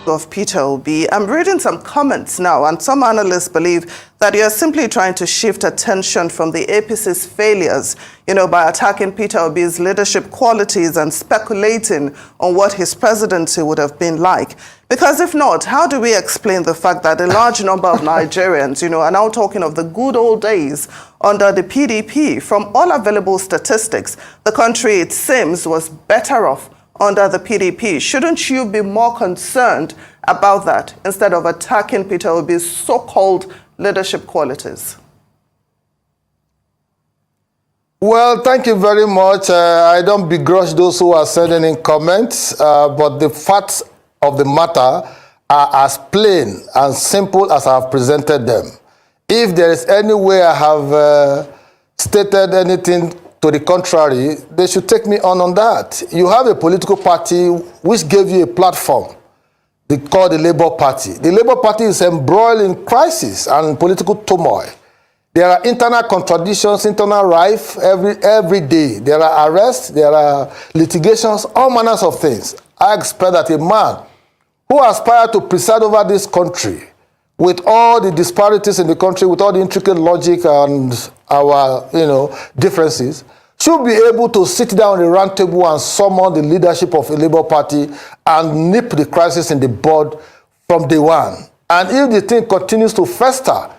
Of Peter Obi. I'm reading some comments now, and some analysts believe that you're simply trying to shift attention from the APC's failures, by attacking Peter Obi's leadership qualities and speculating on what his presidency would have been like. Because if not, how do we explain the fact that a large number of Nigerians, are now talking of the good old days under the PDP? From all available statistics, the country, it seems, was better off under the PDP. Shouldn't you be more concerned about that instead of attacking Peter Obi's so-called leadership qualities? Well, thank you very much. I don't begrudge those who are sending in comments, but the facts of the matter are as plain and simple as I have presented them. If there is any way I have stated anything to the contrary, they should take me on that. You have a political party which gave you a platform. They call the Labour Party. The Labour Party is embroiled in crisis and political turmoil. There are internal contradictions, internal rife every day. There are arrests, there are litigations, all manners of things. I expect that a man who aspires to preside over this country, with all the disparities in the country, with all the intricate logic and our, differences, should be able to sit down at a round table and summon the leadership of a Labour Party and nip the crisis in the bud from day one. And if the thing continues to fester,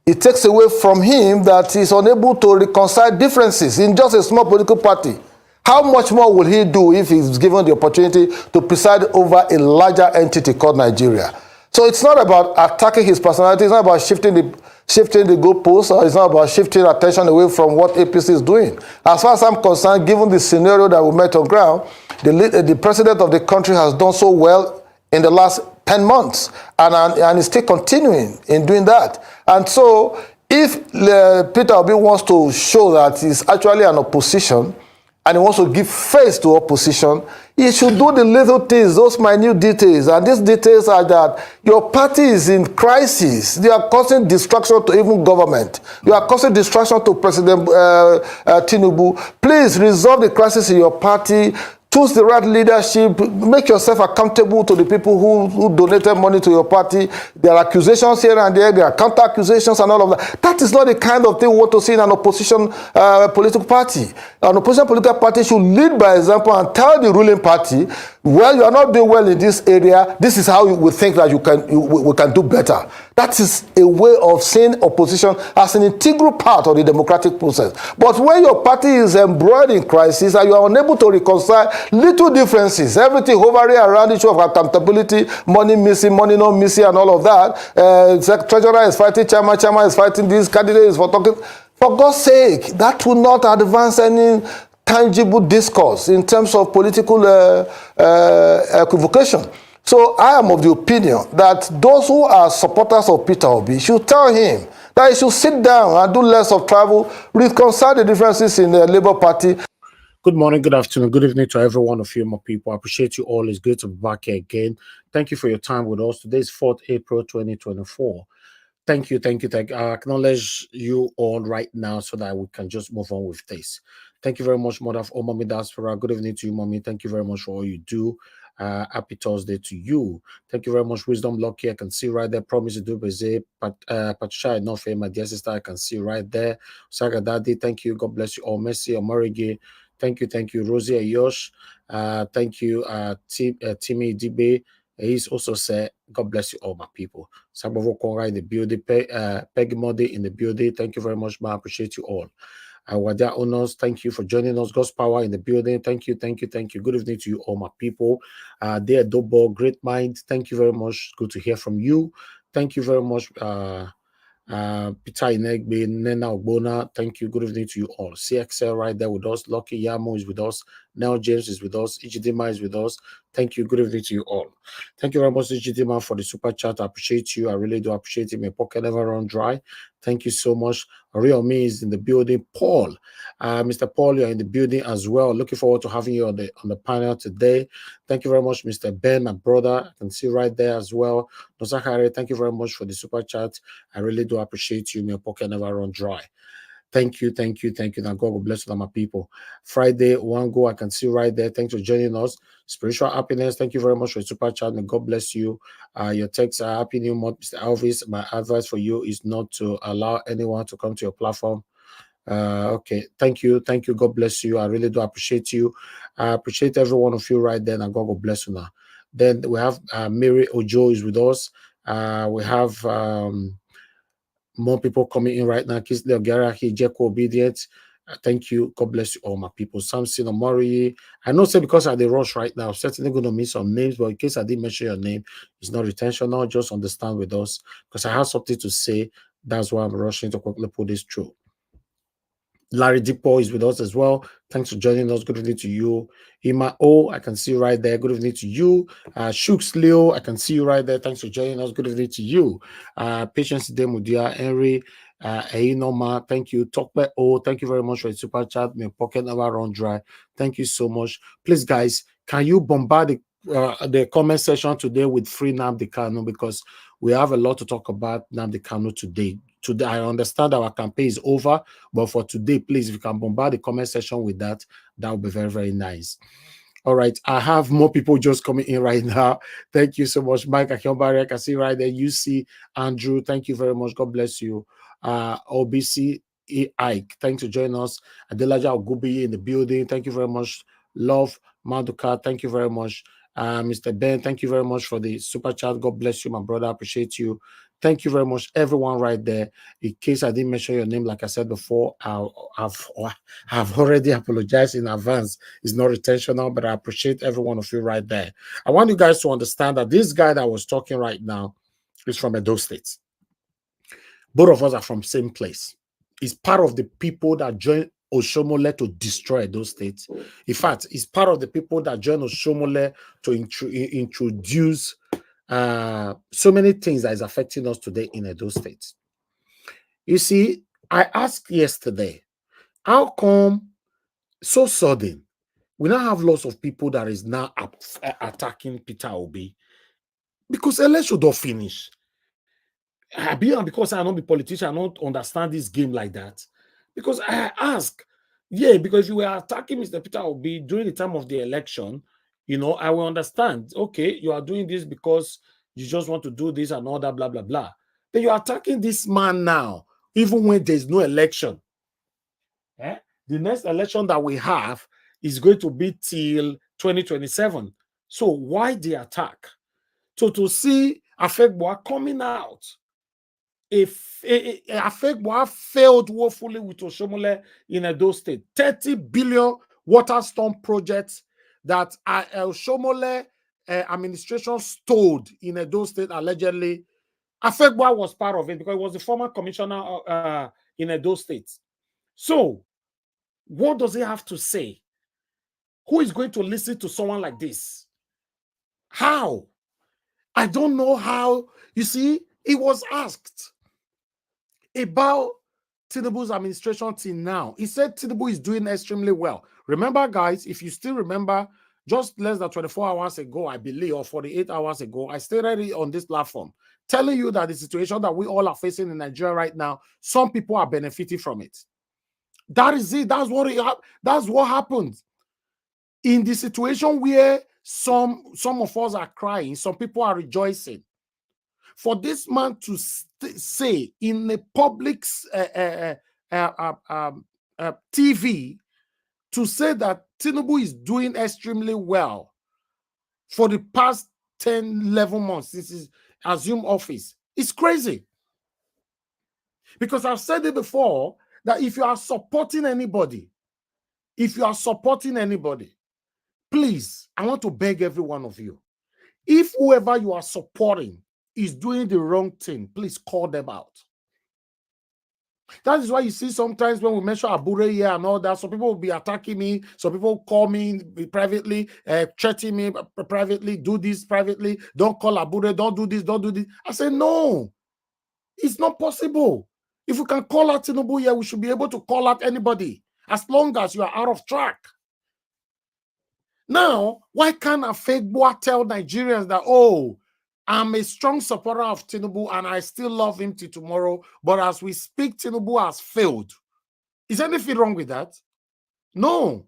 it takes away from him that he's unable to reconcile differences in just a small political party. How much more will he do if he's given the opportunity to preside over a larger entity called Nigeria? So it's not about attacking his personality. It's not about shifting the goalposts, or it's not about shifting attention away from what APC is doing. As far as I'm concerned, given the scenario that we met on ground, the president of the country has done so well in the last 10 months, and is still continuing in doing that. And so if Peter Obi wants to show that he's actually an opposition, and he wants to give face to opposition, he should do the little things, those minute details. And these details are that your party is in crisis. They are causing distraction to even government. You are causing distraction to President Tinubu. Please resolve the crisis in your party. Choose the right leadership. Make yourself accountable to the people who donated money to your party. There are accusations here and there. There are counter accusations and all of that. That is not the kind of thing we want to see in an opposition political party. An opposition political party should lead by example and tell the ruling party, well, you are not doing well in this area. This is how we think that we can do better. That is a way of seeing opposition as an integral part of the democratic process. But when your party is embroiled in crisis and you are unable to reconcile little differences, everything hovering around issue of accountability, money missing, money not missing, and all of that. Treasurer is fighting chairman is fighting this, candidate is for talking. For God's sake, that will not advance any tangible discourse in terms of political equivocation. So I am of the opinion that those who are supporters of Peter Obi should tell him that he should sit down and do less of travel, reconcile the differences in the Labour Party. Good morning, good afternoon, good evening to every one of you, my people. I appreciate you all. It's great to be back here again. Thank you for your time with us. Today is 4th April 2024. Thank you. I acknowledge you all right now so that we can just move on with this. Thank you very much, Mother of Mommy Diaspora. Good evening to you, Mommy. Thank you very much for all you do. Happy Thursday to you. Thank you very much, Wisdom Lucky. I can see right there. Promise to do busy. Patricia enough, my dear sister. I can see right there. Saga Daddy, thank you. God bless you all. Mercy, Omorige. Thank you. Rosie Ayosh. Thank you, Timmy DB. He's also said, God bless you all, my people. Sabavo Konga in the building. Peggy Modi in the building. Thank you very much, man. I appreciate you all. Wadia Owners, thank you for joining us. God's power in the building. Thank you. Good evening to you all, my people. Dear Dobo, great mind. Thank you very much. Good to hear from you. Thank you very much. Peter Inegbe, Nena Ogbona, thank you. Good evening to you all. CXL right there with us. Lucky Yamo is with us. Nell James is with us. Ichidima is with us. Thank you. Good evening to you all. Thank you very much, GTman, for the super chat. I appreciate you. I really do appreciate it. My pocket never run dry. Thank you so much. Real Me is in the building. Paul, Mr. Paul, you're in the building as well. Looking forward to having you on the panel today. Thank you very much, Mr. Ben, my brother. I can see right there as well. Nosakare, thank you very much for the super chat. I really do appreciate you. My pocket never run dry. Thank you, thank you, thank you. And God will bless you, my people. Friday, one go, I can see right there. Thanks for joining us. Spiritual happiness, thank you very much for your super chat. May God bless you. Your text, happy new month, Mr. Elvis. My advice for you is not to allow anyone to come to your platform. Okay, thank you, God bless you. I really do appreciate you. I appreciate every one of you right there, and God will bless you now. Then we have Mary Ojo is with us. We have more people coming in right now. Kisle Ogarahi, Jeko Obedient. Thank you. God bless you all, my people. Samson Omori. I know, say because I the rush right now, I'm certainly going to miss some names, but in case I didn't mention your name, it's not intentional. Just understand with us because I have something to say. That's why I'm rushing to quickly put this through. Larry Dipo is with us as well. Thanks for joining us. Good evening to you. Ima O, I can see you right there. Good evening to you. Shooks Leo, I can see you right there. Thanks for joining us. Good evening to you. Patience Demudia, Henry, Einoma, thank you. Tokpe O, thank you very much for the super chat. My pocket never run dry. Thank you so much. Please, guys, can you bombard the comment section today with free Nnamdi Kanu, because we have a lot to talk about Nnamdi Kanu today. Today, I understand our campaign is over, but for today, please, if you can bombard the comment section with that, that would be very, very nice. All right, I have more people just coming in right now. Thank you so much, Mike Akionbari. I can see right there. You see Andrew. Thank you very much. God bless you. OBC Ike, thanks for joining us. Adelaja Ogubi in the building. Thank you very much. Love Maduka. Thank you very much. Mr. Ben, thank you very much for the super chat. God bless you, my brother. I appreciate you. Thank you very much, everyone right there. In case I didn't mention your name, like I said before, I've already apologized in advance. It's not intentional, but I appreciate every one of you right there. I want you guys to understand that this guy that was talking right now is from Edo State. Both of us are from same place. He's part of the people that joined Oshomole to destroy those states. In fact, he's part of the people that joined Oshomole to introduce so many things that is affecting us today in Edo State. You see, I asked yesterday, how come so sudden we now have lots of people that is now attacking Peter Obi? Because election don't finish. Because I don't be politician, I don't understand this game like that. Because I ask, yeah, because you were attacking Mr. Peter Obi during the time of the election, you know, I will understand. Okay, you are doing this because you just want to do this and all that, blah, blah, blah. Then you're attacking this man now, even when there's no election. The next election that we have is going to be till 2027. So why the attack? So to see Afegboa coming out, if Afegboa failed woefully with Oshomole in Edo State, 30 billion water storm projects that Oshomole administration stole in Edo State allegedly. Afegboa was part of it because he was the former commissioner in Edo State. So, what does he have to say? Who is going to listen to someone like this? How? I don't know how. You see, he was asked about Tinubu's administration till now. He said Tinubu is doing extremely well. Remember, guys, if you still remember, just less than 24 hours ago, I believe, or 48 hours ago, I stated on this platform, telling you that the situation that we all are facing in Nigeria right now, some people are benefiting from it. That is it. That's what happened. In the situation where some of us are crying, some people are rejoicing. For this man to say in the public's TV, to say that Tinubu is doing extremely well for the past 10, 11 months since he's assumed office, it's crazy. Because I've said it before, that if you are supporting anybody, please, I want to beg every one of you, if whoever you are supporting is doing the wrong thing, please call them out. That is why you see sometimes when we mention Abure here and all that, some people will be attacking me, some people call me privately, threatening me privately, do this privately, don't call Abure, don't do this, don't do this. I say, no, it's not possible. If we can call out Tinubu here, we should be able to call out anybody as long as you are out of track. Now, why can't a fake boy tell Nigerians that, oh, I'm a strong supporter of Tinubu and I still love him till tomorrow, but as we speak, Tinubu has failed? Is anything wrong with that? No.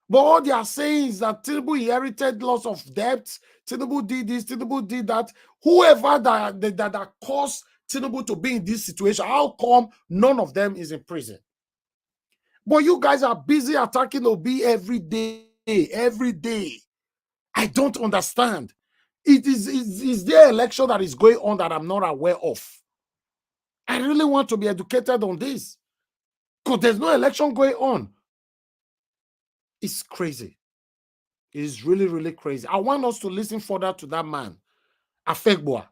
But all they are saying is that Tinubu inherited lots of debts, Tinubu did this, Tinubu did that. Whoever that caused Tinubu to be in this situation, how come none of them is in prison? But you guys are busy attacking Obi every day. Every day. I don't understand. Is there election that is going on that I'm not aware of? I really want to be educated on this because there's no election going on. It's crazy. It is really, really crazy. I want us to listen further to that man, Afegboa.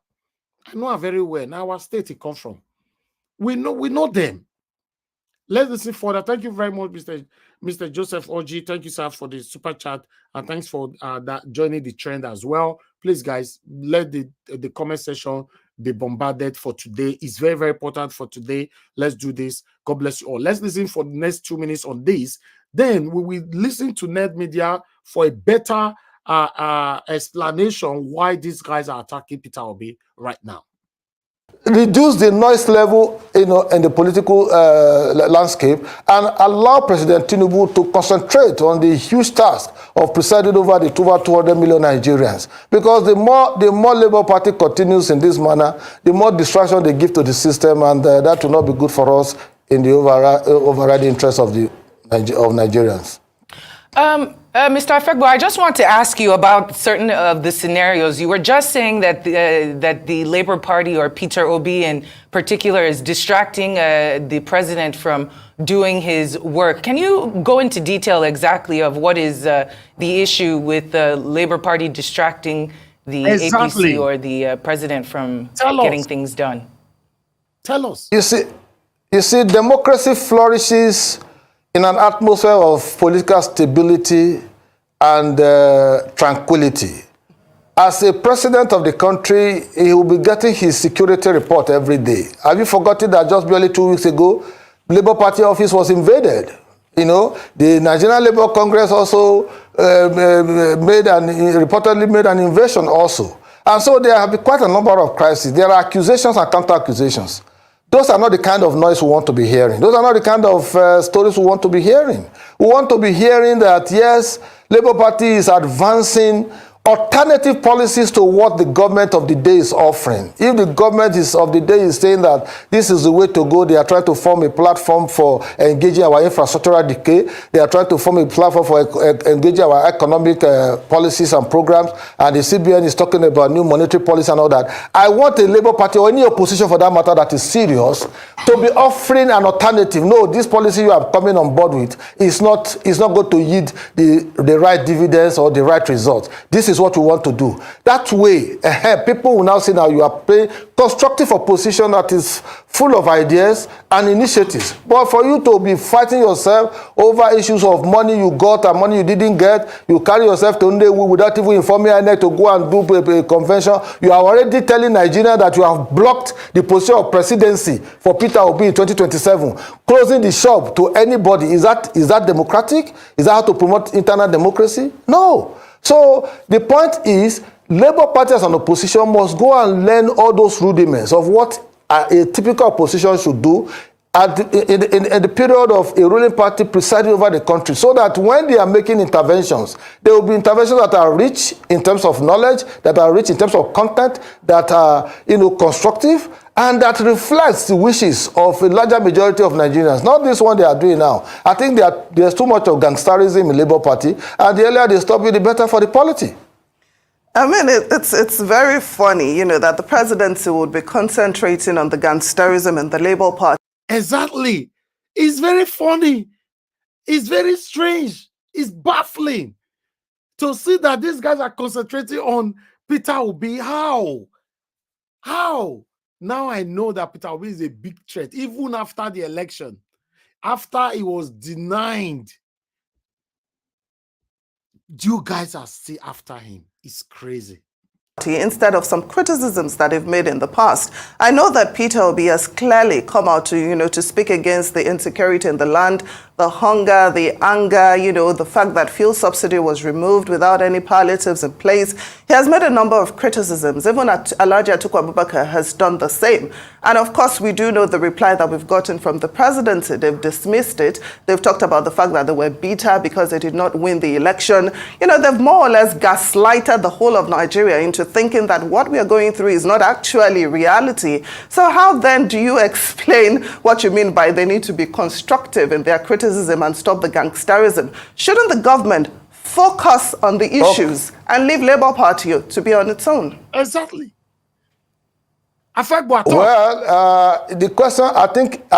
I know her very well. Now, our state he comes from. We know them. Let's listen further. Thank you very much, Mr. Joseph Oji. Thank you, sir, for the super chat, and thanks for that joining the trend as well. Please, guys, let the comment section be bombarded for today. It's very, very important for today. Let's do this. God bless you all. Let's listen for the next 2 minutes on this. Then we will listen to Ned Media for a better explanation why these guys are attacking Peter Obi right now. Reduce the noise level, in the political landscape, and allow President Tinubu to concentrate on the huge task of presiding over the over 200 million Nigerians. Because the more Labour Party continues in this manner, the more distraction they give to the system, and that will not be good for us in the overriding interest of Nigerians. Mr. Afegbo, I just want to ask you about certain of the scenarios. You were just saying that the Labour Party, or Peter Obi in particular, is distracting the president from doing his work. Can you go into detail exactly of what is the issue with the Labour Party distracting the APC or the president from getting things done? Tell us. You see, democracy flourishes in an atmosphere of political stability and tranquility. As a president of the country, he will be getting his security report every day. Have you forgotten that just barely 2 weeks ago, Labour Party office was invaded? The Nigerian Labour Congress also reportedly made an invasion also. And so there have been quite a number of crises. There are accusations and counter-accusations. Those are not the kind of noise we want to be hearing. Those are not the kind of stories we want to be hearing. We want to be hearing that, yes, Labour Party is advancing alternative policies to what the government of the day is offering. If the government of the day is saying that this is the way to go, they are trying to form a platform for engaging our infrastructural decay. They are trying to form a platform for engaging our economic policies and programs. And the CBN is talking about new monetary policy and all that. I want a Labour Party, or any opposition for that matter, that is serious, to be offering an alternative. No, this policy you are coming on board with is not going to yield the right dividends or the right results. This is what we want to do. That way, people will now see now you are playing constructive opposition that is full of ideas and initiatives. But for you to be fighting yourself over issues of money you got and money you didn't get, you carry yourself to Ndewu without even informing INEC to go and do a convention. You are already telling Nigeria that you have blocked the position of presidency for Peter Obi in 2027, closing the shop to anybody. Is that democratic? Is that how to promote internal democracy? No. So the point is, Labour Party as an opposition must go and learn all those rudiments of what a typical opposition should do in the period of a ruling party presiding over the country, so that when they are making interventions, there will be interventions that are rich in terms of knowledge, that are rich in terms of content, that are constructive, and that reflects the wishes of a larger majority of Nigerians. Not this one they are doing now. I think there's too much of gangsterism in Labour Party, and the earlier they stop it, the better for the polity. I mean, it's very funny, that the presidency would be concentrating on the gangsterism in the Labour Party. Exactly. It's very funny. It's very strange. It's baffling to see that these guys are concentrating on Peter Obi. How? Now I know that Peter Obi is a big threat, even after the election, after he was denied. You guys are still after him. It's crazy. Instead of some criticisms that they've made in the past. I know that Peter Obi has clearly come out to, to speak against the insecurity in the land, the hunger, the anger, the fact that fuel subsidy was removed without any palliatives in place. He has made a number of criticisms. Even Alhaji Atiku Abubakar has done the same. And of course, we do know the reply that we've gotten from the presidency. They've dismissed it. They've talked about the fact that they were bitter because they did not win the election. They've more or less gaslighted the whole of Nigeria into thinking that what we are going through is not actually reality. So how then do you explain what you mean by they need to be constructive in their criticism and stop the gangsterism? Shouldn't the government focus on the issues and leave Labour Party to be on its own? Exactly. Well, the question, I think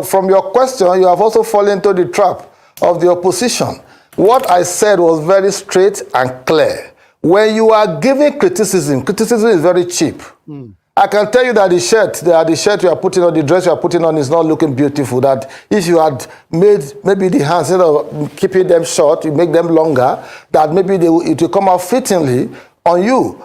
from your question, you have also fallen into the trap of the opposition. What I said was very straight and clear. When you are giving criticism is very cheap. I can tell you that the shirt you are putting on, the dress you are putting on is not looking beautiful. That if you had made maybe the hands, instead of keeping them short, you make them longer, that maybe it will come out fittingly on you.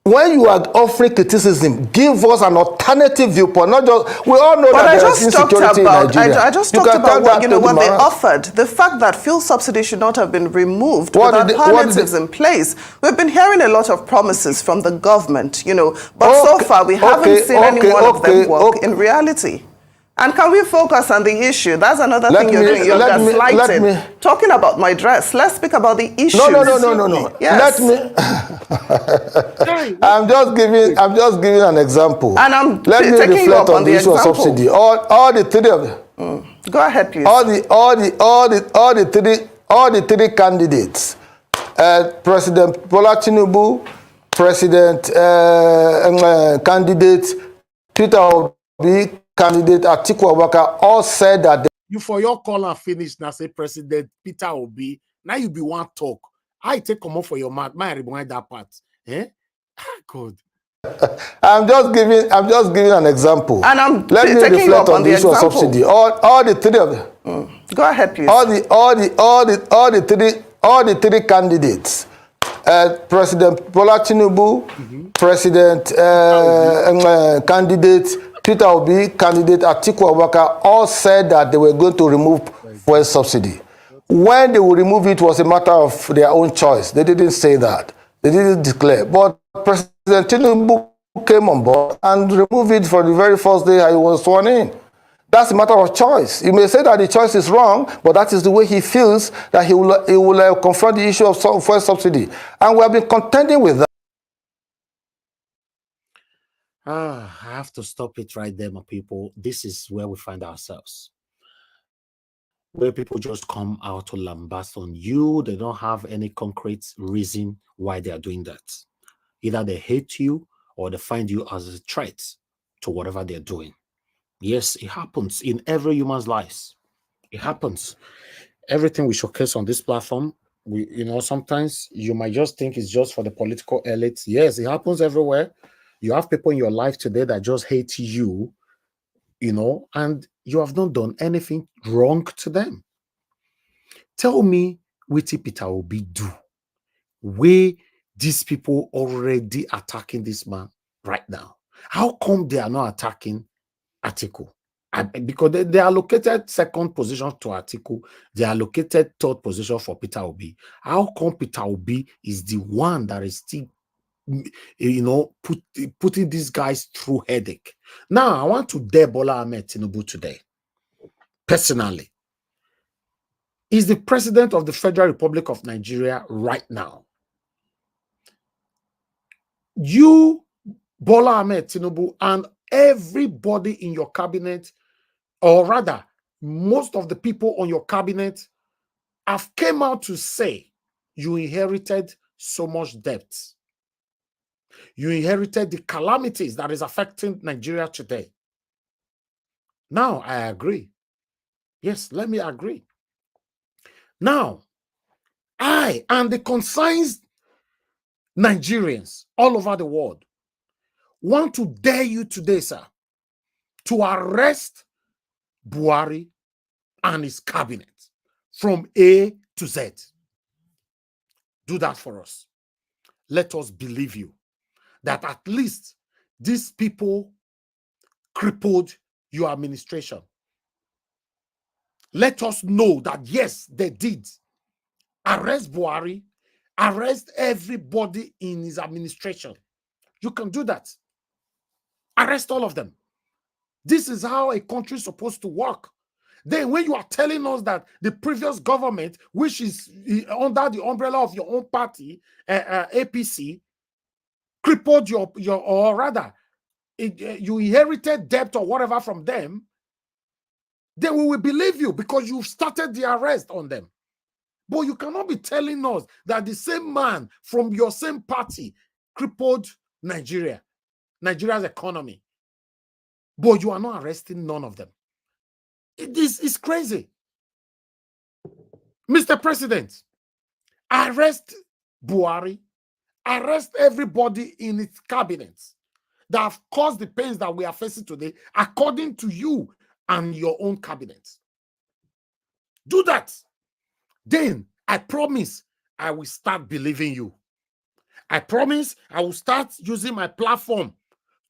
When you are offering criticism, give us an alternative viewpoint. Not just, we all know that there is insecurity in Nigeria. I just talked about what they offered. The fact that fuel subsidy should not have been removed without palliatives in place. We've been hearing a lot of promises from the government, but so far we haven't seen any one of them work in reality. And can we focus on the issue? That's another thing you're doing. You're gaslighting. Talking about my dress. Let's speak about the issue. No. Yes. I'm just giving an example. And I'm Let me reflect on the issue of subsidy. All the three of them. Go ahead, please. All the three candidates. President Bola Tinubu, President candidate Peter Obi, candidate Atiku Abubakar, all said that you for your call and finish now say President Peter Obi. Now you be one talk. I take come off for your mouth. My rewind that part. God. I'm just giving an example. And let me reflect on the issue of subsidy. All the three of them. Go ahead, please. All the three candidates. President Bola Tinubu, President candidate Peter Obi, candidate Atiku Abubakar, all said that they were going to remove fuel subsidy. When they would remove it was a matter of their own choice. They didn't say that. They didn't declare. But President Tinubu came on board and removed it for the very first day he was sworn in. That's a matter of choice. You may say that the choice is wrong, but that is the way he feels that he will confront the issue of fuel subsidy. And we have been contending with that. I have to stop it right there, my people. This is where we find ourselves. Where people just come out to lambast on you. They don't have any concrete reason why they are doing that. Either they hate you or they find you as a threat to whatever they're doing. Yes, it happens in every human's lives. It happens. Everything we showcase on this platform, sometimes you might just think it's just for the political elites. Yes, it happens everywhere. You have people in your life today that just hate you, and you have not done anything wrong to them. Tell me what Peter Obi do. Where these people already attacking this man right now? How come they are not attacking Atiku? Because they allocated second position to Atiku, they allocated third position for Peter Obi. How come Peter Obi is the one that is still putting these guys through headache? Now, I want to dare Bola Ahmed Tinubu today. Personally, he's the president of the Federal Republic of Nigeria right now. You, Bola Ahmed Tinubu, and everybody in your cabinet, or rather, most of the people on your cabinet, have came out to say you inherited so much debt. You inherited the calamities that is affecting Nigeria today. Now, I agree. Yes, let me agree. Now, I and the concerned Nigerians all over the world want to dare you today, sir, to arrest Buhari and his cabinet from A to Z. Do that for us. Let us believe you that at least these people crippled your administration. Let us know that yes, they did. Arrest Buhari, arrest everybody in his administration. You can do that. Arrest all of them. This is how a country is supposed to work. Then when you are telling us that the previous government, which is under the umbrella of your own party, APC, crippled your or rather, you inherited debt or whatever from them, then we will believe you because you've started the arrest on them. But you cannot be telling us that the same man from your same party crippled Nigeria's economy. But you are not arresting none of them. This is crazy. Mr. President, arrest Buhari, arrest everybody in its cabinet that have caused the pains that we are facing today, according to you and your own cabinet. Do that. Then I promise I will start believing you. I promise I will start using my platform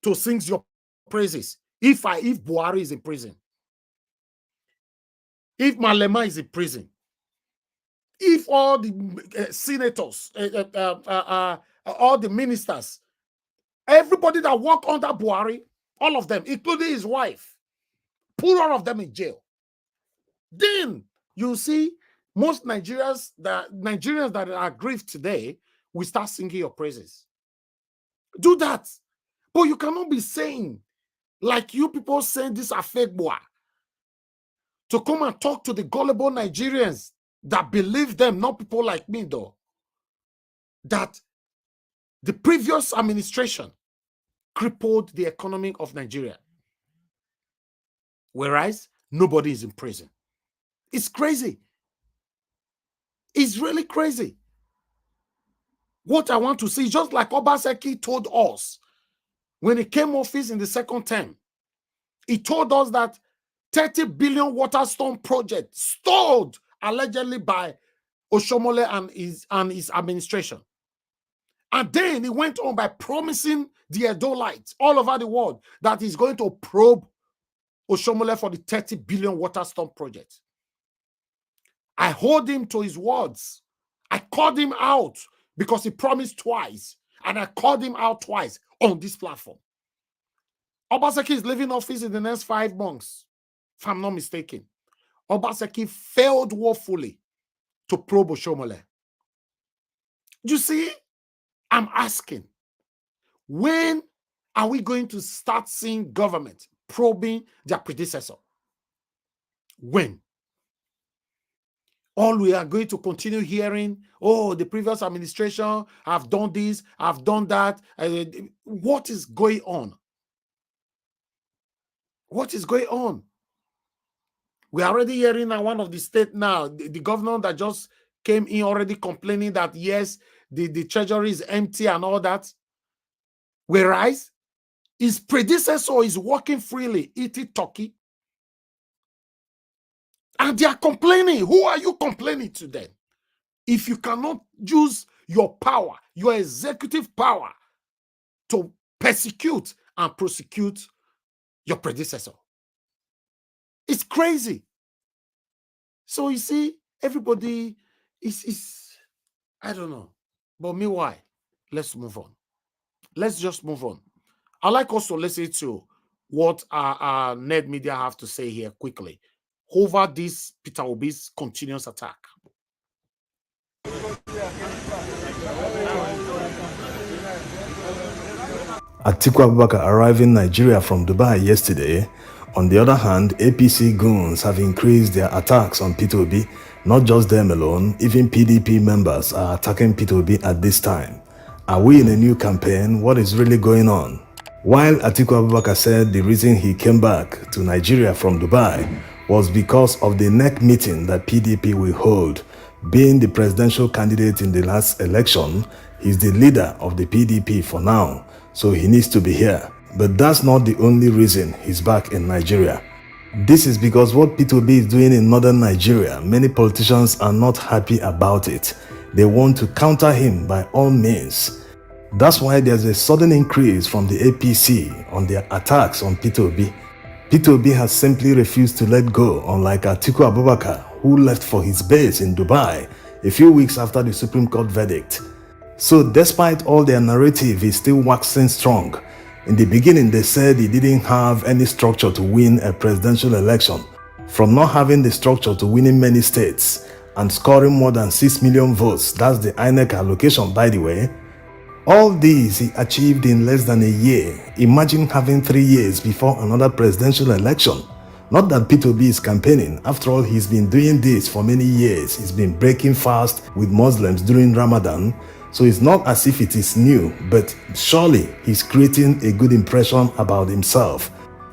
to sing your praises. If Buhari is in prison, if Malema is in prison, if all the senators, all the ministers, everybody that work under Buhari, all of them, including his wife, put all of them in jail. Then you see most Nigerians that are aggrieved today will start singing your praises. Do that. But you cannot be saying, like you people saying this are fake boy, to come and talk to the gullible Nigerians that believe them, not people like me though, that the previous administration crippled the economy of Nigeria, whereas nobody is in prison. It's crazy. It's really crazy. What I want to see, just like Obaseki told us when he came office in the second term, he told us that 30 billion water storm project stalled allegedly by Oshomole and his administration. And then he went on by promising the Edolites all over the world that he's going to probe Oshomole for the 30 billion water storm project. I hold him to his words. I called him out because he promised twice, and I called him out twice on this platform. Obaseki is leaving office in the next 5 months, if I'm not mistaken. Obaseki failed woefully to probe Oshomole. You see, I'm asking, when are we going to start seeing government probing their predecessor? When? All we are going to continue hearing, oh, the previous administration have done this, have done that. What is going on? What is going on? We are already hearing now one of the state now, the governor that just came in already complaining that, yes, the treasury is empty and all that. Whereas his predecessor is working freely, eating turkey. And they are complaining. Who are you complaining to then? If you cannot use your power, your executive power, to persecute and prosecute your predecessor. It's crazy. So you see, everybody is I don't know. But meanwhile, let's move on. Let's just move on. I'd like us to listen to what our Ned Media have to say here quickly over this Peter Obi's continuous attack. Atiku Abubakar arrived in Nigeria from Dubai yesterday. On the other hand, APC goons have increased their attacks on Peter Obi. Not just them alone, even PDP members are attacking Peter Obi at this time. Are we in a new campaign? What is really going on? While Atiku Abubakar said the reason he came back to Nigeria from Dubai was because of the NEC meeting that PDP will hold. Being the presidential candidate in the last election, he's the leader of the PDP for now. so he needs to be here. But that's not the only reason he's back in Nigeria. This is because what Peter Obi is doing in northern Nigeria, many politicians are not happy about it. They want to counter him by all means. That's why there's a sudden increase from the APC on their attacks on Peter Obi. Peter Obi has simply refused to let go, unlike Atiku Abubakar, who left for his base in Dubai a few weeks after the Supreme Court verdict. So despite all their narrative, he's still waxing strong. In the beginning, they said he didn't have any structure to win a presidential election. From not having the structure to winning many states and scoring more than 6 million votes, that's the INEC allocation, by the way. All these he achieved in less than a year. Imagine having 3 years before another presidential election. Not that Peter Obi is campaigning. After all, he's been doing this for many years. He's been breaking fast with Muslims during Ramadan. So it's not as if it is new, but surely he's creating a good impression about himself.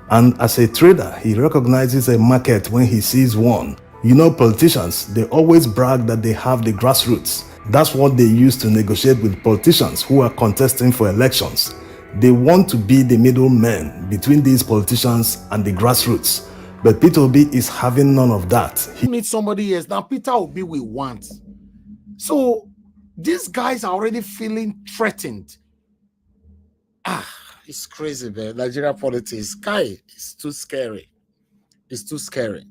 And as a trader, he recognizes a market when he sees one. You know, politicians, they always brag that they have the grassroots. That's what they use to negotiate with politicians who are contesting for elections. They want to be the middlemen between these politicians and the grassroots. But Peter Obi is having none of that. He needs somebody else. Now, Peter Obi we want. So, these guys are already feeling threatened. It's crazy, man. Nigeria politics. Guy, it's too scary. It's too scary.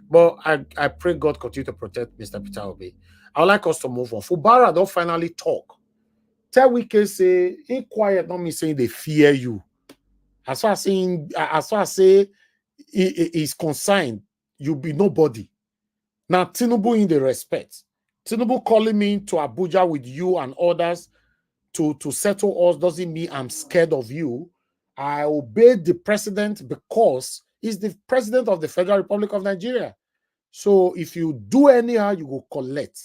But I pray God continue to protect Mr. Peter Obi. I would like us to move on. Fubara don't finally talk. Tell Wike say, in quiet, not me saying they fear you. As far as say is concerned, you be nobody. Now, Tinubu in the respect. Tinubu calling me to Abuja with you and others to settle us doesn't mean I'm scared of you. I obey the president because he's the president of the Federal Republic of Nigeria. So if you do anyhow, you go collect.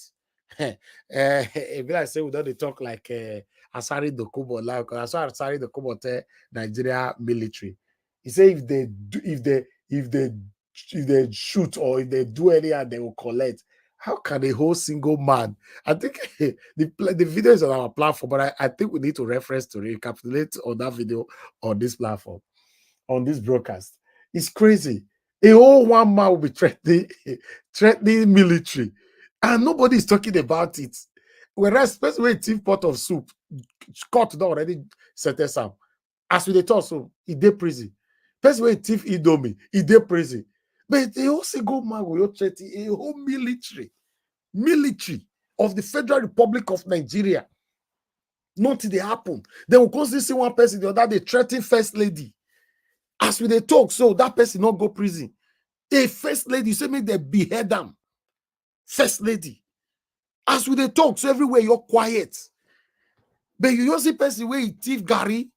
If I say we don't talk like Asari Dokubo, like Asari Dokubo Nigeria military. He say if they shoot or if they do anyhow, they will collect. How can a whole single man? I think the video is on our platform, but I think we need to reference to recapitulate on that video on this platform, on this broadcast. It's crazy. A whole one man will be threatening military, and nobody is talking about it. Whereas, especially a thief pot of soup, court already set up. As we talk, so he did prison. Especially a thief Idomi, he did prison. But they also go man with a whole military of the Federal Republic of Nigeria. Nothing they happen. They will constantly see one person the other, they threaten first lady. As we they talk, so that person not go prison. A first lady, say make they behead them. First lady. As we they talk, so everywhere you're quiet. But you don't see person where he thief Gary.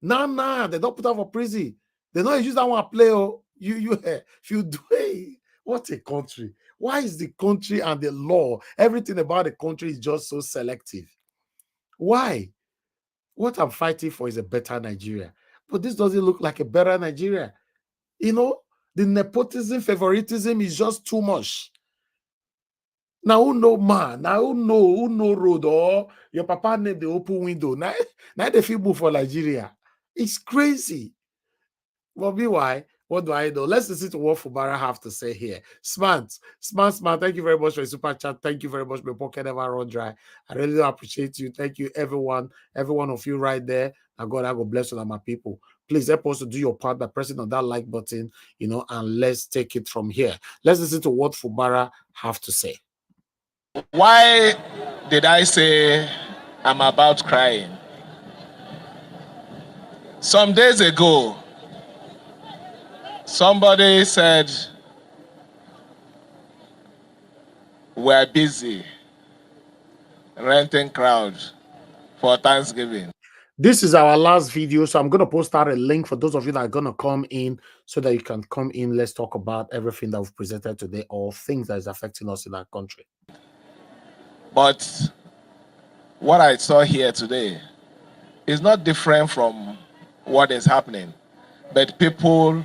Nah, they don't put out for prison. They don't use that one play. Oh, if you do it, what a country. Why is the country and the law, everything about the country is just so selective? Why? What I'm fighting for is a better Nigeria. But this doesn't look like a better Nigeria. You know, the nepotism, favoritism is just too much. Now who know man? Now who know road or your papa named the open window? Now they feel move for Nigeria. It's crazy. Well, why? What do I know? Let's listen to what Fubara have to say here. Smart. Thank you very much for your super chat. Thank you very much. My pocket never run dry. I really do appreciate you. Thank you, every one of you right there. And God, I will bless you and my people. Please help us to do your part by pressing on that like button, and let's take it from here. Let's listen to what Fubara have to say. Why did I say I'm about crying? Some days ago, somebody said, we're busy renting crowd for Thanksgiving. This is our last video, so I'm going to post out a link for those of you that are going to come in so that you can come in. Let's talk about everything that we've presented today or things that is affecting us in our country. But what I saw here today is not different from what is happening, but people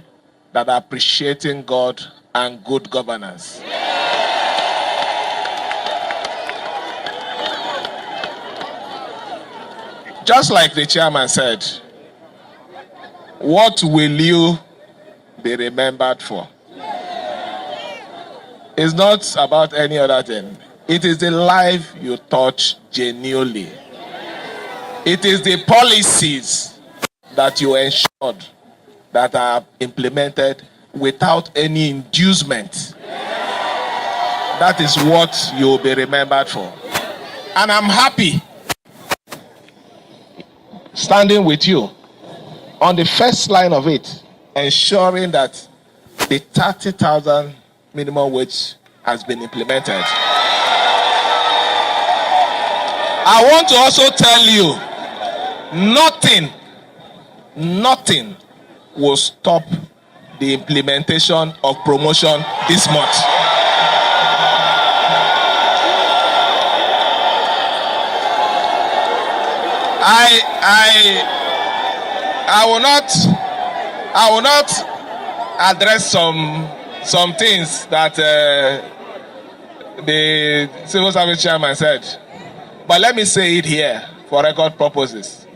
that are appreciating God and good governance. Just like the chairman said, What will you be remembered for? It's not about any other thing. It is the life you touch genuinely. It is the policies that you ensured that are implemented without any inducement. That is what you'll be remembered for. And I'm happy standing with you on the first line of it, ensuring that the 30,000 minimum wage has been implemented. I want to also tell you, nothing will stop the implementation of promotion this month. I will not address some things that the civil service chairman said, but let me say it here for record purposes.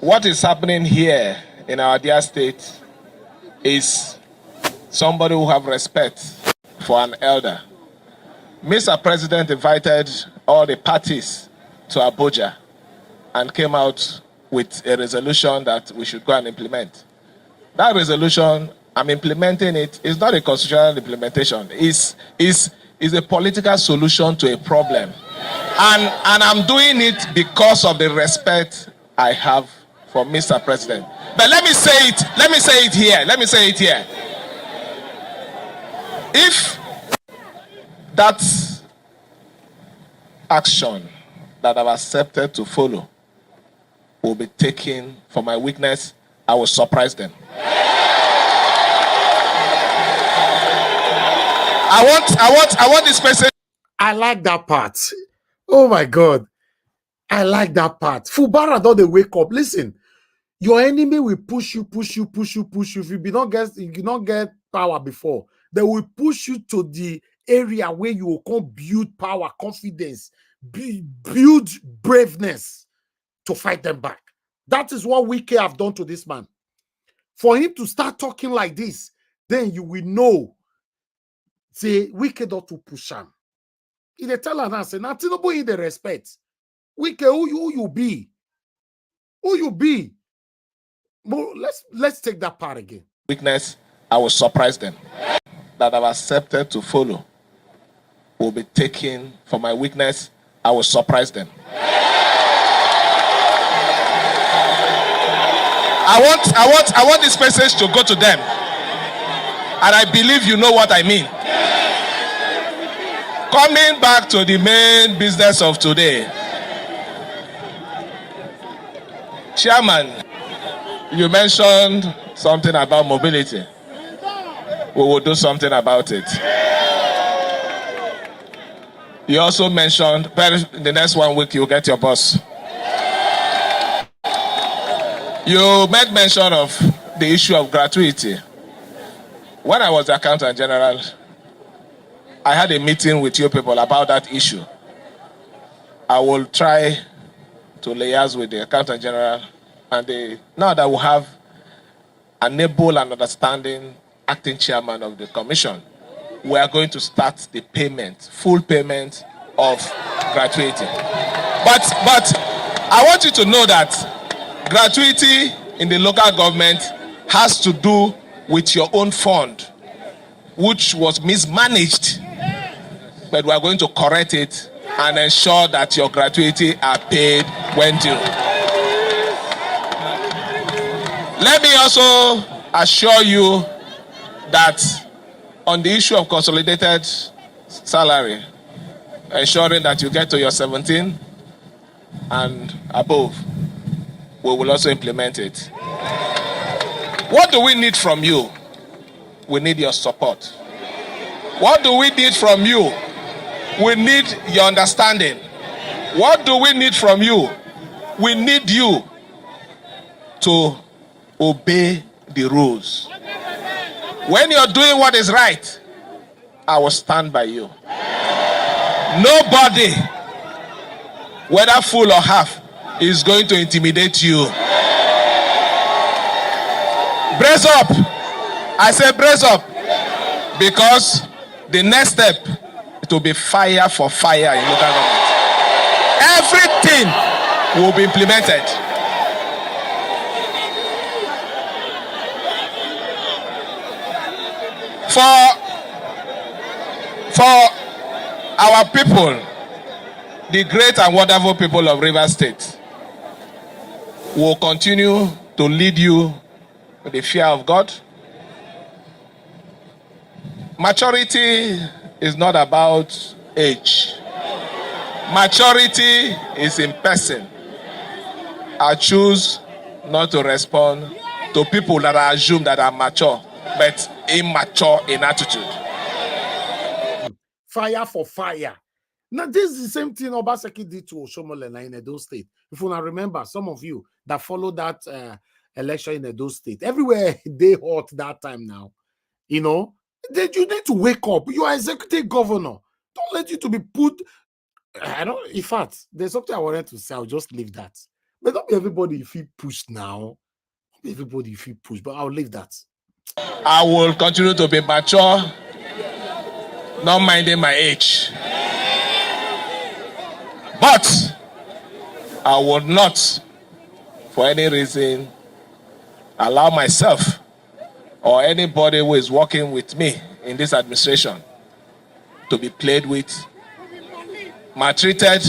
What is happening here in our dear state is somebody who have respect for an elder. Mr. President invited all the parties to Abuja and came out with a resolution that we should go and implement. That resolution, I'm implementing it. It's not a constitutional implementation. It's a political solution to a problem. And I'm doing it because of the respect I have for Mr. President. But let me say it here. If that action that I've accepted to follow will be taken for my weakness, I will surprise them. I want this message. I like that part. Oh my God. I like that part. Fubara don't they wake up. Listen, your enemy will push you. If you do not get power before, they will push you to the area where you can build power, confidence, build braveness to fight them back. That is what Wike have done to this man. For him to start talking like this, then you will know. Say, Wike don't to push him. If they tell her, say, nothing about the respect. Wike, who you be? Who you be? Well, let's take that part again. Weakness, I will surprise them. That I've accepted to follow will be taken for my weakness. I will surprise them. I want this message to go to them. And I believe you know what I mean. Coming back to the main business of today. Chairman, you mentioned something about mobility. We will do something about it. You also mentioned, the next 1 week you'll get your bus. You made mention of the issue of gratuity. When I was the Accountant General, I had a meeting with you people about that issue. I will try to liaise with the Accountant General, and now that we have an able and understanding acting chairman of the commission, we are going to start the payment, full payment of gratuity. But I want you to know that gratuity in the local government has to do with your own fund, which was mismanaged. But we are going to correct it and ensure that your gratuity are paid when due. Let me also assure you that on the issue of consolidated salary, ensuring that you get to your 17 and above, we will also implement it. What do we need from you? We need your support. What do we need from you? We need your understanding. What do we need from you? We need you to obey the rules. When you're doing what is right, I will stand by you. Nobody, whether full or half, is going to intimidate you. Brace up. I say brace up. Because the next step to be fire for fire in local government. Everything will be implemented. For our people, the great and wonderful people of Rivers State, will continue to lead you with the fear of God. Maturity is not about age. Maturity is in person. I choose not to respond to people that I assume that are mature, but immature in attitude. Fire for fire. Now, this is the same thing Obaseki did to Oshomole in Edo State. If you want to remember, some of you that followed that election in Edo State, everywhere they hot that time now. You know, you need to wake up. You are executive governor. Don't let you to be put. I don't. In fact, there's something I wanted to say. I'll just leave that. But not be everybody if he push now. Not be everybody if he push. But I'll leave that. I will continue to be mature, not minding my age. But I will not, for any reason, allow myself or anybody who is working with me in this administration to be played with, maltreated,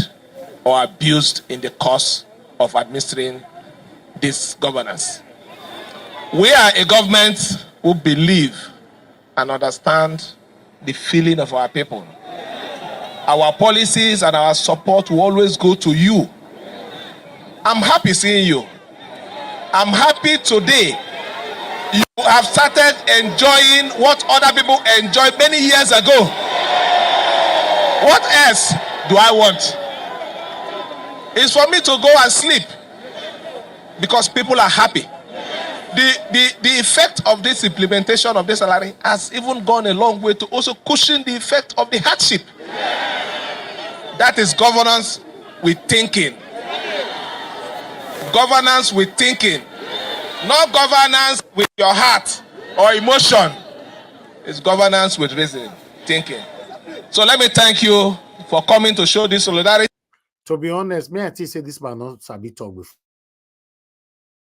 or abused in the course of administering this governance. We are a government who believe and understand the feeling of our people. Our policies and our support will always go to you. I'm happy seeing you. I'm happy today you have started enjoying what other people enjoyed many years ago. What else do I want? It's for me to go and sleep because people are happy. The effect of this implementation of this salary has even gone a long way to also cushion the effect of the hardship. That is governance with thinking. Governance with thinking. Not governance with your heart or emotion. It's governance with reasoning, thinking. So let me thank you for coming to show this solidarity. To be honest, may I say this man not sabi talk before.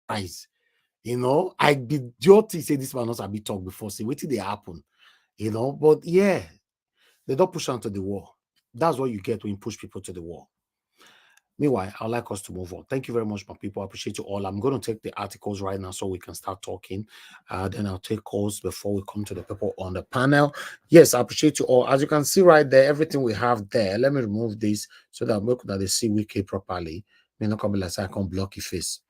Eyes. You know, I be just say this man not sabi talk before. See what did they happen? You know, but yeah, they don't push onto the wall. That's what you get when you push people to the wall. Meanwhile, I'd like us to move on. Thank you very much, my people. I appreciate you all. I'm going to take the articles right now so we can start talking. Then I'll take calls before we come to the people on the panel. Yes, I appreciate you all. As you can see right there, everything we have there. Let me remove this so that they see wiki properly. May not come like I can block your face.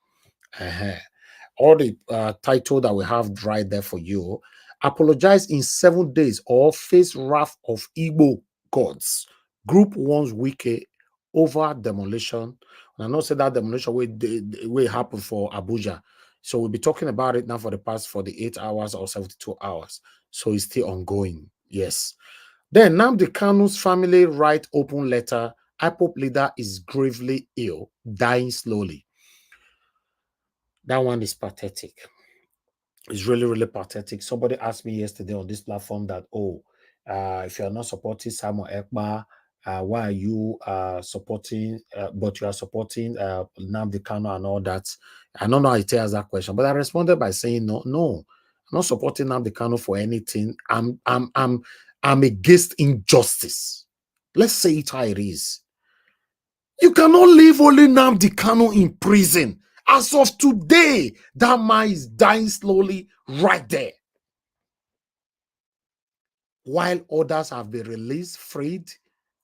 All the title that we have right there for you. Apologize in 7 days or face wrath of Igbo gods. Group 1's wiki over demolition. And I know say that demolition will happen for Abuja. So we'll be talking about it now for the past 48 hours or 72 hours. So it's still ongoing. Yes. Then Nnamdi Kanu's family write open letter. IPOB leader is gravely ill, dying slowly. That one is pathetic. It's really, really pathetic. Somebody asked me yesterday on this platform that, if you're not supporting Samuel Ekpa, why are you supporting, but you are supporting Nnamdi Kanu and all that? I don't know how it answers that question, but I responded by saying, no, I'm not supporting Nnamdi Kanu for anything. I'm against injustice. Let's say it how it is. You cannot leave only Nnamdi Kanu in prison. As of today, that man is dying slowly right there. While others have been released, freed,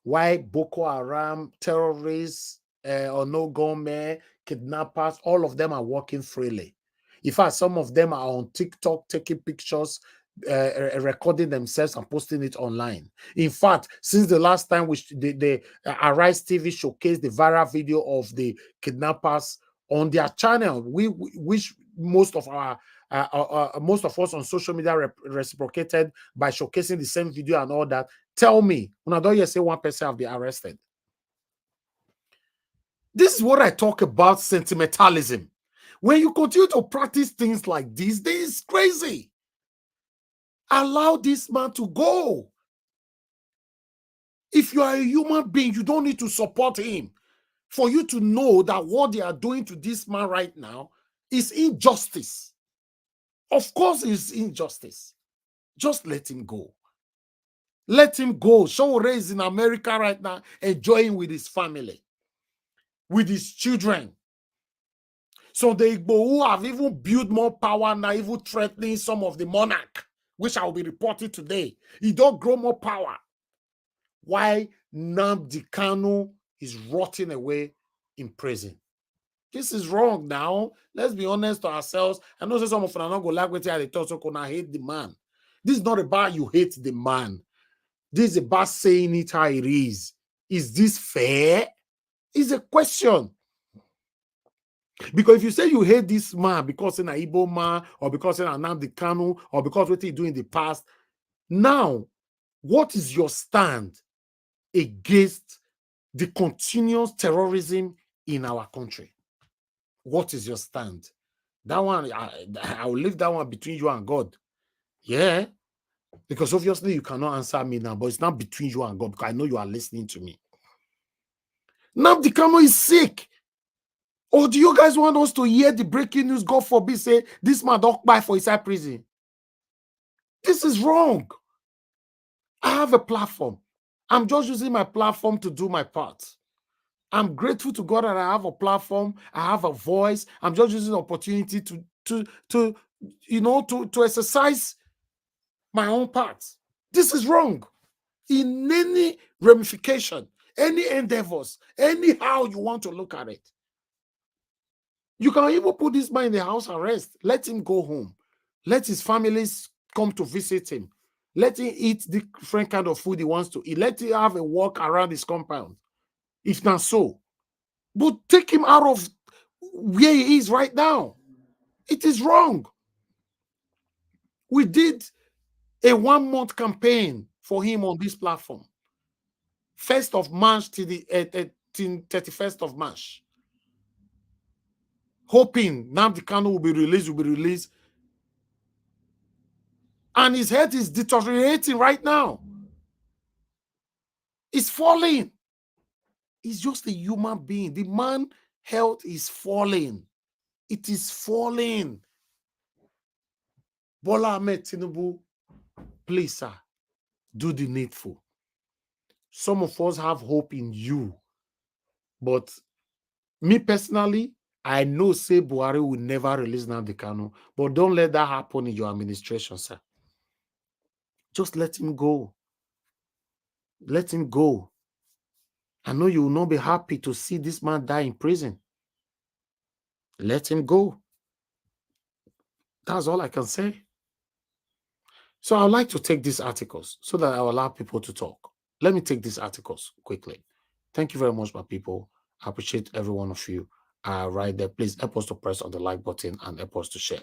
while Boko Haram, terrorists, Onogome, kidnappers, all of them are working freely. In fact, some of them are on TikTok taking pictures, recording themselves and posting it online. In fact, since the last time the Arise TV showcased the viral video of the kidnappers on their channel, which most of us on social media reciprocated by showcasing the same video and all that. Tell me, when I don't hear say one person have been arrested. This is what I talk about sentimentalism. When you continue to practice things like this is crazy. Allow this man to go. If you are a human being, you don't need to support him. For you to know that what they are doing to this man right now is injustice. Of course, it's injustice. Just let him go. Let him go. Showore is in America right now, enjoying with his family, with his children. So the Igbo who have even built more power now, even threatening some of the monarch, which I will be reporting today. He don't grow more power. Why Nnamdi Kanu is rotting away in prison? This is wrong now. Let's be honest to ourselves. I know some of them not go like what they talk, so can I hate the man. This is not about you hate the man. This is about saying it how it is. Is this fair? It's a question. Because if you say you hate this man because he's an Igbo man, or because he's an Nnamdi Kanu, or because what he do in the past, now, what is your stand against the continuous terrorism in our country? What is your stand? That one, I will leave that one between you and God. Yeah. Because obviously you cannot answer me now, but it's not between you and God, because I know you are listening to me. Nnamdi Kanu is sick. Or do you guys want us to hear the breaking news, God forbid, say this man don't buy for inside prison? This is wrong. I have a platform. I'm just using my platform to do my part. I'm grateful to God that I have a platform. I have a voice. I'm just using the opportunity to exercise my own part. This is wrong. In any ramification, any endeavors, anyhow you want to look at it. You can even put this man in the house arrest. Let him go home. Let his families come to visit him. Let him eat the different kind of food he wants to eat. Let him have a walk around his compound. If not so. But take him out of where he is right now. It is wrong. We did a 1-month campaign for him on this platform. 1st of March to the 31st of March. Hoping Nnamdi Kanu will be released. And his health is deteriorating right now. It's falling. He's just a human being. The man's health is falling. It is falling. Bola Ahmed Tinubu, please, sir, do the needful. Some of us have hope in you. But me personally, I know say Buhari will never release Nnamdi Kanu. But don't let that happen in your administration, sir. Just let him go. Let him go. I know you will not be happy to see this man die in prison. Let him go. That's all I can say. So I'd like to take these articles so that I will allow people to talk. Let me take these articles quickly. Thank you very much, my people. I appreciate every one of you right there. Please help us to press on the like button and help us to share.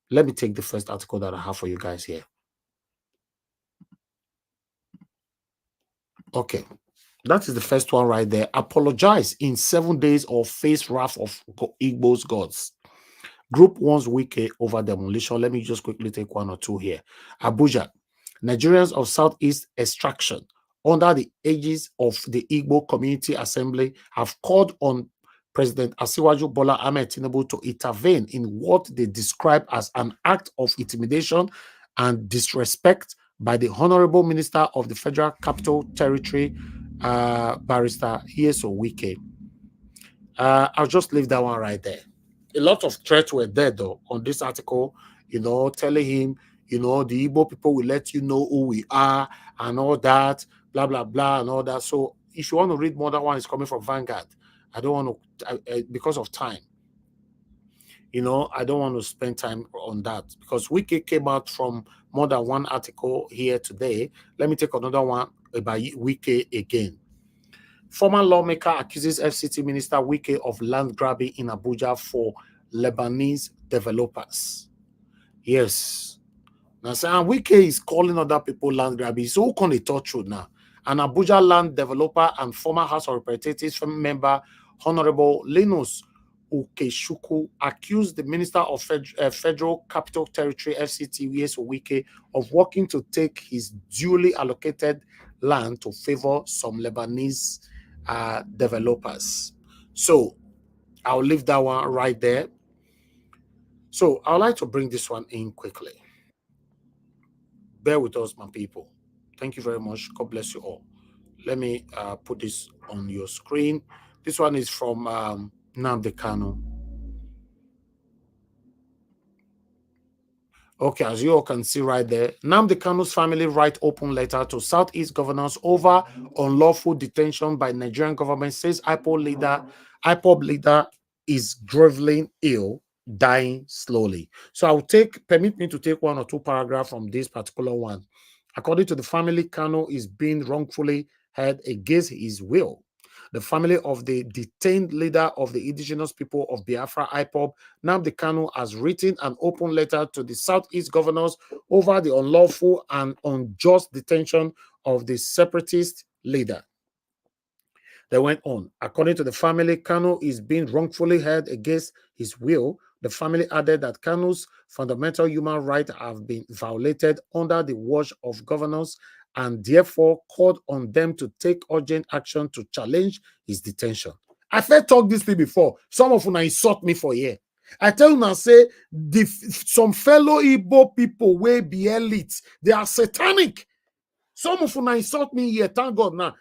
Let me take the first article that I have for you guys here. Okay. That is the first one right there. Apologize in 7 days or face wrath of Igbo's gods. Group wants Wike over demolition. Let me just quickly take one or two here. Abuja. Nigerians of Southeast extraction under the aegis of the Igbo Community Assembly have called on President Asiwaju Bola Ahmed Tinubu to intervene in what they describe as an act of intimidation and disrespect by the Honorable Minister of the Federal Capital Territory, Barrister Yeso Wike. I'll just leave that one right there. A lot of threats were there, though, on this article, telling him, the Igbo people will let you know who we are and all that, blah, blah, blah, and all that. So if you want to read more, that one is coming from Vanguard. I don't want to, because of time, I don't want to spend time on that because Wike came out from more than one article here today. Let me take another one about Wike again. Former lawmaker accuses FCT Minister Wike of land grabbing in Abuja for Lebanese developers. Yes. Now, Wike is calling other people land grabbing. So who can they touch you now? An Abuja land developer and former House of Representatives member, Honorable Linus Okechukwu accused the Minister of Federal Capital Territory, FCT, Nyesom Wike, of working to take his duly allocated land to favor some Lebanese developers. So I'll leave that one right there. So I'd like to bring this one in quickly. Bear with us, my people. Thank you very much. God bless you all. Let me put this on your screen. This one is from Nnamdi Kanu. Okay, as you all can see right there, Nnamdi Kanu's family write open letter to Southeast governors over unlawful detention by Nigerian government, says IPOB leader is gravely ill, dying slowly. So permit me to take one or two paragraphs from this particular one. According to the family, Kanu is being wrongfully held against his will. The family of the detained leader of the indigenous people of Biafra, IPOB, Nnamdi Kanu, has written an open letter to the Southeast governors over the unlawful and unjust detention of the separatist leader. They went on. According to the family, Kanu is being wrongfully held against his will. The family added that Kanu's fundamental human rights have been violated under the watch of governors and therefore called on them to take urgent action to challenge his detention. I've talked this thing before. Some of you insult me for here. I tell you now, say, some fellow Igbo people will be elite. They are satanic. Some of you insult me here. Thank God now.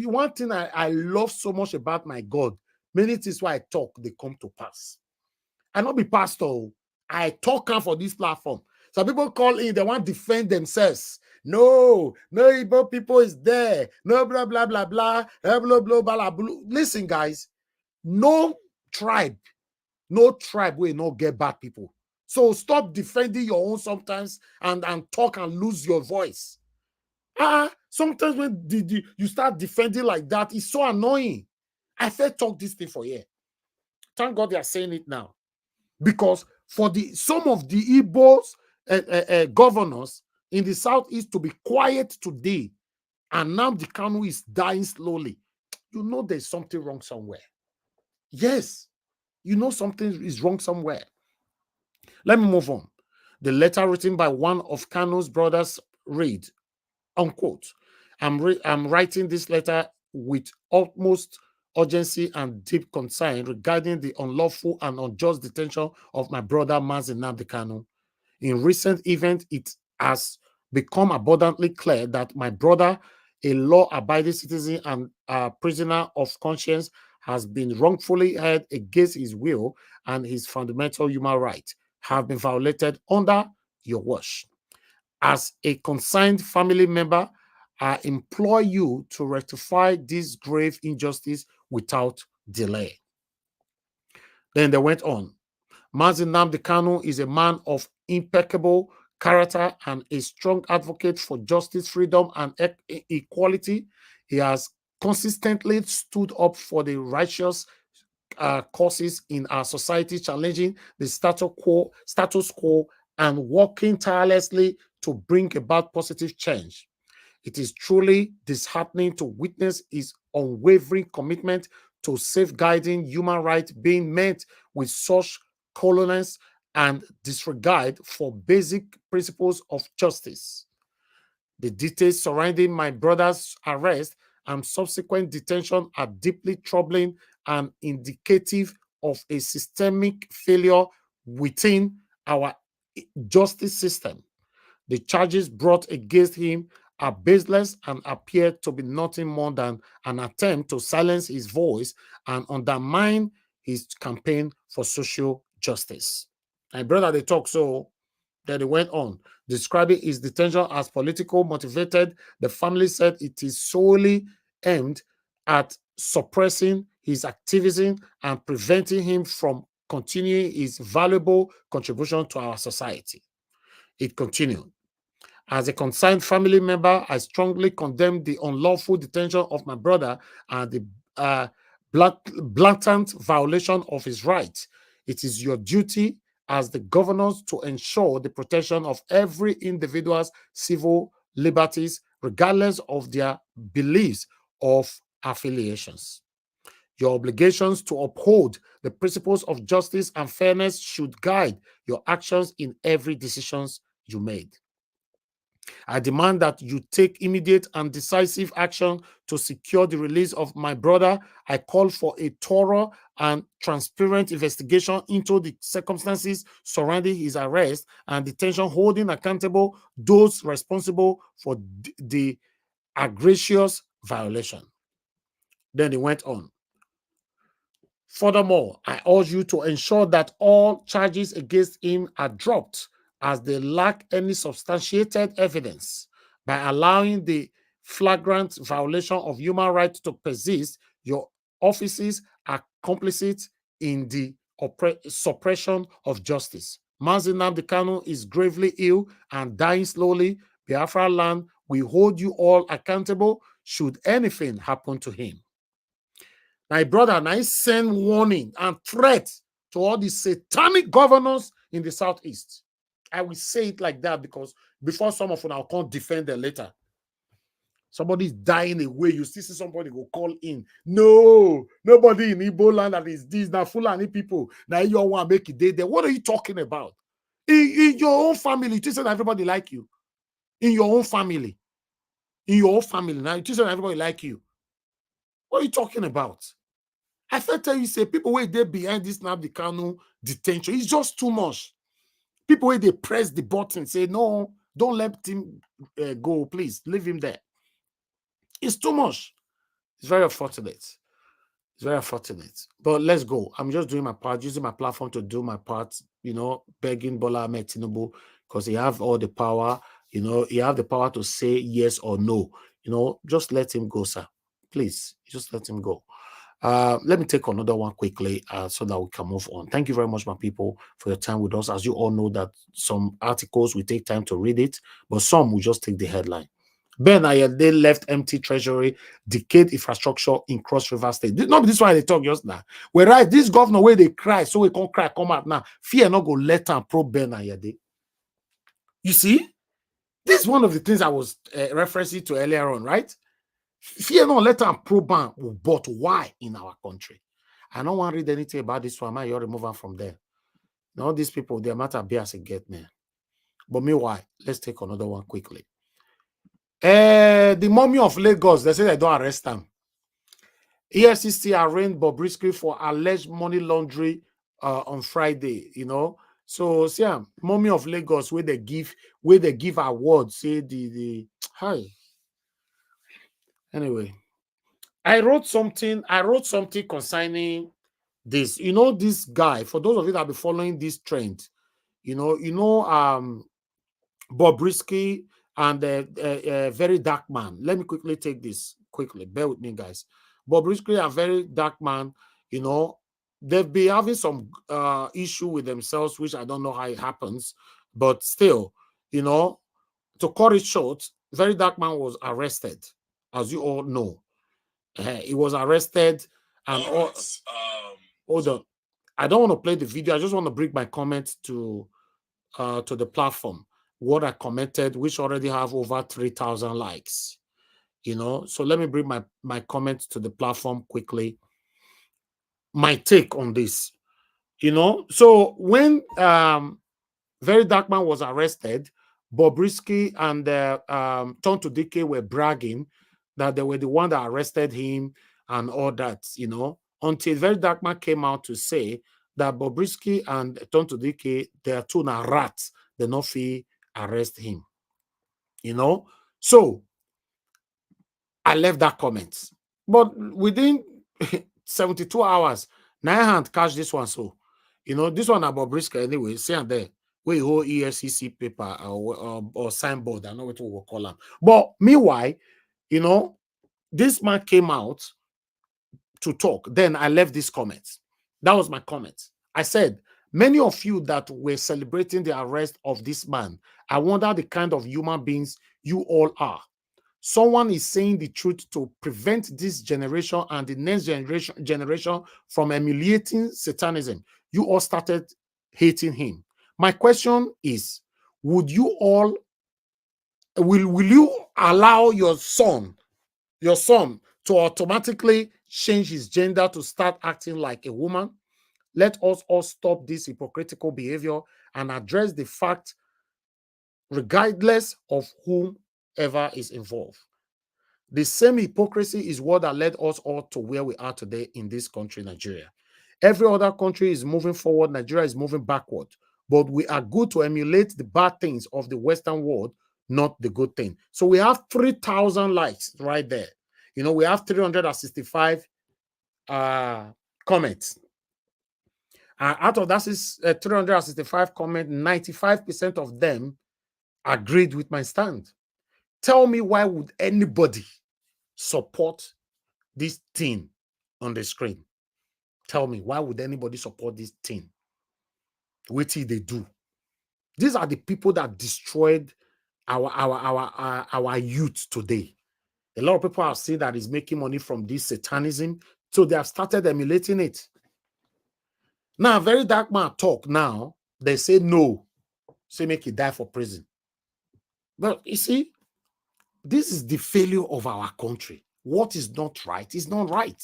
One thing I love so much about my God, many things why I talk, they come to pass. I not be pastor. I talk for this platform. Some people call in, they want to defend themselves. No Igbo people is there. No blah, blah, blah, blah, blah, blah, blah, blah, blah. Listen, guys, no tribe will not get bad people. So stop defending your own sometimes and talk and lose your voice. Sometimes when you start defending like that, it's so annoying. I talk this thing for years. Thank God they are saying it now. Because for some of the Igbos governors in the Southeast to be quiet today, and now the Kanu is dying slowly, you know there's something wrong somewhere. Yes, you know something is wrong somewhere. Let me move on. The letter written by one of Kanu's brothers read, unquote, I'm writing this letter with utmost urgency and deep concern regarding the unlawful and unjust detention of my brother Nnamdi Kanu. In recent events, it has become abundantly clear that my brother, a law-abiding citizen and a prisoner of conscience, has been wrongfully held against his will, and his fundamental human rights have been violated under your watch. As a concerned family member, I implore you to rectify this grave injustice without delay. Then they went on. Nnamdi Kanu is a man of impeccable character and a strong advocate for justice, freedom, and equality. He has consistently stood up for the righteous causes in our society, challenging the status quo and working tirelessly to bring about positive change. It is truly disheartening to witness his unwavering commitment to safeguarding human rights being met with such colorless and disregard for basic principles of justice. The details surrounding my brother's arrest and subsequent detention are deeply troubling and indicative of a systemic failure within our justice system. The charges brought against him are baseless and appear to be nothing more than an attempt to silence his voice and undermine his campaign for social justice. My brother, they talk so that they went on, describing his detention as political motivated. The family said it is solely aimed at suppressing his activism and preventing him from continuing his valuable contribution to our society. It continued. As a concerned family member, I strongly condemn the unlawful detention of my brother and the blatant violation of his rights. It is your duty as the governors to ensure the protection of every individual's civil liberties, regardless of their beliefs or affiliations. Your obligations to uphold the principles of justice and fairness should guide your actions in every decisions you made. I demand that you take immediate and decisive action to secure the release of my brother. I call for a thorough and transparent investigation into the circumstances surrounding his arrest and detention, holding accountable those responsible for the egregious violation. Then he went on. Furthermore, I urge you to ensure that all charges against him are dropped as they lack any substantiated evidence. By allowing the flagrant violation of human rights to persist, your offices are complicit in the suppression of justice. Nnamdi Kanu is gravely ill and dying slowly. Biafra land will hold you all accountable should anything happen to him. My brother, and I send warning and threat to all the satanic governors in the Southeast. I will say it like that because before some of them, I can't defend them later. Somebody's dying away. You still see somebody go call in. No, nobody in Igbo land that is this. Now, Fulani people. Now, you all want to make it day there. What are you talking about? In your own family, you say everybody like you. In your own family. In your own family. Now, you say everybody like you. What are you talking about? I felt tell you, say, people where they behind this Nnamdi Kanu detention, it's just too much. People where they press the button, say, no, don't let him go, please, leave him there. It's too much. It's very unfortunate. It's very unfortunate. But let's go. I'm just doing my part, using my platform to do my part, begging Bola Ahmed Tinubu, because he have all the power, he have the power to say yes or no. Just let him go, sir. Please, just let him go. Let me take another one quickly so that we can move on. Thank you very much, my people, for your time with us. As you all know that some articles will take time to read it, but some will just take the headline. Ben Ayede left empty treasury, decayed infrastructure in Cross River State. Not this one they talk just now. Whereas this governor where they cry, so we can't cry, come out now. Fear not go let and probe Ben Ayede. You see, this is one of the things I was referencing to earlier on, right? Fear not let and probe, but why in our country? I don't want to read anything about this one. You remove them from there. Now these people, they matter be as a get man. But meanwhile, let's take another one quickly. The mummy of Lagos, they say they don't arrest them. EFCC arraigned Bobrisky for alleged money laundering on Friday, So see, mummy of Lagos, where they give awards, say hi. Anyway, I wrote something concerning this. This guy, for those of you that have been following this trend, Bobrisky and a very dark man. Let me quickly take this quickly. Bear with me, guys. Bobrisky and very dark man, they've been having some issue with themselves, which I don't know how it happens, but still, to cut it short, very dark man was arrested, as you all know. He was arrested and hold on. I don't want to play the video. I just want to bring my comments to the platform. What I commented, which already have over 3,000 likes. So let me bring my comments to the platform quickly. My take on this. So when Very Dark Man was arrested, Bobrisky and Tonto Dike were bragging that they were the one that arrested him and all that, until Very Dark Man came out to say that Bobrisky and Tonto Dike, they are two rats, they no fee arrest him. So I left that comment. But within 72 hours, Nyahant catch this one. So, this one about Bobrisky anyway, see and there. We hold EFCC paper or signboard, I know what we will call them. But meanwhile, this man came out to talk. Then I left this comment. That was my comment. I said, many of you that were celebrating the arrest of this man, I wonder the kind of human beings you all are. Someone is saying the truth to prevent this generation and the next generation from emulating Satanism. You all started hating him. My question is, will you allow your son to automatically change his gender to start acting like a woman. Let us all stop this hypocritical behavior and address the fact, regardless of whomever is involved. The same hypocrisy is what that led us all to where we are today in this country, Nigeria. Every other country is moving forward. Nigeria is moving backward. But we are good to emulate the bad things of the Western world, not the good thing. So we have 3,000 likes right there. You know, we have 365 comments. Out of that is 365 comments, 95% of them agreed with my stand. Tell me, why would anybody support this thing on the screen? Tell me, why would anybody support this thing? What did they do? These are the people that destroyed our youth today. A lot of people have seen that is making money from this satanism, so they have started emulating it. Now, very dark man talk now. They say no, say make it die for prison. But you see, this is the failure of our country. What is not right is not right.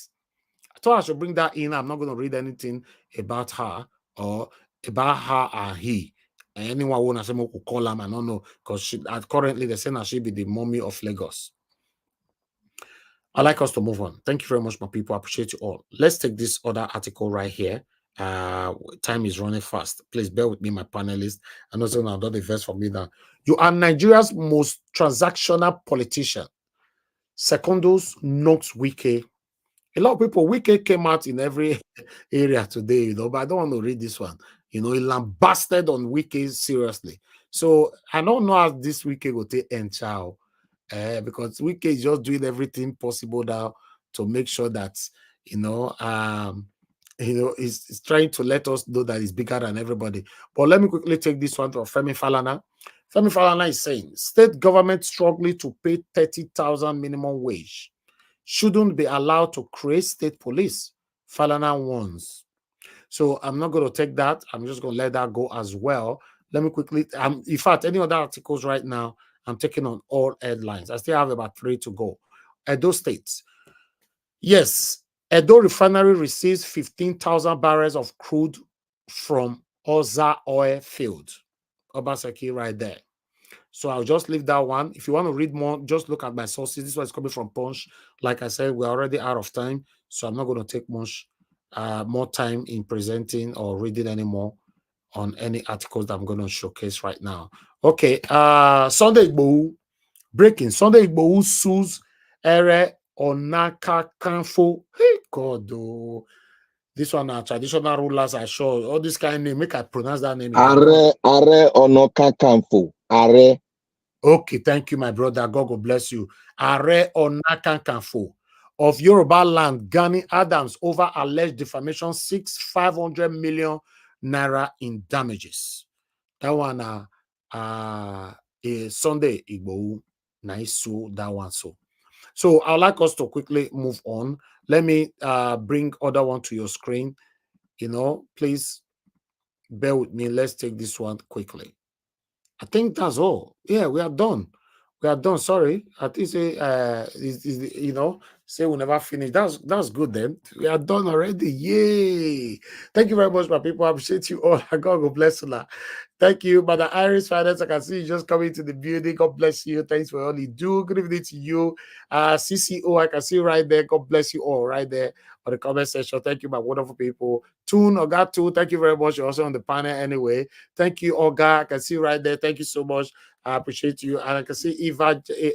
I thought I should bring that in. I'm not going to read anything about her or about her or he. Anyone want to say could call him, I don't know, because currently they're saying that she be the mummy of Lagos. I'd like us to move on. Thank you very much, my people. I appreciate you all. Let's take this other article right here. Time is running fast. Please bear with me, my panelists. And also now, don't invest for me now. You are Nigeria's most transactional politician. Secondus knocks Wike. A lot of people, Wike came out in every area today, you know, but I don't want to read this one. You know, he lambasted on Wike seriously. So I don't know how this Wike will take end, child. Because Wike is just doing everything possible now to make sure that, he's trying to let us know that he's bigger than everybody. But let me quickly take this one from Femi Falana. Femi Falana is saying, state government struggling to pay 30,000 minimum wage shouldn't be allowed to create state police. Falana warns. So I'm not going to take that. I'm just going to let that go as well. Let me quickly, in fact, any other articles right now, I'm taking on all headlines. I still have about 3 to go. Edo State. Yes, Edo refinery receives 15,000 barrels of crude from Oza oil field. Obaseki right there. So I'll just leave that one. If you want to read more, just look at my sources. This one is coming from Punch. Like I said, we're already out of time, so I'm not going to take much more time in presenting or reading anymore on any articles that I'm going to showcase right now. Okay, Sunday Igbohu, breaking. Sunday Igbohu sues Ere Onakakanfo. Hey, God, oh. This one are traditional rulers, I sure. All this kind of name, make I pronounce that name. Are Onakakanfo. Are. Okay, thank you, my brother. God bless you. Are Onakakanfo of Yoruba land, Gani Adams, over alleged defamation, seeks 500 million naira in damages. That one, Sunday Igbohu, nice, that one. So I'd like us to quickly move on. Let me bring other one to your screen. Please bear with me. Let's take this one quickly. I think that's all. Yeah, we are done. We are done. Sorry. I think say say we never finish. That's good then. We are done already. Yay. Thank you very much, my people. I appreciate you all. God bless you. Thank you. Mother Iris Finance, I can see you just coming to the building. God bless you. Thanks for all you do. Good evening to you. CCO, I can see right there. God bless you all right there on the comment section. Thank you, my wonderful people. Toon, Oga Toon, thank you very much. You're also on the panel anyway. Thank you, Oga. I can see right there. Thank you so much. I appreciate you. And I can see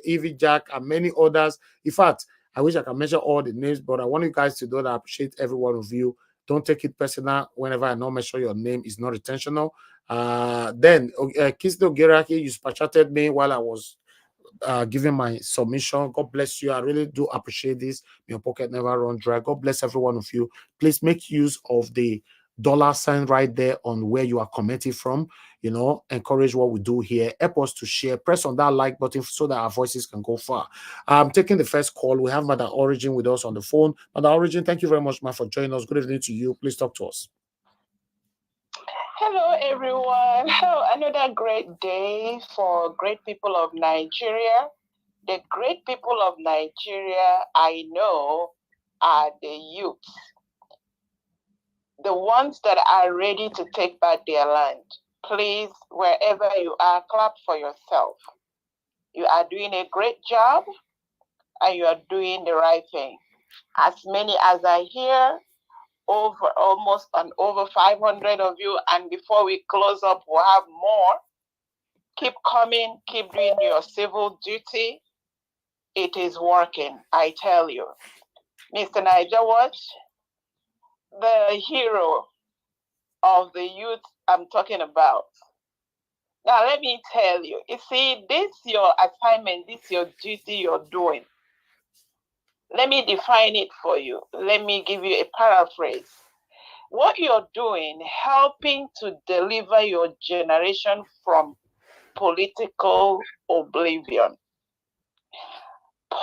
Evie Jack and many others. In fact, I wish I could mention all the names, but I want you guys to know that I appreciate every one of you. Don't take it personal whenever I not mention your name. It's not intentional. Then Kisdo Geraki, you spatchatted me while I was giving my submission. God bless you. I really do appreciate this. Your pocket never run dry. God bless every one of you. Please make use of the $sign right there on where you are commenting from. Encourage what we do here. Help us to share. Press on that like button so that our voices can go far. I'm taking the first call. We have Mother Origin with us on the phone. Mother Origin, thank you very much, ma, for joining us. Good evening to you. Please talk to us. Hello, everyone. Another great day for great people of Nigeria. The great people of Nigeria, I know, are the youth, the ones that are ready to take back their land. Please, wherever you are, clap for yourself. You are doing a great job and you are doing the right thing. As many as I hear, almost over 500 of you, and before we close up, we'll have more. Keep coming, keep doing your civil duty. It is working, I tell you. Mr. Niger Watch, the hero of the youth I'm talking about. Now, let me tell you, see, this your assignment, this your duty you're doing. Let me define it for you. Let me give you a paraphrase. What you're doing, helping to deliver your generation from political oblivion,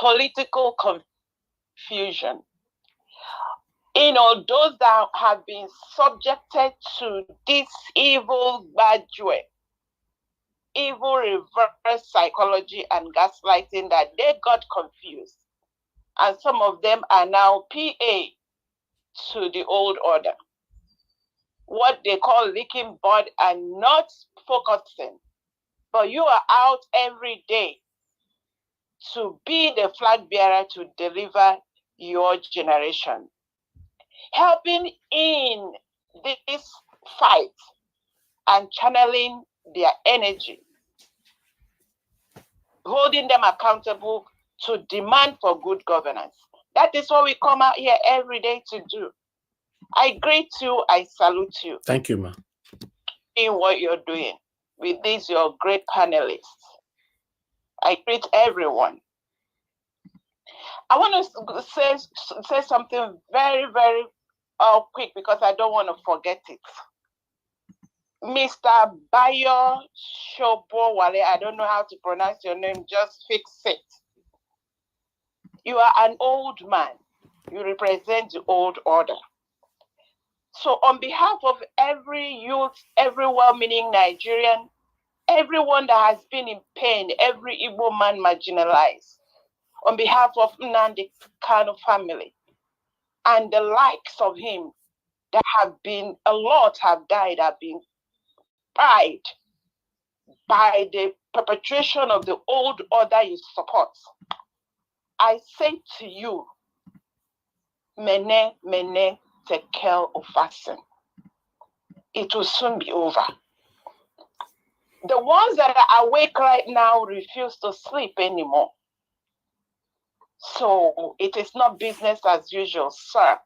political confusion. You know, those that have been subjected to this evil graduate, evil reverse psychology and gaslighting, that they got confused. And some of them are now PA to the old order. What they call leaking blood and not focusing. But you are out every day to be the flag bearer to deliver your generation. Helping in this fight and channeling their energy, holding them accountable to demand for good governance. That is what we come out here every day to do. I greet you, I salute you. Thank you, ma. In what you're doing with these, your great panelists. I greet everyone. I want to say something very, very quick because I don't want to forget it. Mr. Bayo Shobowale, I don't know how to pronounce your name, just fix it. You are an old man. You represent the old order. So on behalf of every youth, every well-meaning Nigerian, everyone that has been in pain, every Igbo man marginalized, on behalf of Nnamdi Kanu family, and the likes of him that have been, a lot have died, have been died by the perpetration of the old order you support. I say to you, Mene, Mene, Tekel Ofasen. It will soon be over. The ones that are awake right now refuse to sleep anymore. So it is not business as usual, sir.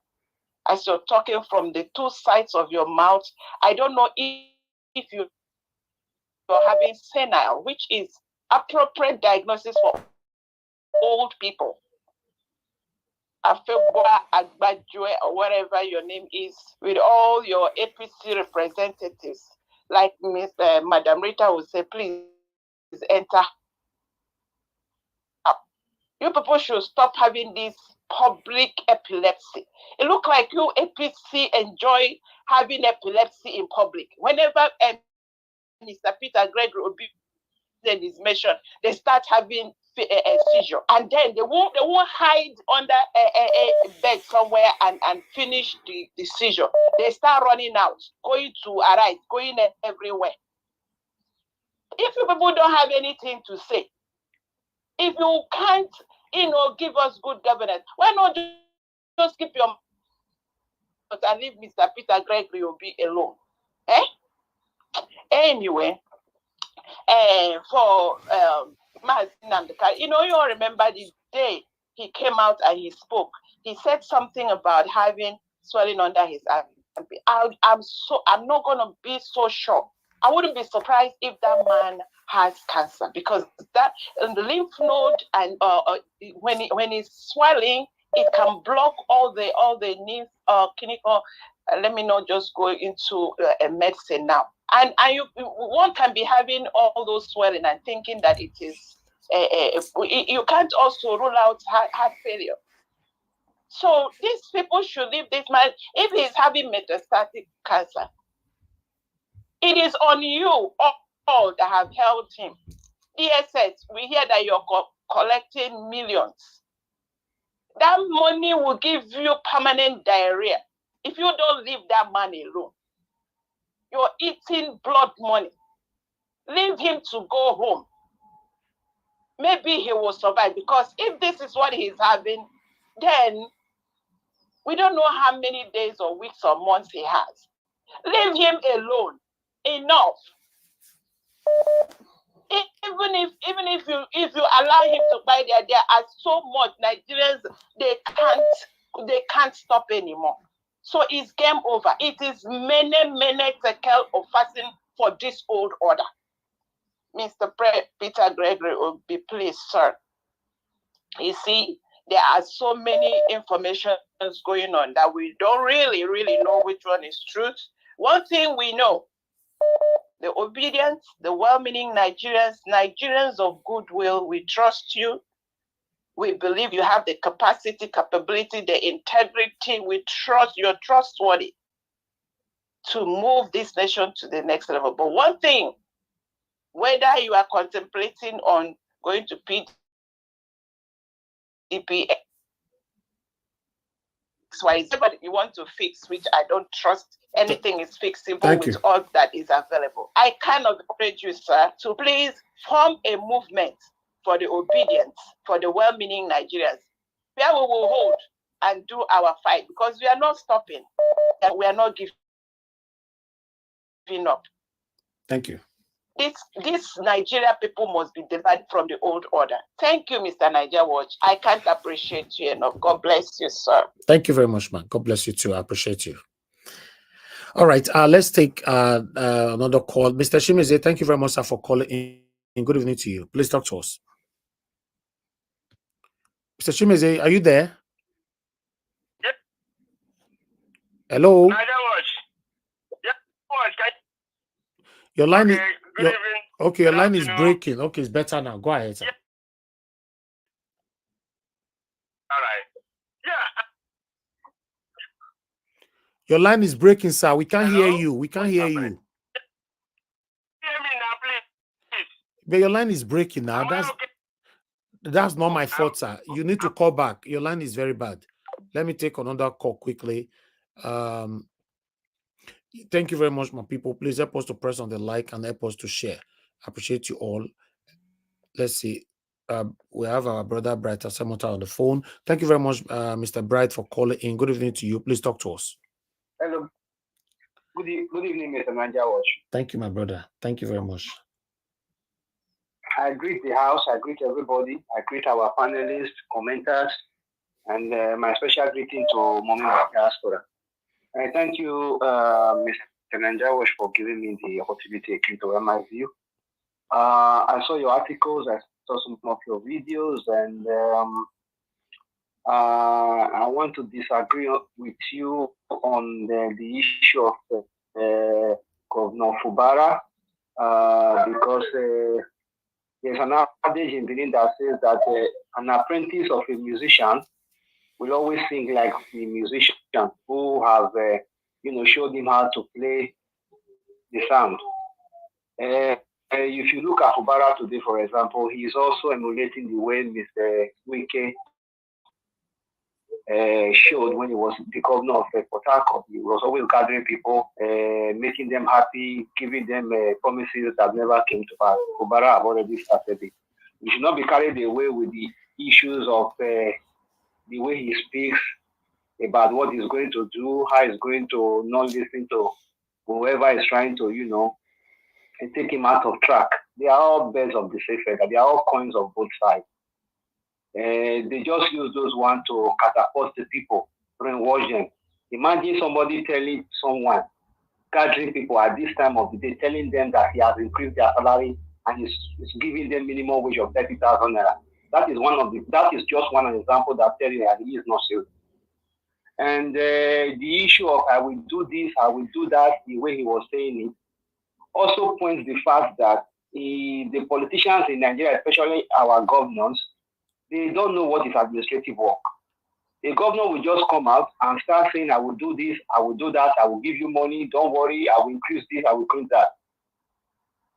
As you're talking from the two sides of your mouth, I don't know if you're having senile, which is appropriate diagnosis for old people. Afegwa Agbajue, or whatever your name is, with all your APC representatives, like Madam Rita would say, please enter. You people should stop having this public epilepsy. It looks like you APC enjoy having epilepsy in public. Whenever Mr. Peter Gregory Obi is mentioned, they start having a seizure, and then they won't hide under a bed somewhere and finish the seizure. They start running out, going to arise, going everywhere. If you people don't have anything to say, if you can't, give us good governance, why not just keep your mouth and leave Mr. Peter Gregory Obi alone? Anyway, for Nnamdi Kanu, you all remember the day he came out and he spoke. He said something about having swelling under his arm. I'm not gonna be so sure. I wouldn't be surprised if that man has cancer, because that the lymph node, and when it's swelling, it can block all the lymph clinical. Let me not just go into medicine now. And one can be having all those swelling and thinking that it is. You can't also rule out heart failure. So these people should leave this man. If he's having metastatic cancer, it is on you all that have held him. DSS, we hear that you're collecting millions. That money will give you permanent diarrhea. If you don't leave that man alone, you're eating blood money. Leave him to go home. Maybe he will survive, because if this is what he's having, then we don't know how many days or weeks or months he has. Leave him alone. Enough. Even if you allow him to buy there are so much Nigerians, they can't stop anymore. So it's game over. It is many tekel of fasting for this old order. Mr. Peter Gregory will be pleased, sir. You see, there are so many informations going on that we don't really know which one is truth. One thing we know, the obedient, the well-meaning Nigerians of goodwill, we trust you. We believe you have the capacity, capability, the integrity. We trust you're trustworthy to move this nation to the next level. But one thing, whether you are contemplating on going to PDP, whatever you want to fix, which I don't trust anything is fixable with all that is available. I kind of encourage you, sir, to please form a movement for the obedient, for the well-meaning Nigerians, where we will hold and do our fight, because we are not stopping and we are not giving up. Thank you. This Nigeria people must be divided from the old order. Thank you, Mr. Niger Watch. I can't appreciate you enough. God bless you, sir. Thank you very much, man. God bless you too. I appreciate you. All right, let's take another call. Mr. Shimize, thank you very much, sir, for calling in. Good evening to you. Please talk to us. Mr. Shimize, are you there? Yep. Hello? Niger Watch. Yep. Your line is... Good evening. Okay, your line is breaking. Okay, it's better now. Go ahead, sir. Yep. All right. Yeah. Your line is breaking, sir. We can't hear you. We can't hear you. Hear me now, please. But your line is breaking now. That's not my fault, sir. You need to call back. Your line is very bad. Let me take another call quickly. Thank you very much, my people. Please help us to press on the like and help us to share. I appreciate you all. Let's see. We have our brother Bright Asamota on the phone. Thank you very much, Mr. Bright, for calling in. Good evening to you. Please talk to us. Hello. Good evening, Mr. Niger Watch. Thank you, my brother. Thank you very much. I greet the house. I greet everybody. I greet our panelists, commenters, and my special greeting to Mommy Diaspora. I thank you, Mr. Niger Watch, for giving me the opportunity to hear my view. I saw your articles. I saw some of your videos, and I want to disagree with you on the issue of Governor Fubara, because there's an adage in Benin that says that an apprentice of a musician will always sing like the musician who have, showed him how to play the sound. If you look at Fubara today, for example, he is also emulating the way Mr. Wike showed when he was the governor of Port Harcourt. He was always gathering people, making them happy, giving them promises that never came to pass. Fubara have already started it. We should not be carried away with the issues of the way he speaks about what he's going to do, how he's going to not listen to whoever is trying to, and take him out of track. They are all birds of the same feather. They are all coins of both sides. They just use those ones to catapult the people, brainwash them. Imagine somebody telling someone, gathering people at this time of the day, telling them that he has increased their salary and is giving them minimum wage of 30,000 naira. That is just one example that tells you that he is not serious. And the issue of I will do this, I will do that, the way he was saying it, also points the fact that the politicians in Nigeria, especially our governors, they don't know what is administrative work. A governor will just come out and start saying, I will do this, I will do that, I will give you money, don't worry, I will increase this, I will increase that.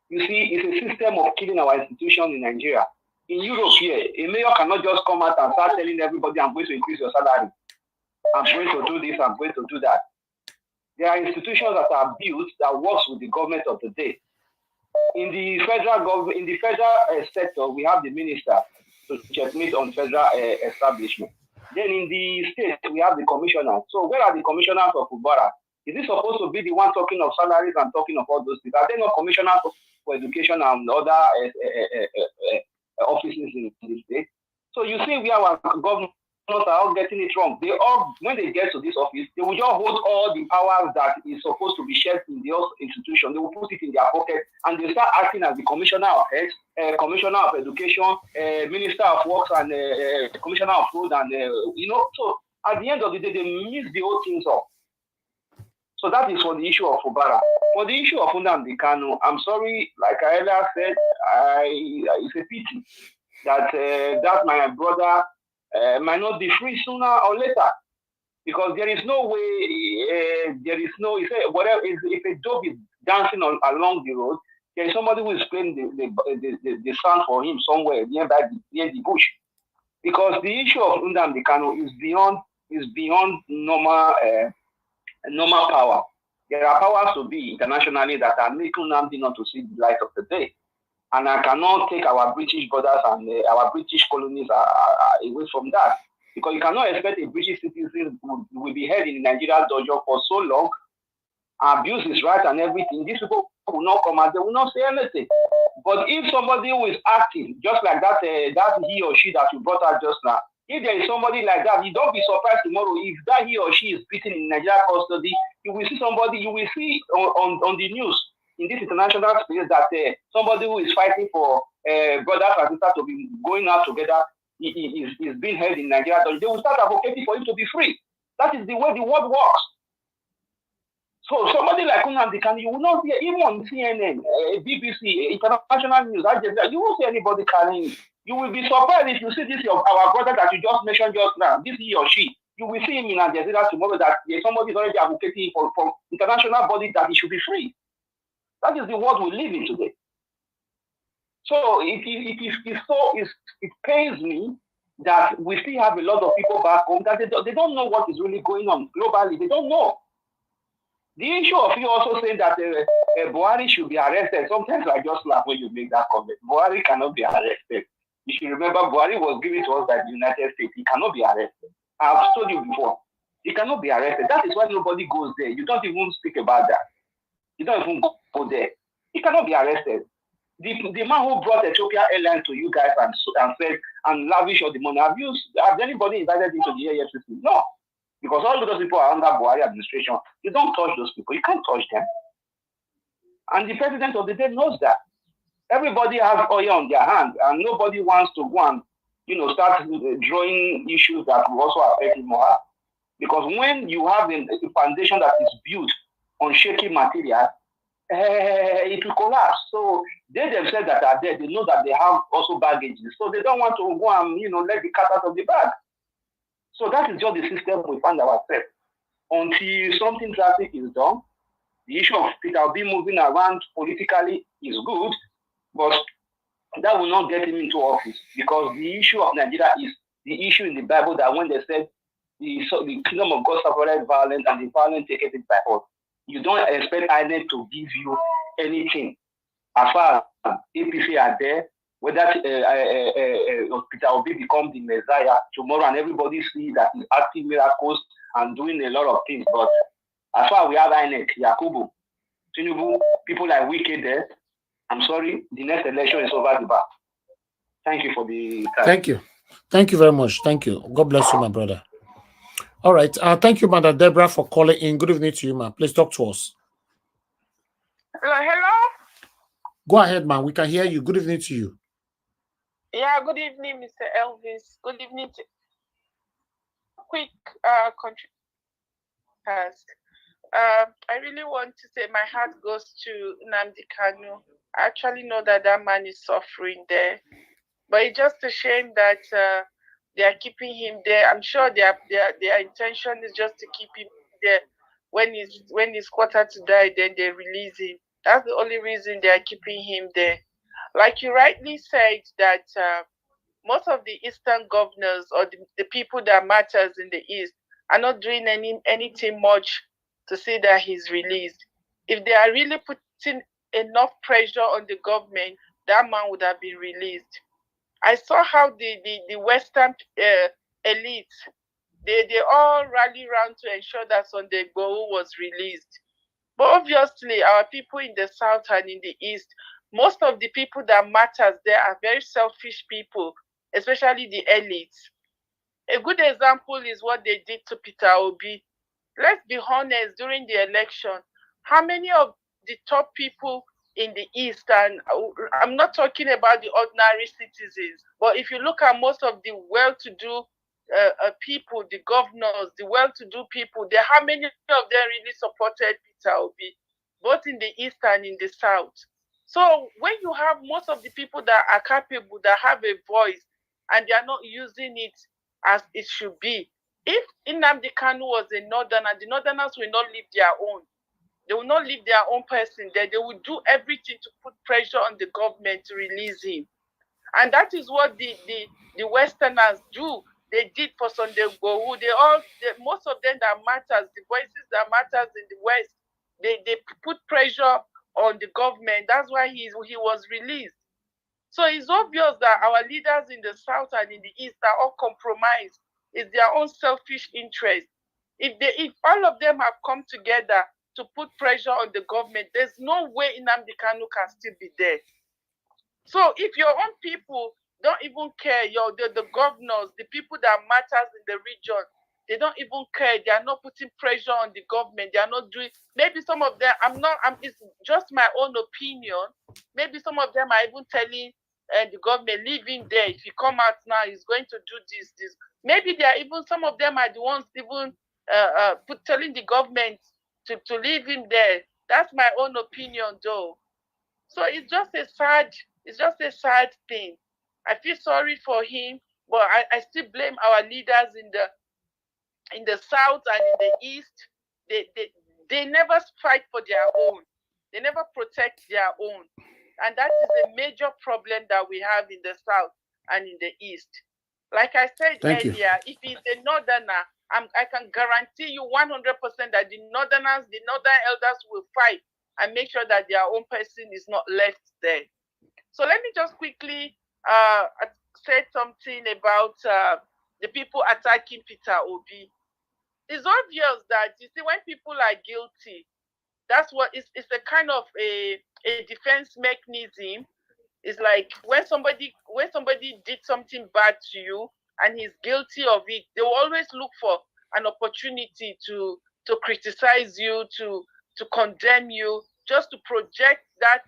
You see, it's a system of killing our institution in Nigeria. In Europe here, a mayor cannot just come out and start telling everybody, I'm going to increase your salary. I'm going to do this, I'm going to do that. There are institutions that are built that works with the government of the day. In the federal government, in the federal sector, we have the minister to checkmate on federal establishment. Then in the state, we have the commissioner. So where are the commissioners of Ubara? Is it supposed to be the one talking of salaries and talking of all those things? Are they not commissioners for education and other offices in the state? So you see, we our governors are all getting it wrong. They all, when they get to this office, they will just hold all the powers that is supposed to be shared in the institution. They will put it in their pocket and they start acting as the commissioner of health, commissioner of education, minister of works, and commissioner of food, and So at the end of the day, they mix the whole things up. So that is for the issue of Ubara. For the issue of Nnamdi Kanu, I'm sorry, like I earlier said, it's a pity that that my brother might not be free sooner or later, because there is no way, whatever, if a dog is dancing along the road, there is somebody who is playing the sound for him somewhere near the bush. Because the issue of Nnamdi Kanu is beyond normal power. There are powers to be internationally that are making Nnamdi not to see the light of the day. And I cannot take our British brothers and our British colonies away from that. Because you cannot expect a British citizen will be held in Nigeria's dojo for so long, abuse his rights and everything. These people will not come out, they will not say anything. But if somebody who is acting, just like that he or she that you brought out just now, if there is somebody like that, you don't be surprised tomorrow if that he or she is beaten in Nigeria custody. You will see on the news in this international space that somebody who is fighting for brothers and sisters to be going out together is being held in Nigeria. They will start advocating for him to be free. That is the way the world works. So somebody like Nnamdi Kanu, you will not see, even on CNN, BBC, international news, you won't see anybody carrying it. You will be surprised if you see this our brother that you just mentioned just now, this he or she. You will see him in Al Jazeera tomorrow that somebody is already advocating for international body that he should be free. That is the world we live in today. So it pains me that we still have a lot of people back home that they don't know what is really going on globally. They don't know. The issue of you also saying that Buhari should be arrested, sometimes I just laugh when you make that comment. Buhari cannot be arrested. You should remember Buhari was given to us by the United States. He cannot be arrested. I've told you before. He cannot be arrested. That is why nobody goes there. You don't even speak about that. You don't even go there. He cannot be arrested. The man who brought Ethiopia Airlines to you guys and said and lavish all the money, have anybody invited into the AFCC? No. Because all those people are under Buhari administration. You don't touch those people. You can't touch them. And the president of the day knows that. Everybody has oil on their hands, and nobody wants to go and start drawing issues that will also affect him or her. Because when you have a foundation that is built on shaky material, it will collapse. So they themselves that are there, they know that they have also baggages. So they don't want to go and let the cat out of the bag. So that is just the system we find ourselves. Until something drastic is done, the issue of Peter Obi moving around politically is good, but that will not get him into office, because the issue of Nigeria is the issue in the Bible that when they said the kingdom of God suffered violence and the violent take it by force, you don't expect either to give you anything. As far as APC are there, whether Peter Obi becomes the Messiah tomorrow and everybody see that he's acting miracles and doing a lot of things. But as far as we have INEC, Yakubu, Tinubu, people like Wike there, I'm sorry, the next election is over the bar. Thank you for the time. Thank you. Thank you very much. Thank you. God bless you, my brother. All right. Thank you, Madam Deborah, for calling in. Good evening to you, ma'am. Please talk to us. Hello? Go ahead, ma'am. We can hear you. Good evening to you. Yeah, good evening, Mr. Elvis. Good evening to quick country. I really want to say my heart goes to Nnamdi Kanu. I actually know that man is suffering there, but it's just a shame that they are keeping him there. I'm sure their intention is just to keep him there. When he's quartered to die, then they release him. That's the only reason they are keeping him there. Like you rightly said that most of the Eastern governors or the people that matters in the East are not doing anything much to see that he's released. If they are really putting enough pressure on the government, that man would have been released. I saw how the Western elites, they all rally around to ensure that Sunday Igboho was released. But obviously, our people in the South and in the East, most of the people that matters there are very selfish people, especially the elites. A good example is what they did to Peter Obi. Let's be honest, during the election, how many of the top people in the East, and I'm not talking about the ordinary citizens, but if you look at most of the well-to-do people, the governors, the well-to-do people, how many of them really supported Peter Obi, both in the East and in the South? So when you have most of the people that are capable, that have a voice, and they are not using it as it should be, if Nnamdi Kanu was a northerner, the northerners will not leave their own. They will not leave their own person there. They will do everything to put pressure on the government to release him. And that is what the Westerners do. They did for Sunday Igboho. Most of them that matters, the voices that matters in the West, they put pressure on the government. That's why he was released. So it's obvious that our leaders in the South and in the East are all compromised. It's their own selfish interest. If all of them have come together to put pressure on the government, there's no way Nnamdi Kanu can still be there. So if your own people don't even care, the governors, the people that matters in the region, they don't even care. They are not putting pressure on the government. They are not doing. Maybe some of them. It's just my own opinion. Maybe some of them are even telling the government, leave him there. If he come out now, he's going to do this. Maybe they are even. Some of them are the ones even telling the government to leave him there. That's my own opinion, though. So it's just a sad thing. I feel sorry for him, but I still blame our leaders in the South and in the East. They never fight for their own. They never protect their own. And that is a major problem that we have in the South and in the East. Like I said earlier, if he's a northerner, I can guarantee you 100% that the northern elders will fight and make sure that their own person is not left there. So let me just quickly say something about the people attacking Peter Obi. It's obvious that, you see, when people are guilty, that's what it's a kind of a defense mechanism. It's like when somebody did something bad to you and he's guilty of it, they will always look for an opportunity to criticize you, to condemn you, just to project that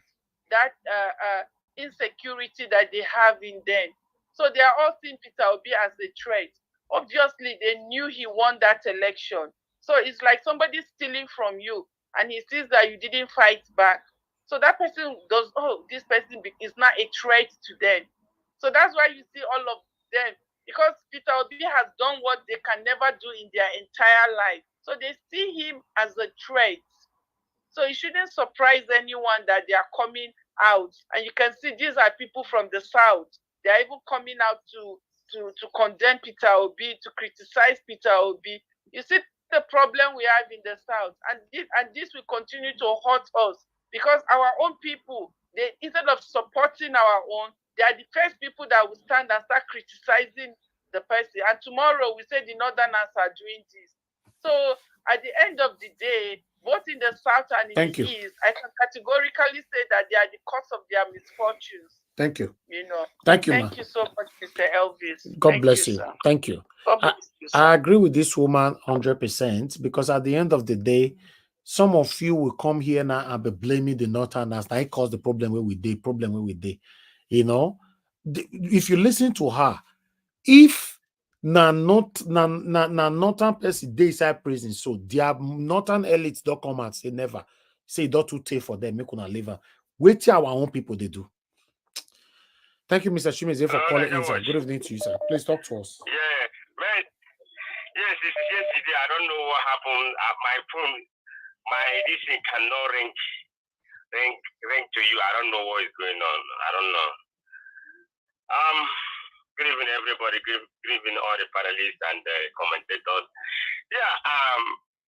insecurity that they have in them. So they are all seeing Peter Obi as a threat. Obviously, they knew he won that election. So it's like somebody stealing from you, and he sees that you didn't fight back. So that person goes, oh, this person is not a threat to them. So that's why you see all of them, because Peter Obi has done what they can never do in their entire life. So they see him as a threat. So it shouldn't surprise anyone that they are coming out. And you can see these are people from the South. They are even coming out to condemn Peter Obi, to criticize Peter Obi. You see the problem we have in the South. And this will continue to hurt us, because our own people, instead of supporting our own, they are the first people that will stand and start criticizing the person. And tomorrow we say the Northerners are doing this. So at the end of the day, both in the South and in the East, I can categorically say that they are the cause of their misfortunes. Thank you. You know. Thank you, Thank you so much, Mr. Elvis. God bless you. Sir. Thank you. God bless you, sir. I agree with this woman 100%, because at the end of the day, some of you will come here now and be blaming the Northerners. That it caused the problem where we did. You know, if you listen to her, if northern person dey inside prison, so their northern elites don't come and say never, say don't too take for them, make una leave her. Wait till our own people they do. Thank you, Mr. Chimeze, for calling in, sir. Good evening to you, sir. Please talk to us. Yeah, man. Yes, it's yesterday. I don't know what happened. My phone, this thing cannot ring to you. I don't know what is going on. I don't know. Good evening, everybody. Good evening, all the panelists and commentators. Yeah,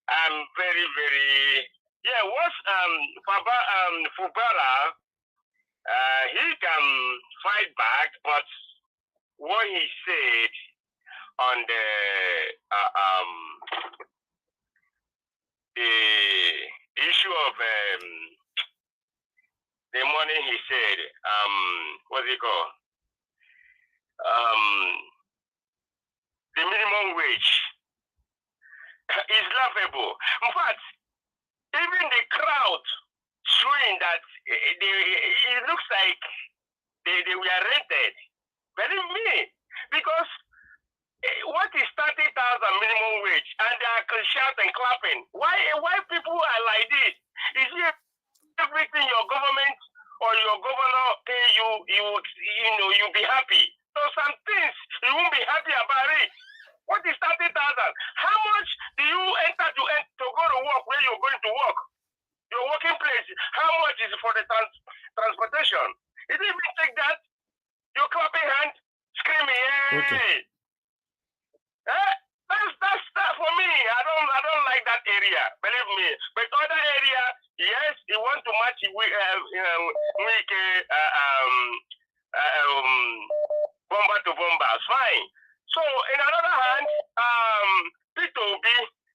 I'm very, very. Yeah, what's Fubara? He can fight back, but what he said on the issue of the morning, he said, what's it called? The minimum wage is laughable. In fact, even the crowd showing that it looks like they were rented. Believe me, because what is 30,000 minimum wage and they are shouting and clapping? Why people are like this? Is it everything your government or your governor pay you, you'll be happy? So some things you won't be happy about it. What is 30,000? How much do you enter to go to work where you're going to work? Your working place, how much is for the transportation? If you even take that, you're clapping hand, screaming, hey! Okay. That's for me. I don't like that area. Believe me. But other area, yes, you want to match bomber to bomber. Fine. So in another hand, P2B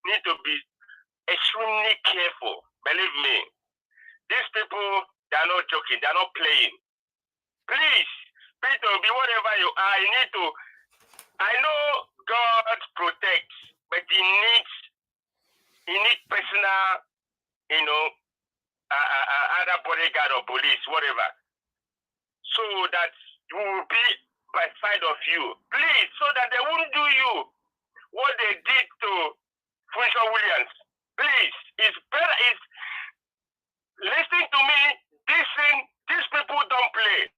need to be extremely careful. Believe me. These people, they are not joking. They are not playing. Please, P2B, whatever you are, you need to. I know God protects, but he needs personal, either bodyguard or police, whatever, so that you will be by side of you. Please, so that they won't do you what they did to Funshaw Williams. Please, it's better. Listen to me. These people don't play.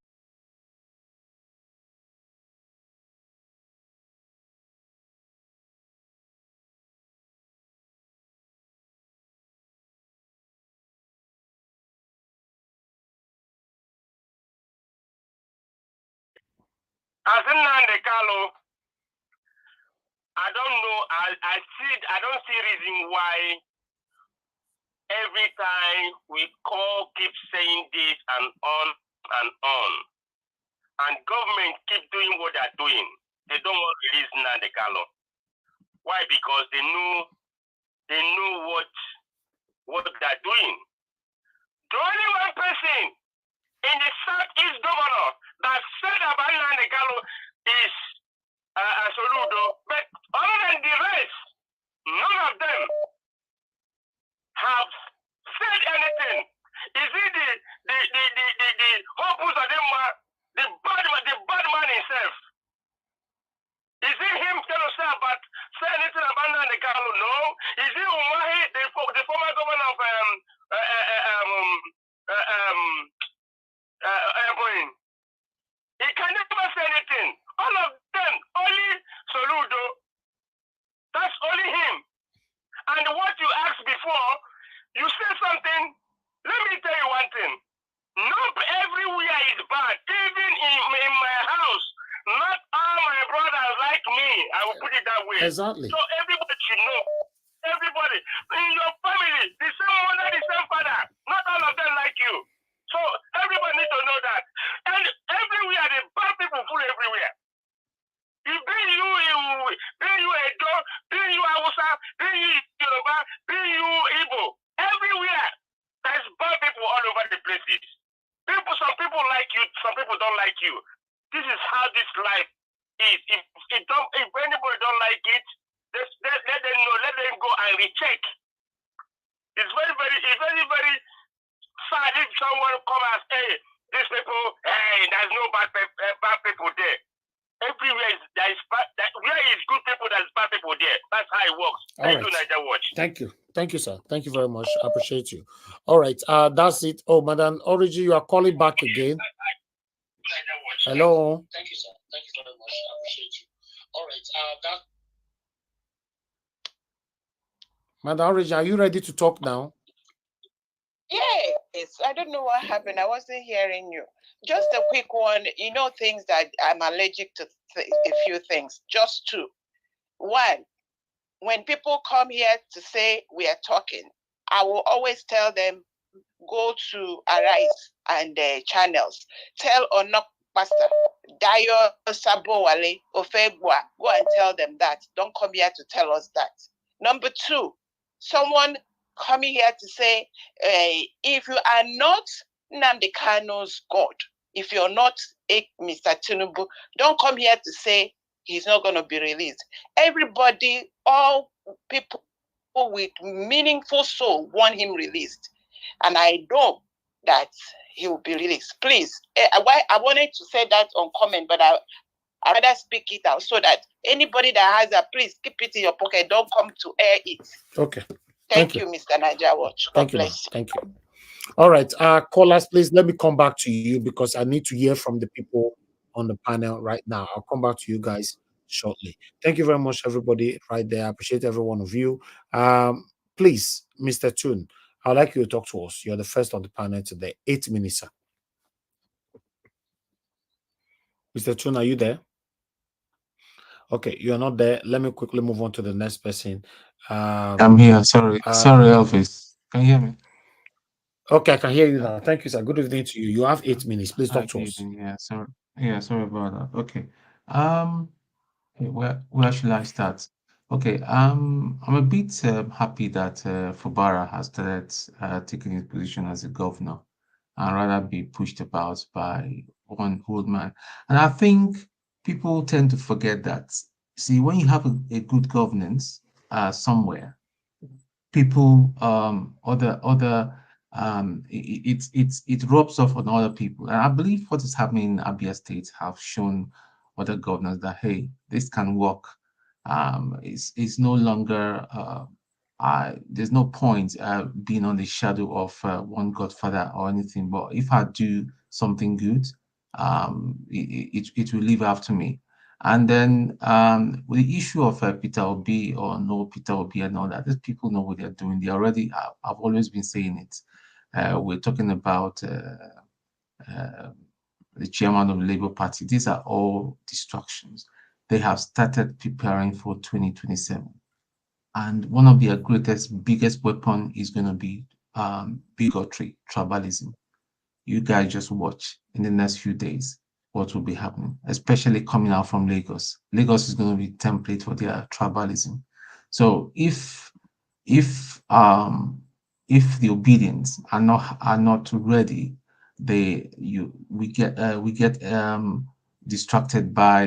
As Nnamdi Kanu, I don't know. I don't see reason why every time we keep saying this and on, and government keep doing what they're doing. They don't want to release Nnamdi Kanu. Why? Because they know what they're doing. The only one person in the Southeast governor that said about Nnamdi Kanu is Soludo, but other than the rest, none of them have said anything. Is it the Hopus of them, the bad man himself? Is it him telling us say anything about Nnamdi Kanu? No. Is it Umahi, the former governor of he can never say anything. All of them, only Soludo. That's only him. And what you asked before, you said something. Let me tell you one thing. Not everywhere is bad. Even in my house, not all my brothers like me. I will put it that way. Exactly. So everybody should know. Everybody. In your family, the same mother, the same father. Not all of them like you. So everybody needs to know that. And everywhere, the bad people full everywhere. If bring you Edo, bring you Hausa, bring you Yoruba, bring you Igbo. Everywhere, there's bad people all over the places. Some people like you, some people don't like you. This is how this life is. If anybody don't like it, let them know, let them go and recheck. It's very, very sad if someone come and say, these people, hey, there's no bad people there. Everywhere there is bad, where is good people, there's bad people there. That's how it works. Thank you, Niger Watch. Thank you, sir. Thank you very much. I appreciate you. All right, that's it. Oh, Madam Origi, you are calling back again. Hello. Thank you, sir. Thank you very much. I appreciate you. All right, Madam Origi, are you ready to talk now? Yeah. Yes, I don't know what happened. I wasn't hearing you. Just a quick one. You know, things that I'm allergic to a few things. Just two. One, when people come here to say we are talking, I will always tell them, go to Arise and channels. Tell Onok Pastor, Dayo Sabowale, Ofegwa, go and tell them that. Don't come here to tell us that. Number two, someone coming here to say, if you are not Nnamdi Kanu's God, if you're not Mr. Tinubu, don't come here to say he's not going to be released. Everybody, all people with meaningful soul want him released. And I know that he will be released. Please, I wanted to say that on comment, but I rather speak it out so that anybody that has a, please keep it in your pocket. Don't come to air it. Okay. Thank you, Mr. Naija Watch. Thank you, bless you. Thank you. All right, callers, please let me come back to you because I need to hear from the people on the panel right now. I'll come back to you guys shortly. Thank you very much, everybody right there. I appreciate every one of you. Please, Mr. Tun, I'd like you to talk to us. You're the first on the panel today. 8 minutes, sir. Mr. Tun, are you there? Okay, you're not there. Let me quickly move on to the next person. I'm here. Sorry, Elvis. Can you hear me? Okay, I can hear you now. Thank you, sir. Good evening to you. You have 8 minutes. Please talk to us. Yeah, sorry. Yeah, sorry about that. Okay. Where should I start? Okay. I'm a bit happy that Fubara has started taking his position as a governor and rather be pushed about by one old man. And I think people tend to forget that. See, when you have a good governance somewhere, people it rubs off on other people. And I believe what is happening in Abia State have shown other governors that hey, this can work. It's no longer there's no point being on the shadow of one godfather or anything. But if I do something good, it will live after me. And then with the issue of Peter Obi or no Peter Obi and all that, these people know what they're doing. They already, I've always been saying it. We're talking about the chairman of the Labour Party. These are all distractions. They have started preparing for 2027. And one of their biggest weapon is going to be bigotry, tribalism. You guys just watch in the next few days what will be happening, especially coming out from Lagos. Lagos is going to be template for their tribalism. So if the obedience are not ready, we get distracted by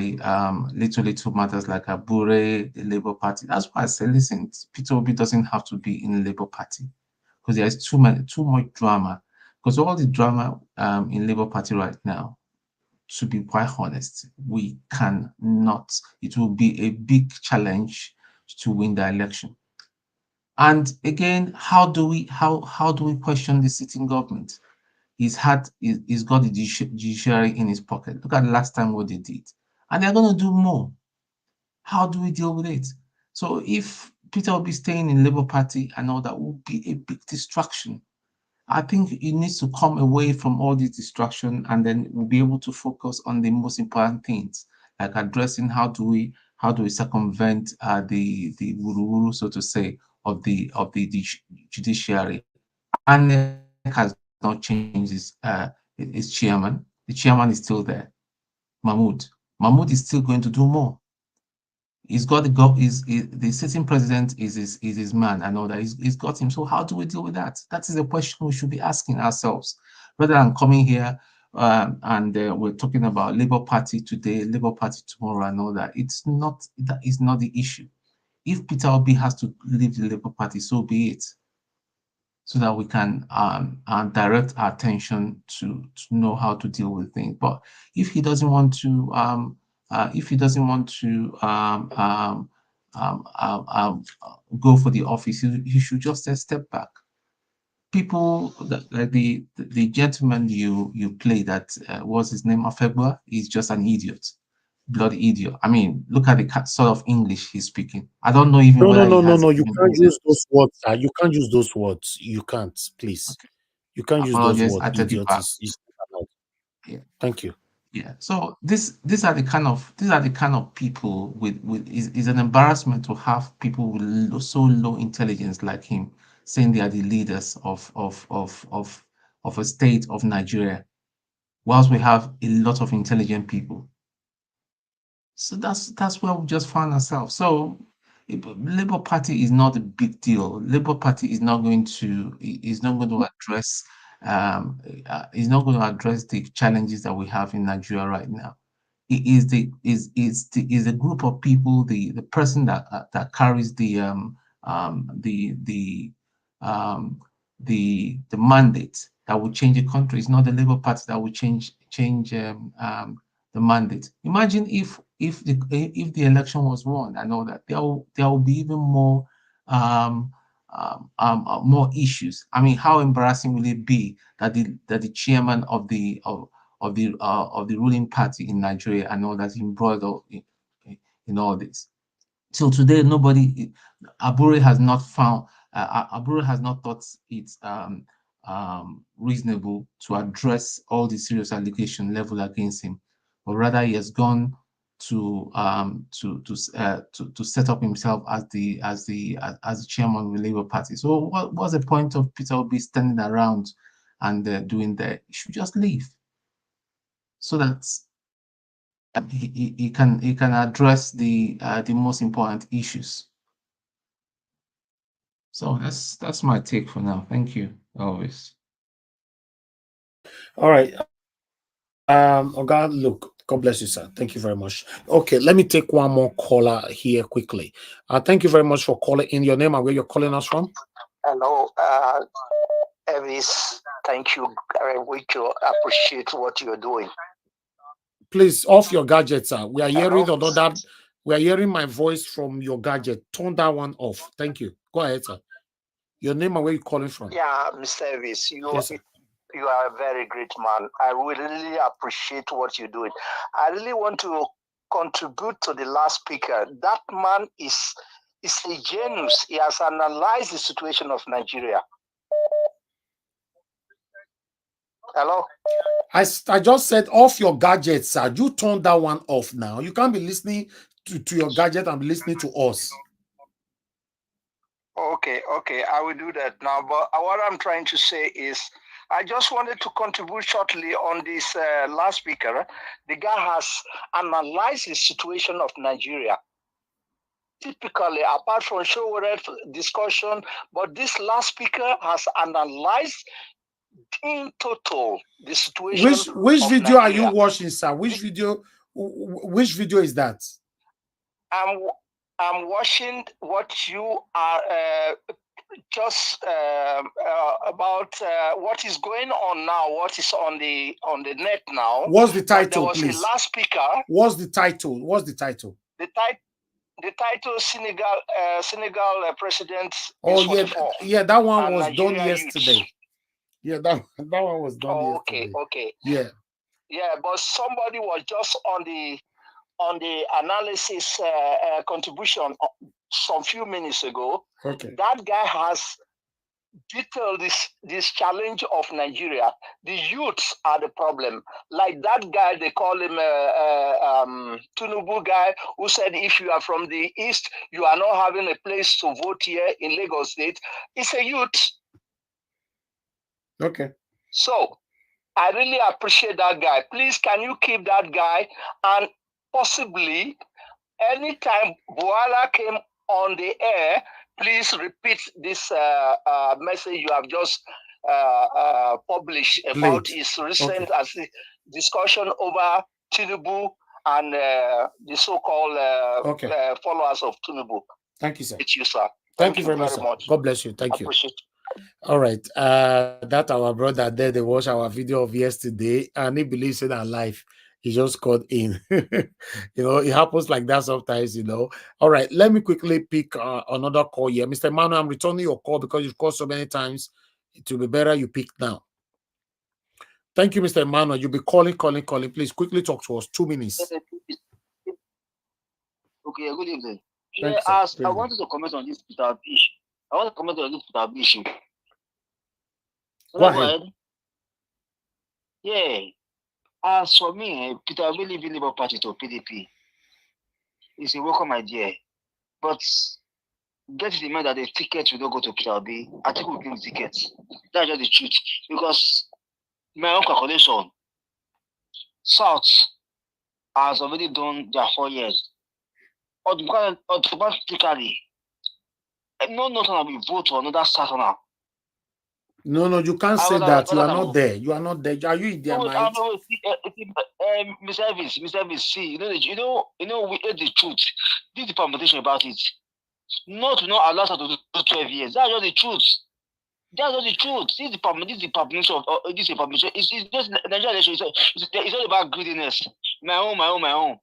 little matters like Abure, the Labour Party. That's why I say, listen, Peter Obi doesn't have to be in the Labour Party because there is too much drama. Because all the drama in Labour Party right now, to be quite honest, we cannot. It will be a big challenge to win the election. And again, how do we question the sitting government? He's got the judiciary in his pocket. Look at the last time what they did, and they're going to do more. How do we deal with it? So if Peter will be staying in Labour Party and all that, will be a big distraction. I think it needs to come away from all this distraction, and then we'll be able to focus on the most important things, like addressing how do we circumvent the wuru-wuru, so to say, of the judiciary. And has not changed its chairman. The chairman is still there, Mahmoud. Mahmoud is still going to do more. He's got the sitting president is his man and all that. He's got him. So how do we deal with that? That is a question we should be asking ourselves, rather than coming here and we're talking about Labour Party today, Labour Party tomorrow, and all that. That is not the issue. If Peter Obi has to leave the Labour Party, so be it, so that we can direct our attention to know how to deal with things. But if he doesn't want to go for the office, he should just step back. People like the gentleman you play that was his name Afegwa is just an idiot, bloody idiot. I mean, look at the sort of English he's speaking. I don't know even no. You can't use those words. You can't use those words. You can't, please. Okay. You can't use those apologize. words, I take it idiot. back. It's not allowed. Yeah. Thank you. Yeah. So these are the kind of people with is an embarrassment to have people with so low intelligence like him saying they are the leaders of a state of Nigeria, whilst we have a lot of intelligent people. So that's where we just found ourselves. So Labour Party is not a big deal. Labour Party is not going to address is not going to address the challenges that we have in Nigeria right now. It is a group of people, the person that carries um, the mandate that will change the country. It's not the Labour Party that will change the mandate. Imagine if the election was won and all that, there will be even more more issues. I mean, how embarrassing will it be that the chairman of the ruling party in Nigeria and all that embroiled in all this. So today, Abure has not found, Abure has not thought it reasonable to address all the serious allegation leveled against him, but rather he has gone to set up himself as the chairman of the Labour Party. So what's the point of Peter Obi standing around and doing that? He should just leave, so that he can address the most important issues. So that's my take for now. Thank you, always. All right. God, look, God bless you, sir. Thank you very much. Okay, let me take one more caller here quickly. Thank you very much for calling in. Your name and where you're calling us from. Hello, Elvis. Thank you. We appreciate what you're doing. Please off your gadget, sir. We are hearing we are hearing my voice from your gadget. Turn that one off. Thank you. Go ahead, sir. Your name and where you're calling from. Yeah, Mr. Elvis, Yes, sir. You are a very great man. I really appreciate what you're doing. I really want to contribute to the last speaker. That man is a genius. He has analyzed the situation of Nigeria. Hello? I just said off your gadget, sir. You turn that one off now. You can't be listening to your gadget and be listening to us. Okay, I will do that now. But what I'm trying to say is, I just wanted to contribute shortly on this last speaker. The guy has analyzed the situation of Nigeria. Typically, apart from show discussion, but this last speaker has analyzed in total the situation. Which video Nigeria. are you watching, sir? Which video is that? I'm watching what you are just about what is going on now, what is on the net now. What's the title, but there was please? A last speaker. What's the title? What's the title? The title Senegal president. Oh yeah, that one was done yesterday. Youth. Yeah, that one was done yesterday. Okay. Yeah, but somebody was just on the analysis contribution some few minutes ago. Okay. That guy has detailed this challenge of Nigeria. The youths are the problem. Like that guy, they call him Tinubu guy, who said if you are from the East, you are not having a place to vote here in Lagos State. It's a youth. Okay. So I really appreciate that guy. Please, can you keep that guy? And possibly, anytime Buala came on the air, please repeat this message you have just published about his recent discussion over Tinubu and the so-called followers of Tinubu. Thank you, sir. It's you, sir. Thank you very much, sir. God bless you. Thank you. All right. That our brother there, they watched our video of yesterday, and he believes in our life. He just called in. It happens like that sometimes, All right, let me quickly pick another call here. Mr. Manu, I'm returning your call because you've called so many times. It will be better you pick now. Thank you, Mr. Emmanuel. You'll be calling. Please quickly talk to us. 2 minutes. Okay, good evening. Yeah, I wanted to comment on this Peter issue. Go ahead. Yeah. As for me, Peter will leave Labour Party to PDP. It's a welcome idea. But get in mind that the ticket will not go to Peter Obi. I think we'll give the ticket. That's just the truth. Because my own calculation, South has already done their 4 years. Automatically, no Northerner will vote for another Southerner. No, you can't say that. You are not there. You are not there. Are you in their mind? Mr. Evans, see, you know, we hate the truth. This is the permutation about it. Not to not allow us to do 12 years. That's just the truth. That's not the truth. This is the permutation of this is permutation. It's just Nigeria election. It's all about greediness. My own.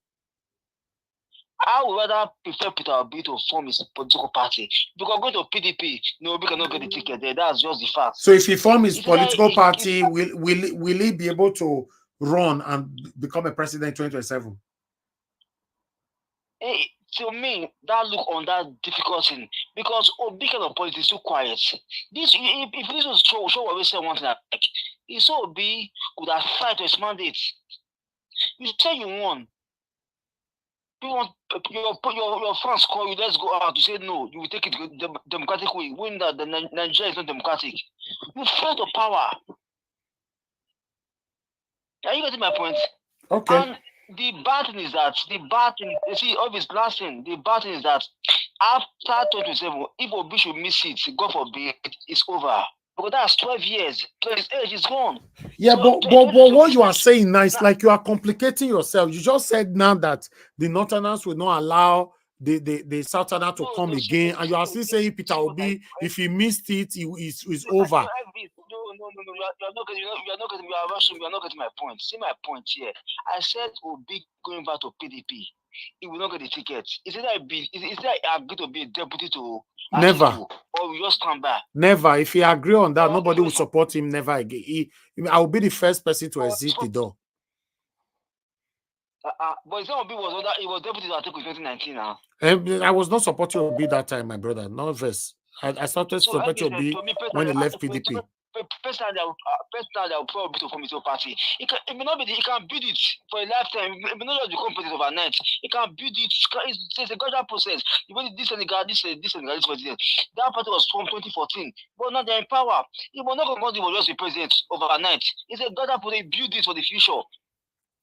I would rather prefer Peter Obi to form his political party because going to PDP, no, we cannot get the ticket there. That's just the fact. So if he form his political party, will he be able to run and become a president in 2027? To me, that look on that difficult thing because Obi kind of politics is too quiet. This if this was show what we say one thing like it's so Obi could have fight to his mandate. You say you won. You want your fans call you, let's go out. You say no, you will take it the democratic way. When the Nigeria is not democratic, you fight to power. Are you getting my point? Okay. And the bad thing is that you see, obviously, last thing, the bad thing is that after 2027, if Obi should miss it, God forbid, it's over. Because that's 12 years. So his age is gone. Yeah, so, but what you are saying now is like you are complicating yourself. You just said now that the Northerners will not allow the Southerner to come again, and you are still saying Peter Obi, if he missed it, it's over. No. You are rushing. You are not getting my point. See my point here. I said Obi going back to PDP. He will not get the ticket. Is it that I'm going to be a deputy to Never. Atiku, or will just come back? Never. If he agree on that, nobody will support him. Never again. I will be the first person to exit the door. But it's not Obi he was deputy to Atiku in 2019 now. I was not supporting Obi that time, my brother. No verse. I started supporting Obi when he left PDP. Personally, I will probably to form his own party. It may not be. He can build it for a lifetime. It may not just become president overnight. He can build it. It's a gradual process. This president. That party was formed 2014, but now they're in power. He will not come just be president overnight. It's a gradual process. Build it for the future.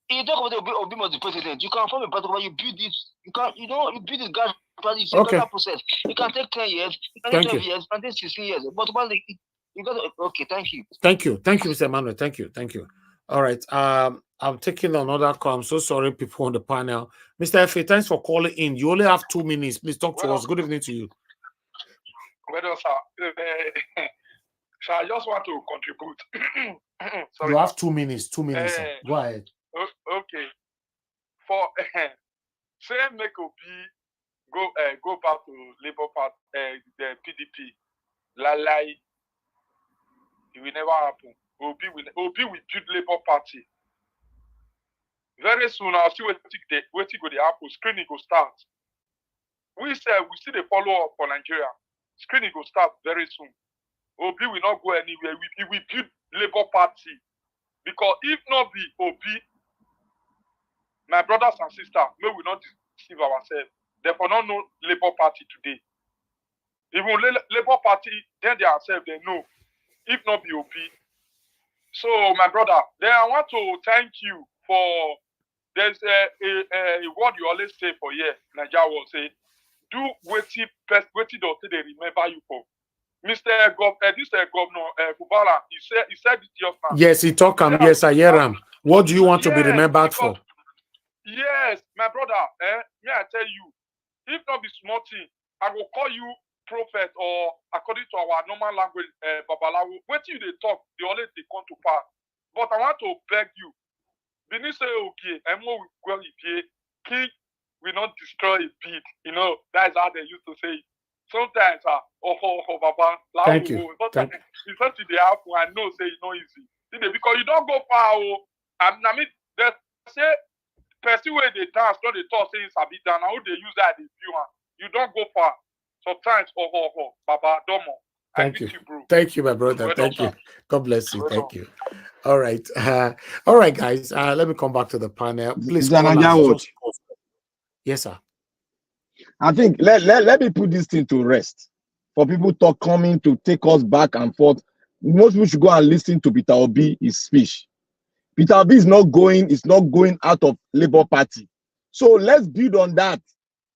You talk about Obi must be president. You can form a party, but you build it. You build it gradually. It's a gradual process. It can take 10 years. It can take 12 years. It can take 16 years. But okay, thank you. Thank you, Mr. Emmanuel. Thank you. All right. I'm taking another call. I'm so sorry, people on the panel. Mr. F.A., thanks for calling in. You only have 2 minutes. Please talk to us. Good evening to you. Well, sir. So I just want to contribute. Sorry. You have 2 minutes. 2 minutes. Go ahead. Okay. For say make Obi go back to Labour Party, the PDP. It will never happen. Obi will build Labour Party. Very soon, I'll see what go the happen. Screening go start. We see the follow up for Nigeria. Screening go start very soon. Obi will not go anywhere. We will build Labour Party. Because if not be Obi, my brothers and sisters, may we not deceive ourselves. Therefore, not know Labour Party today. Even Labour Party, then they ourselves, they know. If not be OP. So, my brother, then I want to thank you for, there's a word you always say for here, Nigeria will say, do waiting they remember you for. Mr. Governor Kubala, he said it just now. Yes, he talk him. Yes, I hear him. What do you want to be remembered for? Yes, my brother, may I tell you, if not be small thing, I will call you prophet or according to our normal language, Babalawo. What you they talk, they always they come to pass. But I want to beg you, Bini say okay, Emo will go king will not destroy a bit. You know, that's how they used to say it. Sometimes, Baba, thank you. It's not to the happen. I know say it's not easy. Because you don't go far. I mean, they say person where they dance, not they talk saying sabi down. How they use that in view. You don't go far. Sometimes, Baba Domo. Thank you. bro. Thank you, my brother. Thank you. God bless you. Thank you. All right. All right, guys. Let me come back to the panel. Please call us. Yes, sir. I think let me put this thing to rest. For people coming to take us back and forth, most people should go and listen to Peter Obi's speech. Peter Obi is not going out of Labour Party. So let's build on that.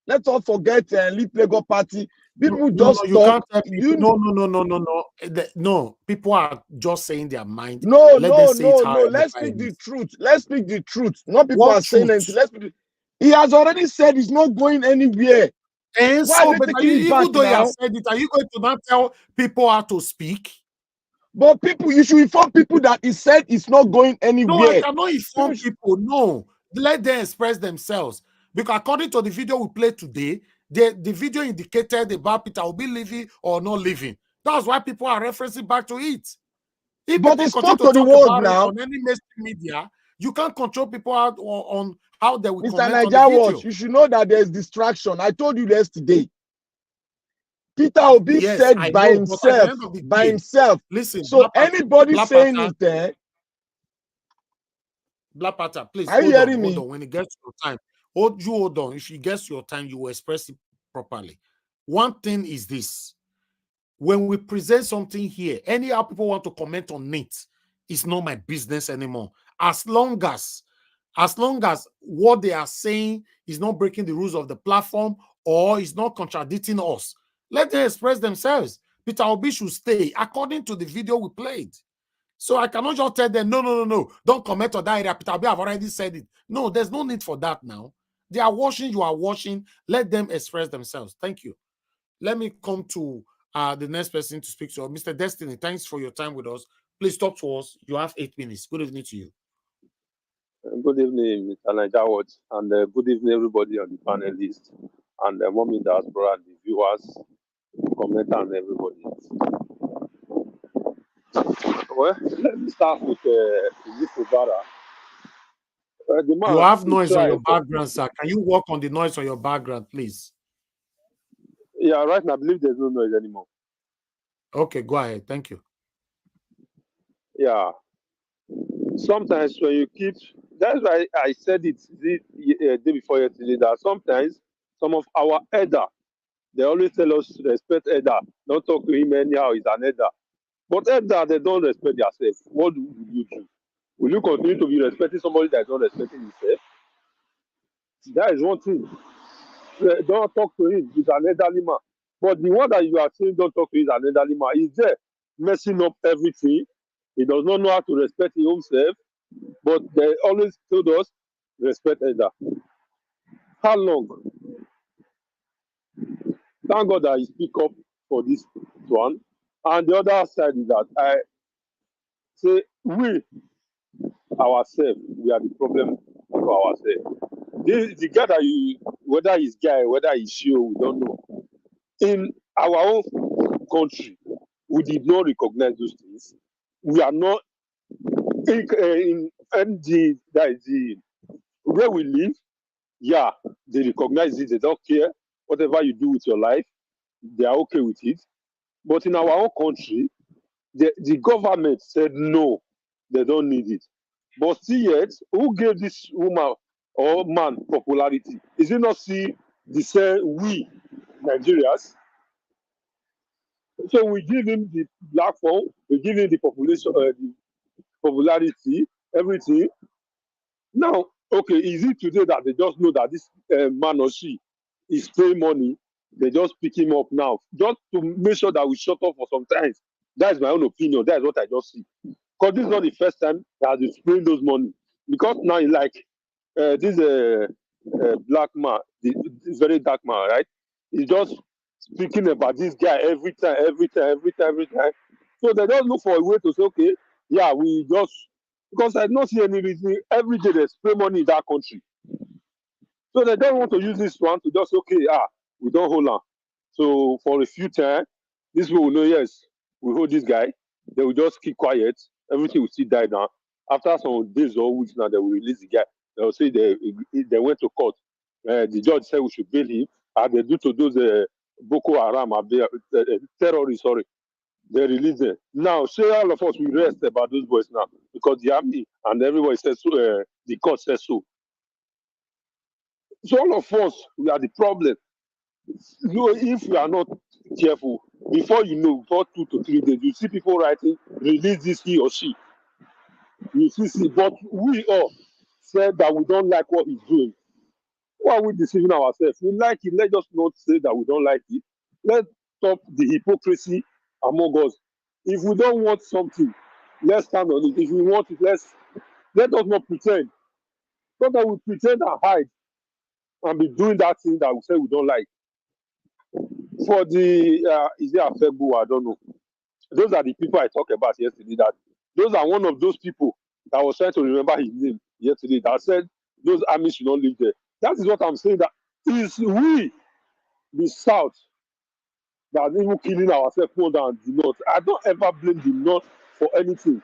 Let's all forget leave Labour Party. People just you talk. Can't no. People are just saying their mind. No. Let's speak the truth. Let's speak the truth. Not people what are saying anything. Let's speak. He has already said he's not going anywhere. And why so, are they but taking it even back though you now? have said it, are you going to not tell people how to speak? But people, you should inform people that he said it's not going anywhere. No, I cannot inform people. No, let them express themselves. Because according to the video we played today, the video indicated about Peter will be leaving or not leaving. That's why people are referencing back to it. If but people he continue spoke to to the talk world about now. it on any mainstream media, you can't control people out on how they will Mr. comment on the Niger video. Watch, you should know that there's distraction. I told you yesterday. Peter Obi said I by know, but at the end of the day, himself. Listen, So anybody saying it there. Black Panther, please Are you hearing me? Hold on. When it gets your time, hold on. If it gets your time, you will express it properly. One thing is this: when we present something here, anyhow people want to comment on it, it's not my business anymore. As long as what they are saying is not breaking the rules of the platform or is not contradicting us, let them express themselves. Peter Obi should stay according to the video we played. So I cannot just tell them, no, don't comment on that area. Peter Obi have already said it. No, there's no need for that now. They are watching, you are watching. Let them express themselves. Thank you. Let me come to the next person to speak to. Mr. Destiny, thanks for your time with us. Please talk to us. You have 8 minutes. Good evening to you. Good evening, Mr. Niger Watch, and good evening, everybody on the panelists, and the Mommy Diaspora, and the viewers, comment, and everybody. Well, let me start with Kubara. You have noise on your background, sir. Can you work on the noise on your background, please? Yeah, right now, I believe there's no noise anymore. Okay, go ahead. Thank you. Yeah. Sometimes when you keep, that's why I said it the day before yesterday, that sometimes some of our elder, they always tell us to respect elder, don't talk to him anyhow, he's an elder. But elder, they don't respect themselves. What will you do? Will you continue to be respecting somebody that is not respecting himself? That is one thing. Don't talk to him, he's an elderly man. But the one that you are saying don't talk to him is an elderly man, he's there messing up everything. He does not know how to respect his own self. But they always told us, respect elder. How long? Thank God that I speak up for this one. And the other side is that I say, we ourselves, we are the problem for ourselves. The guy that you, whether he's guy, whether he's show, we don't know. In our own country, we did not recognize those things. We are not in MD, that is the where we live. Yeah, they recognize it, they don't care. Whatever you do with your life, they are okay with it. But in our own country, the government said no, they don't need it. But still yet, who gave this woman or man popularity? Is it not see the same we Nigerians? So we give him the platform, we give him the population, the popularity, everything. Now, okay, is it today that they just know that this man or she is paying money? They just pick him up now, just to make sure that we shut up for some time. That is my own opinion. That is what I just see. Because this is not the first time that they spend those money. Because now, like this black man, this very dark man, right? He's just speaking about this guy every time. So they just look for a way to say, okay, yeah, we just, because I don't see any reason every day they spray money in that country. So they don't want to use this one to just, okay, we don't hold on. So for a few times, this will know, yes, we hold this guy. They will just keep quiet. Everything will still die down. After some days or weeks now, they will release the guy. They will say they went to court. The judge said we should bail him. And they do to those Boko Haram, terrorists, sorry. They release them. Now, say all of us, we rest about those boys now because the army and everybody says so, the court says so. So all of us, we are the problem. If we are not careful, before you know, for 2 to 3 days, you see people writing, release this he or she. You see, but we all said that we don't like what he's doing. Why are we deceiving ourselves? We like it. Let us not say that we don't like it. Let's stop the hypocrisy among us. If we don't want something, let's stand on it. If we want it, let us not pretend. Not that we pretend and hide and be doing that thing that we say we don't like. For the is it Afegbu? I don't know. Those are the people I talked about yesterday. That those are one of those people that was trying to remember his name yesterday. That said those armies should not live there. That is what I'm saying. That is we, the South, that are even killing ourselves more than the North. I don't ever blame the North for anything.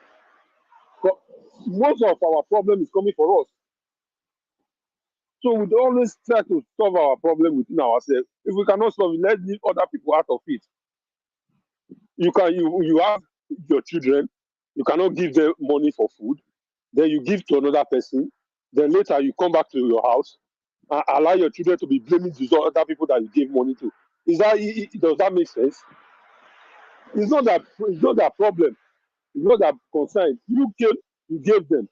But most of our problem is coming for us. So we always try to solve our problem within ourselves. If we cannot solve it, let's leave other people out of it. You have your children, you cannot give them money for food, then you give to another person, then later you come back to your house and allow your children to be blaming these other people that you gave money to. Does that make sense? It's not that problem. It's not that concern. You gave them.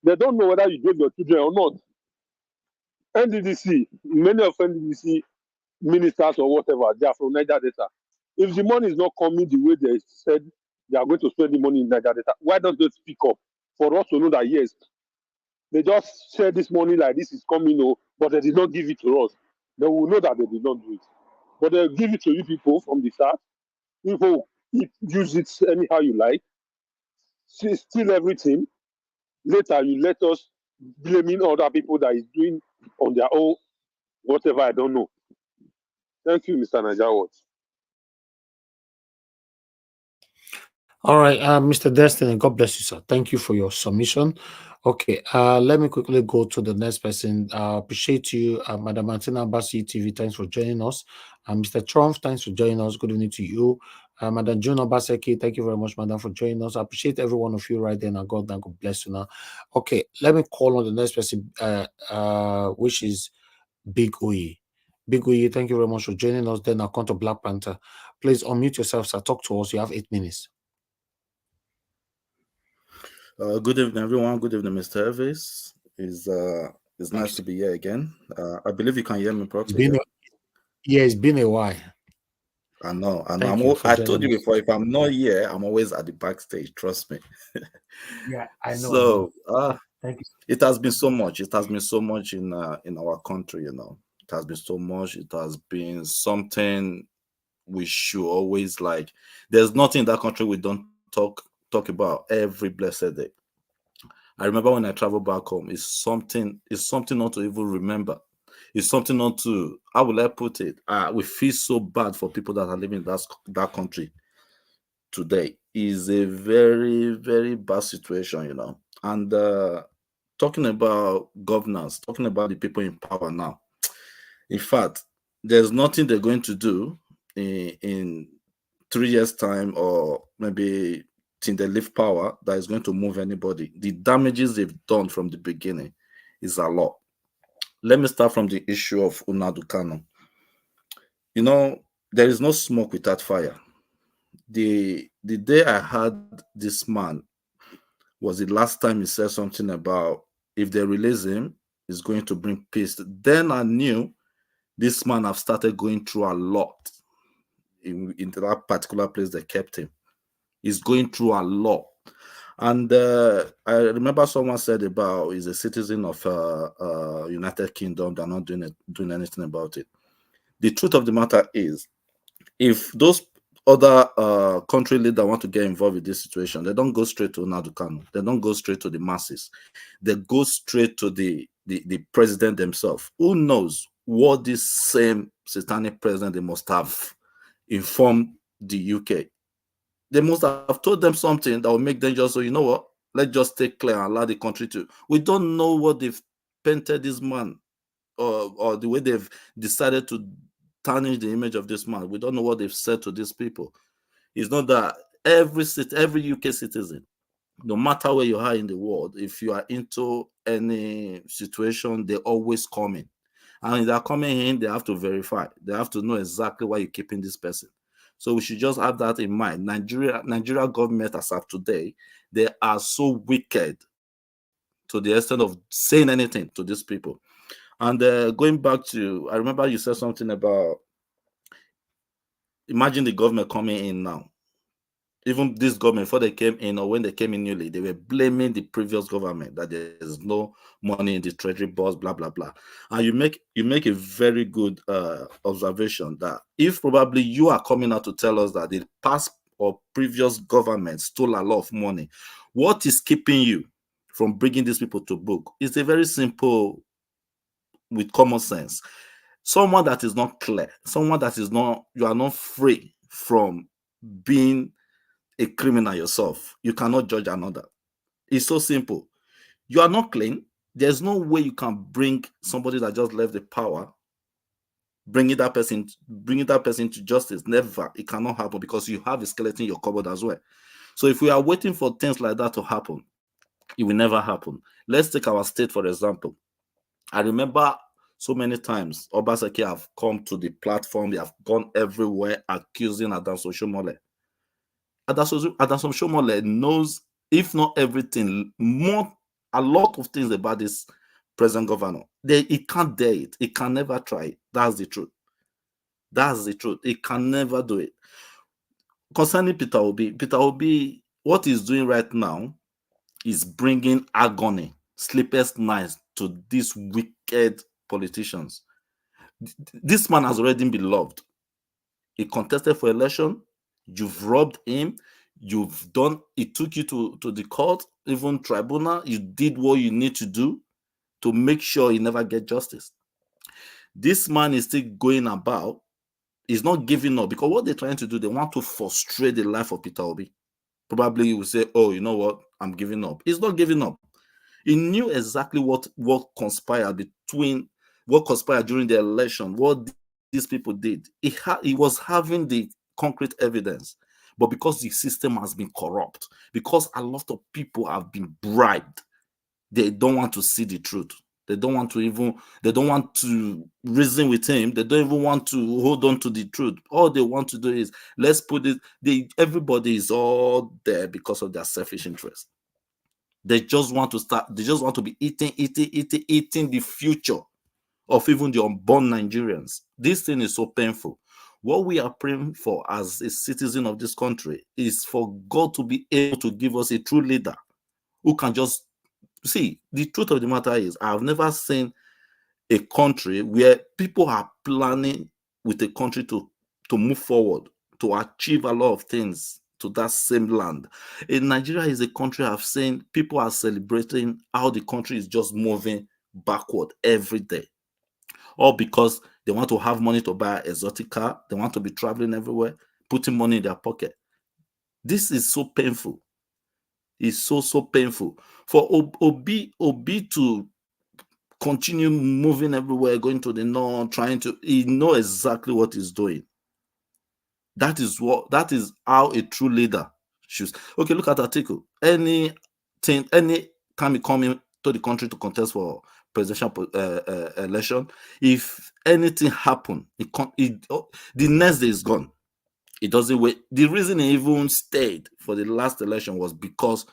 They don't know whether you gave your children or not. NDDC, many of NDDC ministers or whatever, they are from Niger Delta. If the money is not coming the way they said they are going to spend the money in Niger Delta, why don't they speak up for us to know that yes, they just share this money like this is coming, but they did not give it to us. Then we will know that they did not do it. But they give it to you people from the start. People use it anyhow you like, steal everything. Later, you let us blaming other people that is doing on their own, whatever, I don't know. Thank you, Mr. Najawat. All right, Mr. Destiny, God bless you, sir. Thank you for your submission. Okay, let me quickly go to the next person. Appreciate you, Madam Martina Bassi TV. Thanks for joining us. Mr. Trump, thanks for joining us. Good evening to you. Madam Juno Baseki, thank you very much, Madam, for joining us. I appreciate every one of you right there. Now, God bless you now. Okay, let me call on the next person, which is Big Oye. Big Oye, thank you very much for joining us. Then I'll come to Black Panther. Please unmute yourself, sir. Talk to us. You have 8 minutes. Good evening, everyone. Good evening, Mr. Elvis. It's nice to be here again. I believe you can hear me properly. It's been a while. I know. I told you before, if I'm not here, I'm always at the backstage. Trust me. Yeah, I know. So, thank you. It has been so much. It has been so much in our country. It has been so much. It has been something we should always like. There's nothing in that country we don't talk about every blessed day. I remember when I travel back home, it's something not to even remember. It's something not to, how will I put it? We feel so bad for people that are living in that country today. Is a very, very bad situation, And talking about governance, talking about the people in power now. In fact, there's nothing they're going to do in 3 years' time, or maybe till they leave power, that is going to move anybody. The damages they've done from the beginning is a lot. Let me start from the issue of Nnamdi Kanu. There is no smoke without fire. The day I heard this man was the last time he said something about if they release him, it's going to bring peace. Then I knew this man have started going through a lot in that particular place they kept him. He's going through a lot. And I remember someone said about he's a citizen of United Kingdom. They're not doing anything about it. The truth of the matter is, if those other country leaders want to get involved with this situation, they don't go straight to Nnamdi Kanu. They don't go straight to the masses. They go straight to the president themselves. Who knows what this same satanic president they must have informed the UK. They must have told them something that will make them just, so you know what, let's just take clear and allow the country to. We don't know what they've painted this man, or the way they've decided to tarnish the image of this man. We don't know what they've said to these people. It's not that every UK citizen, no matter where you are in the world, if you are into any situation, they always come in. And if they're coming in, they have to verify. They have to know exactly why you're keeping this person. So we should just have that in mind. Nigeria government as of today, they are so wicked to the extent of saying anything to these people. And going back to, I remember you said something about, imagine the government coming in now. Even this government, before they came in or when they came in newly, they were blaming the previous government that there's no money in the treasury box, blah, blah, blah. And you make a very good observation that if probably you are coming out to tell us that the past or previous government stole a lot of money, what is keeping you from bringing these people to book? It's a very simple, with common sense. Someone that is not clear, someone that is not, you are not free from being a criminal yourself. You cannot judge another. It's so simple. You are not clean. There's no way you can bring somebody that just left the power, bringing that person to justice. Never. It cannot happen because you have a skeleton in your cupboard as well. So if we are waiting for things like that to happen, it will never happen. Let's take our state, for example. I remember so many times Obaseki have come to the platform, they have gone everywhere accusing Adam Socio-political. Adam Socio-political knows, if not everything, a lot of things about this present governor. It can't dare it. It can never try it. That's the truth. That's the truth. It can never do it. Concerning Peter Obi, what he's doing right now is bringing agony, sleepless nights to these wicked politicians. This man has already been loved. He contested for election. You've robbed him. It took you to the court, even tribunal. You did what you need to do to make sure he never get justice. This man is still going about. He's not giving up, because what they're trying to do, they want to frustrate the life of Peter Obi. Probably he will say, oh, you know what, I'm giving up. He's not giving up. He knew exactly what conspired during the election, what these people did. He was having the concrete evidence, but because the system has been corrupt, because a lot of people have been bribed, they don't want to see the truth. They don't want to reason with him. They don't even want to hold on to the truth. All they want to do is, let's put it, everybody is all there because of their selfish interest. They just want to be eating the future of even the unborn Nigerians. This thing is so painful. What we are praying for as a citizen of this country is for God to be able to give us a true leader who can just see. The truth of the matter is, I've never seen a country where people are planning with a country to move forward, to achieve a lot of things to that same land. In Nigeria is a country I've seen people are celebrating how the country is just moving backward every day. All because they want to have money to buy an exotic car. They want to be traveling everywhere, putting money in their pocket. This is so painful. It's so painful. For Obi to continue moving everywhere, going to the north, he knows exactly what he's doing. That is how a true leader should. Okay, look at Atiku. Any time he come into the country to contest for presidential election, if anything happen, the next day is gone. It doesn't wait. The reason he even stayed for the last election was because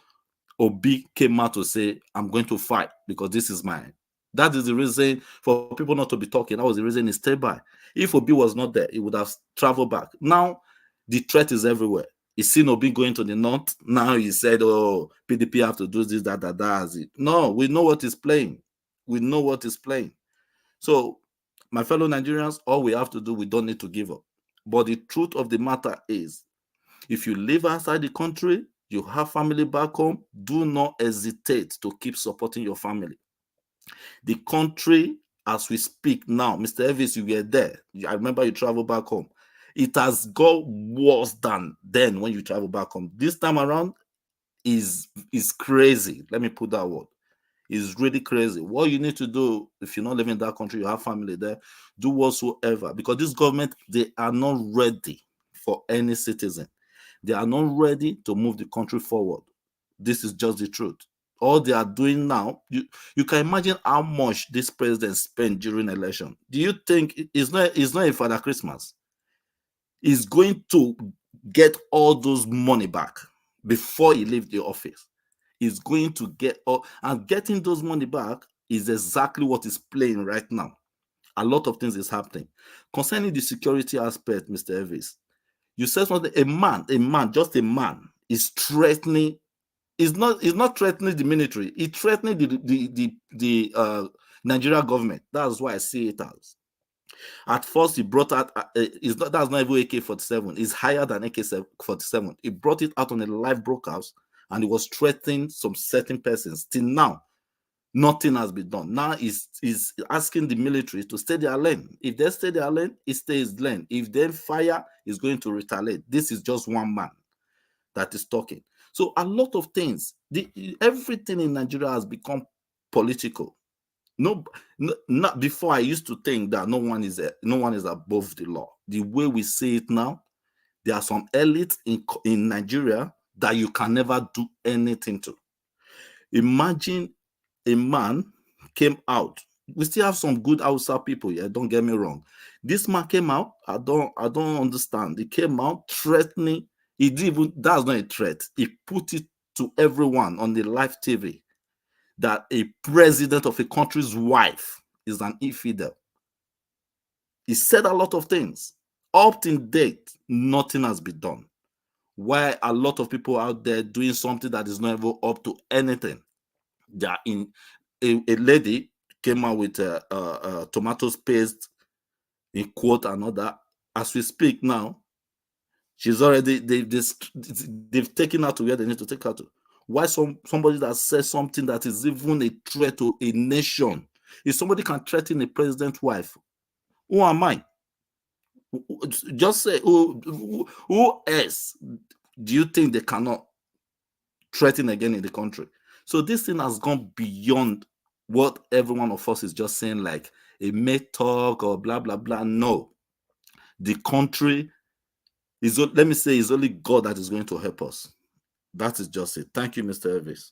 Obi came out to say, I'm going to fight because this is mine. That is the reason for people not to be talking. That was the reason he stayed by. If Obi was not there, he would have traveled back. Now, the threat is everywhere. He's seen Obi going to the north. Now he said, oh, PDP have to do this, that. No, we know what he's playing. We know what he's playing. So, my fellow Nigerians, all we have to do, we don't need to give up. But the truth of the matter is, if you live outside the country, you have family back home, do not hesitate to keep supporting your family. The country, as we speak now, Mr. Elvis, you were there. I remember you traveled back home. It has got worse than then when you travel back home. This time around is crazy. Let me put that word. It's really crazy. What you need to do, if you're not living in that country, you have family there, do whatsoever. Because this government, they are not ready for any citizen. They are not ready to move the country forward. This is just the truth. All they are doing now, you can imagine how much this president spent during election. Do you think it's not a Father Christmas? He's going to get all those money back before he leaves the office. He's going to get all, and getting those money back is exactly what is playing right now. A lot of things is happening. Concerning the security aspect, Mr. Elvis, you said something, just a man is threatening. Is not threatening the military. It's threatening the Nigeria government. That's why I see it as. At first, he brought out. That's not even AK-47. It's higher than AK-47. He brought it out on a live broadcast, and he was threatening some certain persons. Till now, nothing has been done. Now he's asking the military to stay their lane. If they stay their lane, he stays lane. If they fire, he's going to retaliate. This is just one man that is talking. So a lot of things, everything in Nigeria has become political. Not before I used to think that no one is above the law. The way we see it now, there are some elites in Nigeria that you can never do anything to. Imagine a man came out. We still have some good Hausa people here, don't get me wrong. This man came out, I don't understand. He came out threatening. That's not a threat. He put it to everyone on the live TV that a president of a country's wife is an infidel. He said a lot of things. Up to date, nothing has been done. Why a lot of people out there doing something that is not even up to anything? They are in a lady came out with tomato paste in quote another. As we speak now, she's already they've taken her to where they need to take her to. Why somebody that says something that is even a threat to a nation? If somebody can threaten a president's wife, who am I? Just say who else do you think they cannot threaten again in the country? So this thing has gone beyond what every one of us is just saying, like a made talk or blah blah blah. No, the country is, let me say, it's only God that is going to help us. That is just it. Thank you, Mr. Elvis.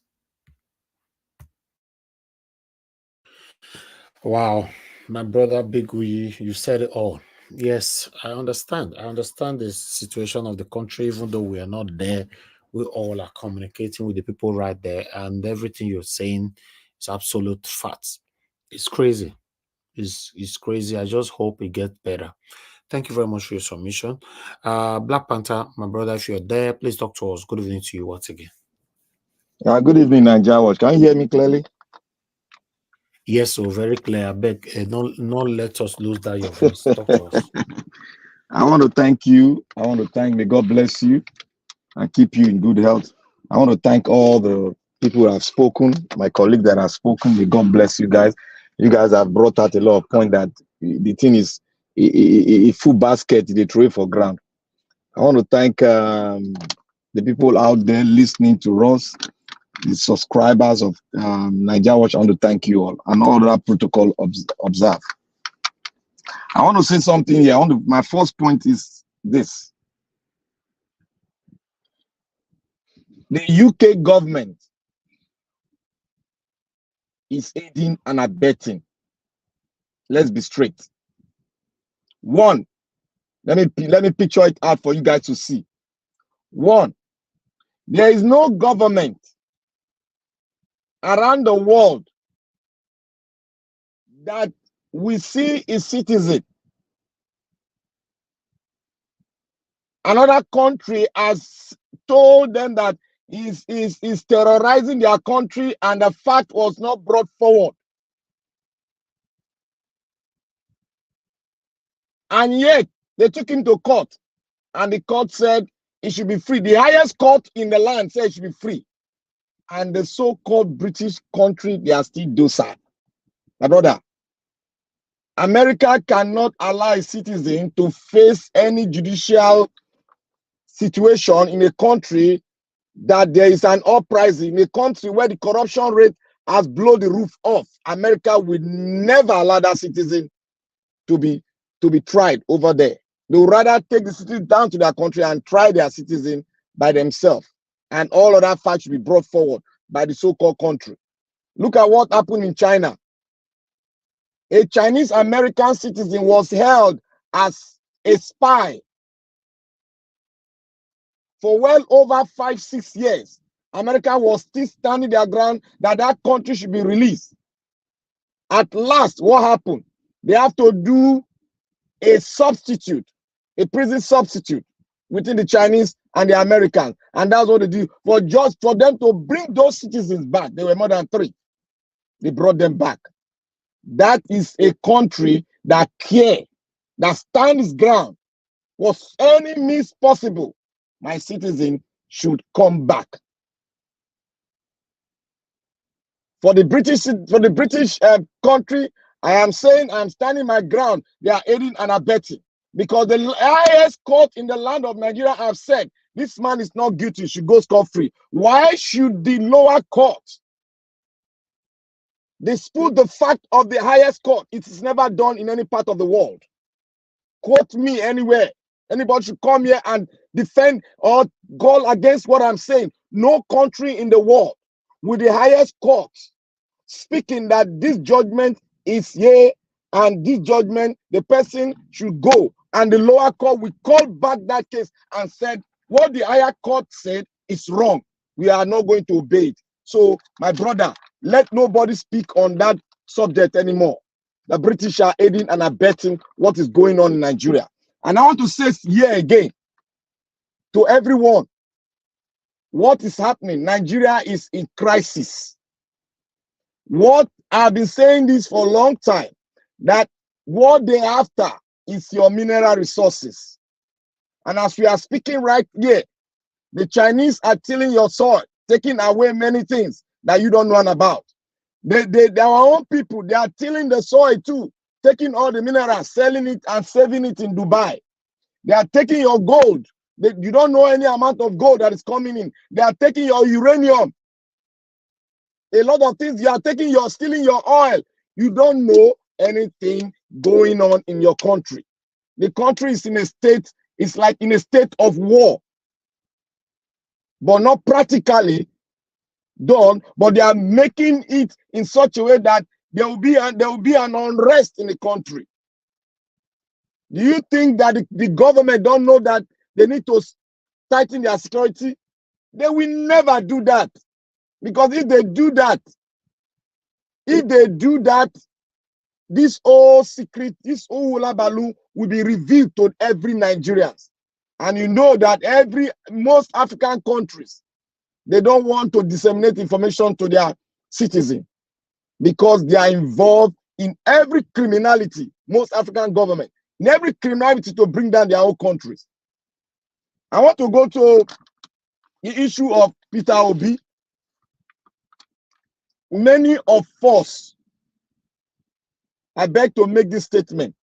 Wow, my brother Bigui, you said it all. Yes, I understand. I understand the situation of the country, even though we are not there. We all are communicating with the people right there, and everything you're saying is absolute facts. It's crazy. It's crazy. I just hope it gets better. Thank you very much for your submission. Black Panther, my brother, if you're there, please talk to us. Good evening to you once again. Good evening, Nigeria Watch. Can you hear me clearly? Yes, so very clear. I beg, not let us lose that your voice. Talk to us. I want to thank you. I want to thank, may God bless you and keep you in good health. I want to thank all the people who have spoken, my colleagues that have spoken. May God bless you guys. You guys have brought out a lot of points that the thing is a full basket they throw for ground. I want to thank the people out there listening to us, the subscribers of Nigeria Watch. I want to thank you all and all that protocol observe. I want to say something here. My first point is this. The UK government is aiding and abetting. Let's be straight. One, let me picture it out for you guys to see. One, there is no government around the world that we see a citizen. Another country has told them that is terrorizing their country, and the fact was not brought forward. And yet they took him to court, and the court said he should be free. The highest court in the land said he should be free. And the so-called British country, they are still docile. My brother, America cannot allow a citizen to face any judicial situation in a country that there is an uprising, in a country where the corruption rate has blown the roof off. America will never allow that citizen to be tried over there. They would rather take the citizen down to their country and try their citizen by themselves, and all of that facts should be brought forward by the so-called country. Look at what happened in China. A Chinese American citizen was held as a spy for well over 5-6 years. America was still standing their ground that that country should be released. At last, what happened? They have to do a substitute, a prison substitute within the Chinese and the Americans. And that's what they do. For them to bring those citizens back, they were more than 3. They brought them back. That is a country that cares, that stands its ground. Was any means possible, my citizen should come back. For the British country, I am saying I'm standing my ground. They are aiding and abetting, because the highest court in the land of Nigeria have said this man is not guilty, should go scot-free. Why should the lower court dispute the fact of the highest court? It is never done in any part of the world. Quote me anywhere. Anybody should come here and defend or go against what I'm saying. No country in the world with the highest court speaking that this judgment is yea, and this judgment, the person should go. And the lower court will call back that case and said, what the higher court said is wrong. We are not going to obey it. So, my brother, let nobody speak on that subject anymore. The British are aiding and abetting what is going on in Nigeria. And I want to say here again to everyone, what is happening? Nigeria is in crisis. What I've been saying this for a long time, that what they're after is your mineral resources. And as we are speaking right here, the Chinese are tilling your soil, taking away many things that you don't know about. Our own people, they are tilling the soil too, taking all the minerals, selling it and saving it in Dubai. They are taking your gold. You don't know any amount of gold that is coming in. They are taking your uranium. A lot of things. You are taking stealing your oil. You don't know anything going on in your country. The country is in a state, it's like in a state of war. But not practically done, but they are making it in such a way that there will be an unrest in the country. Do you think that the government don't know that they need to tighten their security? They will never do that. Because if they do that, this whole secret, this whole hulabaloo will be revealed to every Nigerian. And you know that most African countries, they don't want to disseminate information to their citizens because they are involved in every criminality, most African government, in every criminality to bring down their own countries. I want to go to the issue of Peter Obi. Many of us, I beg to make this statement,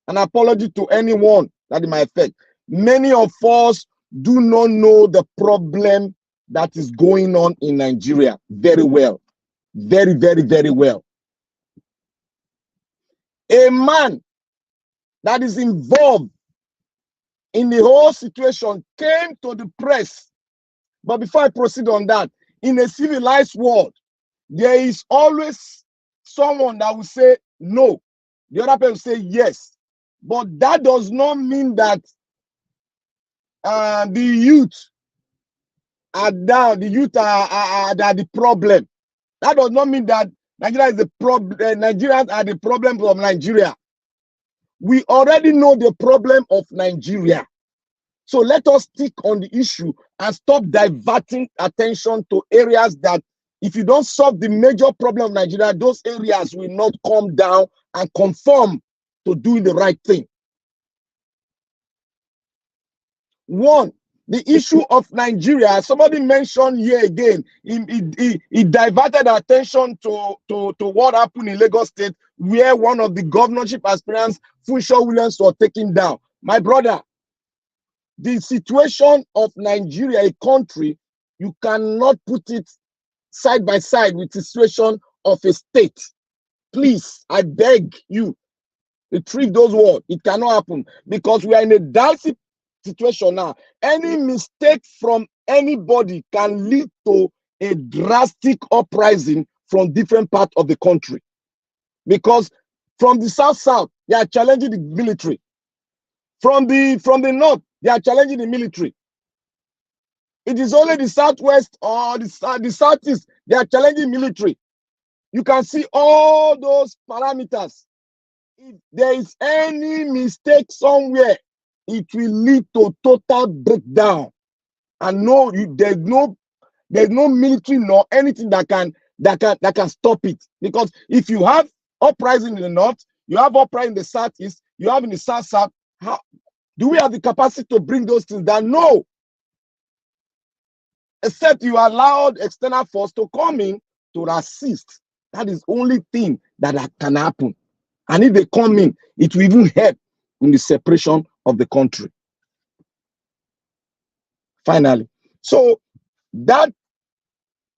an apology to anyone that it might affect. Many of us do not know the problem that is going on in Nigeria very well. Very, very, very well. A man that is involved in the whole situation came to the press. But before I proceed on that, in a civilized world, there is always someone that will say no. The other person will say yes. But that does not mean that the youth are down, the youth are the problem. That does not mean that Nigeria is the problem. Nigerians are the problem of Nigeria. We already know the problem of Nigeria. So let us stick on the issue and stop diverting attention to areas that, if you don't solve the major problem of Nigeria, those areas will not come down and conform to doing the right thing. One, the issue of Nigeria, somebody mentioned here again, he diverted attention to what happened in Lagos State, where one of the governorship aspirants, Funsho Williams, was taken down. My brother, the situation of Nigeria, a country, you cannot put it side by side with the situation of a state. Please, I beg you, retrieve those words. It cannot happen because we are in a dicey situation now. Any mistake from anybody can lead to a drastic uprising from different parts of the country. Because from the south, they are challenging the military. From the north, they are challenging the military. It is only the southwest or the southeast, they are challenging military. You can see all those parameters. If there is any mistake somewhere, it will lead to total breakdown. And there's no military nor anything that can stop it. Because if you have uprising in the north, you have uprising in the southeast, you have in the south, how do we have the capacity to bring those things down? No. Except you allowed external force to come in to assist. That is the only thing that can happen. And if they come in, it will even help in the separation of the country. Finally. So that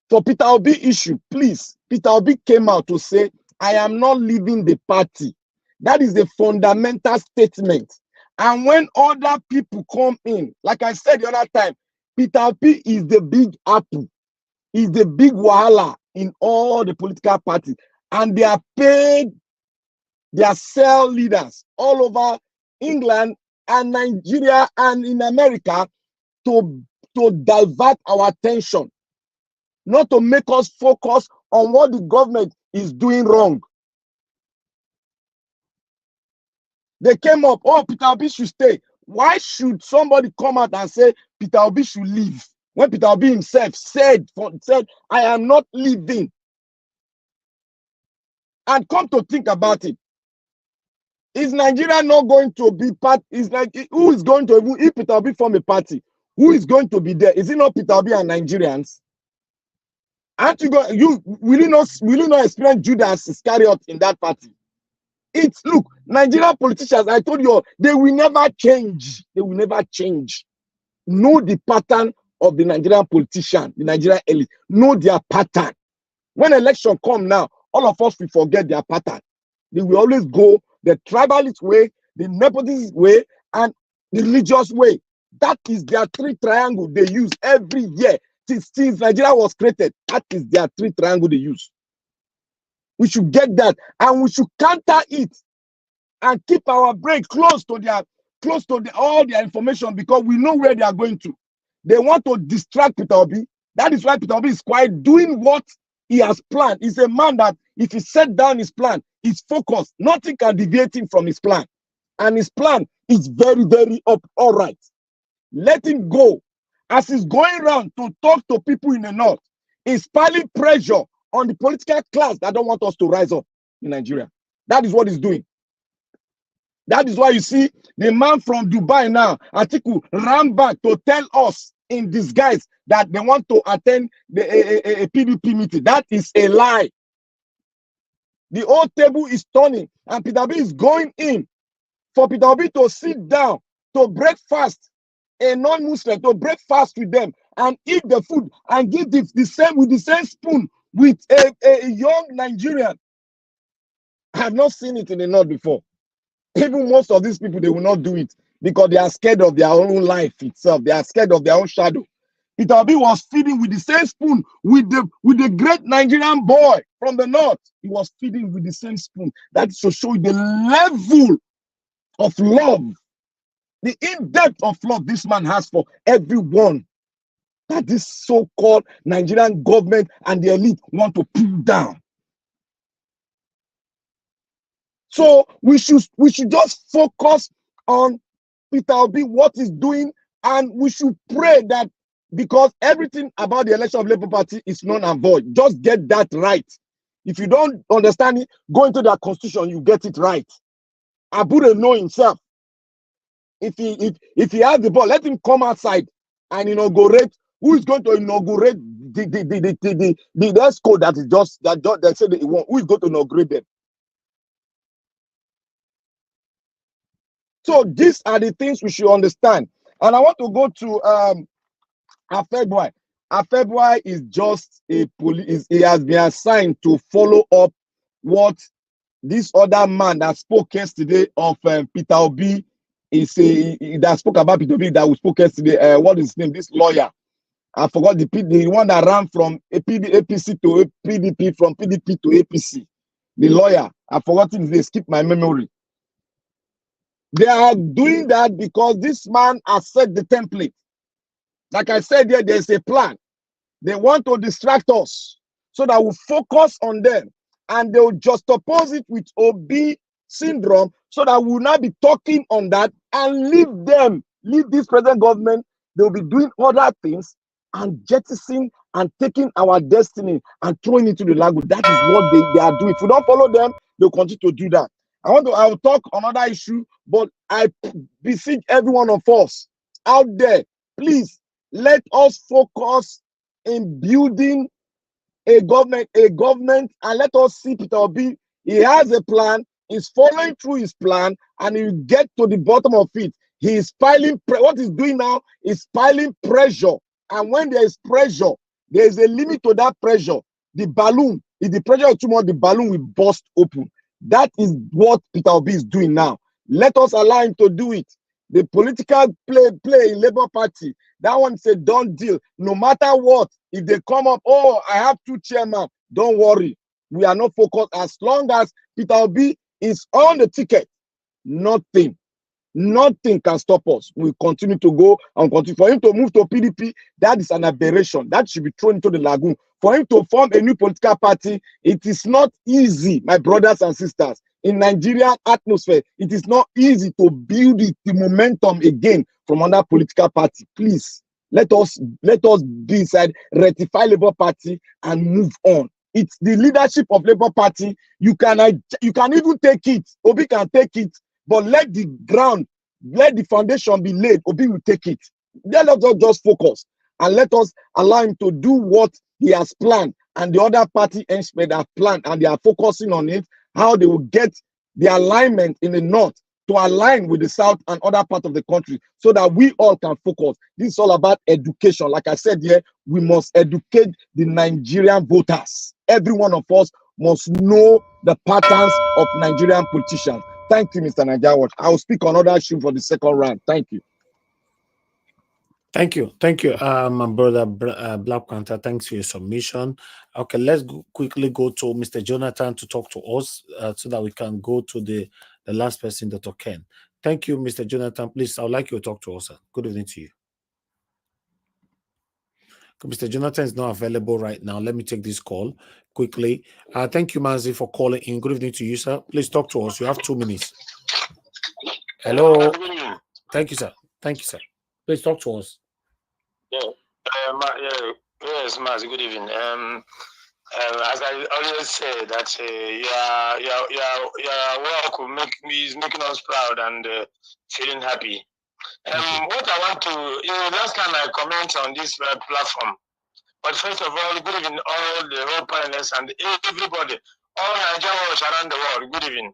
for Peter Obi issue, please, Peter Obi came out to say, I am not leaving the party. That is a fundamental statement. And when other people come in, like I said the other time, Peter Obi is the big apple, is the big wahala in all the political parties. And they are paid, their cell leaders all over England and Nigeria and in America to divert our attention, not to make us focus on what the government is doing wrong. They came up, oh, Peter Obi should stay. Why should somebody come out and say Peter Obi should leave? When Peter Obi himself said, I am not leaving. And come to think about it, is Nigeria not going to be part? Is like, who is going to, if Peter Obi form a party, who is going to be there? Is it not Peter Obi and Nigerians? Aren't you going? Will you not experience Judas Iscariot in that party? Look, Nigerian politicians, I told you all, they will never change. They will never change. Know the pattern of the Nigerian politician, the Nigerian elite. Know their pattern. When election come now, all of us will forget their pattern. They will always go the tribalist way, the nepotism way, and the religious way. That is their three triangle they use every year. Since Nigeria was created, that is their three triangle they use. We should get that, and we should counter it and keep our brain close to all their information, because we know where they are going to. They want to distract Peter Obi. That is why Peter Obi is quiet, doing what he has planned. He's a man that if he set down his plan, he's focused. Nothing can deviate him from his plan. And his plan is very, very all right. Let him go. As he's going around to talk to people in the north, he's piling pressure on the political class that don't want us to rise up in Nigeria. That is what he's doing. That is why you see the man from Dubai now, Atiku, ran back to tell us in disguise that they want to attend a PDP meeting. That is a lie. The old table is turning, and Peter Obi is going in for Peter Obi to sit down to break fast, a non-Muslim to break fast with them and eat the food and give the same spoon with a young Nigerian. I have not seen it in the north before. Even most of these people, they will not do it because they are scared of their own life itself. They are scared of their own shadow. Peter Obi was feeding with the same spoon with the great Nigerian boy from the north. He was feeding with the same spoon. That is to show you the level of love, the in-depth of love this man has for everyone that this so-called Nigerian government and the elite want to pull down. So we should just focus on Peter Obi, what he's doing, and we should pray that, because everything about the election of Labour Party is null and void. Just get that right. If you don't understand it, go into the constitution, you get it right. Abure know himself. If he has the ball, let him come outside and inaugurate. Who is going to inaugurate the ESCO that is that they said they want? Who is going to inaugurate them? So these are the things we should understand. And I want to go to Afebwai. Afebwai is just a police. He has been assigned to follow up what this other man that spoke yesterday of Peter Obi that spoke about P2B that we spoke yesterday. What is his name? This lawyer. I forgot the one that ran from APC to PDP, from PDP to APC. The lawyer. I forgot his name. Skip my memory. They are doing that because this man has set the template. Like I said here, there's a plan. They want to distract us so that we focus on them. And they'll just oppose it with OB syndrome so that we'll not be talking on that and leave this present government. They'll be doing other things and jettisoning and taking our destiny and throwing it into the language. That is what they are doing. If we don't follow them, they'll continue to do that. I will talk another issue, but I beseech every one of us out there, please let us focus in building a government, and let us see Peter Obi. He has a plan, he's following through his plan, and he'll get to the bottom of it. He is piling, what he's doing now is piling pressure. And when there is pressure, there is a limit to that pressure. The balloon, if the pressure is too much, the balloon will burst open. That is what Peter Obi is doing now. Let us allow him to do it. The political play in Labour Party, that one is a done deal. No matter what, if they come up, oh, I have 2 chairmen, don't worry. We are not focused. As long as Peter Obi is on the ticket, nothing can stop us. We continue to go and continue. For him to move to PDP, that is an aberration. That should be thrown into the lagoon. For him to form a new political party, it is not easy, my brothers and sisters. In Nigerian atmosphere, it is not easy to build the momentum again from another political party. Please, let us be inside, rectify Labour Party and move on. It's the leadership of Labour Party. You can even take it. Obi can take it, but let the foundation be laid. Obi will take it. Let us just focus and let us allow him to do what he has planned, and the other party henchmen have planned, and they are focusing on it, how they will get the alignment in the north to align with the south and other parts of the country so that we all can focus. This is all about education. Like I said here, we must educate the Nigerian voters. Every one of us must know the patterns of Nigerian politicians. Thank you, Mr. Nigeria Watch. I will speak on other issue for the second round. Thank you. Thank you, my brother Black Panther. Thanks for your submission. Okay, let's quickly go to Mr. Jonathan to talk to us so that we can go to the last person, Dr. Ken. Thank you, Mr. Jonathan. Please, I would like you to talk to us, sir. Good evening to you. Mr. Jonathan is not available right now. Let me take this call quickly. Thank you, Mazi, for calling in. Good evening to you, sir. Please talk to us. You have 2 minutes. Hello. Thank you, sir. Thank you, sir. Please talk to us. Yes, Mazi. Good evening. As I always say, that your work is making us proud and feeling happy. What I want to, last time I comment on this platform, but first of all, good evening all the whole panelists and everybody, all Nigerians around the world. Good evening,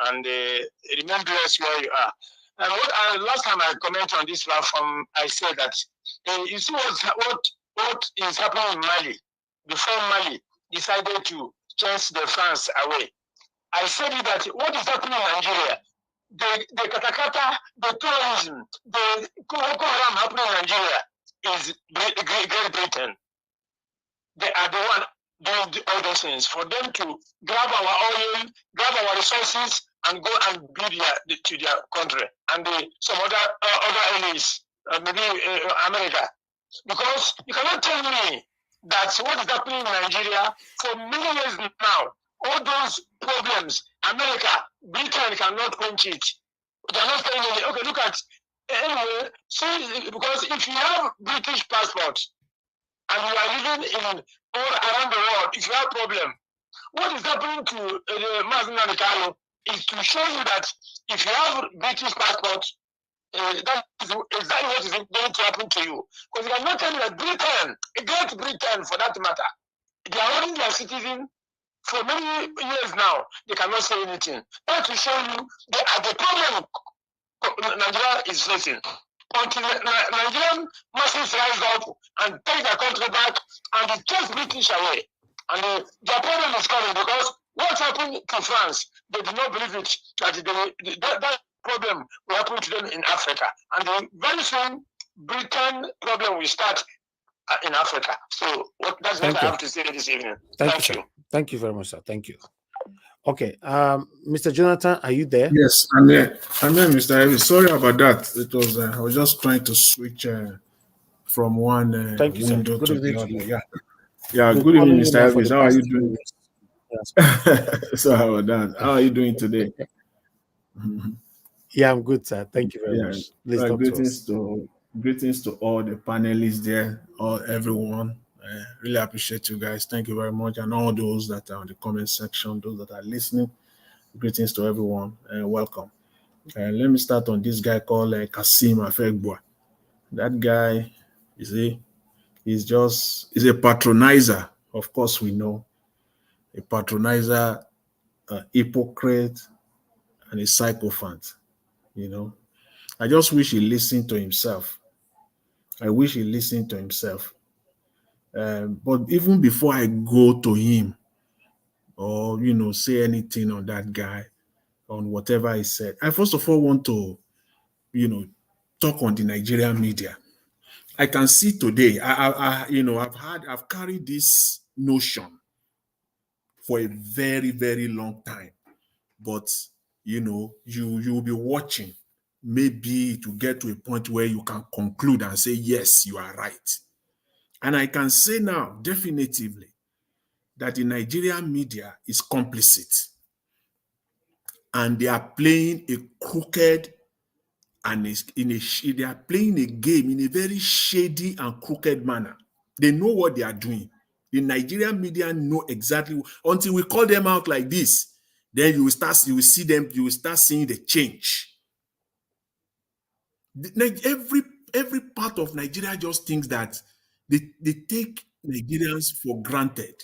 and remember us where you are. And last time I commented on this platform, I said that you see what is happening in Mali. Before Mali decided to chase the France away, I said that what is happening in Nigeria, the katakata, the terrorism, the Boko Haram happening in Nigeria is Great Britain. They are the one doing all those things for them to grab our oil, grab our resources, and go and build to their country and some other allies, maybe America. Because you cannot tell me that what is happening in Nigeria for many years now, all those problems, America, Britain cannot quench it. They are not saying anything. Okay, look at, anyway, see, because if you have British passport and you are living in all around the world, if you have problem, what is happening to Nnamdi Kanu is to show you that if you have British passport, that is exactly what is going to happen to you. Because you cannot tell me that Britain, Great Britain for that matter, they are holding their citizens for many years now. They cannot say anything. That to show you the problem Nigeria is facing. Until Nigerian masses rise up and take their country back and chase British away. And their problem is coming because what happened to France, they did not believe it, that problem will happen to them in Africa. And very soon, Britain problem will start in Africa. So that's what I have to say this evening. Thank you. Thank you very much, sir. Thank you. Okay, Mr. Jonathan, are you there? Yes, I'm here. I'm here, Mr. Evie. Sorry about that. It was I was just trying to switch from one window to the other. Yeah. Good evening, Mr. Evie. How are you doing? Sorry about that. How are you doing today? Yeah, I'm good, sir. Thank you very much. Please talk greetings to all the panelists there, everyone. Really appreciate you guys. Thank you very much. And all those that are on the comment section, those that are listening, greetings to everyone. Welcome. Let me start on this guy called Kasim Afegbua. That guy, he's a patronizer. Of course, we know. A patronizer, a hypocrite, and a sycophant. You know, I just wish he listened to himself. I wish he listened to himself. But even before I go to him or, say anything on that guy, on whatever he said, I first of all want to, talk on the Nigerian media. I can see today, I've carried this notion for a very, very long time. But, you will be watching. Maybe to get to a point where you can conclude and say, yes, you are right. And I can say now, definitively, that the Nigerian media is complicit. And they are playing a crooked and they are playing a game in a very shady and crooked manner. They know what they are doing. The Nigerian media know exactly, until we call them out like this, then you will start seeing the change. Every part of Nigeria just thinks that they take Nigerians for granted.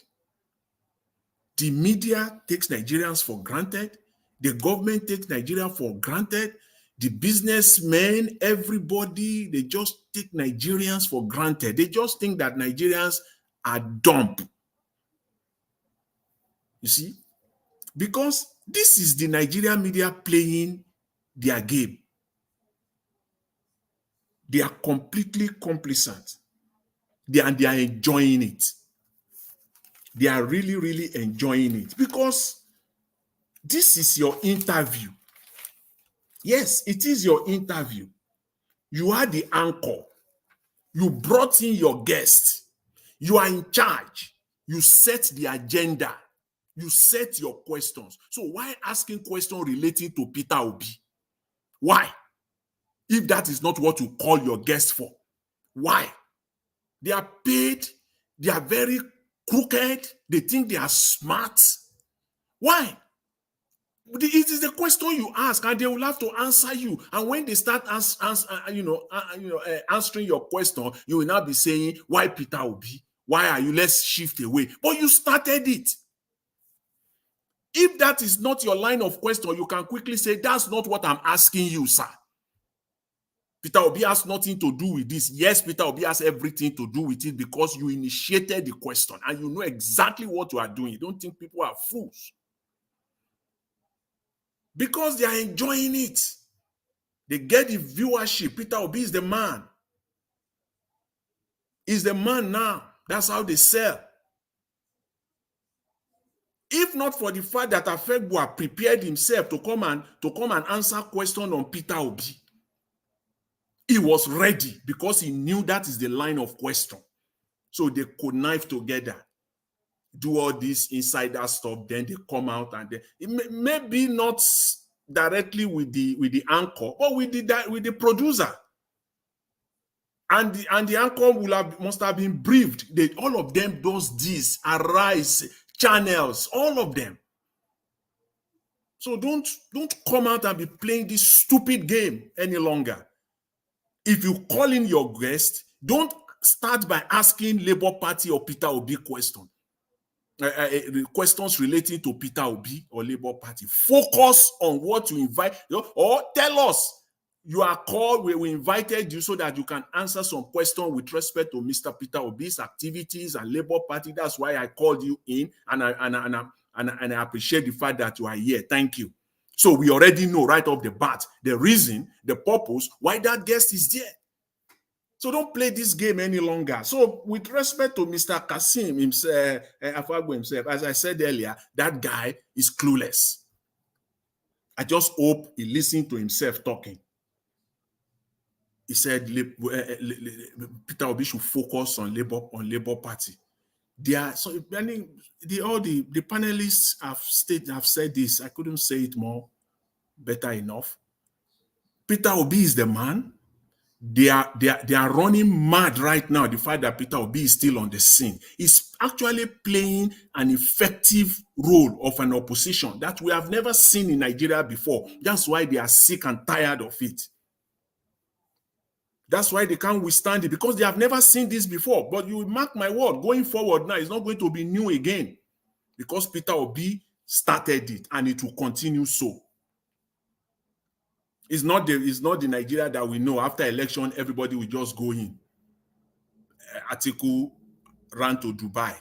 The media takes Nigerians for granted. The government takes Nigeria for granted. The businessmen, everybody, they just take Nigerians for granted. They just think that Nigerians are dumb. You see? Because this is the Nigerian media playing their game. They are completely complicit. They are enjoying it. They are really, really enjoying it because this is your interview. Yes, it is your interview. You are the anchor. You brought in your guest. You are in charge. You set the agenda. You set your questions. So why asking questions relating to Peter Obi? Why? If that is not what you call your guest for. Why? They are paid. They are very crooked. They think they are smart. Why? It is the question you ask, and they will have to answer you. And when they start answering your question, you will now be saying, "Why Peter Obi? Why are you? Let's shift away." But you started it. If that is not your line of question, you can quickly say, "That's not what I'm asking you, sir." Peter Obi has nothing to do with this. Yes, Peter Obi has everything to do with it because you initiated the question and you know exactly what you are doing. You don't think people are fools. Because they are enjoying it. They get the viewership. Peter Obi is the man. He's the man now. That's how they sell. If not for the fact that Afegbua prepared himself to come and answer questions on Peter Obi, he was ready because he knew that is the line of question. So they connive together, do all this insider stuff, then they come out and maybe not directly with the anchor, but with the producer. And the anchor must have been briefed. All of them does this, Arise, channels, all of them. So don't come out and be playing this stupid game any longer. If you call in your guest, don't start by asking Labour Party or Peter Obi questions relating to Peter Obi or Labour Party. Focus on what you invite, or tell us you are called, we invited you so that you can answer some questions with respect to Mr. Peter Obi's activities and Labour Party. That's why I called you in, and I appreciate the fact that you are here. Thank you. So we already know right off the bat the reason, the purpose why that guest is there. So don't play this game any longer. So with respect to Mr. Kasim himself, Afagbo himself, as I said earlier, that guy is clueless. I just hope he listened to himself talking. He said Peter Obi should focus on Labour Party. So the panelists have said this. I couldn't say it more better enough. Peter Obi is the man. They are running mad right now. The fact that Peter Obi is still on the scene is actually playing an effective role of an opposition that we have never seen in Nigeria before. That's why they are sick and tired of it. That's why they can't withstand it, because they have never seen this before. But you mark my word, going forward now, it's not going to be new again, because Peter Obi started it and it will continue so. It's not the Nigeria that we know. After election, everybody will just go in. Atiku ran to Dubai.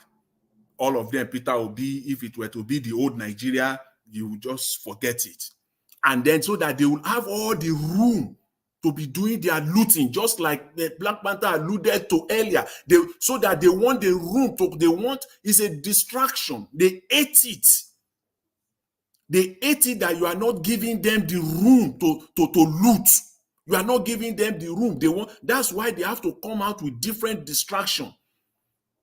All of them, Peter Obi, if it were to be the old Nigeria, you would just forget it. And then so that they will have all the room to be doing their looting, just like the Black Panther alluded to earlier. So that they want the room is a distraction. They ate it. They ate it that you are not giving them the room to loot. You are not giving them the room they want. That's why they have to come out with different distraction.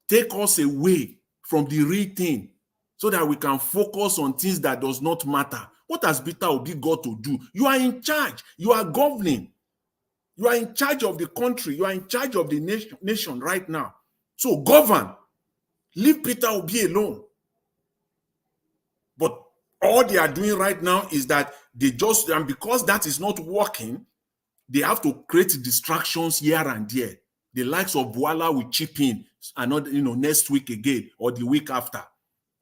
Take us away from the real thing so that we can focus on things that does not matter. What has Peter Obi got to do? You are in charge. You are governing. You are in charge of the country. You are in charge of the nation right now. So govern. Leave Peter Obi alone. But all they are doing right now is that and because that is not working, they have to create distractions here and there. The likes of Boala will chip in another, next week again or the week after.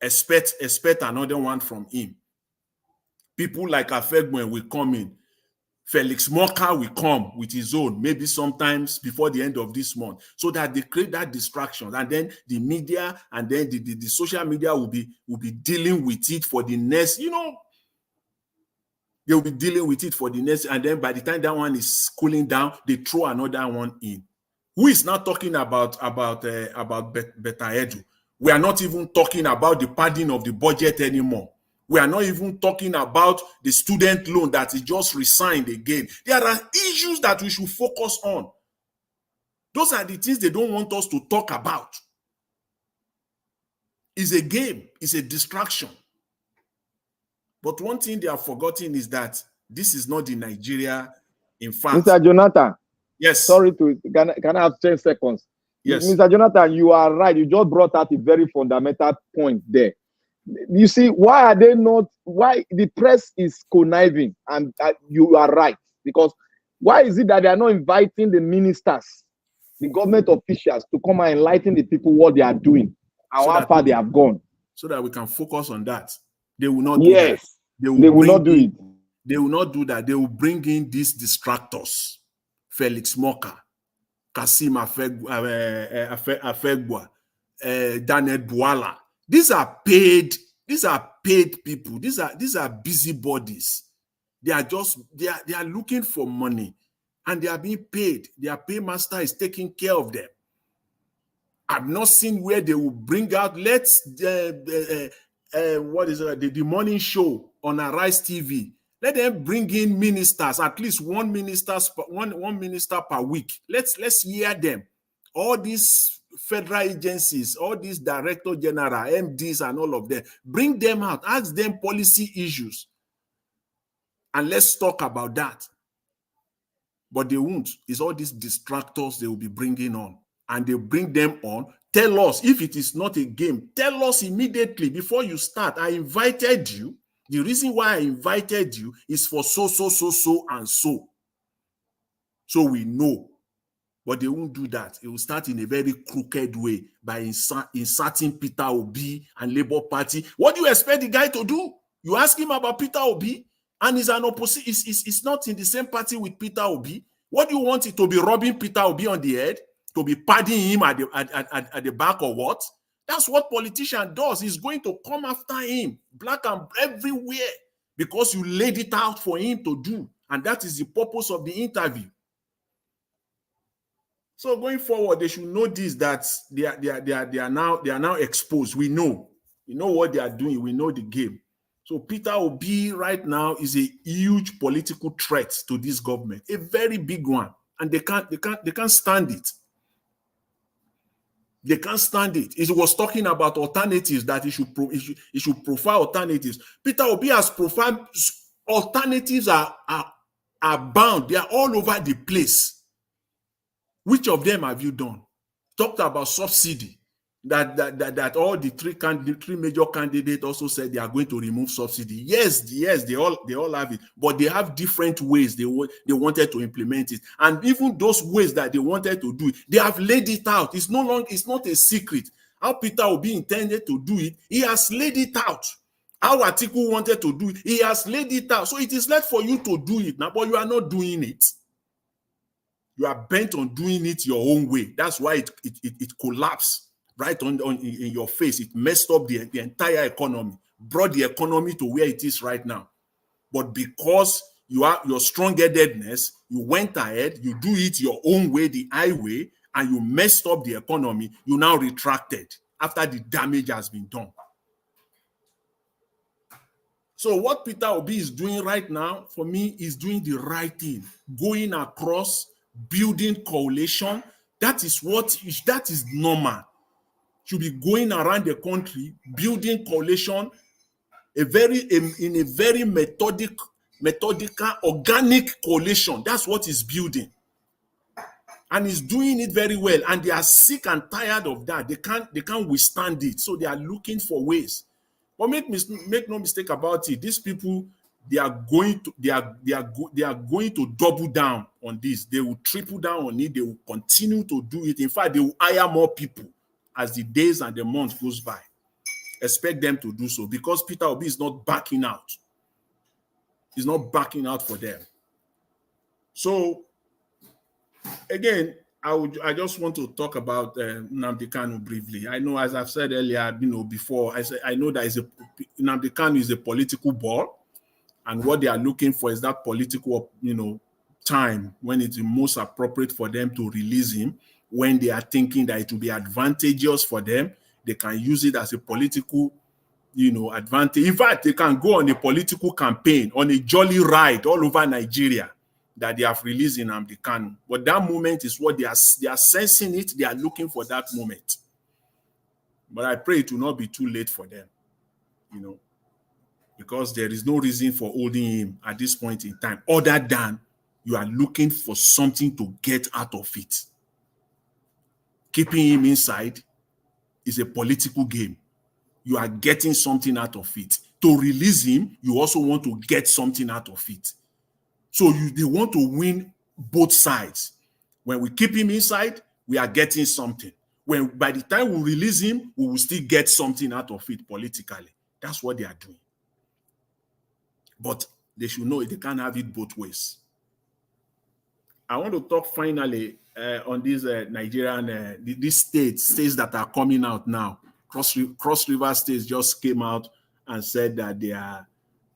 Expect another one from him. People like Afegwen will come in. Felix Moka will come with his own, maybe sometimes before the end of this month, so that they create that distraction. And then the media and then the social media will be dealing with it for the next, they will be dealing with it for the next, and then by the time that one is cooling down, they throw another one in. Who is not talking about Beta Edu? We are not even talking about the padding of the budget anymore. We are not even talking about the student loan that is just resigned again. There are issues that we should focus on. Those are the things they don't want us to talk about. It's a game. It's a distraction. But one thing they have forgotten is that this is not the Nigeria. In fact, Mr. Jonathan. Yes. Sorry can I have 10 seconds? Yes. Mr. Jonathan, you are right. You just brought out a very fundamental point there. You see, why the press is conniving, and you are right, because why is it that they are not inviting the ministers, the government officials, to come and enlighten the people what they are doing and so how far they have gone, so that we can focus on that? They will not do that. They will not do it. They will not do that. They will bring in these distractors: Felix Moka, Kasim Afegwa, Daniel Boala. These are paid people. These are busybodies. They are looking for money, and they are being paid. Their paymaster is taking care of them. I've not seen where they will bring out the morning show on Arise TV. Let them bring in ministers, at least one minister per week. Let's hear them. All these federal agencies, all these director general, MDs, and all of them, bring them out, ask them policy issues, and let's talk about that. But they won't. It's all these distractors they will be bringing on, and they bring them on. Tell us if it is not a game. Tell us immediately before you start. I invited you. The reason why I invited you is for so, and so. So we know. But they won't do that. It will start in a very crooked way by inserting Peter Obi and Labour Party. What do you expect the guy to do? You ask him about Peter Obi, and he's an opposite. It's not in the same party with Peter Obi. What do you want it to be, rubbing Peter Obi on the head? To be padding him at the back, or what? That's what politician does. He's going to come after him, black and everywhere. because you laid it out for him to do. And that is the purpose of the interview. So going forward, they should know this, that they are now exposed. We know what they are doing. We know the game. So Peter Obi right now is a huge political threat to this government, a very big one, and they can't stand it. They can't stand it. He was talking about alternatives, that he should profile alternatives. Peter Obi has profiled alternatives are bound. They are all over the place. Which of them have you done? Talked about subsidy. That all the three major candidates also said they are going to remove subsidy. Yes, they all have it, but they have different ways they wanted to implement it. And even those ways that they wanted to do it, they have laid it out. It's not a secret. How Peter Obi intended to do it, he has laid it out. How Atiku wanted to do it, he has laid it out. So it is left for you to do it now, but you are not doing it. You are bent on doing it your own way. That's why it collapsed right in your face. It messed up the entire economy, brought the economy to where it is right now. But because your strong-headedness, you went ahead, you do it your own way, the highway, and you messed up the economy, you now retracted after the damage has been done. So what Peter Obi is doing right now, for me, is doing the right thing, going across, building coalition. That is normal. Should be going around the country, building coalition, in a very methodical, organic coalition. That's what he's building. And he's doing it very well. And they are sick and tired of that. They can't withstand it. So they are looking for ways. But make no mistake about it. These people, they are going to double down on this. They will triple down on it. They will continue to do it. In fact, they will hire more people as the days and the months goes by. Expect them to do so, because Peter Obi is not backing out. He's not backing out for them. So again, I just want to talk about Nnamdi Kanu briefly. I know, as I've said earlier, before, I know that Nnamdi Kanu is a political ball, and what they are looking for is that political, time when it's the most appropriate for them to release him. When they are thinking that it will be advantageous for them, they can use it as a political, advantage. In fact, they can go on a political campaign, on a jolly ride all over Nigeria, that they have released in Nnamdi Kanu. But that moment is what they are sensing it. They are looking for that moment. But I pray it will not be too late for them, because there is no reason for holding him at this point in time, other than you are looking for something to get out of it. Keeping him inside is a political game. You are getting something out of it. To release him, you also want to get something out of it. So they want to win both sides. When we keep him inside, we are getting something. By the time we release him, we will still get something out of it politically. That's what they are doing. But they should know they can't have it both ways. I want to talk finally on these Nigerian, these states that are coming out now. Cross River states just came out and said that they are,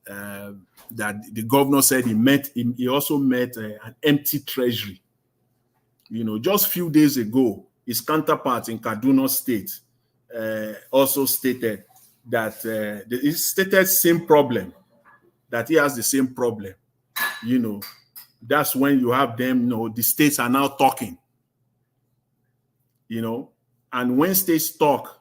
that the governor said he also met an empty treasury. Just a few days ago, his counterpart in Kaduna State also stated that he stated same problem, that he has the same problem. That's when you have them, the states are now talking, and when states talk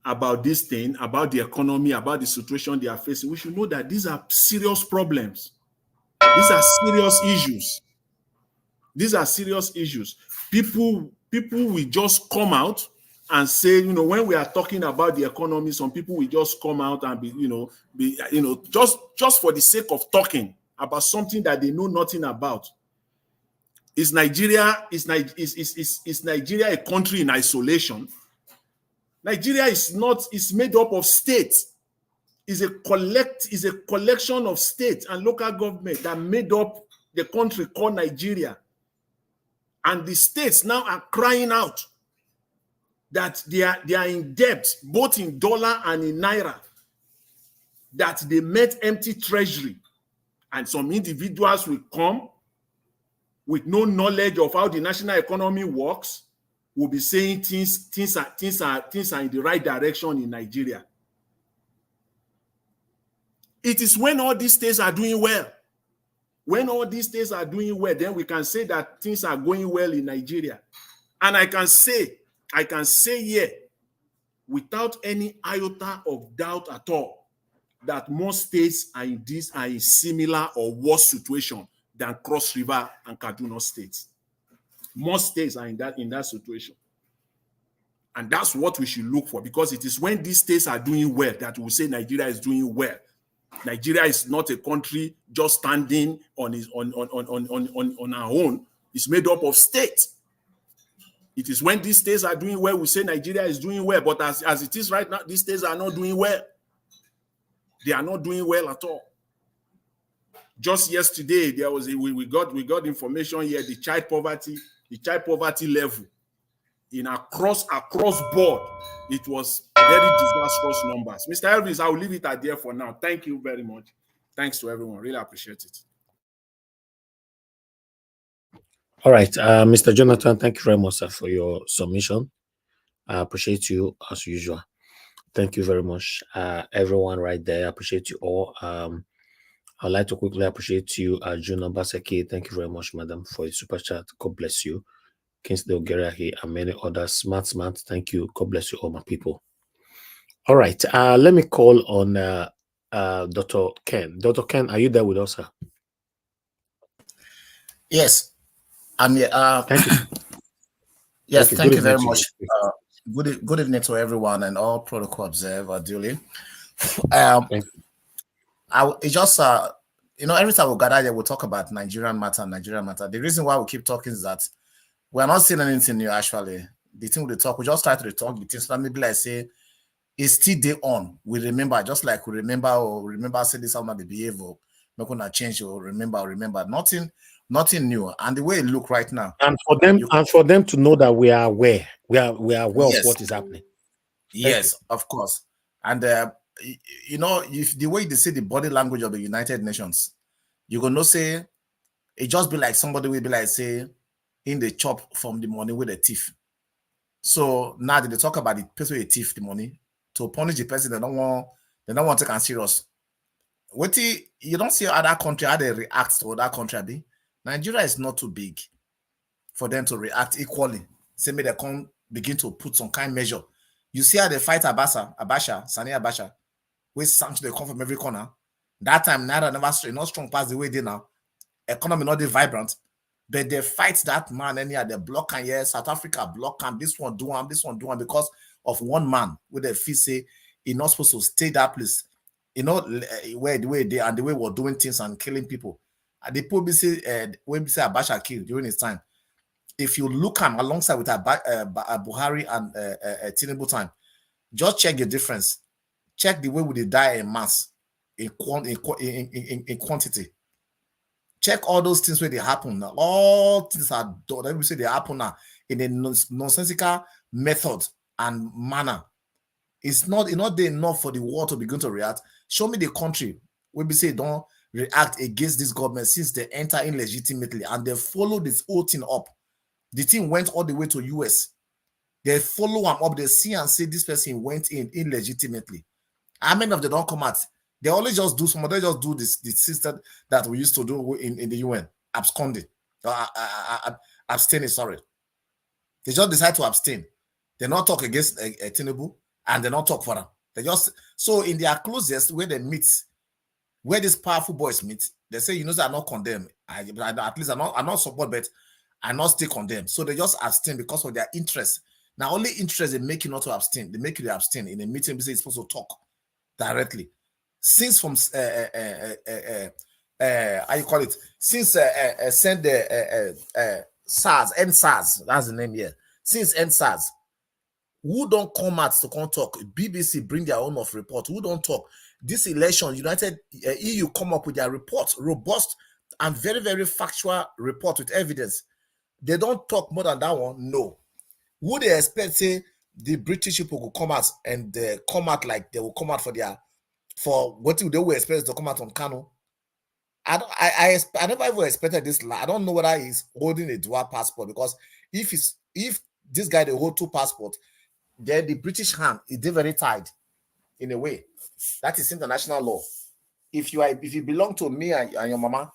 about this thing, about the economy, about the situation they are facing, we should know that these are serious problems. These are serious issues. These are serious issues. People will just come out and say, when we are talking about the economy, some people will just come out and just for the sake of talking about something that they know nothing about. Is Nigeria a country in isolation? Nigeria is made up of states. Is a collection of states and local government that made up the country called Nigeria. And the states now are crying out that they are in debt, both in dollar and in naira. that they met empty treasury, and some individuals will come with no knowledge of how the national economy works, will be saying things are in the right direction in Nigeria. It is when all these states are doing well. When all these states are doing well, then we can say that things are going well in Nigeria. And I can say here, without any iota of doubt at all, that most states are in similar or worse situation than Cross River and Kaduna states. Most states are in that situation. And that's what we should look for, because it is when these states are doing well that we say Nigeria is doing well. Nigeria is not a country just standing on our own. It's made up of states. It is when these states are doing well, we say Nigeria is doing well. But as it is right now, these states are not doing well. They are not doing well at all. Just yesterday, we got information here, the child poverty level in across board, it was very disastrous numbers. Mr. Elvis, I will leave it at there for now. Thank you very much. Thanks to everyone. Really appreciate it. All right, Mr. Jonathan, thank you very much, sir, for your submission. I appreciate you as usual. Thank you very much, everyone right there. I appreciate you all. I'd like to quickly appreciate you, Juno Baseki. Thank you very much, madam, for the super chat. God bless you. Kingsley Ogerahi and many others. Smart. Thank you. God bless you, all my people. All right. Let me call on Dr. Ken. Dr. Ken, are you there with us, sir? Yes. I'm here. Thank you. Yes, thank you very much. Good evening to everyone and all protocol observer duly. It's just every time we gather here, we'll talk about Nigerian matter. The reason why we keep talking is that we're not seeing anything new. Actually, the thing we talk, we just try to talk between. So maybe like say it's still day on. We remember, just like we remember say this how not the behavior, not gonna change or remember nothing new. And the way it look right now, and for them to know that we are aware, we are aware of what is happening. Yes, of course. And if the way they say the body language of the United Nations, you gonna say it just be like somebody will be like say in the chop from the money with a thief. So now they talk about the person with a thief the money to punish the person. They don't want to take it serious. You don't see other country how they react to other country. Nigeria is not too big for them to react equally. Say maybe they can begin to put some kind of measure. You see how they fight Sani Abacha, with sanctions they come from every corner. That time Naira never not strong past the way they now. Economy not vibrant. But they fight that man and they block and yes, South Africa block and this one do one because of one man with a fee say he's not supposed to stay that place. Where the way they and the way we're doing things and killing people. And the people say when we say Abacha killed during his time. If you look at alongside with Buhari and Tinubu time, just check the difference. Check the way we die in mass, in quantity. Check all those things where they happen. All things are done. Let me say they happen now in a nonsensical method and manner. It's not enough for the world to begin to react. Show me the country where we say don't react against this government since they enter illegitimately and they follow this whole thing up. The thing went all the way to US. They follow them up. They see and say this person went in illegitimately. How many of them don't come out? They only just do some. They just do this system that we used to do in the UN, absconding, abstaining. Sorry, they just decide to abstain. They not talk against Tinubu, and they not talk for them. They just so in their closest where they meet, where these powerful boys meet, they say they are not condemned. At least I'm not support, but I not still condemned. So they just abstain because of their interest. Now only interest they make you not to abstain. They make you abstain in a meeting. They say you're supposed to talk directly. Since from how you call it? Since send the SARS, that's the name here. Since SARS, who don't come out to come talk? BBC bring their own of report. Who don't talk? This election, United EU come up with their report, robust and very, very factual report with evidence. They don't talk more than that one. No. Would they expect say the British people will come out and come out like they will come out for their for what they will expect to come out on Kanu. I never even expected this. I don't know whether he's holding a dual passport, because if this guy they hold two passports, then the British hand is very tied in a way. That is international law. If you belong to me and your mama,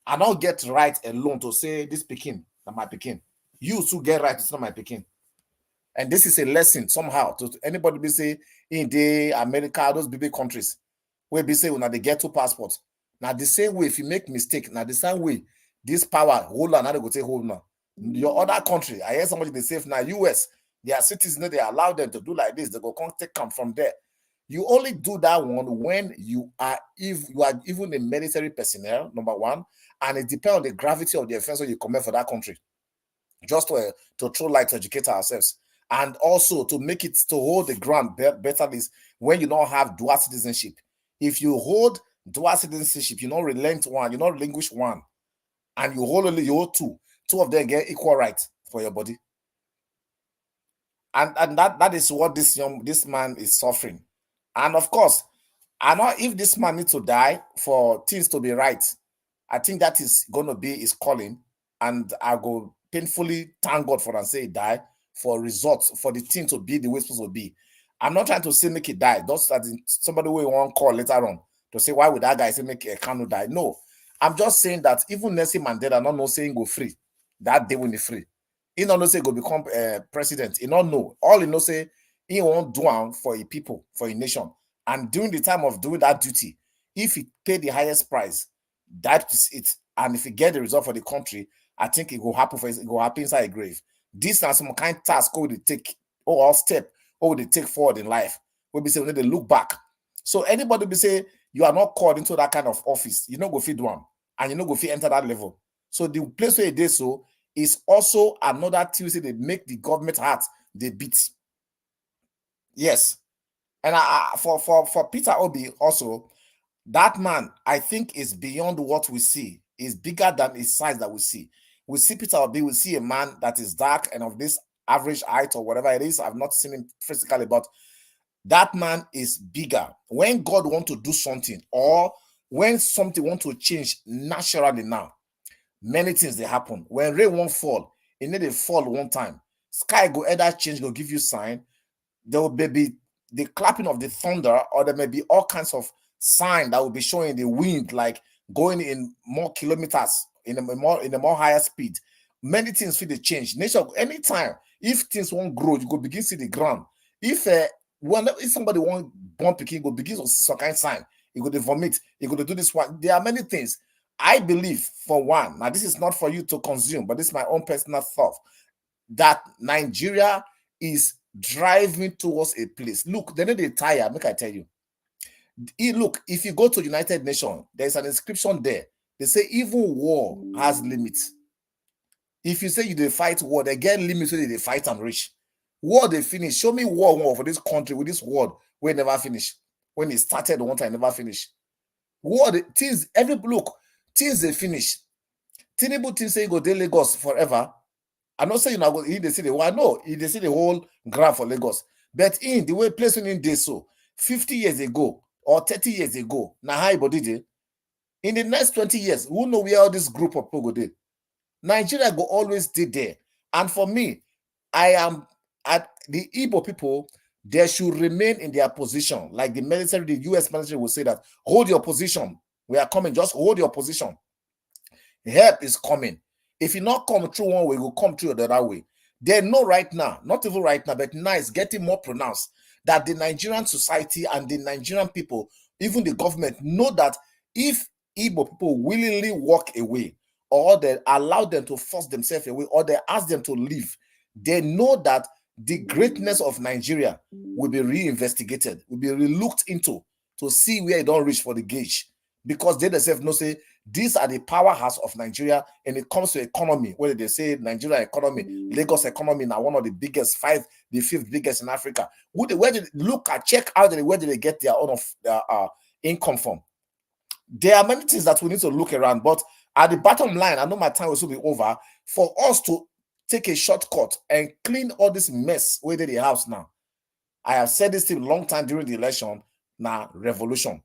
I don't get right alone to say this Pekin, not my Pekin. You too get right, it's not my Pekin. And this is a lesson somehow to anybody be say in the America, those big countries, where be say when they get two passports. Now the same way, if you make mistake, now the same way, this power hold on, now they go take hold now. Your other country, I hear somebody they say now US, their citizens, they allow them to do like this, they go come take come from there. You only do that one when you are even a military personnel, number one, and it depends on the gravity of the offense you commit for that country. Just to throw light to educate ourselves. And also to make it to hold the ground better is when you don't have dual citizenship. If you hold dual citizenship, you don't relent one, you don't relinquish one, and you hold only your two of them get equal rights for your body. And that is what this man is suffering. And of course, I know if this man needs to die for things to be right, I think that is going to be his calling, and I go painfully thank God for and say he die for results, for the thing to be the way it's supposed to be. I'm not trying to say make it die. That's somebody will want call later on to say why would that guy say make a Kanu die. No, I'm just saying that even Nelson Mandela not know saying go free that day when he free. He not know say go become president. He not know. All he know say he won't do for a people, for a nation. And during the time of doing that duty, if he pay the highest price, that is it. And if he get the result for the country, I think it will happen it will happen inside a grave. This is some kind of task they take or step or they take forward in life. We'll be saying when they look back. So anybody be say you are not called into that kind of office, you know go feed one, and you know go fit enter that level. So the place where it is so is also another Tuesday they make the government heart they beat. Yes. And for Peter Obi also, that man, I think, is beyond what we see. Is bigger than his size that we see. We see Peter Obi, we see a man that is dark and of this average height or whatever it is. I've not seen him physically, but that man is bigger. When God wants to do something, or when something wants to change naturally now, many things they happen. When rain won't fall, it need to fall one time. Sky go either change, go give you sign. There will be the clapping of the thunder, or there may be all kinds of sign that will be showing the wind, like going in more kilometers in a more higher speed. Many things feel the change. Nature, anytime if things won't grow, you go begin to see the ground. If somebody won't bump picking, go begin to see some kind of sign. You go to vomit, you go to do this one. There are many things. I believe, for one, now this is not for you to consume, but this is my own personal thought, that Nigeria is driving towards a place. Look, they know they tire. Make I tell you. Look, if you go to United Nations, there's an inscription there. They say even war has limits. If you say you fight war, they get limits so they fight and reach. War they finish. Show me war for this country with this world where never finish. When it started one time, never finish. War things things they finish. Tinubu things say go to Lagos forever. I'm not saying they see the one. No, they see the whole graph for Lagos. But in the way placing in this so 50 years ago or 30 years ago, now how did it? In the next 20 years, who know where all this group of people go? Nigeria go always did there. And for me, I am at the Igbo people, they should remain in their position. Like the military, the US military will say that, hold your position. We are coming, just hold your position. Help is coming. If you not come through one way, will come through the other way. They know right now, not even right now, but now it's getting more pronounced that the Nigerian society and the Nigerian people, even the government, know that if Igbo people willingly walk away, or they allow them to force themselves away, or they ask them to leave, they know that the greatness of Nigeria will be reinvestigated, will be re-looked into to see where it don't reach for the gauge. Because they themselves know, say, these are the powerhouse of Nigeria, and it comes to economy, whether they say Nigeria economy, Lagos economy now one of the biggest, the fifth biggest in Africa. Where did look at check out where did they get their own income from? There are many things that we need to look around, but at the bottom line, I know my time will soon be over. For us to take a shortcut and clean all this mess where they the house now. I have said this thing a long time during the election. na revolution.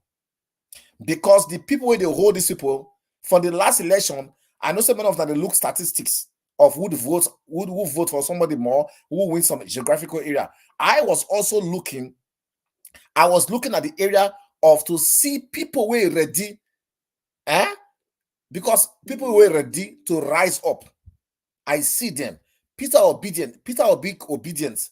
Because the people where they hold these people for the last election, I know some of them they look statistics of who vote for somebody more, who wins some geographical area. I was looking at the area of to see people were ready, because people were ready to rise up. I see them. Peter Obi obedience,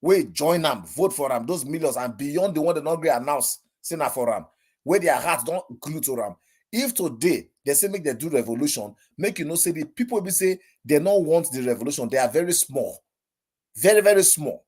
we join them, vote for them, those millions and beyond the one that not going announce, say na for them, where their hearts don't glue to them. If today they say make they do revolution, make you know say the people will say they don't want the revolution. They are very small, very, very small,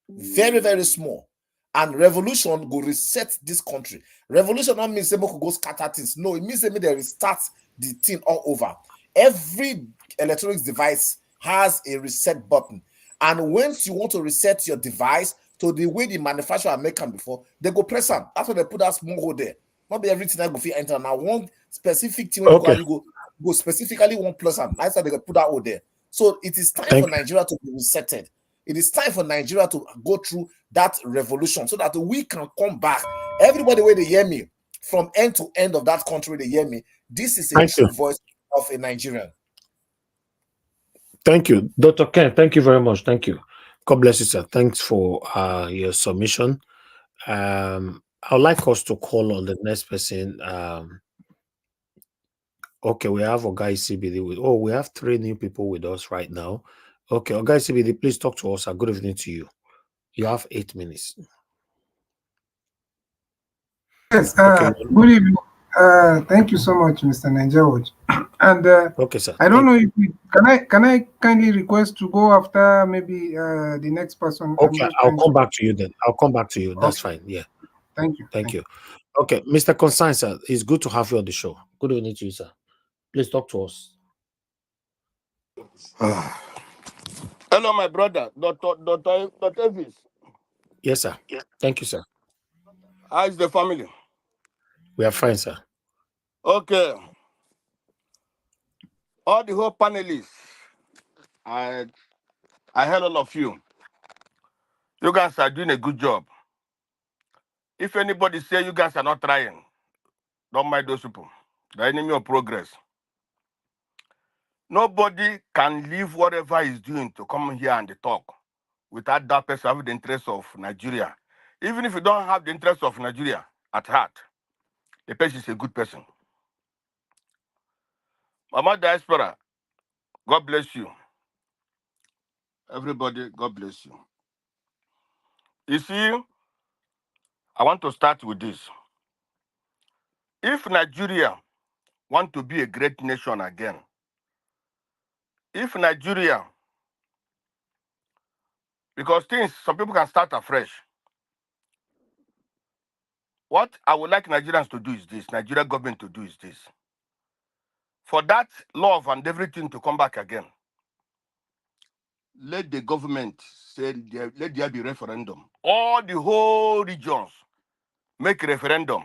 very, very small. And revolution go reset this country. Revolution don't mean say we could go scatter things. No, it means say they restart the thing all over. Every electronic device has a reset button. And once you want to reset your device to the way the manufacturer make them before, they go press them. That's why they put that small hole there. Not be everything that go fit enter. Now one specific thing you go specifically one plus them. That's why they put that hole there. So it is time for Nigeria to be resetted. It is time for Nigeria to go through that revolution so that we can come back. Everybody where they hear me, from end to end of that country, they hear me. This is a true voice of a Nigerian. Thank you, Dr. Ken. Thank you very much. Thank you. God bless you, sir. Thanks for your submission. I would like us to call on the next person. Okay, we have Ogai CBD with. Oh, we have 3 new people with us right now. Okay, Ogai CBD, please talk to us. Good evening to you. You have 8 minutes. Yes, good evening. Thank you so much, Mr. Ninja. And okay, sir. I don't know if can I kindly request to go after maybe the next person. Okay, I'll come back to you then. I'll come back to you. That's fine. Yeah. Thank you. Thank you. Okay, Mr. Consign, sir, it's good to have you on the show. Good evening to you, sir. Please talk to us. Hello, my brother, Dr. Davis. Yes, sir. Yeah. Thank you, sir. How is the family? We are fine, sir. Okay. All the whole panelists, I heard all of you. You guys are doing a good job. If anybody say you guys are not trying, don't mind those people. The enemy of progress. Nobody can leave whatever he's doing to come here and talk without that person having the interest of Nigeria. Even if you don't have the interest of Nigeria at heart, the person is a good person. Mama Diaspora, God bless you. Everybody, God bless you. You see, I want to start with this. If Nigeria want to be a great nation again, if Nigeria, because some people can start afresh. What I would like Nigerians to do is this, Nigeria government to do is this. For that love and everything to come back again, let the government say, let there be referendum. All the whole regions make referendum.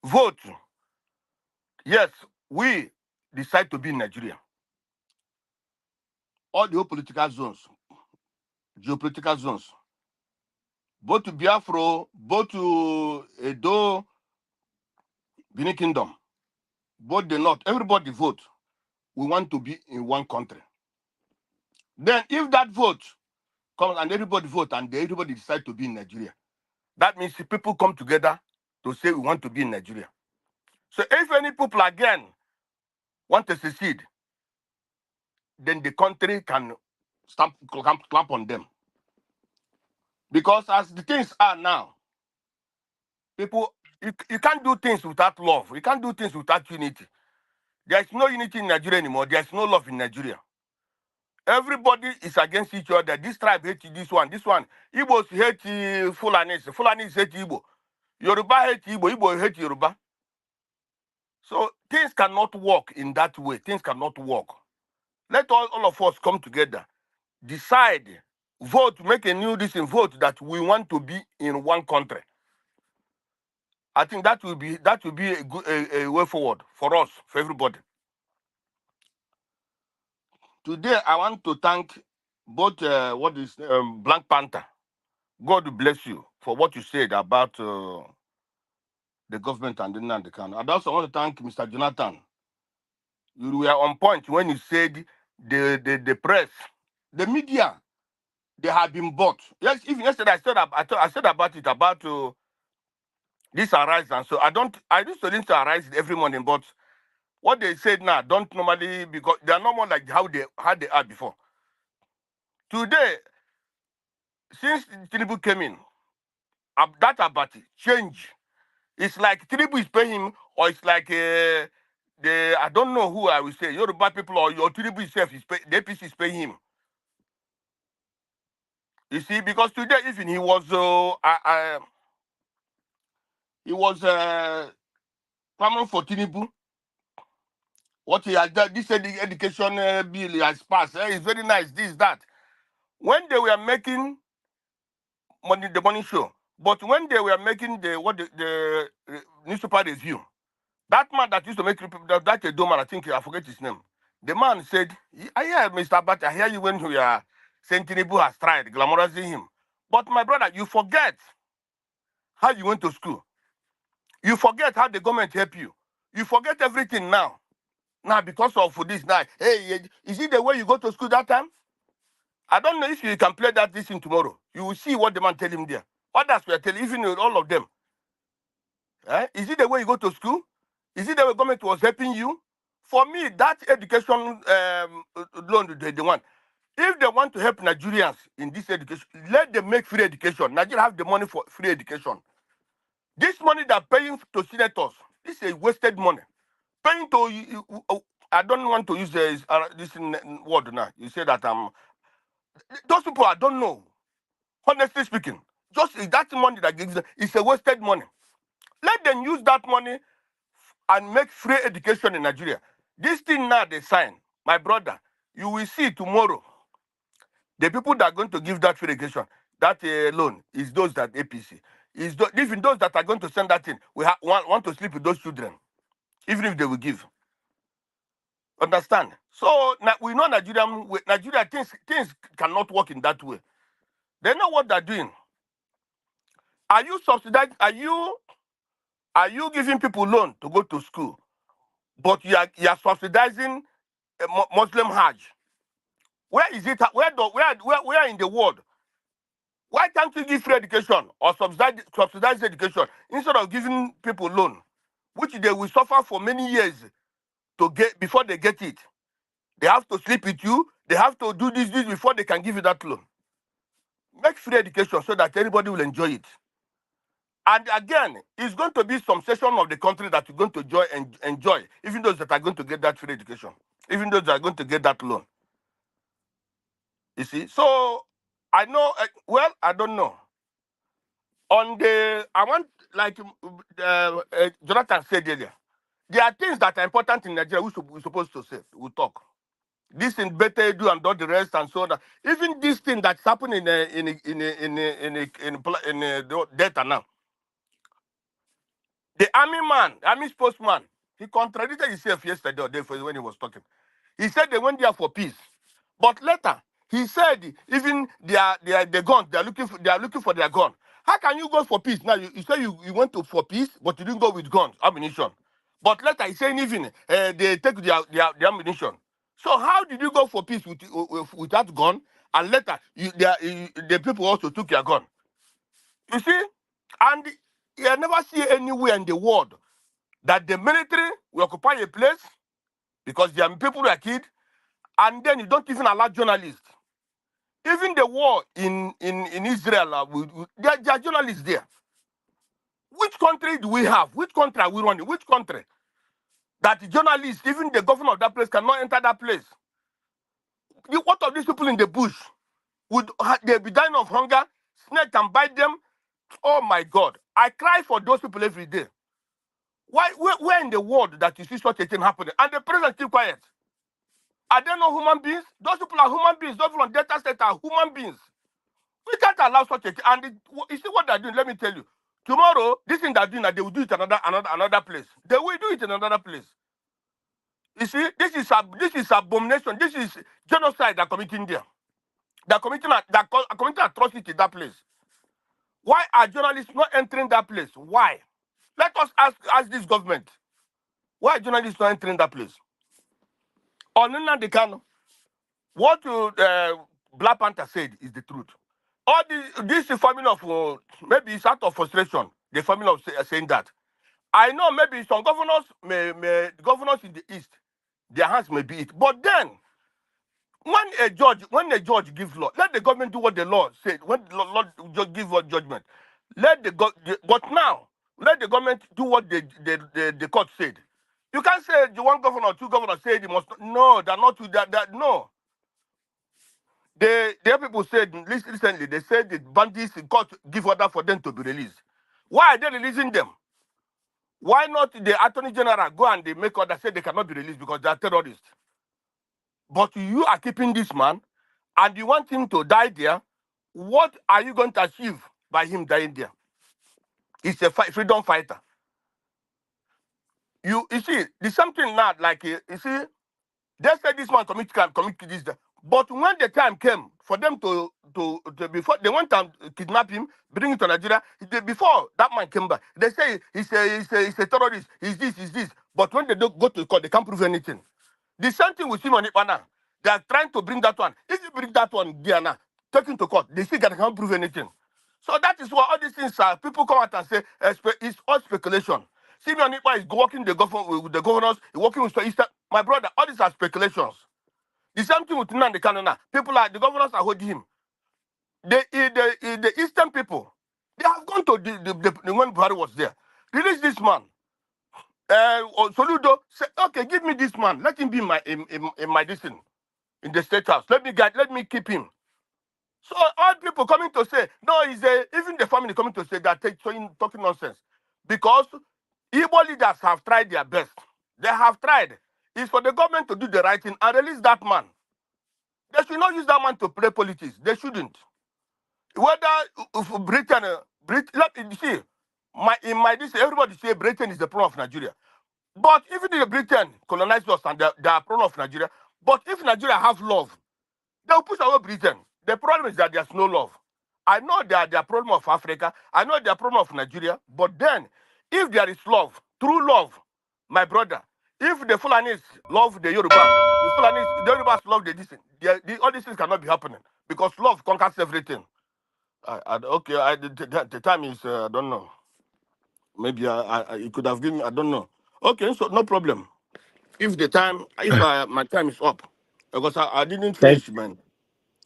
Vote. Yes, we decide to be in Nigeria. All the whole political zones, geopolitical zones, both to Biafra, both to Edo, Benin Kingdom, both the North, everybody vote. We want to be in one country. Then if that vote comes and everybody vote and everybody decide to be in Nigeria, that means the people come together to say we want to be in Nigeria. So if any people again want to secede, then the country can clap on them. Because as the things are now, people, you can't do things without love. You can't do things without unity. There's no unity in Nigeria anymore. There's no love in Nigeria. Everybody is against each other. This tribe hates this one. Igbos hate Fulanis. Fulanis hate Igbo. Yoruba hate Igbo. Igbo hate Yoruba. So things cannot work in that way. Things cannot work. Let all of us come together, decide, vote, make a new decision, vote that we want to be in one country. I think that will be a good a way forward for us, for everybody. Today, I want to thank both Black Panther. God bless you for what you said about the government and Nnamdi Kanu. I also want to thank Mr. Jonathan. You were on point when you said the press, the media, they have been bought. Yes, even yesterday I said about it about this arise, and so I used to listen to arise every morning, but what they said now don't normally, because they are no more like how they are before. Today, since Tinubu came in, that about it change. It's like Tinubu is paying him, or it's like I don't know who I will say, Yoruba people or your Tinubu itself the APC is paying him. You see, because today even he was coming for Tinubu. What he has done, this education bill has passed. It's very nice. This that. When they were making the money show, but when they were making the newspaper review, that man that used to make that a doman, I think I forget his name. The man said, "I hear Mr. Abacha, I hear you when we are saying Tinubu has tried glamorizing him. But my brother, you forget how you went to school. You forget how the government helped you. You forget everything now. Now because of this now, hey, is it the way you go to school that time? I don't know if you can play that listen tomorrow. You will see what the man tell him there. Others were telling, even all of them. Is it the way you go to school? Is it the way government was helping you? For me, that education loan, the one. If they want to help Nigerians in this education, let them make free education. Nigeria have the money for free education. This money they're paying to senators, this is wasted money. Paying to, I don't want to use this word now. You say that those people, I don't know. Honestly speaking, just that money that gives them, it's a wasted money. Let them use that money and make free education in Nigeria. This thing now they sign, my brother, you will see tomorrow. The people that are going to give that free education, that loan, is those that APC. Even those that are going to send that in, we want to sleep with those children, even if they will give. Understand? So now we know Nigeria things cannot work in that way. They know what they're doing. Are you subsidizing? Are you giving people loan to go to school, but you are subsidizing Muslim Hajj? Where is it? Where in the world? Why can't you give free education or subsidize education instead of giving people loan, which they will suffer for many years to get before they get it? They have to sleep with you. They have to do this before they can give you that loan. Make free education so that everybody will enjoy it. And again, it's going to be some section of the country that you're going to enjoy, even those that are going to get that free education, even those that are going to get that loan. You see? So, I know, I don't know. I want, like Jonathan said earlier, there are things that are important in Nigeria we're supposed to say. We'll talk. This in better do and all the rest and so on. Even this thing that's happening in data now. The army spokesman, he contradicted himself yesterday or day before when he was talking. He said they went there for peace, but later he said even their guns, they are looking for their gun. How can you go for peace now? You say you went for peace, but you didn't go with guns, ammunition. But later he's saying even they take their ammunition. So how did you go for peace with that gun, and later the people also took your gun? You see, and you never see anywhere in the world that the military will occupy a place because there are people who are killed, and then you don't even allow journalists. Even the war in Israel, there are journalists there. Which country do we have? Which country are we running? Which country? That the journalists, even the governor of that place, cannot enter that place. What of these people in the bush? Would they be dying of hunger? Snake can bite them? Oh my God. I cry for those people every day. Where in the world that you see such a thing happening? And the president keep quiet. Are they not human beings? Those people are human beings. Those people on data set are human beings. We can't allow such a thing. And you see what they're doing? Let me tell you. Tomorrow, this thing they're doing, they will do it in another place. They will do it in another place. You see, this is abomination. This is genocide they're committing there. They're committing atrocity in that place. Why are journalists not entering that place? Why? Let us ask this government, why journalists not entering that place? On Nnamdi Kanu, what Black Panther said is the truth. All this family of maybe it's out of frustration. The family of saying that. I know maybe some governors governors in the east, their hands may be it. But then, when a judge gives law, let the government do what the law said. When the law give what judgment, but now let the government do what the court said. You can't say the one governor or two governors said he must. No, they're not to that. No. The people said recently, they said the bandits in court give order for them to be released. Why are they releasing them? Why not the Attorney General go and they make order say they cannot be released because they are terrorists? But you are keeping this man and you want him to die there. What are you going to achieve by him dying there? He's a freedom fighter. You see, there's something now like, you see, they said this man can commit this. But when the time came for them to before they went and kidnap him, bring him to Nigeria, before that man came back, they say he's a terrorist, he's this. But when they don't go to court, they can't prove anything. The same thing with Simon Ipana. They are trying to bring that one. If you bring that one there now, take him to court, they see that they can't prove anything. So that is why all these things are, people come out and say, it's all speculation. Simeon Ipa is working with the governors, he's working with Eastern. My brother, all these are speculations. The same thing with Nnamdi Kanu now. The governors are holding him. The Eastern people, they have gone to the when Buhari was there. Release this man. Soludo said, okay, give me this man. Let him be in my distance, in the state house. Let me keep him. So all people coming to say, no, even the family coming to say that talking nonsense. Because Igbo leaders have tried their best. They have tried. It's for the government to do the right thing and release that man. They should not use that man to play politics. They shouldn't. Whether Britain, you see, everybody say Britain is the problem of Nigeria. But even if Britain colonized us and they are problem of Nigeria, but if Nigeria have love, they'll push away Britain. The problem is that there's no love. I know that they are problem of Africa. I know they are problem of Nigeria. But then, if there is love, true love, my brother, if the Fulanis love the Yorubas, the Yorubas love the all these things cannot be happening because love conquers everything. The time is, I don't know. Maybe you could have given me, I don't know. Okay, so no problem. If my time is up, because I didn't finish, man.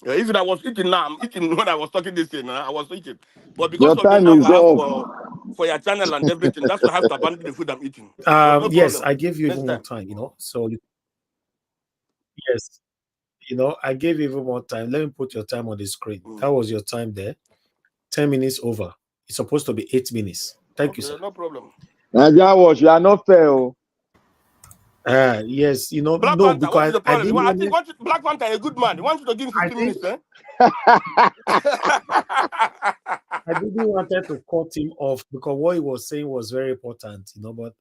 Even I was eating now, I'm eating when I was talking this thing, I was eating. But because Your of the time love is I have up. for your channel and everything, that's why I have to abandon the food I'm eating. So no Yes, problem. I gave you Next even more time, so yes, I gave you even more time. Let me put your time on the screen. That was your time there. 10 minutes over. It's supposed to be 8 minutes. Thank you, sir. No problem. Nigeria watch, you are not fair. Yes, Black no, Panther, what is because the I problem? didn't I think Black Panther a good man. He wants you to give him 15 minutes, eh? I didn't wanted to cut him off because what he was saying was very important, but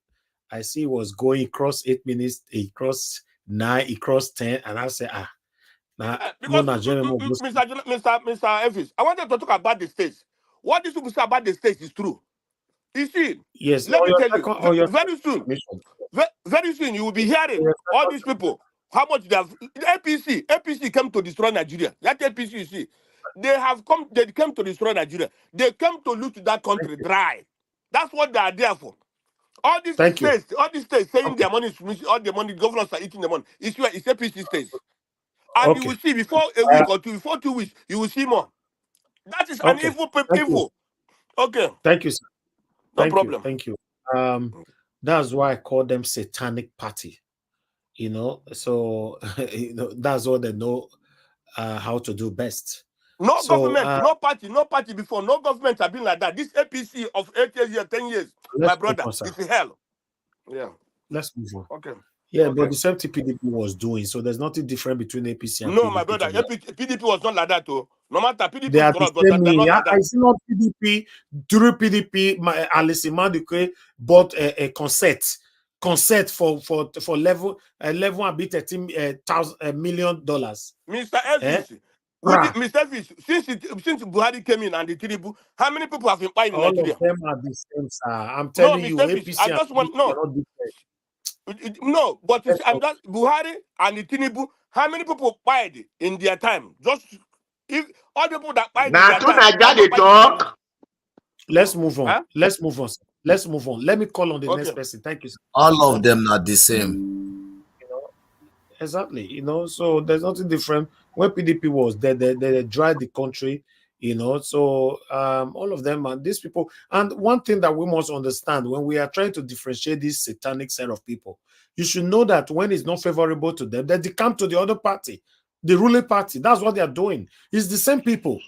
I see he was going across 8 minutes, he crossed 9, he crossed 10, and I say, Because Mr. Elvis, I wanted to talk about the states. What these people say about the states is true. You see, yes, let me tell you, very soon you will be hearing all these people, how much they have. The APC came to destroy Nigeria. That APC, you see, they came to destroy Nigeria. They came to loot that country dry. That's what they are there for. All these states saying their money is all the money, governors are eating the money. It's APC states. And you will see before a week or two, before 2 weeks, you will see more. That is an evil people. Okay. Thank you, sir. No problem. Thank you. That's why I call them satanic party. So that's what they know how to do best. No government, no party before, no government have been like that. This APC of 8 years, 10 years, my brother, it's hell. Yeah. Let's move on. Okay. Yeah, but the same thing PDP was doing, so there's nothing different between APC and PDP. No, my brother, PDP was not like that too. No matter PDP they are corrupt, the same but they're not like that. I see not PDP through PDP. Alice Maduke bought a concert for level a bit $13 million. Mr. Elvis, Mr. Fish, since Buhari came in and the Tinubu, how many people have been fired in All Nigeria? of them are the same, sir. I'm No, telling you, Mr. Fish, APC I and just want PDP are not different. no, but I'm just Buhari and the Tinubu. How many people fired in their time? Just if all the people that fired in Now, their to time, they Naija have they not fired in Nigeria. talk. Let's move on. Huh? Let's move on. Let's move on. Let me call on the next Okay. person. Thank you, sir. All of them are the same. You know, exactly. You know, so there's nothing different. When PDP was, they dried the country. You know, so all of them and these people. And one thing that we must understand when we are trying to differentiate this satanic set of people, you should know that when it's not favorable to them, they come to the other party, the ruling party. That's what they are doing. It's the same people.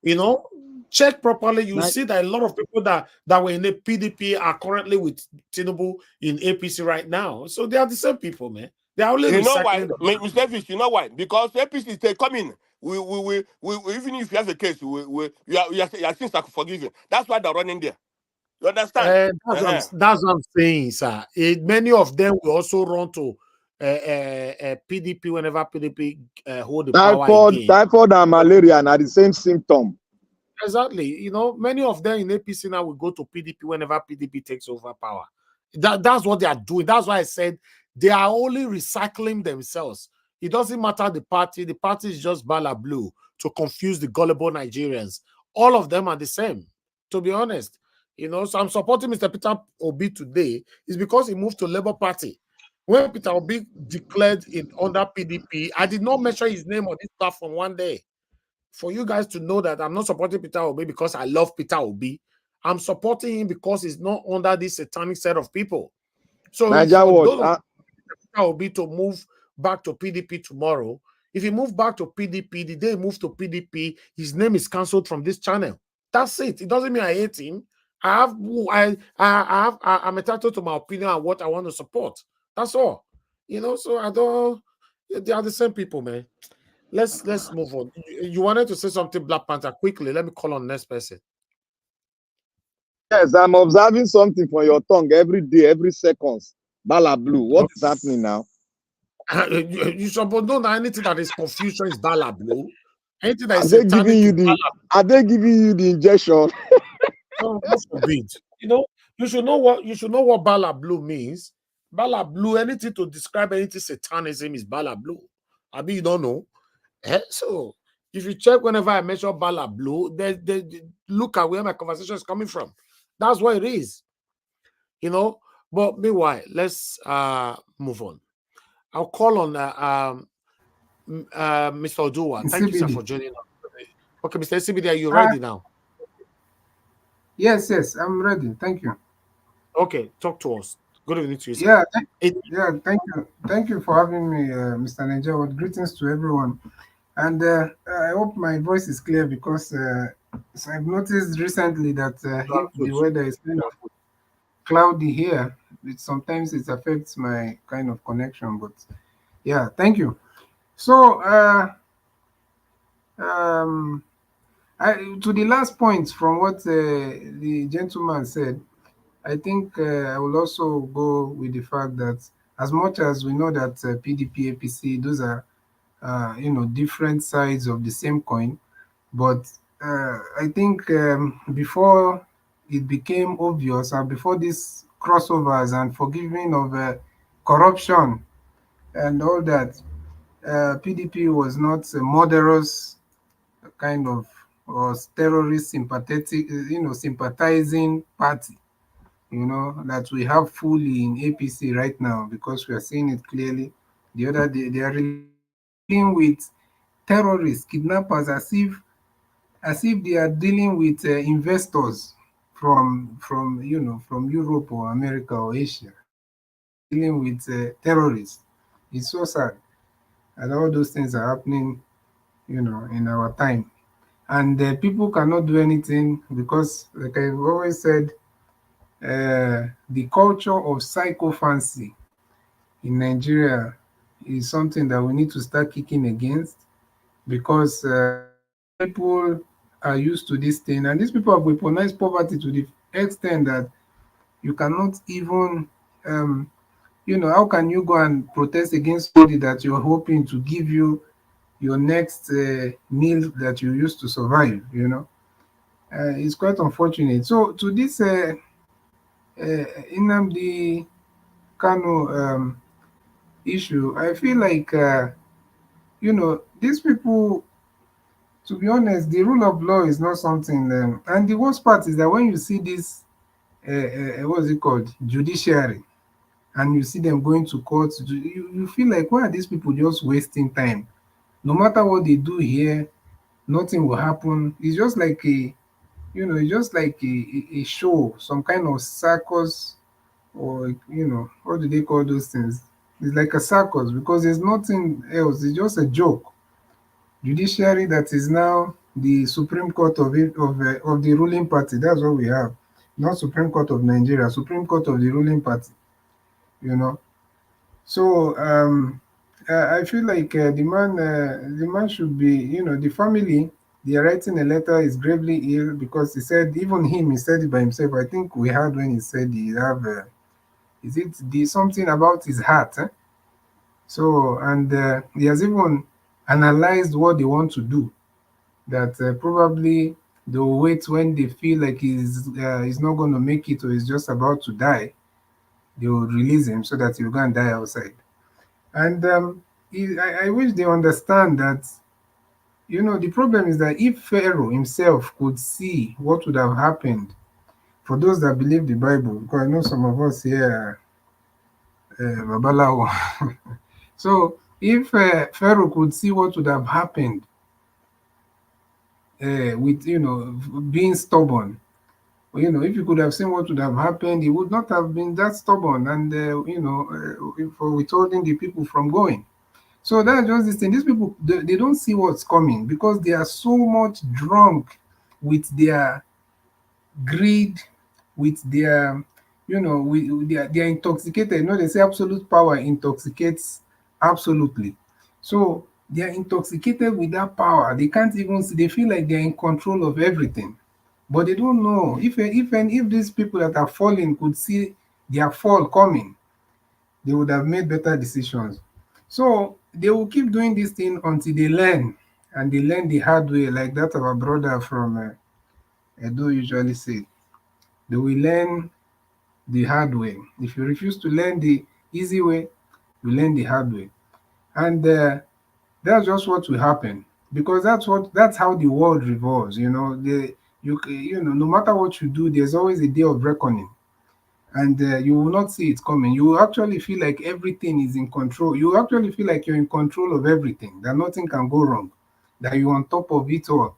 You know, check properly. You see that a lot of people that were in the PDP are currently with Tinubu in APC right now. So they are the same people, man. They are only You know why, recycling the Mr. Fish? You know why? Because APC they come in. We even if you have a case, your sins are forgiven. That's why they're running there. You understand? That's what I'm saying, sir. Many of them will also run to PDP whenever PDP hold the power again. Typhoid and malaria are the same symptom. Exactly. You know, many of them in APC now will go to PDP whenever PDP takes over power. That's what they are doing. That's why I said they are only recycling themselves. It doesn't matter the party. The party is just bala blue to confuse the gullible Nigerians. All of them are the same, to be honest. You know, so I'm supporting Mr. Peter Obi today is because he moved to Labour Party. When Peter Obi declared under PDP, I did not mention his name on this platform one day. For you guys to know that I'm not supporting Peter Obi because I love Peter Obi. I'm supporting him because he's not under this satanic set of people. So if Peter Obi to move back to PDP tomorrow, if he move back to PDP, the day he move to PDP, his name is cancelled from this channel. That's it. It doesn't mean I hate him. I'm entitled to my opinion and what I want to support. That's all. You know, so I don't. They are the same people, man. Let's move on. You wanted to say something, Black Panther, quickly. Let me call on the next person. Yes, I'm observing something from your tongue every day, every seconds. Bala Blue, what is happening now? You suppose know that anything that is confusion is Bala Blue. Anything that Are is they giving you the injection? No, God forbid. You know, you should know what Bala Blue means. Bala Blue, anything to describe anything satanism is Bala Blue. I mean, you don't know. So if you check whenever I mention Bala Blue, they look at where my conversation is coming from. That's what it is. You know, but meanwhile, let's move on. I'll call on Mr. Oduwa. Thank you, sir, for joining us. Okay, Mr. CBD, are you ready now? Yes, I'm ready. Thank you. Okay, talk to us. Good evening to you, sir. Thank you for having me, Mr. Nigeria. Greetings to everyone. And I hope my voice is clear because so I've noticed recently that if the weather is kind of cloudy here, sometimes it affects my kind of connection. But yeah, thank you. So to the last point from what the gentleman said, I think I will also go with the fact that as much as we know that PDP, APC, those are different sides of the same coin, but I think before it became obvious and before these crossovers and forgiving of corruption and all that, PDP was not a murderous kind of or terrorist sympathetic, sympathizing party, that we have fully in APC right now because we are seeing it clearly. The other day, they are dealing with terrorists, kidnappers, as if they are dealing with investors from Europe or America or Asia, dealing with terrorists. It's so sad, and all those things are happening, in our time. And people cannot do anything because, like I've always said, the culture of psychophancy in Nigeria is something that we need to start kicking against because people are used to this thing, and these people have weaponized poverty to the extent that you cannot even, how can you go and protest against somebody that you're hoping to give you, your next meal that you used to survive, you know. It's quite unfortunate. So to this Nnamdi Kanu issue, I feel like, you know, these people, to be honest, the rule of law is not something, and the worst part is that when you see this, what's it called, judiciary, and you see them going to court, you feel like, why are these people just wasting time? No matter what they do here, nothing will happen. It's just like a, you know, it's just like a show, some kind of circus, or, you know, what do they call those things? It's like a circus because there's nothing else. It's just a joke. Judiciary that is now the Supreme Court of it, of the ruling party. That's what we have. Not Supreme Court of Nigeria, Supreme Court of the ruling party. You know. So I feel like the man should be, you know, the family. They are writing a letter is gravely ill because he said, even him, he said it by himself. I think we heard when he said he have, is it the something about his heart? Eh? So, and he has even analyzed what they want to do. That probably they'll wait when they feel like he's not going to make it or he's just about to die. They will release him so that he'll go and die outside. And I wish they understand that, you know, the problem is that if Pharaoh himself could see what would have happened, for those that believe the Bible, because I know some of us here Babalawo. So if Pharaoh could see what would have happened with, you know, being stubborn, you know, if you could have seen what would have happened, he would not have been that stubborn and, you know, for withholding the people from going. So that's just this thing. These people, they don't see what's coming because they are so much drunk with their greed, with their, you know, they are intoxicated. You know, they say absolute power intoxicates absolutely. So they are intoxicated with that power. They can't even see, they feel like they're in control of everything. But they don't know. If these people that are falling could see their fall coming, they would have made better decisions. So they will keep doing this thing until they learn, and they learn the hard way, like that our brother from Edo usually say. They will learn the hard way. If you refuse to learn the easy way, you learn the hard way. And that's just what will happen because that's how the world revolves. You know, you know, no matter what you do, there's always a day of reckoning, and you will not see it coming. You will actually feel like everything is in control. You actually feel like you're in control of everything, that nothing can go wrong, that you're on top of it all.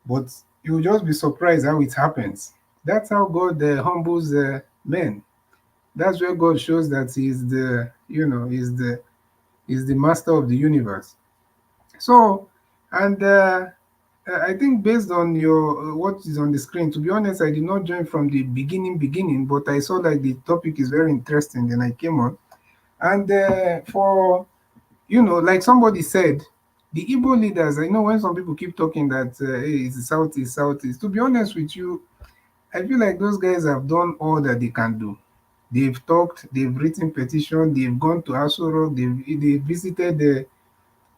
But you'll just be surprised how it happens. That's how God humbles men. That's where God shows that He's the, you know, He's the master of the universe. So, and I think based on your what is on the screen, to be honest, I did not join from the beginning, but I saw that the topic is very interesting, and I came on. And for, you know, like somebody said, the Igbo leaders, I know when some people keep talking that hey, it's Southeast. To be honest with you, I feel like those guys have done all that they can do. They've talked, they've written petition, they've gone to Asoro, they visited the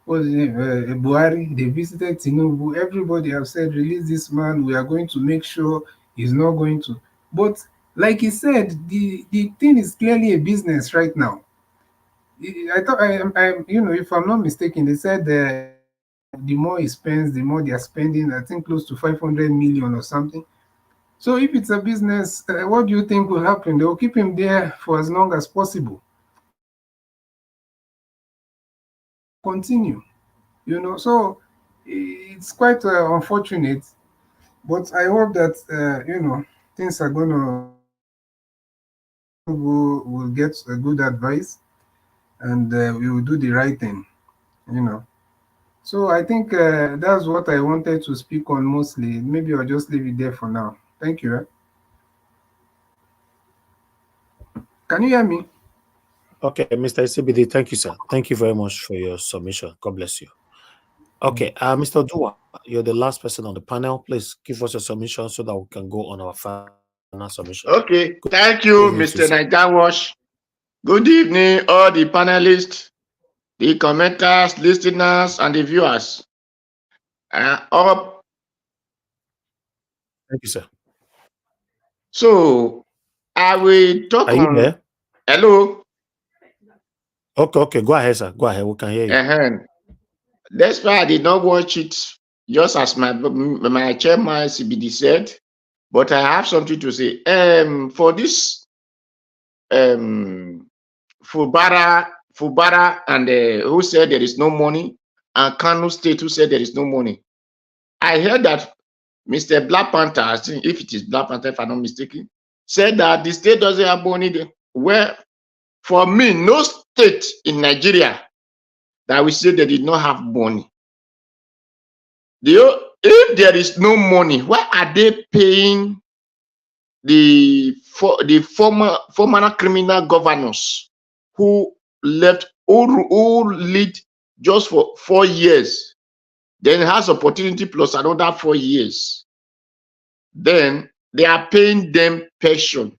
what's his name, Buhari, they visited Tinubu. Everybody have said, release this man. We are going to make sure he's not going to. But like he said, the thing is clearly a business right now. I thought, you know, if I'm not mistaken, they said the more he spends, the more they are spending. I think close to 500 million or something. So if it's a business, what do you think will happen? They will keep him there for as long as possible. Continue, you know. So it's quite unfortunate, but I hope that you know, things are gonna go. Will get a good advice, and we will do the right thing, you know. So I think that's what I wanted to speak on mostly. Maybe I'll just leave it there for now. Thank you. Can you hear me? Okay, Mr. CBD, thank you, sir. Thank you very much for your submission. God bless you. Okay, Mr. Dua, you're the last person on the panel. Please give us your submission so that we can go on our final submission. Okay, thank you, Mr. Nightwash. Good evening, all the panelists. the commenters, listeners, and the viewers. Up. Thank you, sir. So I will talk Are you on. there? Hello. Okay. Go ahead, sir. Go ahead. We can hear you. That's why I did not watch it, just as my chairman CBD said. But I have something to say. For this Fubara and who said there is no money, and Kanu State who said there is no money. I heard that Mr. Black Panther, I think if it is Black Panther, if I'm not mistaken, said that the state doesn't have money there. Well, for me, no state in Nigeria that we say they did not have money. If there is no money, why are they paying the former criminal governors who left, who lead just for 4 years, then has opportunity plus another 4 years? Then they are paying them pension.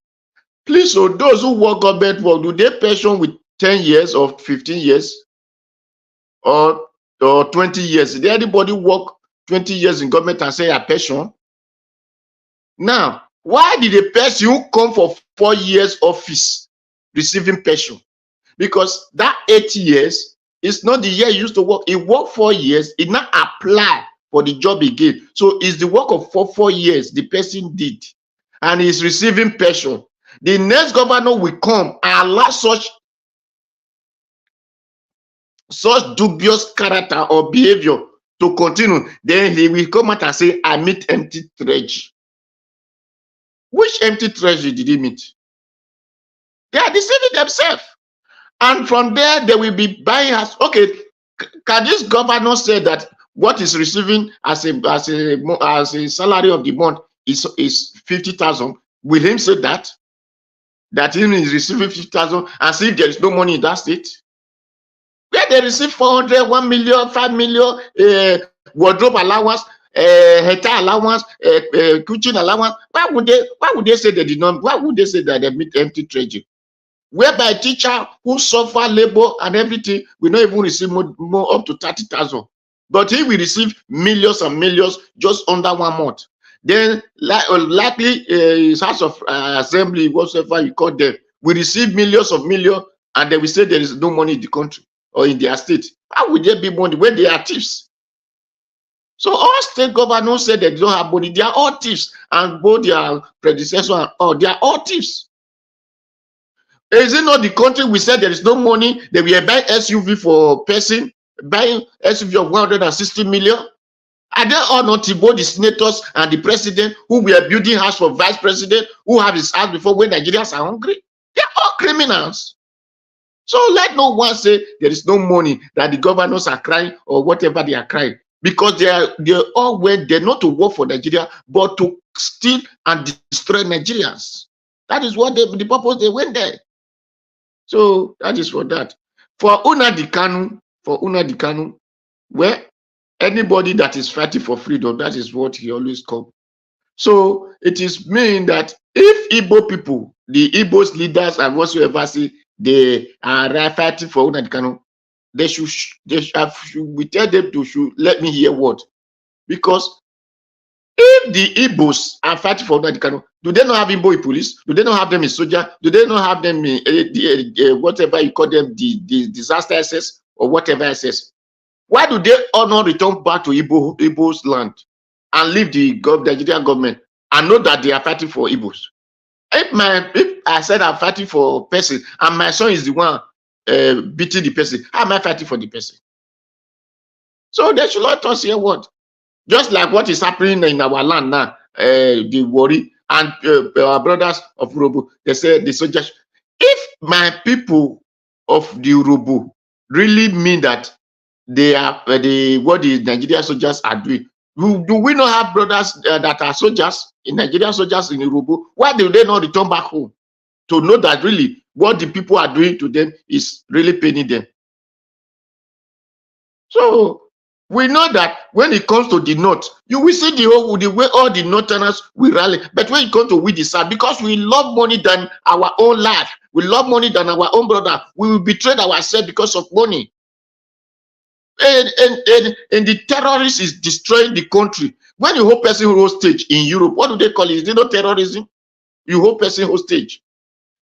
Please, so those who work government work, do they pension with 10 years or 15 years or 20 years? Did anybody work 20 years in government and say a pension? Now, why did a person who come for 4 years office receiving pension? Because that 8 years is not the year he used to work. He worked 4 years, he now apply for the job again. So it's the work of 4 years the person did, and he's receiving pension. The next governor will come and allow such dubious character or behavior to continue. Then he will come out and say, I meet empty treasury. Which empty treasury did he meet? They are deceiving themselves. And from there, they will be buying us. Okay, can this governor say that what is receiving as a salary of the month is 50,000? Will him say that? That he is receiving 50,000 and see if there is no money in that state? Where they receive 400, 1 million, 5 million, wardrobe allowance, hair allowance, kitchen allowance. Why would they say they did not? Why would they say that they meet empty treasury? Whereby a teacher who suffer labor and everything will not even receive more up to 30,000, but he will receive millions and millions just under 1 month. Then likely his House of Assembly, whatever you call them, will receive millions, and they will say there is no money in the country or in their state. How would there be money when they are thieves? So all state governors say they don't have money. They are all thieves, and both their predecessors and all, they are all thieves. Is it not the country we said there is no money? They will buy SUV for person, buying SUV of 160 million. Are they all not both the senators and the president who were building house for vice president, who have his house before when Nigerians are hungry? They are all criminals. So let no one say there is no money, that the governors are crying or whatever they are crying, because they all went there not to work for Nigeria, but to steal and destroy Nigerians. That is what the purpose they went there. So that is for that. For Nnamdi Kanu, well, anybody that is fighting for freedom, that is what he always come. So it is mean that if Igbo people, the Igbo's leaders and whatsoever say they are fighting for Nnamdi Kanu, we tell them to let me hear what. Because if the Igbos are fighting for Nnamdi Kanu, do they not have Igbo police? Do they not have them in soldier? Do they not have them in whatever you call them, the disaster SS or whatever SS? Why do they all not return back to Igbo's land and leave the Nigerian government and know that they are fighting for Igbos? If I said I'm fighting for a person and my son is the one beating the person, how am I fighting for the person? So they should let us hear what. Just like what is happening in our land now, the worry and our brothers of Urobo, they say the soldiers. If my people of the Urobo really mean that they are what the Nigerian soldiers are doing, do we not have brothers that are soldiers in Nigerian soldiers in Urobo? Why do they not return back home to know that really what the people are doing to them is really paining them? So we know that when it comes to the north, you will see the way all the northerners will rally. But when it comes to we the south, because we love money than our own life, we love money than our own brother, we will betray ourselves because of money. and the terrorist is destroying the country. When you hold person hostage in Europe, what do they call it? Is it not terrorism? You hold person hostage.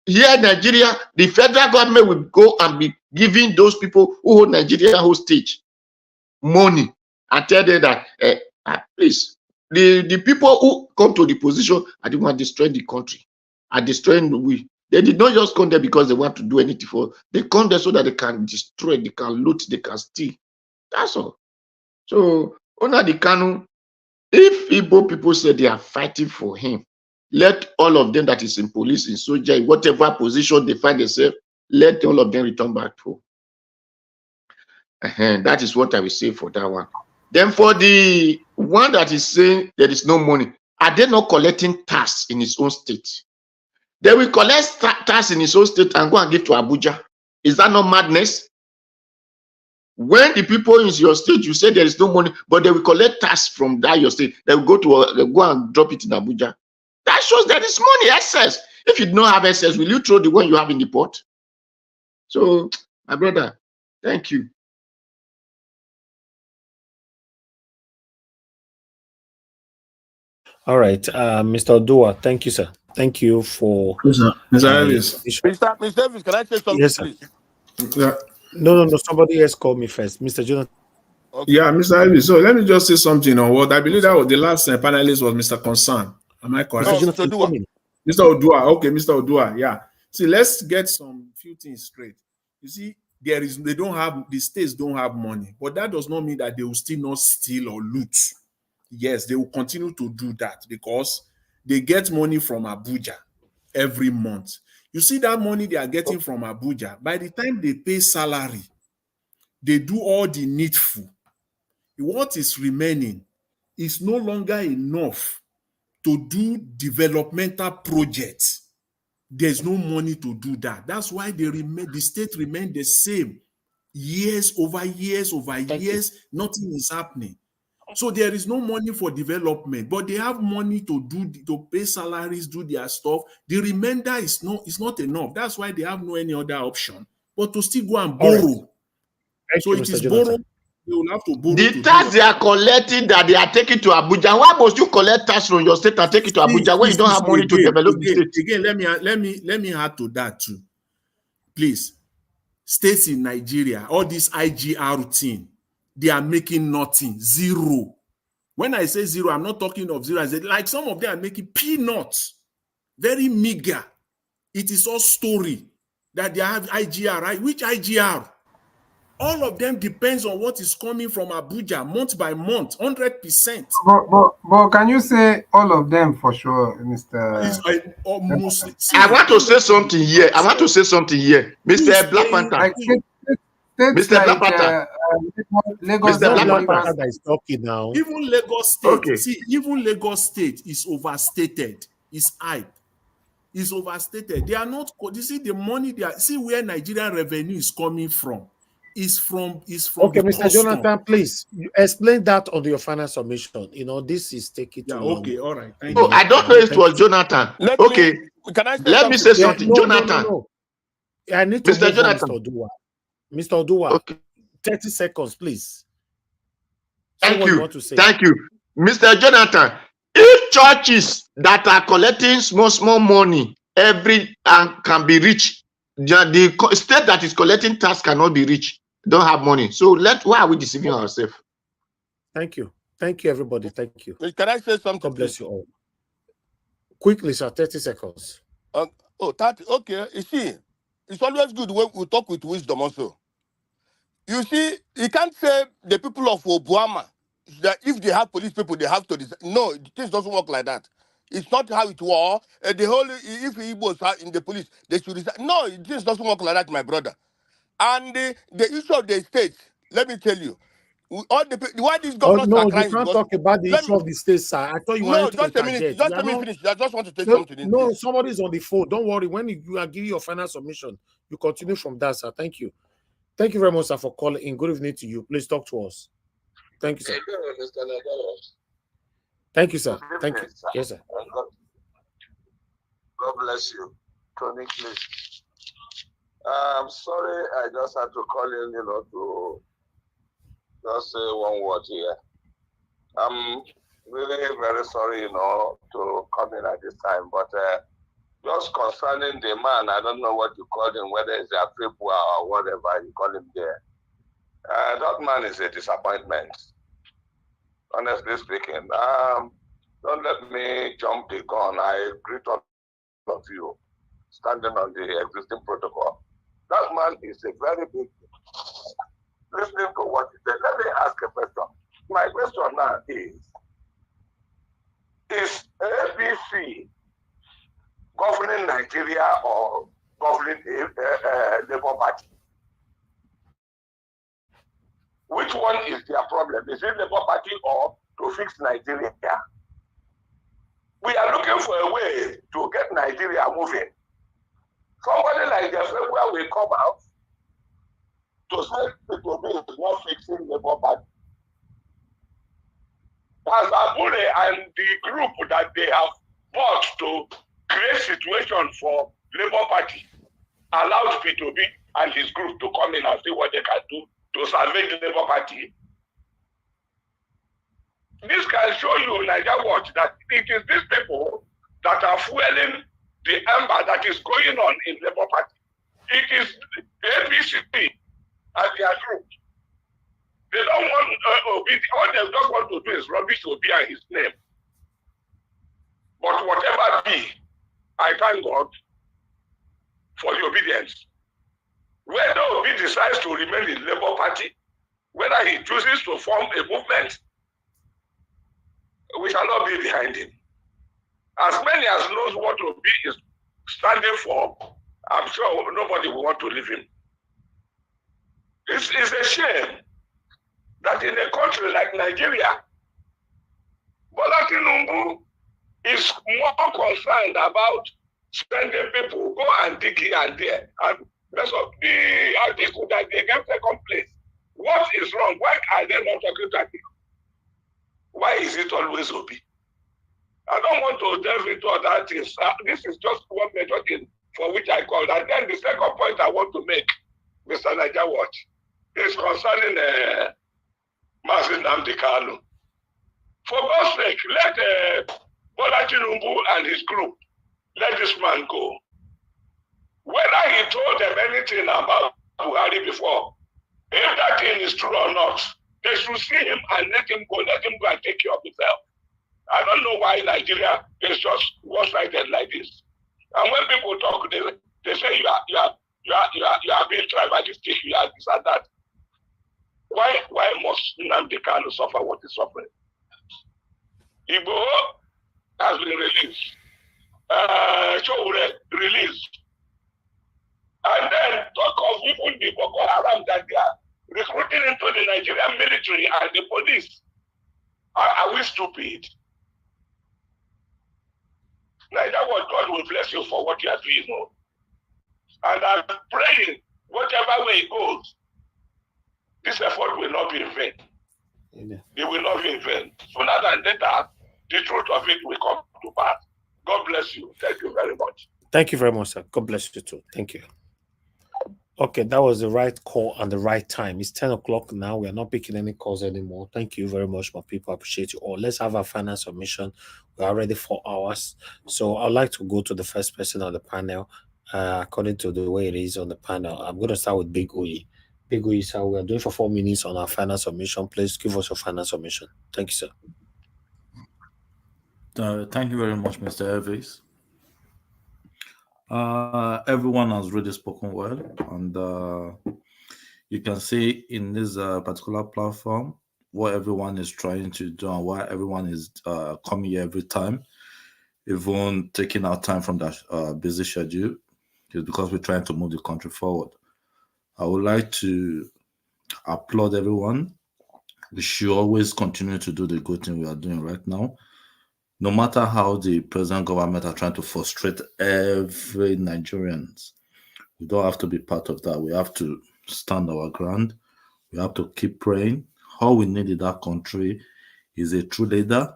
Here in Nigeria, the federal government will go and be giving those people who hold Nigeria hostage money and tell them that, please, the people who come to the position are the ones destroying the country, are destroying the we. They did not just come there because they want to do anything for. They come there so that they can destroy, they can loot, they can steal. That's all. So, Nnamdi Kanu, if Igbo people say they are fighting for him, let all of them that is in police, in soldier, in whatever position they find themselves, let all of them return back home. That is what I will say for that one. Then for the one that is saying there is no money, are they not collecting tax in his own state? They will collect tax in his own state and go and give to Abuja. Is that not madness? When the people in your state, you say there is no money, but they will collect tax from that your state. They will go and drop it in Abuja. That shows there is money, excess. If you don't have excess, will you throw the one you have in the pot? So, my brother, thank you. All right, Mr. Odua, thank you, sir. Thank you for Mr. Elvis. Mr. Davis, can I say something, yes, sir. please? Yeah. No. Somebody else called me first, Mr. Jonathan. Okay. Yeah, Mr. Elvis. So let me just say something on what I believe that was the last panelist was Mr. Concern. Am I correct? No, Mr. Odua. Mr. Odua. Okay, Mr. Odua. Yeah. See, let's get some few things straight. You see, the states don't have money, but that does not mean that they will still not steal or loot. Yes, they will continue to do that because they get money from Abuja every month. You see that money they are getting from Abuja, by the time they pay salary, they do all the needful. What is remaining is no longer enough to do developmental projects. There's no money to do that. That's why the state remain the same. Years over years over years, nothing is happening. So there is no money for development, but they have money to pay salaries, do their stuff. The remainder is not enough. That's why they have no any other option but to still go and borrow. Right. So it is borrow. They will have to borrow. The tax they are collecting that they are taking to Abuja. Why must you collect tax from your state and take it to Abuja when you don't have money to develop the state? Again, let me add to that too. Please, states in Nigeria, all this IGR thing, they are making nothing, zero. When I say zero, I'm not talking of zero. I said like some of them are making peanuts, very meager. It is all story that they have IGR, right? Which IGR? All of them depends on what is coming from Abuja month by month, 100%. But can you say all of them for sure, Mr. Almost. I want to say something here. Mr. Black Panther. Like Mr. Black Panther. Lagos Mr. Black Panther that is talking now. Even Lagos State. Okay. See, even Lagos State is overstated. It's hype. It's overstated. They are not. You see the money they are. See where Nigerian revenue is coming from. Is from okay, Mr. Jonathan, please explain that on your final submission. You know, this is taking too long. Okay, all right. Thank you. I don't know if it was Jonathan. Let me say something. No, Jonathan. No. I need to Mr. Jonathan. Mr. Odua. Okay. 30 seconds, please. Thank you. Mr. Jonathan, if churches that are collecting small money can be rich, the state that is collecting tax cannot be rich. Don't have money. So why are we deceiving ourselves? Thank you, everybody. Thank you. Can I say something? God bless you all. Quickly, sir. 30 seconds. 30. Okay. You see, it's always good when we talk with wisdom. Also, you see, you can't say the people of Obuama that if they have police people, they have to decide. No, this doesn't work like that. It's not how it works. The whole if Igbos are in the police, they should decide. No, this doesn't work like that, my brother. And the issue of the states, let me tell you, all why these governors are crying. You can't talk about the issue of the states, sir. I thought you wanted to just a minute. Just let me finish. I just want to say something. No, somebody's on the phone. Don't worry. When you are giving your final submission, you continue from that, sir. Thank you. Thank you very much, sir, for calling in. Good evening to you. Please talk to us. Thank you, sir. Thank you, sir. Thank you. Yes, sir. God bless you. Tony, please. I'm sorry, I just had to call in, to just say one word here. I'm really very sorry, to come in at this time, but just concerning the man, I don't know what you call him, whether it's a people or whatever you call him there. That man is a disappointment, honestly speaking. Don't let me jump the gun. I greet all of you standing on the existing protocol. That man is a very big. Listening to what he said, let me ask a question. My question now is APC governing Nigeria or governing Labour Party? Which one is their problem? Is it Labour Party or to fix Nigeria? We are looking for a way to get Nigeria moving. Somebody like the February will come out to say it will be not fixing Labour Party. Azabule and the group that they have bought to create situation for Labour Party allowed P2B and his group to come in and see what they can do to salvage the Labour Party. This can show you, Niger Watch, that it is these people that are fueling the ember that is going on in Labour Party. It is APC and their group. They don't want Obi. All they just want to do is rubbish Obi and his name. But whatever be, I thank God for the obedience. Whether Obi decides to remain in Labour Party, whether he chooses to form a movement, we shall not be behind him. As many as knows what Obi is standing for, I'm sure nobody will want to leave him. It's a shame that in a country like Nigeria, Bola Tinubu is more concerned about spending people, go and dig here and there, and rest of the article that they get second place. What is wrong? Why are they not talking to Atiku? Why is it always Obi? I don't want to delve into other things. This is just one major thing for which I called. And then the second point I want to make, Mr. Niger Watch, is concerning Nnamdi Kanu. For God's sake, let Bola Tinubu and his group let this man go. Whether he told them anything about Buhari before, if that thing is true or not, they should see him and let him go and take care of himself. I don't know why Nigeria is just one-sided like this. And when people talk, they say you are being tribalistic, you are this and that. Why must Nnamdi Kanu suffer what he's suffering? Igbo has been released. Showore released. And then talk of even the Boko Haram that they are recruiting into the Nigerian military and the police. Are we stupid? Neither what God will bless you for what you are doing. And I'm praying, whatever way it goes, this effort will not be in vain. Amen. It will not be in vain. Sooner than later, the truth of it will come to pass. God bless you. Thank you very much. Thank you very much, sir. God bless you too. Thank you. Okay, that was the right call and the right time. It's 10 o'clock now. We are not picking any calls anymore. Thank you very much, my people. I appreciate you all. Let's have our final submission. We're already 4 hours. So I'd like to go to the first person on the panel. According to the way it is on the panel, I'm going to start with Big Oyi. Big Oyi, sir, we are doing for 4 minutes on our final submission. Please give us your final submission. Thank you, sir. Thank you very much, Mr. Elvis. Everyone has really spoken well, and you can see in this particular platform what everyone is trying to do and why everyone is coming here every time, even taking our time from that busy schedule, is because we're trying to move the country forward. I would like to applaud everyone. We should always continue to do the good thing we are doing right now. No matter how the present government are trying to frustrate every Nigerians, we don't have to be part of that. We have to stand our ground. We have to keep praying. All we need in that country is a true leader,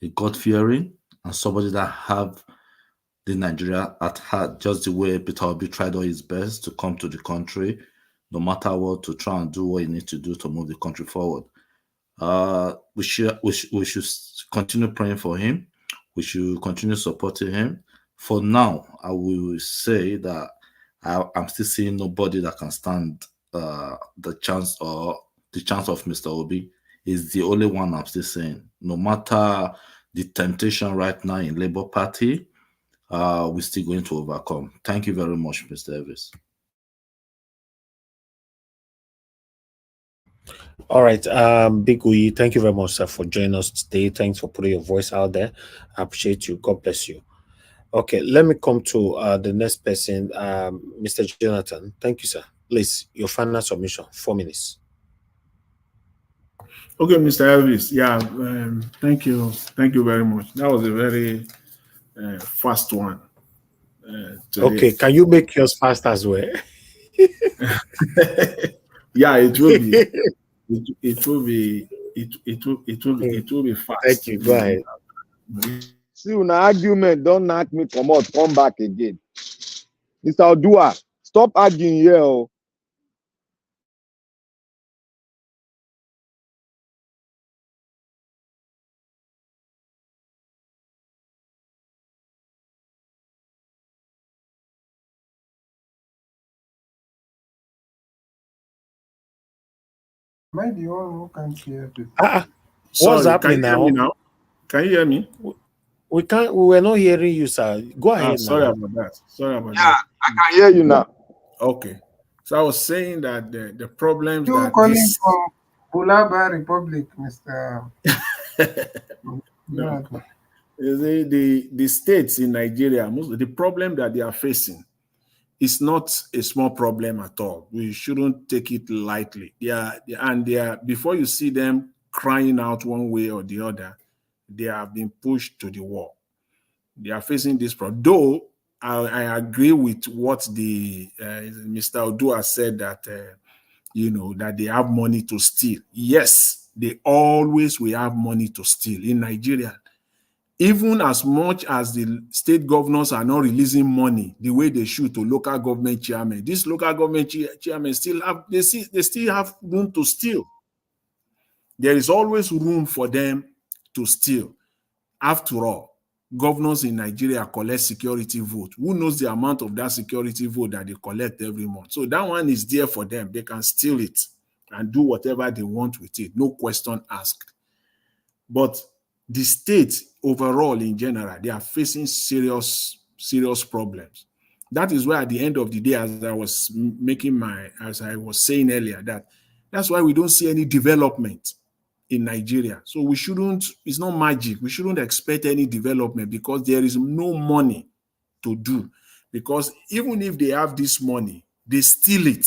a God-fearing, and somebody that have the Nigeria at heart, just the way Peter Obi tried all his best to come to the country. no matter what, to try and do what you need to do to move the country forward. We should continue praying for him. We should continue supporting him. For now, I will say that I'm still seeing nobody that can stand the chance of Mr. Obi. Is the only one I'm still saying. No matter the temptation right now in Labour Party, we're still going to overcome. Thank you very much, Mr. Elvis. All right, Big Uyi, thank you very much, sir, for joining us today. Thanks for putting your voice out there. I appreciate you. God bless you. Okay, let me come to the next person, Mr. Jonathan. Thank you, sir. Please, your final submission, 4 minutes. Okay, Mr. Elvis. Yeah, thank you. Thank you very much. That was a very fast one. Okay, can you make yours fast as well? Yeah, it will be. It will be. It will be fast. Thank you. Go ahead. See, an argument, don't knock me, come back again. Mr. Odua, stop arguing here. Oh. Am I the one who can't hear people? What's happening Can you hear me now? Can you hear me? We can't. We were not hearing you, sir. Go ahead. Sorry now. about that. Sorry about Yeah, that. I can hear you now. Okay. So I was saying that the problems You that calling this from Bulaba Republic, Mr. no. The states in Nigeria, the problem that they are facing is not a small problem at all. We shouldn't take it lightly. They are before you see them crying out one way or the other, they have been pushed to the wall. They are facing this problem. Though I agree with what the Mr. Odua said that that they have money to steal. Yes, they always will have money to steal in Nigeria. Even as much as the state governors are not releasing money the way they should to local government chairmen, these local government chairmen still have room to steal. There is always room for them to steal. After all, governors in Nigeria collect security vote. Who knows the amount of that security vote that they collect every month? So that one is there for them. They can steal it and do whatever they want with it. No question asked. But the state overall in general, they are facing serious problems. That is why at the end of the day, as I was saying earlier, that's why we don't see any development in Nigeria. So we shouldn't, it's not magic. We shouldn't expect any development because there is no money to do. Because even if they have this money, they steal it.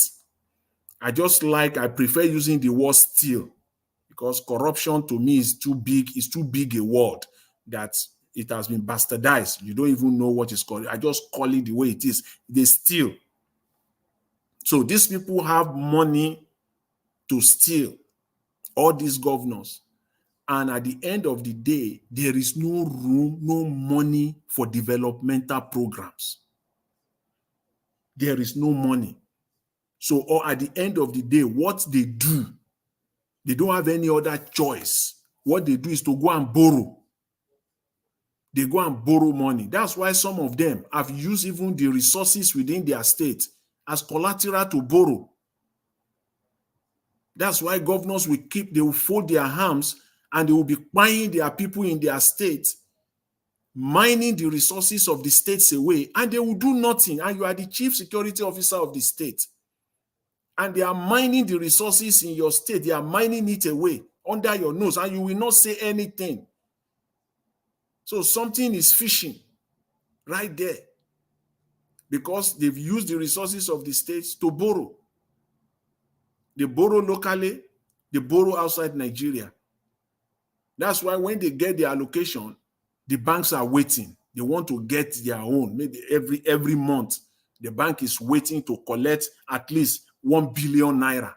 I prefer using the word steal because corruption to me is too big a word that it has been bastardized. You don't even know what it's called. I just call it the way it is. They steal. So these people have money to steal, all these governors. And at the end of the day, there is no room, no money for developmental programs. There is no money. So or at the end of the day, what they do, they don't have any other choice. What they do is to go and borrow. They go and borrow money. That's why some of them have used even the resources within their state as collateral to borrow. That's why governors they will fold their arms and they will be buying their people in their state, mining the resources of the states away, and they will do nothing. And you are the chief security officer of the state. And they are mining the resources in your state. They are mining it away under your nose, and you will not say anything. So something is fishing right there because they've used the resources of the states to borrow. They borrow locally, they borrow outside Nigeria. That's why when they get their allocation, the banks are waiting. They want to get their own. Maybe every month, the bank is waiting to collect at least 1 billion naira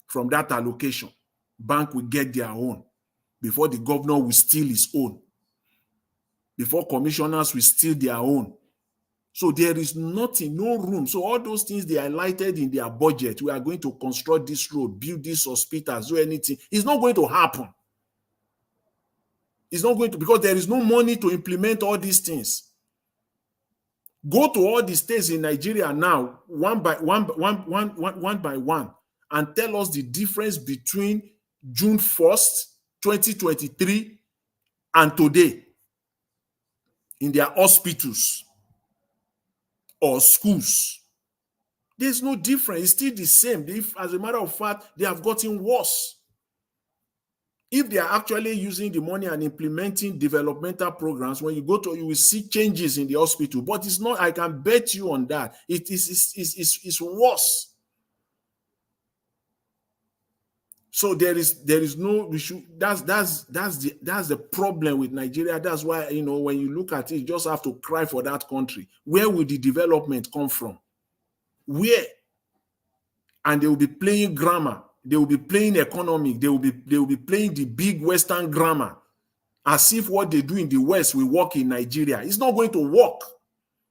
from that allocation. Bank will get their own before the governor will steal his own, before commissioners will steal their own. So there is nothing, no room. So all those things they highlighted in their budget, we are going to construct this road, build this hospital, do anything. It's not going to happen. It's not going to, because there is no money to implement all these things. Go to all the states in Nigeria now, one by one, and tell us the difference between June 1st, 2023 and today in their hospitals or schools. There's no difference. It's still the same. If, as a matter of fact, they have gotten worse. If they are actually using the money and implementing developmental programs, when you go to, you will see changes in the hospital. But it's not, I can bet you on that. It's worse. So there is no, we should, that's the problem with Nigeria. That's why, you know, when you look at it, you just have to cry for that country. Where will the development come from? Where? And they will be playing grammar. They will be playing economic. They will be playing the big Western grammar, as if what they do in the West will work in Nigeria. It's not going to work.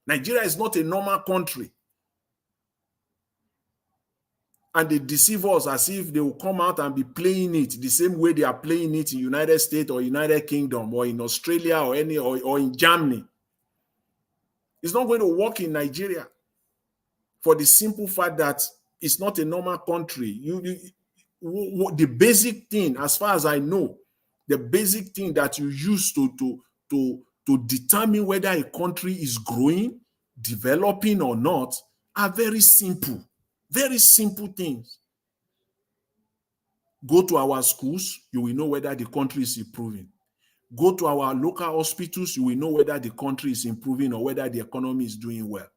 Nigeria is not a normal country. And they deceive us as if they will come out and be playing it the same way they are playing it in United States or United Kingdom or in Australia or in Germany. It's not going to work in Nigeria for the simple fact that it's not a normal country. The basic thing, as far as I know, the basic thing that you use to determine whether a country is growing, developing or not, are very simple things. Go to our schools, you will know whether the country is improving. Go to our local hospitals, you will know whether the country is improving or whether the economy is doing well.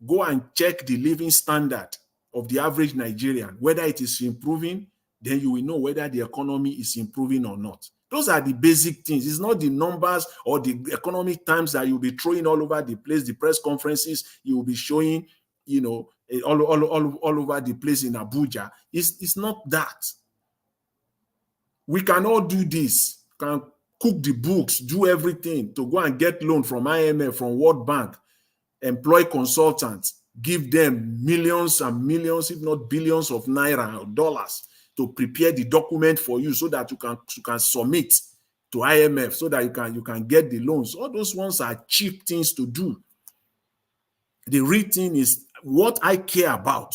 Go and check the living standard of the average Nigerian, whether it is improving, then you will know whether the economy is improving or not. Those are the basic things. It's not the numbers or the economic times that you'll be throwing all over the place, the press conferences you will be showing, you know, all over the place in Abuja. It's not that. We cannot do this. Can cook the books, do everything to go and get loan from IMF, from World Bank, employ consultants, give them millions and millions, if not billions of naira or dollars to prepare the document for you so that you can submit to IMF so that you can get the loans. All those ones are cheap things to do. The real thing is what I care about.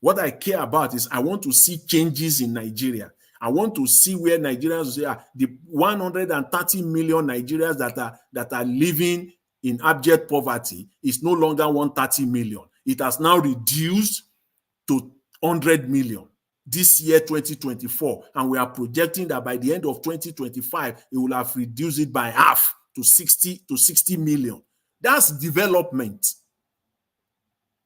What I care about is I want to see changes in Nigeria. I want to see where Nigerians say the 130 million Nigerians that are living in abject poverty is no longer 130 million. It has now reduced to 100 million this year, 2024. And we are projecting that by the end of 2025, it will have reduced it by half to 60 million. That's development.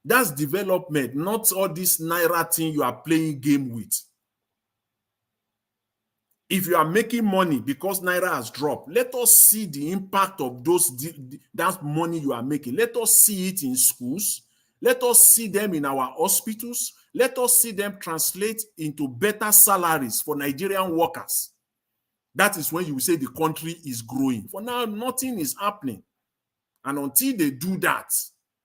That's development, not all this naira thing you are playing game with. If you are making money because naira has dropped, let us see the impact of that money you are making. Let us see it in schools. Let us see them in our hospitals. Let us see them translate into better salaries for Nigerian workers. That is when you say the country is growing. For now, nothing is happening. And until they do that,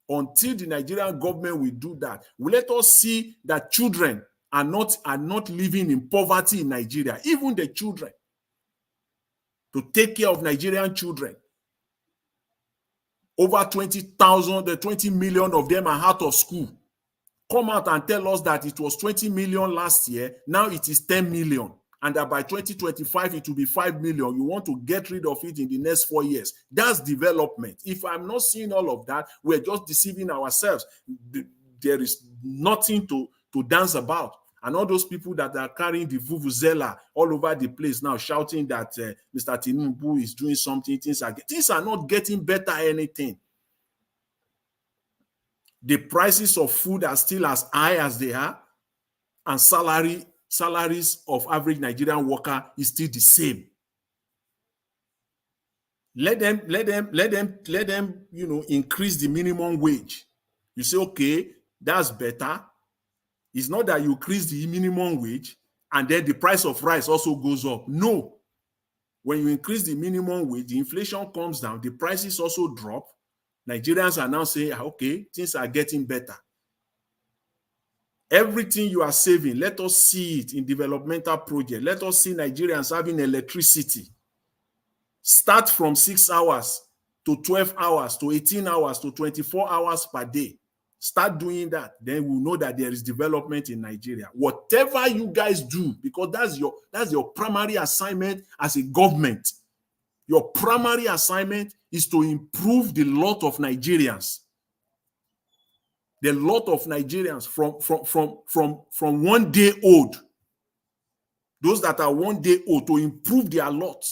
until the Nigerian government will do that, let us see that children are not living in poverty in Nigeria, even the children. To take care of Nigerian children. Over 20 million of them are out of school. Come out and tell us that it was 20 million last year, now it is 10 million. And that by 2025, it will be 5 million. You want to get rid of it in the next 4 years. That's development. If I'm not seeing all of that, we're just deceiving ourselves. There is nothing to dance about. And all those people that are carrying the vuvuzela all over the place now, shouting that Mr. Tinubu is doing something, things are not getting better anything. The prices of food are still as high as they are, and salaries of average Nigerian worker is still the same. Let them, increase the minimum wage. You say, okay, that's better. It's not that you increase the minimum wage and then the price of rice also goes up. No. When you increase the minimum wage, the inflation comes down, the prices also drop, Nigerians are now saying, okay, things are getting better. Everything you are saving, let us see it in developmental projects. Let us see Nigerians having electricity. Start from 6 hours to 12 hours to 18 hours to 24 hours per day. Start doing that. Then we'll know that there is development in Nigeria. Whatever you guys do, because that's your primary assignment as a government. Your primary assignment is to improve the lot of Nigerians. The lot of Nigerians from 1 day old. Those that are 1 day old, to improve their lot.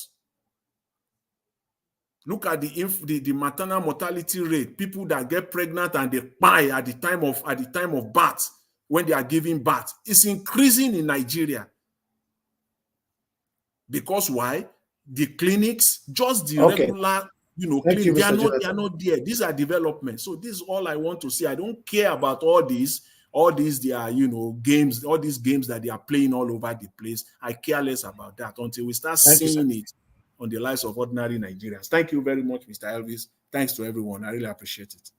Look at the maternal mortality rate. People that get pregnant and they die at the time of birth, when they are giving birth, it's increasing in Nigeria. Because why? The clinics, just the regular, clinics, they are not there. These are developments. So this is all I want to say. I don't care about all these. They are, games, all these games that they are playing all over the place. I care less about that until we start seeing it on the lives of ordinary Nigerians. Thank you very much, Mr. Elvis. Thanks to everyone. I really appreciate it.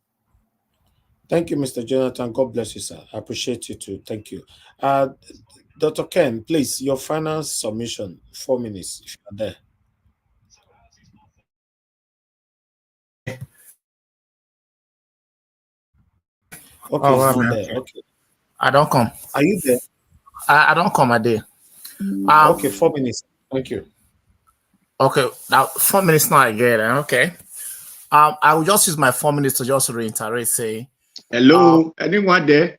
Thank you, Mr. Jonathan. God bless you, sir. I appreciate you too. Thank you. Dr. Ken, please, your final submission, 4 minutes, if you're there. Okay, it's not there. Okay. I don't come. Are you there? I don't come a day. Okay, 4 minutes. Thank you. Okay, now 4 minutes now again. Okay. I will just use my 4 minutes to just reiterate, say. Hello, anyone there?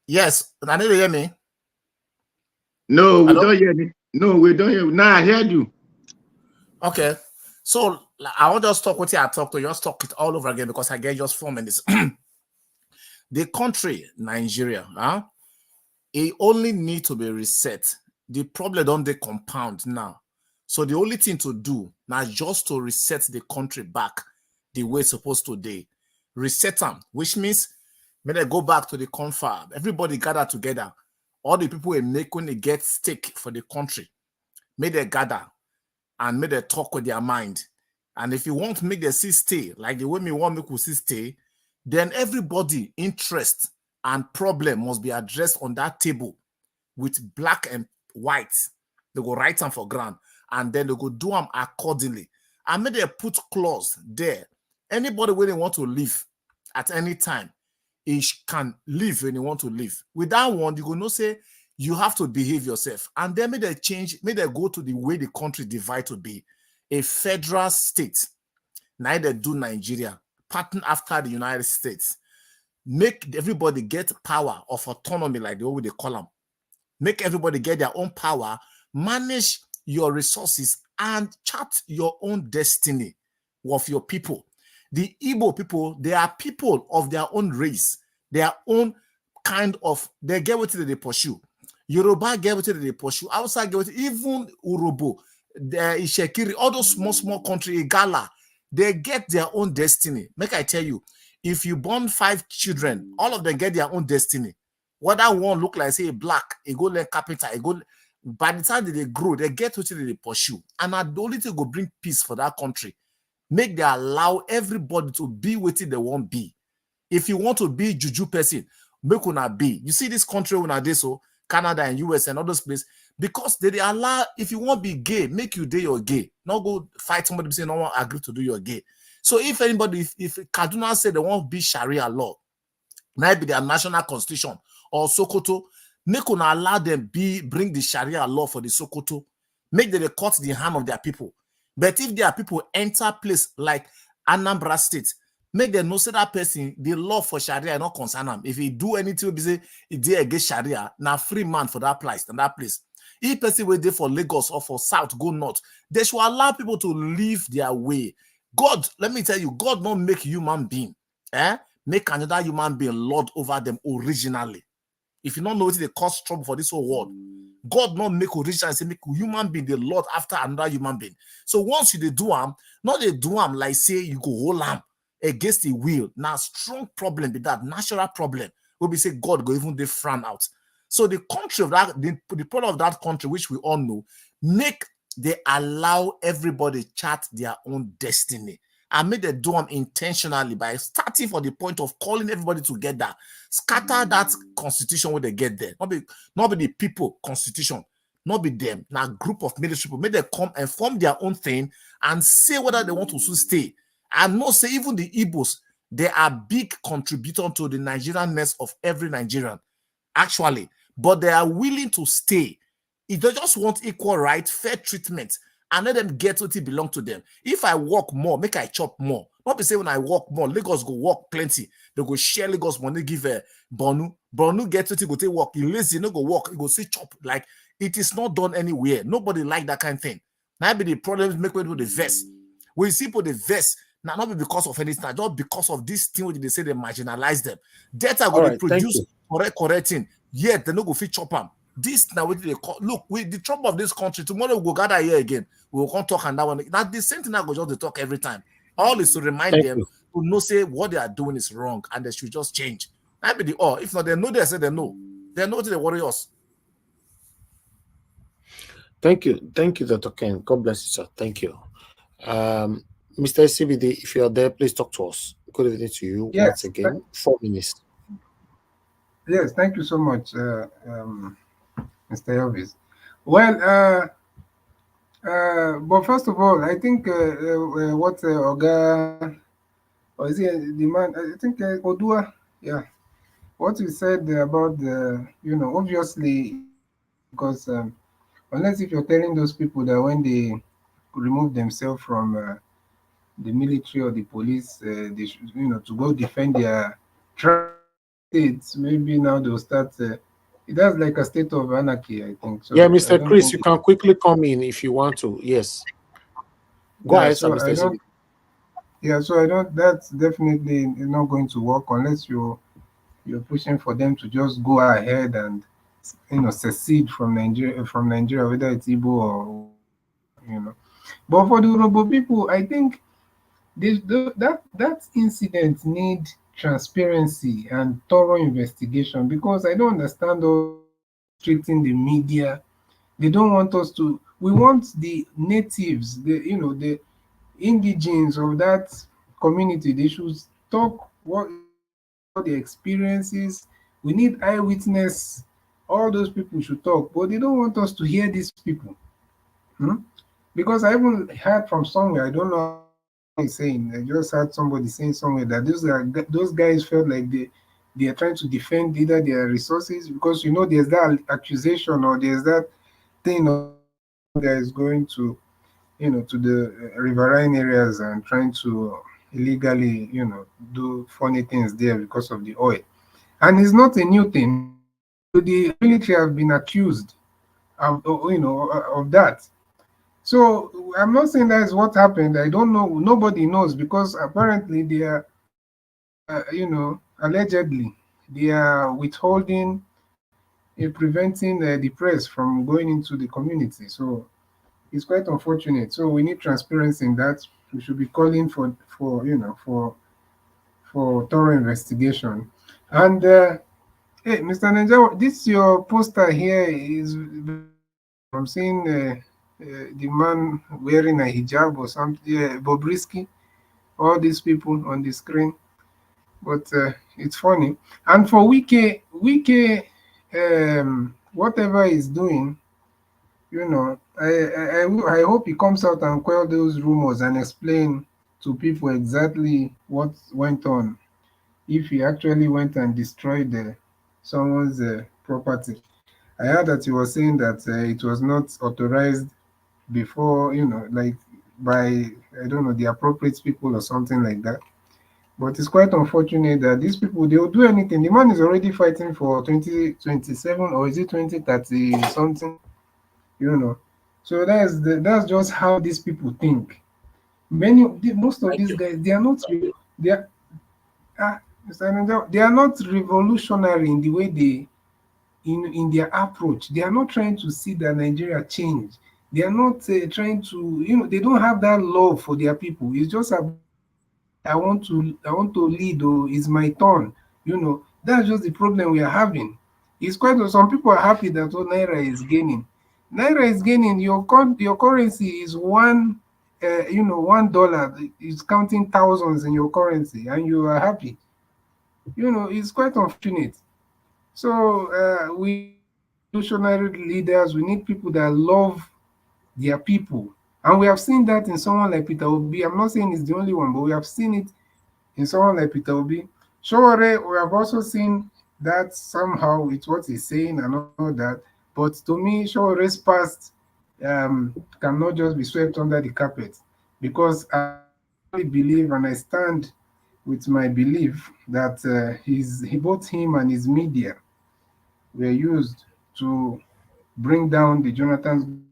Yes, I need to hear me. No, we don't hear me. No, we don't hear you. Now I heard you. Okay. So I won't just talk what I talk to, just talk it all over again because I get just 4 minutes. The country, Nigeria, it only need to be reset. The problem don't they compound now. So the only thing to do now is just to reset the country back the way it's supposed to be. Reset them, which means when they go back to the confab, everybody gather together. All the people in make when they get stake for the country, may they gather and may they talk with their mind. And if you want to make the see stay, like the way me want make we see stay, then everybody interest and problem must be addressed on that table with black and white. They go write them for ground and then they go do them accordingly. And may they put clause there. Anybody where they want to live at any time, he can live when you want to live. With that one, you go no say you have to behave yourself. And then may they change, may they go to the way the country divide to be a federal state. Neither do Nigeria, pattern after the United States. Make everybody get power of autonomy, like the way they call them. Make everybody get their own power, manage your resources, and chart your own destiny of your people. The Igbo people, they are people of their own race, their own kind of, they get what they pursue. Yoruba get what they pursue. Outside get what, even Urobo, the Ishekiri, all those small country, Igala, they get their own destiny. Make I tell you, if you born 5 children, all of them get their own destiny. Whether one look like say black, it go like capital, it go. By the time they grow, they get what they pursue, and the only thing go bring peace for that country. Make they allow everybody to be what they won't be. If you want to be juju person, make una be. You see this country when they so Canada and US and other places, because they allow, if you want to be gay, make you do your gay. Not go fight somebody saying no one agree to do your gay. So if anybody, if Kaduna say they want to be Sharia law, might be their national constitution or Sokoto, make una allow them bring the Sharia law for the Sokoto, make them cut the hand of their people. But if their people enter place like Anambra State, make them know say that person, the law for Sharia not concern them. If he do anything, be say he did against Sharia, now free man for that place and that place. If person wait there for Lagos or for South, go north, they should allow people to live their way. God, let me tell you, God don't make human being, make another human being lord over them originally. If you don't know what they cause trouble for this whole world, God not make original and say make human being the Lord after another human being. So once you do them, not they do them like say you go hold them against the will. Now strong problem with that natural problem will be say God go even they frown out. So the country of that, the problem of that country, which we all know, make they allow everybody chart their own destiny. and make them do them intentionally by starting from the point of calling everybody together, scatter that constitution where they get there. Not be the people constitution, not be them. Now group of military people, make them come and form their own thing and say whether they want to stay. And not say even the Igbos, they are big contributor to the Nigerianness of every Nigerian, actually, but they are willing to stay. If they just want equal right, fair treatment, and let them get what it belong to them. If I work more, make I chop more. Not be say when I work more, Lagos go work plenty. They go share Lagos money, give Bonu. Bonu get what it go take work. He lazy, no go work. He go say chop. Like, it is not done anywhere. Nobody like that kind of thing. Now be the problems make people the vest. When you see people the vest, now not be because of anything, just because of this thing where they say they marginalize them. Data go to produce correct thing. Yet they no go fit chop them. This now what they call, look, with the trouble of this country, tomorrow we'll go gather here again. We will come talk and that one. Now the same thing I go just to talk every time. All is to remind them to know say what they are doing is wrong and they should just change. That be the all. If not, they know they say they know. They know they worry us. Thank you, Dr. Ken. God bless you, sir. Thank you. Mr. CBD, if you are there, please talk to us. Good evening to you once again. 4 minutes. Yes, thank you so much, Mr. Elvis. Well, but first of all, I think what Oga, or is it the man? I think Odua, yeah. What you said about the, obviously, because unless if you're telling those people that when they remove themselves from the military or the police, they should, to go defend their states, maybe now they'll start. That's like a state of anarchy, I think. So yeah, Mr. Chris, you can quickly come in if you want to. Yes. Go ahead, so Mr. CBD. Yeah, so I don't. That's definitely not going to work unless you're pushing for them to just go ahead and secede from Nigeria, whether it's Igbo or But for the Urhobo people, I think that incident need transparency and thorough investigation, because I don't understand all treating the media. They don't want us to. We want the natives, the indigenes of that community. They should talk what the experiences. We need eyewitness. All those people should talk, but they don't want us to hear these people. Because I even heard from somewhere, I don't know what he's saying. I just heard somebody saying somewhere that those guys felt like they are trying to defend either their resources, because there's that accusation or there's that thing of guys going to to the riverine areas and trying to illegally do funny things there because of the oil. And it's not a new thing. The military have been accused of of that. So I'm not saying that's what happened. I don't know. Nobody knows, because apparently they are, allegedly they are withholding, preventing the press from going into the community. So it's quite unfortunate. So we need transparency in that. We should be calling for thorough investigation. And hey, Mr. Ninja, this your poster here is. I'm seeing the man wearing a hijab or something, Bobrisky, all these people on the screen. But it's funny. And for Wike, whatever he's doing, I hope he comes out and quell those rumors and explain to people exactly what went on. If he actually went and destroyed someone's property. I heard that he was saying that it was not authorized before, like by, I don't know, the appropriate people or something like that. But it's quite unfortunate that these people, they'll do anything. The man is already fighting for 2027, or is it 2030 something, So that's just how these people think. Most of these guys, they are not, they are, they are not revolutionary in the way they, in their approach. They are not trying to see that Nigeria change. They are not trying to, they don't have that love for their people. It's just I want to lead, or it's my turn. That's just the problem we are having. It's quite, some people are happy that Naira is gaining. Naira is gaining. Your currency is one you know, $1 is counting thousands in your currency, and you are happy. You know, it's quite unfortunate. So we revolutionary leaders. We need people that love their people, and we have seen that in someone like Peter Obi. I'm not saying it's the only one, but we have seen it in someone like Peter Obi. Showore, we have also seen that somehow it's what he's saying and all that. But to me, Showore's past cannot just be swept under the carpet, because I really believe and I stand with my belief that both him and his media were used to bring down the Jonathan's government.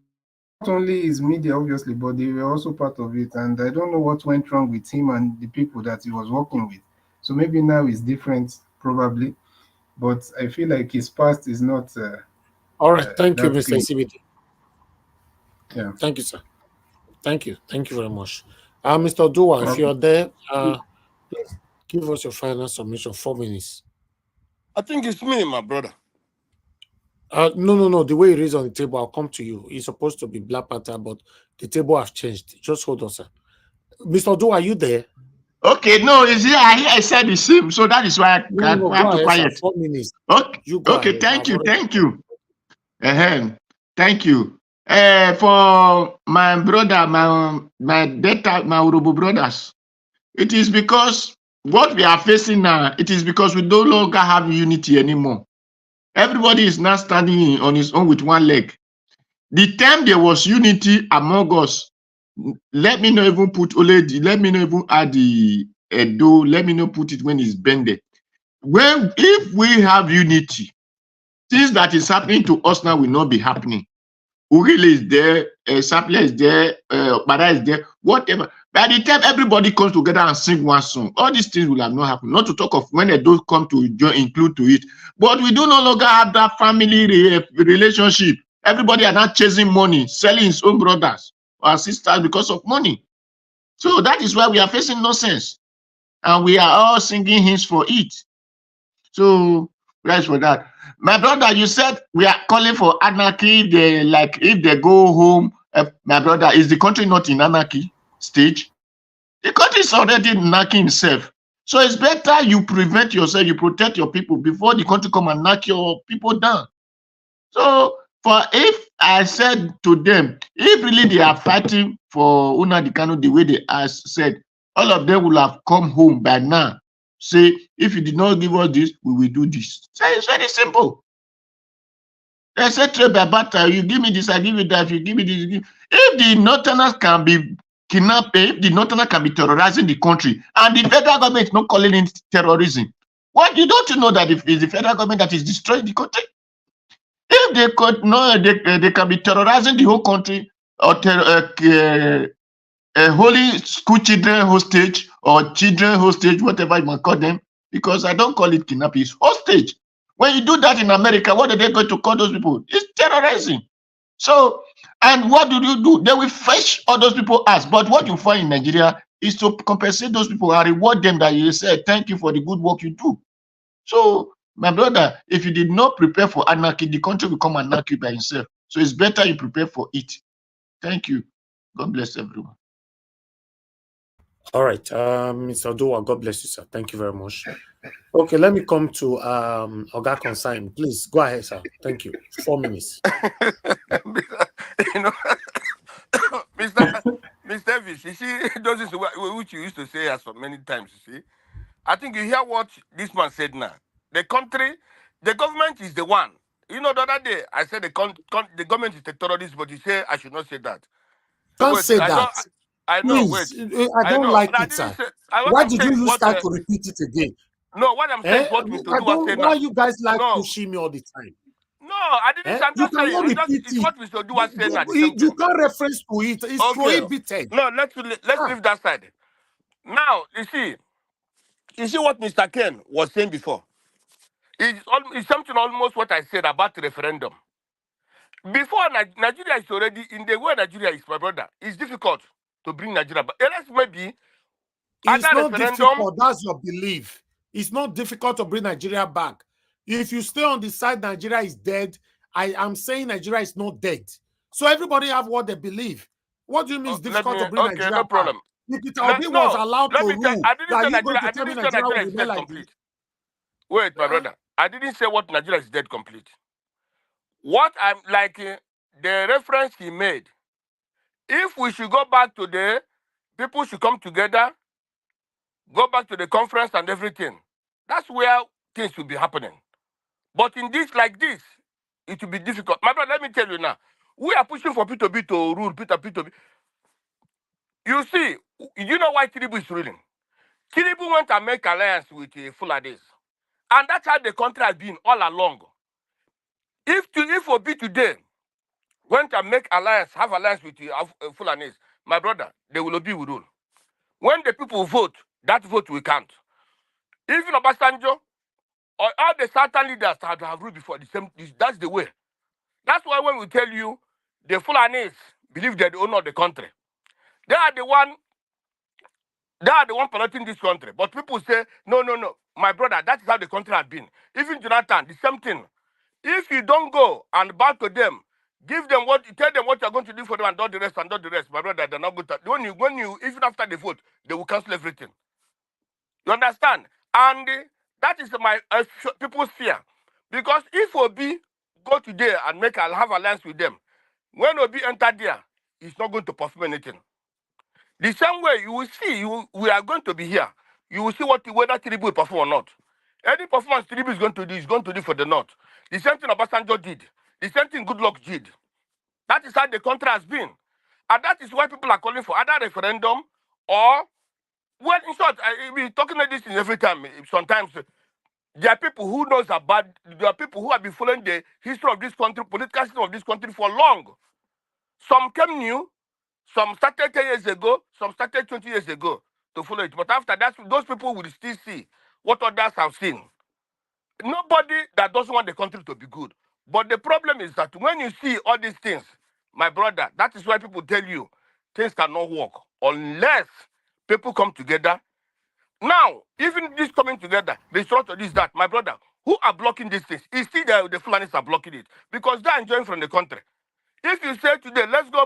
Not only his media, obviously, but they were also part of it. And I don't know what went wrong with him and the people that he was working with. So maybe now it's different, probably. But I feel like his past is not All right. Thank you, that Mr. clean. CBD. Yeah. Thank you, sir. Thank you. Thank you very much. Mr. Dua, if you're there, please give us your final submission, 4 minutes. I think it's me, my brother. No. The way it is on the table, I'll come to you. It's supposed to be Black Panther, but the table has changed. Just hold on, sir. Mr. Dua, are you there? Okay, no, is here. I said the same, so that is why I have to quiet. Sir, 4 minutes. Okay, okay. Thank you. Thank you. For my brother, my data, my Urubu brothers, it is because what we are facing now, it is because we no longer have unity anymore. Everybody is now standing on his own with one leg. The time there was unity among us, let me not even put Oledi, let me not even add the Edo, let me not put it when it's bended. If we have unity, things that is happening to us now will not be happening. Ugile is there, Sapler is there, Bada is there, whatever. By the time everybody comes together and sing one song, all these things will have not happened. Not to talk of when they don't come to include to it. But we do no longer have that family relationship. Everybody are not chasing money, selling his own brothers or sisters because of money. So that is why we are facing nonsense. And we are all singing hymns for it. So that's for that. My brother, you said we are calling for anarchy. If they go home, my brother, is the country not in anarchy stage? The country is already in anarchy itself. So it's better you prevent yourself, you protect your people before the country come and knock your people down. So if I said to them, if really they are fighting for Nnamdi Kanu the way they said, all of them will have come home by now. Say, if you did not give us this, we will do this. So it's very simple. They say trade by barter. You give me this, I give you that. If you give me this, if the Northerners can be kidnapped, if the Northerners can be terrorizing the country, and the federal government is not calling it terrorism, what you don't know that it's the federal government that is destroying the country? If they could know they can be terrorizing the whole country, or holy school children hostage or children hostage, whatever you might call them, because I don't call it kidnapping, it's hostage. When you do that in America, what are they going to call those people? It's terrorizing. So, and what do? They will fetch all those people as. But what you find in Nigeria is to compensate those people and reward them that you say, thank you for the good work you do. So, my brother, if you did not prepare for anarchy, the country will come anarchy by itself. So it's better you prepare for it. Thank you. God bless everyone. All right, Mr. Dua, God bless you, sir. Thank you very much. Okay, let me come to Oga Consign. Please go ahead, sir. Thank you. 4 minutes. You know, Mr. Davis, you see, those is which you used to say as for many times, you see. I think you hear what this man said now. The country, the government is the one. You know, the other day, I said the government is the terrorist, but you say I should not say that. Don't say that. I know, Please, wait. I don't like I it, didn't sir. say, Why did you use time to repeat it again? No, what I'm saying is what Mr. Dua said now. Why you guys like pushing me all the time? No, I didn't say. I'm just saying. It's what Mr. Dua said now. You can't reference to it. It's prohibited. No, let's leave that side. Now, you see what Mr. Ken was saying before. It's something almost what I said about the referendum. Before Nigeria is already in the way Nigeria is, my brother. It's difficult to bring Nigeria back. Unless maybe it's not difficult. That's your belief. It's not difficult to bring Nigeria back. If you stay on the side Nigeria is dead, I am saying Nigeria is not dead. So everybody have what they believe. What do you mean it's Let difficult me, to bring okay, Nigeria no back? problem. If Peter Obi was No, allowed let to me tell, rule, I didn't that say you going Nigeria, to I tell me didn't say Nigeria will Nigeria is remain dead like this? complete. Wait, my brother. I didn't say what Nigeria is dead complete. What I'm like, the reference he made, if we should go back to the, people should come together, go back to the conference and everything. That's where things will be happening. But in this, like this, it will be difficult. My brother, let me tell you now. We are pushing for P2B to rule, P2B. You see, you know why Tinubu is ruling? Tinubu went and make alliance with Fulanis. And that's how the country has been all along. If Obi today went and make alliance, have alliance with Fulanis, my brother, they will Obi will rule. When the people vote, that vote will count. Even Obasanjo, or all the Southern leaders that have ruled before, that's the way. That's why when we tell you, the Fulanis believe they're the owner of the country. They are the one protecting this country. But people say, no. My brother, that is how the country has been. Even Jonathan, the same thing. If you don't go and bow to them, give them tell them what you're going to do for them and do the rest, my brother, they're not good. When you, even after the vote, they will cancel everything. You understand? And that is my people's fear. Because if Obi go today and have alliance with them, when Obi enter there, he's not going to perform anything. The same way you will see, we are going to be here. You will see whether Tinubu will perform or not. Any performance Tinubu is going to do for the North. The same thing Obasanjo did. The same thing Goodluck did. That is how the country has been. And that is why people are calling for either referendum or, well, in short, we're talking about this every time. Sometimes there are people who knows about, there are people who have been following the history of this country, political history of this country for long. Some came new, some started 10 years ago, some started 20 years ago to follow it. But after that, those people will still see what others have seen. Nobody that doesn't want the country to be good. But the problem is that when you see all these things, my brother, that is why people tell you things cannot work unless people come together. Now, even this coming together, they sort of this, that, my brother, who are blocking these things? It's still the Fulanis are blocking it because they're enjoying from the country. If you say today, let's go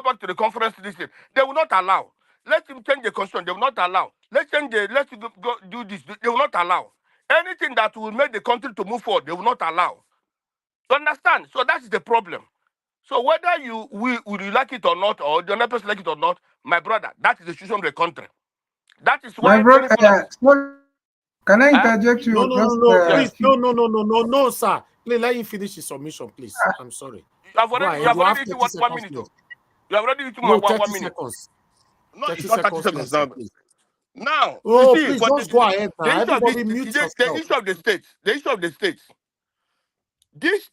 back to the conference, listen, they will not allow. Let him change the constitution, they will not allow. Let's go do this, they will not allow. Anything that will make the country to move forward, they will not allow. You understand? So that's the problem. So whether you like it or not, or the other person like it or not, my brother, that is the situation of the country. That is why my brother, can I interject you? No, please, no, sir. Please let him finish his submission, please. I'm sorry. You have already eaten 1 minute. You have already eaten 1 minute. Seconds. No, it's not 30 seconds now. Now, oh, you see, please just go ahead now. Everybody mute yourself. The issue of the states.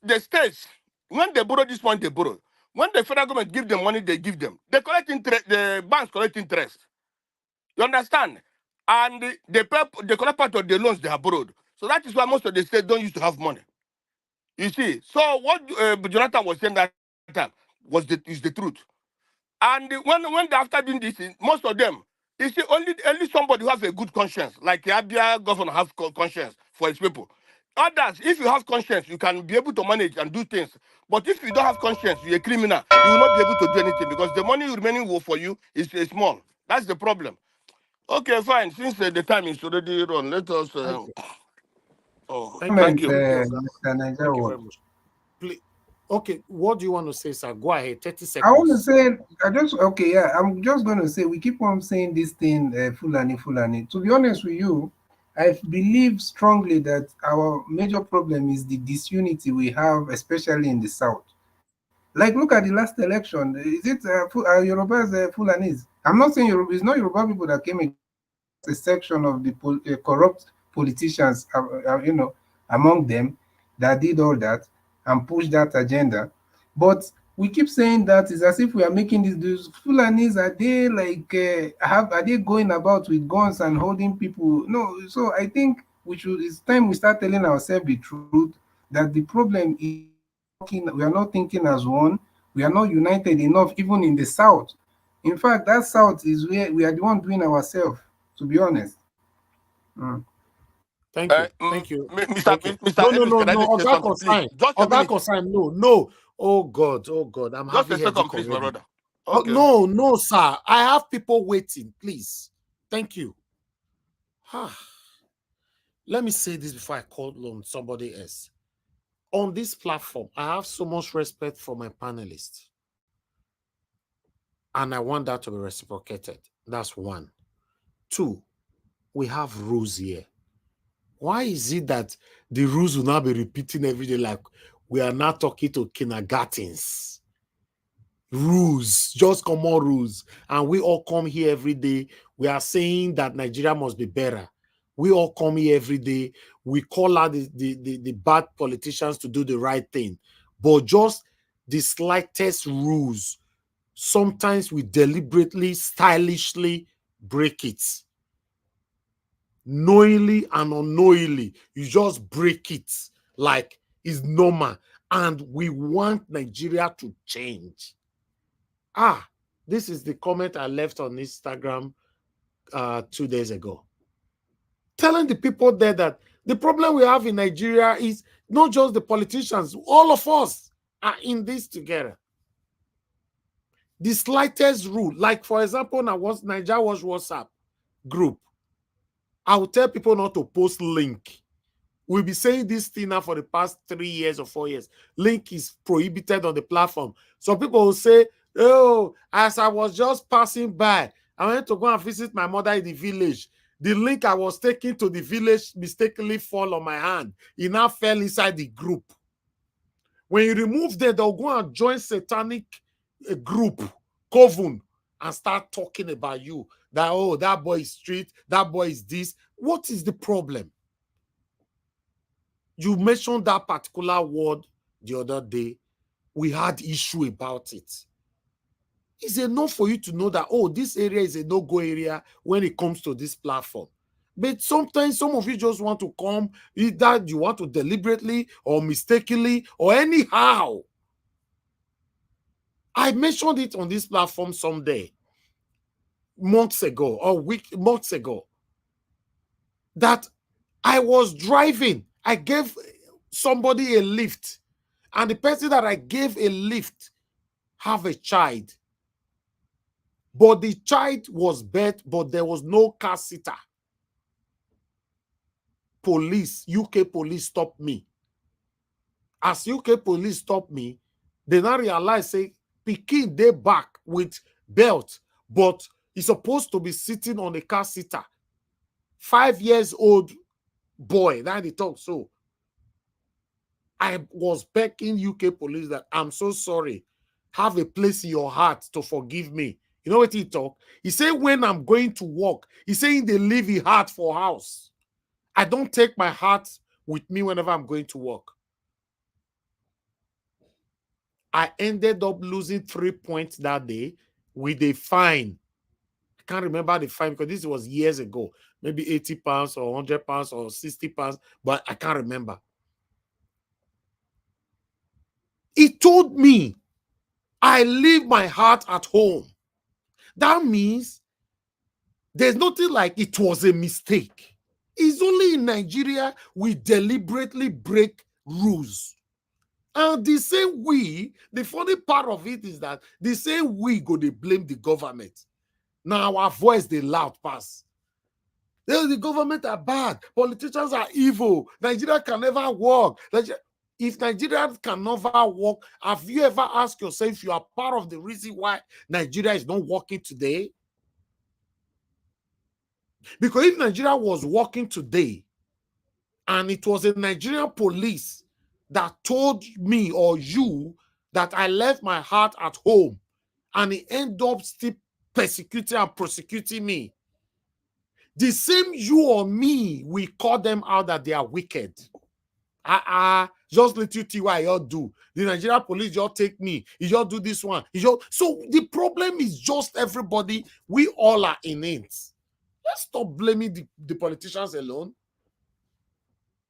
The states, when they borrow this money, they borrow. When the federal government give them money, they give them. They collect interest. The banks collect interest. You understand? And they collect part of the loans they have borrowed. So that is why most of the states don't used to have money. You see, so what Jonathan was saying that time is the truth. And when they after doing this, most of them, you see, only somebody who has a good conscience, like the Abia governor has conscience for his people. Others, if you have conscience, you can be able to manage and do things. But if you don't have conscience, you're a criminal, you will not be able to do anything because the money remaining for you is small. That's the problem. Okay, fine. Since the time is already run, let us. Thank you. Thank you very much. Please. Okay, what do you want to say, sir? Go ahead. 30 seconds. I want to say, I'm just going to say, we keep on saying this thing, Fulani. To be honest with you, I believe strongly that our major problem is the disunity we have, especially in the South. Like, look at the last election. Is it Yoruba's Fulanis? I'm not saying it's not Yoruba people that came in a section of the corrupt politicians, among them that did all that and pushed that agenda. But we keep saying that it's as if we are making these Fulanis, are they like are they going about with guns and holding people? No. So I think it's time we start telling ourselves the truth that the problem is we are not thinking as one. We are not united enough, even in the South. In fact, that South is where we are the one doing ourselves, to be honest. Thank you. Mr. No. Oh God, I'm just having a second, please, my brother. Okay. Oh, no, sir. I have people waiting, please. Thank you. Let me say this before I call on somebody else. On this platform, I have so much respect for my panelists. And I want that to be reciprocated. That's one. Two, we have rules here. Why is it that the rules will now be repeating every day like we are now talking to kindergartens? Rules, just common rules. And we all come here every day. We are saying that Nigeria must be better. We all come here every day. We call out the bad politicians to do the right thing. But just the slightest rules, sometimes we deliberately, stylishly break it. Knowingly and unknowingly, you just break it like it's normal. And we want Nigeria to change. This is the comment I left on Instagram 2 days ago. Telling the people there that the problem we have in Nigeria is not just the politicians, all of us are in this together. The slightest rule, like for example, Nigeria Watch WhatsApp group, I will tell people not to post link. We'll be saying this thing now for the past 3 years or 4 years. Link is prohibited on the platform. Some people will say, oh, as I was just passing by, I went to go and visit my mother in the village. The link I was taking to the village mistakenly fall on my hand. It now fell inside the group. When you remove them, they'll go and join satanic group, coven, and start talking about you. That, oh, that boy is street, that boy is this. What is the problem? You mentioned that particular word the other day. We had issue about it. It's enough for you to know that, oh, this area is a no-go area when it comes to this platform. But sometimes some of you just want to come, either you want to deliberately or mistakenly or anyhow. I mentioned it on this platform someday, months ago, that I was driving. I gave somebody a lift, and the person that I gave a lift have a child. But the child was bad, but there was no car sitter. UK police stopped me. As UK police stopped me, they now realize, say, Pikin, they back with belt, but he's supposed to be sitting on a car sitter. 5 years old boy, now they talk so. I was begging UK police that I'm so sorry. Have a place in your heart to forgive me. You know what he talk? He said, when I'm going to work, he's saying they leave his heart for house. I don't take my heart with me whenever I'm going to work. I ended up losing 3 points that day with a fine. I can't remember the fine because this was years ago. Maybe 80 pounds or 100 pounds or 60 pounds, but I can't remember. He told me, I leave my heart at home. That means there's nothing like it was a mistake. It's only in Nigeria we deliberately break rules. And the same we, the funny part of it is that the same we go to blame the government. Now our voice, they loud pass. The government are bad. Politicians are evil. Nigeria can never work. If Nigeria can never work, have you ever asked yourself if you are part of the reason why Nigeria is not working today? Because if Nigeria was working today, and it was a Nigerian police that told me or you that I left my heart at home, and he ended up still persecuting and prosecuting me, the same you or me, we call them out that they are wicked. Just let you see what y'all do. The Nigerian police just take me. You just do this one. So the problem is just everybody. We all are in it. Let's stop blaming the politicians alone.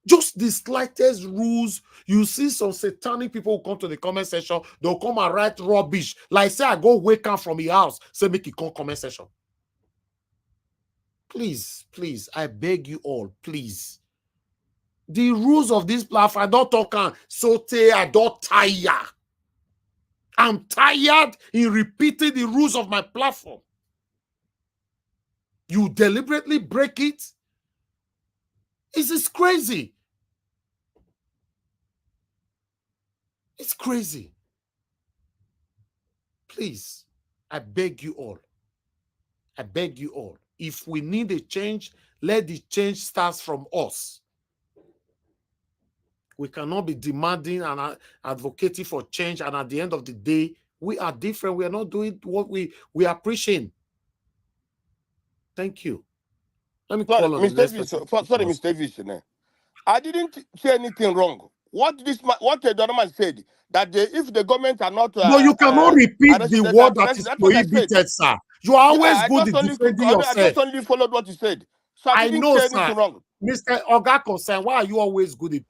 Just the slightest rules. You see some satanic people come to the comment section. They'll come and write rubbish. Like say I go wake up from the house. Say make it come comment section. Please, please, I beg you all, please. The rules of this platform, I don't talk on saute, I don't tire. I'm tired in repeating the rules of my platform. You deliberately break it. It's crazy. It's crazy. Please, I beg you all. I beg you all. If we need a change, let the change start from us. We cannot be demanding and advocating for change, and at the end of the day, we are different. We are not doing what we are preaching. Thank you. Let me call on the next person. Sorry, Mr. Davis. I didn't say anything wrong. What the gentleman said, that if the government are not... No, you cannot repeat the word that is prohibited, sir. You are always good at defending yourself. I just only followed what you said. So I didn't say anything wrong. Mr. Oga Concern, why are you always good at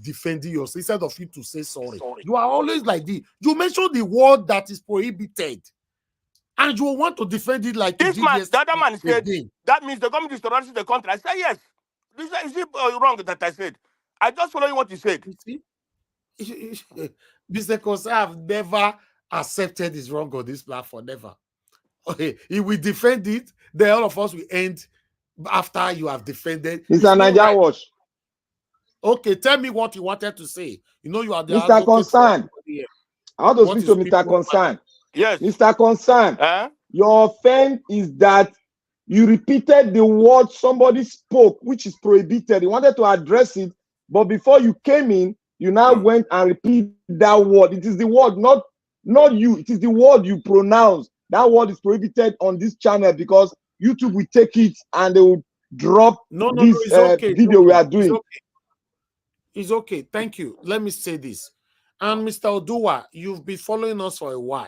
defending yourself instead of you to say sorry? You are always like this. You mentioned the word that is prohibited, and you want to defend it like this man. The other man said that means the government is terrorizing the country. I said yes. Is it wrong that I said? I just following what you said. You see? Mr. Concern, I've never accepted is wrong on this platform. Never. Okay, if we defend it, then all of us will end after you have defended. Mr. Niger Watch. Okay, tell me what you wanted to say. You know you are the Mr. Concern. I want to speak to Mr. Concern. Yes. Mr. Concern. Your offense is that you repeated the word somebody spoke, which is prohibited. You wanted to address it, but before you came in, you now went and repeat that word. It is the word, not you. It is the word you pronounce. That word is prohibited on this channel because YouTube will take it and they will drop this video we are doing. It's okay. Thank you. Let me say this. And Mr. Oduwa, you've been following us for a while.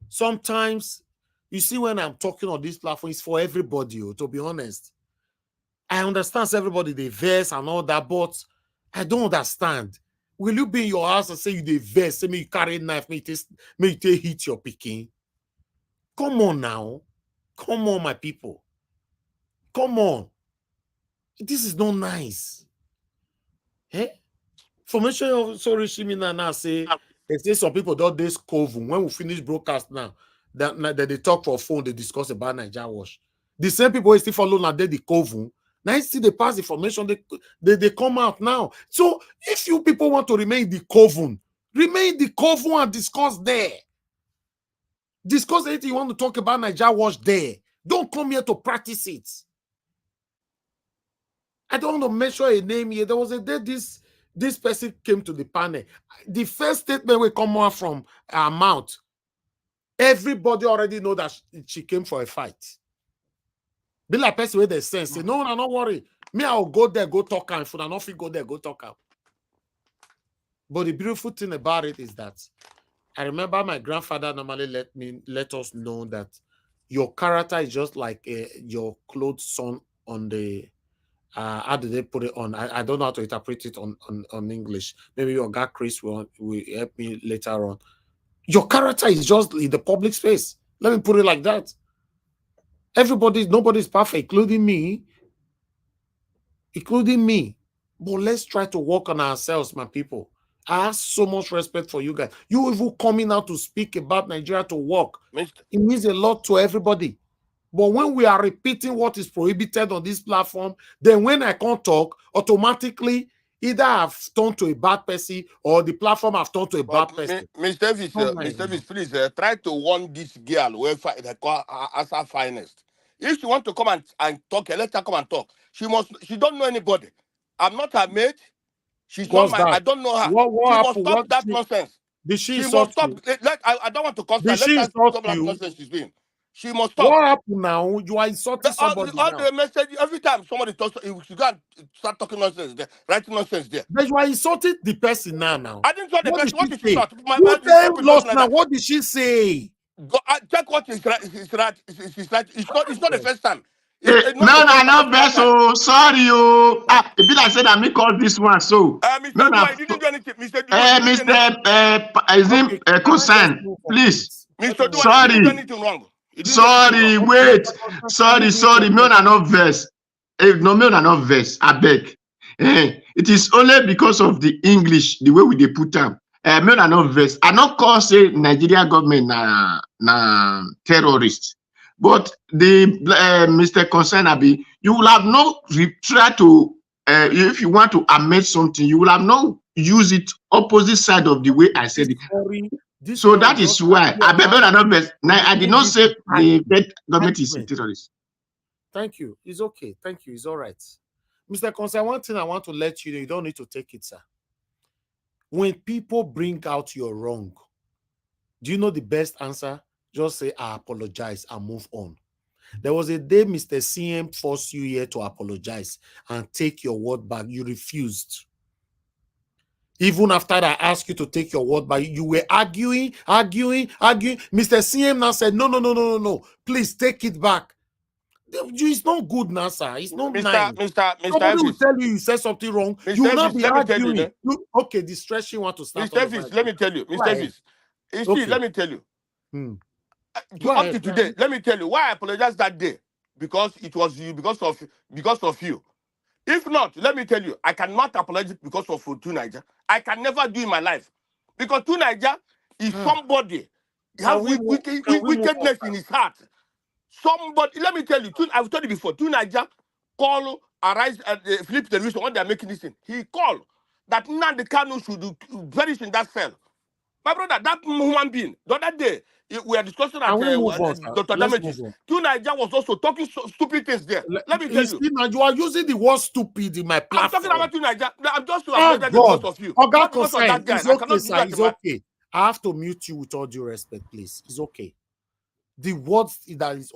Sometimes, you see, when I'm talking on this platform, it's for everybody, to be honest. I understand everybody, they verse and all that, but I don't understand. Will you be in your house and say you they verse, say me you carry a knife, me you hit your picking? Come on now. Come on, my people. Come on. This is not nice. Eh? Formation of sorry, Shimina now say they say some people don't this coven. When we finish broadcast now, that they talk for phone, they discuss about Niger Wash. The same people who still follow now they the coven. Now still they pass information, they come out now. So if you people want to remain the coven and discuss there. Discuss anything you want to talk about Niger Wash there. Don't come here to practice it. I don't want to mention a name here. There was a day this person came to the panel. The first statement will come out from her mouth. Everybody already know that she came for a fight. Be like person with the sense. Say, no, don't worry. Me, I'll go there, go talk am. If I don't go there, go talk am. But the beautiful thing about it is that I remember my grandfather normally let us know that your character is just like your clothes son on the how do they put it on? I don't know how to interpret it on English. Maybe your guy Chris will help me later on. Your character is just in the public space. Let me put it like that. Nobody's perfect, including me. But let's try to work on ourselves, my people. I have so much respect for you guys. You even coming out to speak about Nigeria to work. It means a lot to everybody. But when we are repeating what is prohibited on this platform, then when I can't talk, automatically either I've turned to a bad person or the platform have turned to a bad person. Mr. Davis, please try to warn this girl who as her finest. If she want to come and talk, let her come and talk. She don't know anybody. I'm not her mate. She's not my, I don't know her. She must stop that nonsense. She must stop. I don't want to cause her. Let her stop that nonsense she's doing. She must stop. What happened now? You are insulting somebody all the message, every time somebody talks, you can't start talking nonsense there, writing nonsense there. But you are insulting the person now. I didn't insult the person. What did she start? Now, what did she say? Check what is right. It's not the first time. No, best. Oh, sorry. Oh, it be like said I me call this one. So, Mr. Dua, didn't do anything. Mr. Concern, please. Mr. Dua, sorry. didn't do anything wrong. Sorry, wait. Sorry. Me on not verse. No, me on not verse. I beg. It is only because of the English, the way we they put them. me na no vex. I not call say Nigeria government na terrorist, but the Mr. Concern Abi, you will have no try to if you want to amend something, you will have no use it opposite side of the way I said it. So that is why I did not say the government is a terrorist. Thank you. It's okay. Thank you. It's all right. Mr. Concern, one thing I want to let you know, you don't need to take it, sir. When people bring out your wrong, do you know the best answer? Just say, I apologize and move on. There was a day Mr. CM forced you here to apologize and take your word back. You refused. Even after I asked you to take your word back, you were arguing. Mr. CM now said, no. Please take it back. It's not good now, sir. It's not nice. Somebody will tell you said something wrong. You will not be arguing. Okay, the stress you want to start. Mr. Evans, let me tell you. Mr. Evans, let me tell you. Up to today, let me tell you why I apologized that day. Because it was you, because of you. If not, let me tell you, I cannot apologize because of Niger. I can never do in my life. Because Niger is somebody. He has wickedness in his heart. Somebody, let me tell you, I've told you before, Niger call Arise at the Philip television when they're making this thing. He called that Nnamdi Kanu should perish in that cell. My brother, that human being, the other day, we are discussing at Dr. Damages. Niger was also talking stupid things there. Let me tell you. You are using the word stupid in my platform. I'm talking about Niger. I'm just to apologize because of you. Not because of that guy. It's okay, sir. It's okay. I have to mute you with all due respect, please. It's okay. The words that is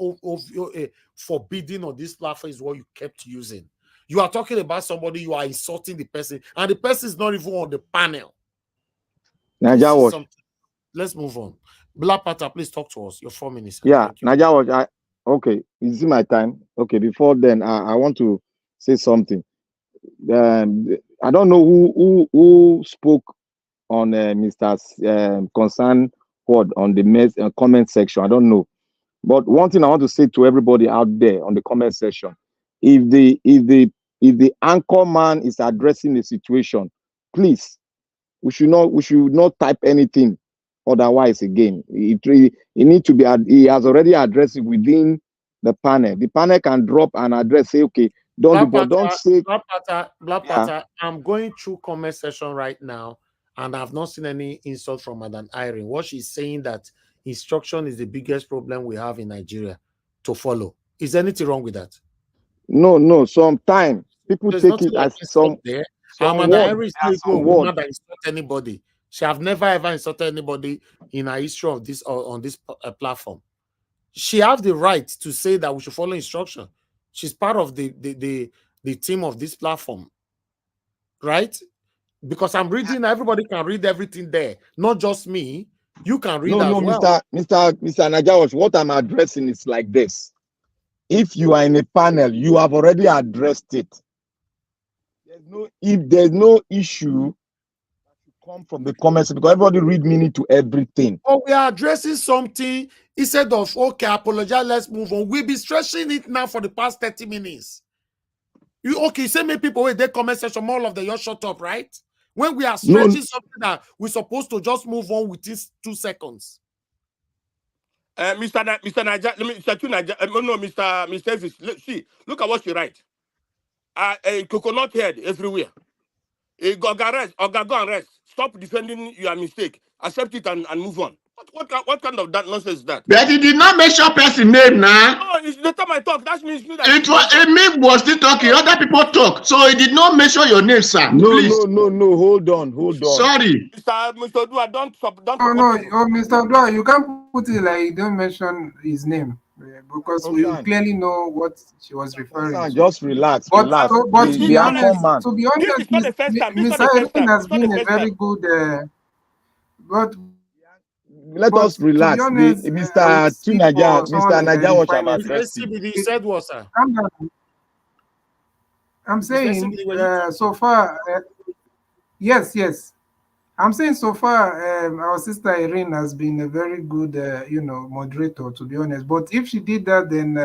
forbidden on this platform is what you kept using. You are talking about somebody, you are insulting the person, and the person is not even on the panel. Let's move on. Black Panther, please talk to us. Your 4 minutes. Yeah, Naja Watch. Okay, is it my time? Okay, before then, I want to say something. I don't know who spoke on Mr. Concern word on the comment section. I don't know. But one thing I want to say to everybody out there on the comment section, if the anchor man is addressing the situation, please, we should not type anything otherwise again. It needs to be, he has already addressed it within the panel. The panel can drop and address, say, okay, don't say Black Panther, I'm going through comment section right now, and I've not seen any insult from Madam Irene. What she's saying that instruction is the biggest problem we have in Nigeria to follow. Is anything wrong with that? No. Sometimes people take it as some there. Madam Irene is not even a woman that insults anybody. She have never ever insulted anybody in her history of this or on this platform. She has the right to say that we should follow instruction. She's part of the team of this platform, right? Because I'm reading, everybody can read everything there, not just me. You can read as well. Mr. Najawash, what I'm addressing is like this. If you are in a panel, you have already addressed it. If there's no issue that should come from the comments, because everybody read meaning to everything. Oh, we are addressing something instead of, okay, apologize, let's move on. We'll be stretching it now for the past 30 minutes. You say many people with their comment section, all of them, you're shut up, right? When we are stretching something that we're supposed to just move on within 2 seconds. Mr. Naja, Mr. Evans, see, look at what you write. A coconut head everywhere. Go and rest. Stop defending your mistake. Accept it and move on. What kind of that nonsense is that? But he did not mention person name now. No, it's the time I talk. That means that me was still talking. Other people talk, so he did not mention your name, sir. No. Hold on. Sorry, Mr. Dua, don't. No, Mr. Dua, you can't put it like you don't mention his name because we clearly know what she was referring to. Just relax. But to be honest, Mr. Irene has been a very good. But let us relax. Mr. Naja was addressed. He said what, sir? I'm saying so far, yes. I'm saying so far, our sister Irene has been a very good, moderator, to be honest. But if she did that, then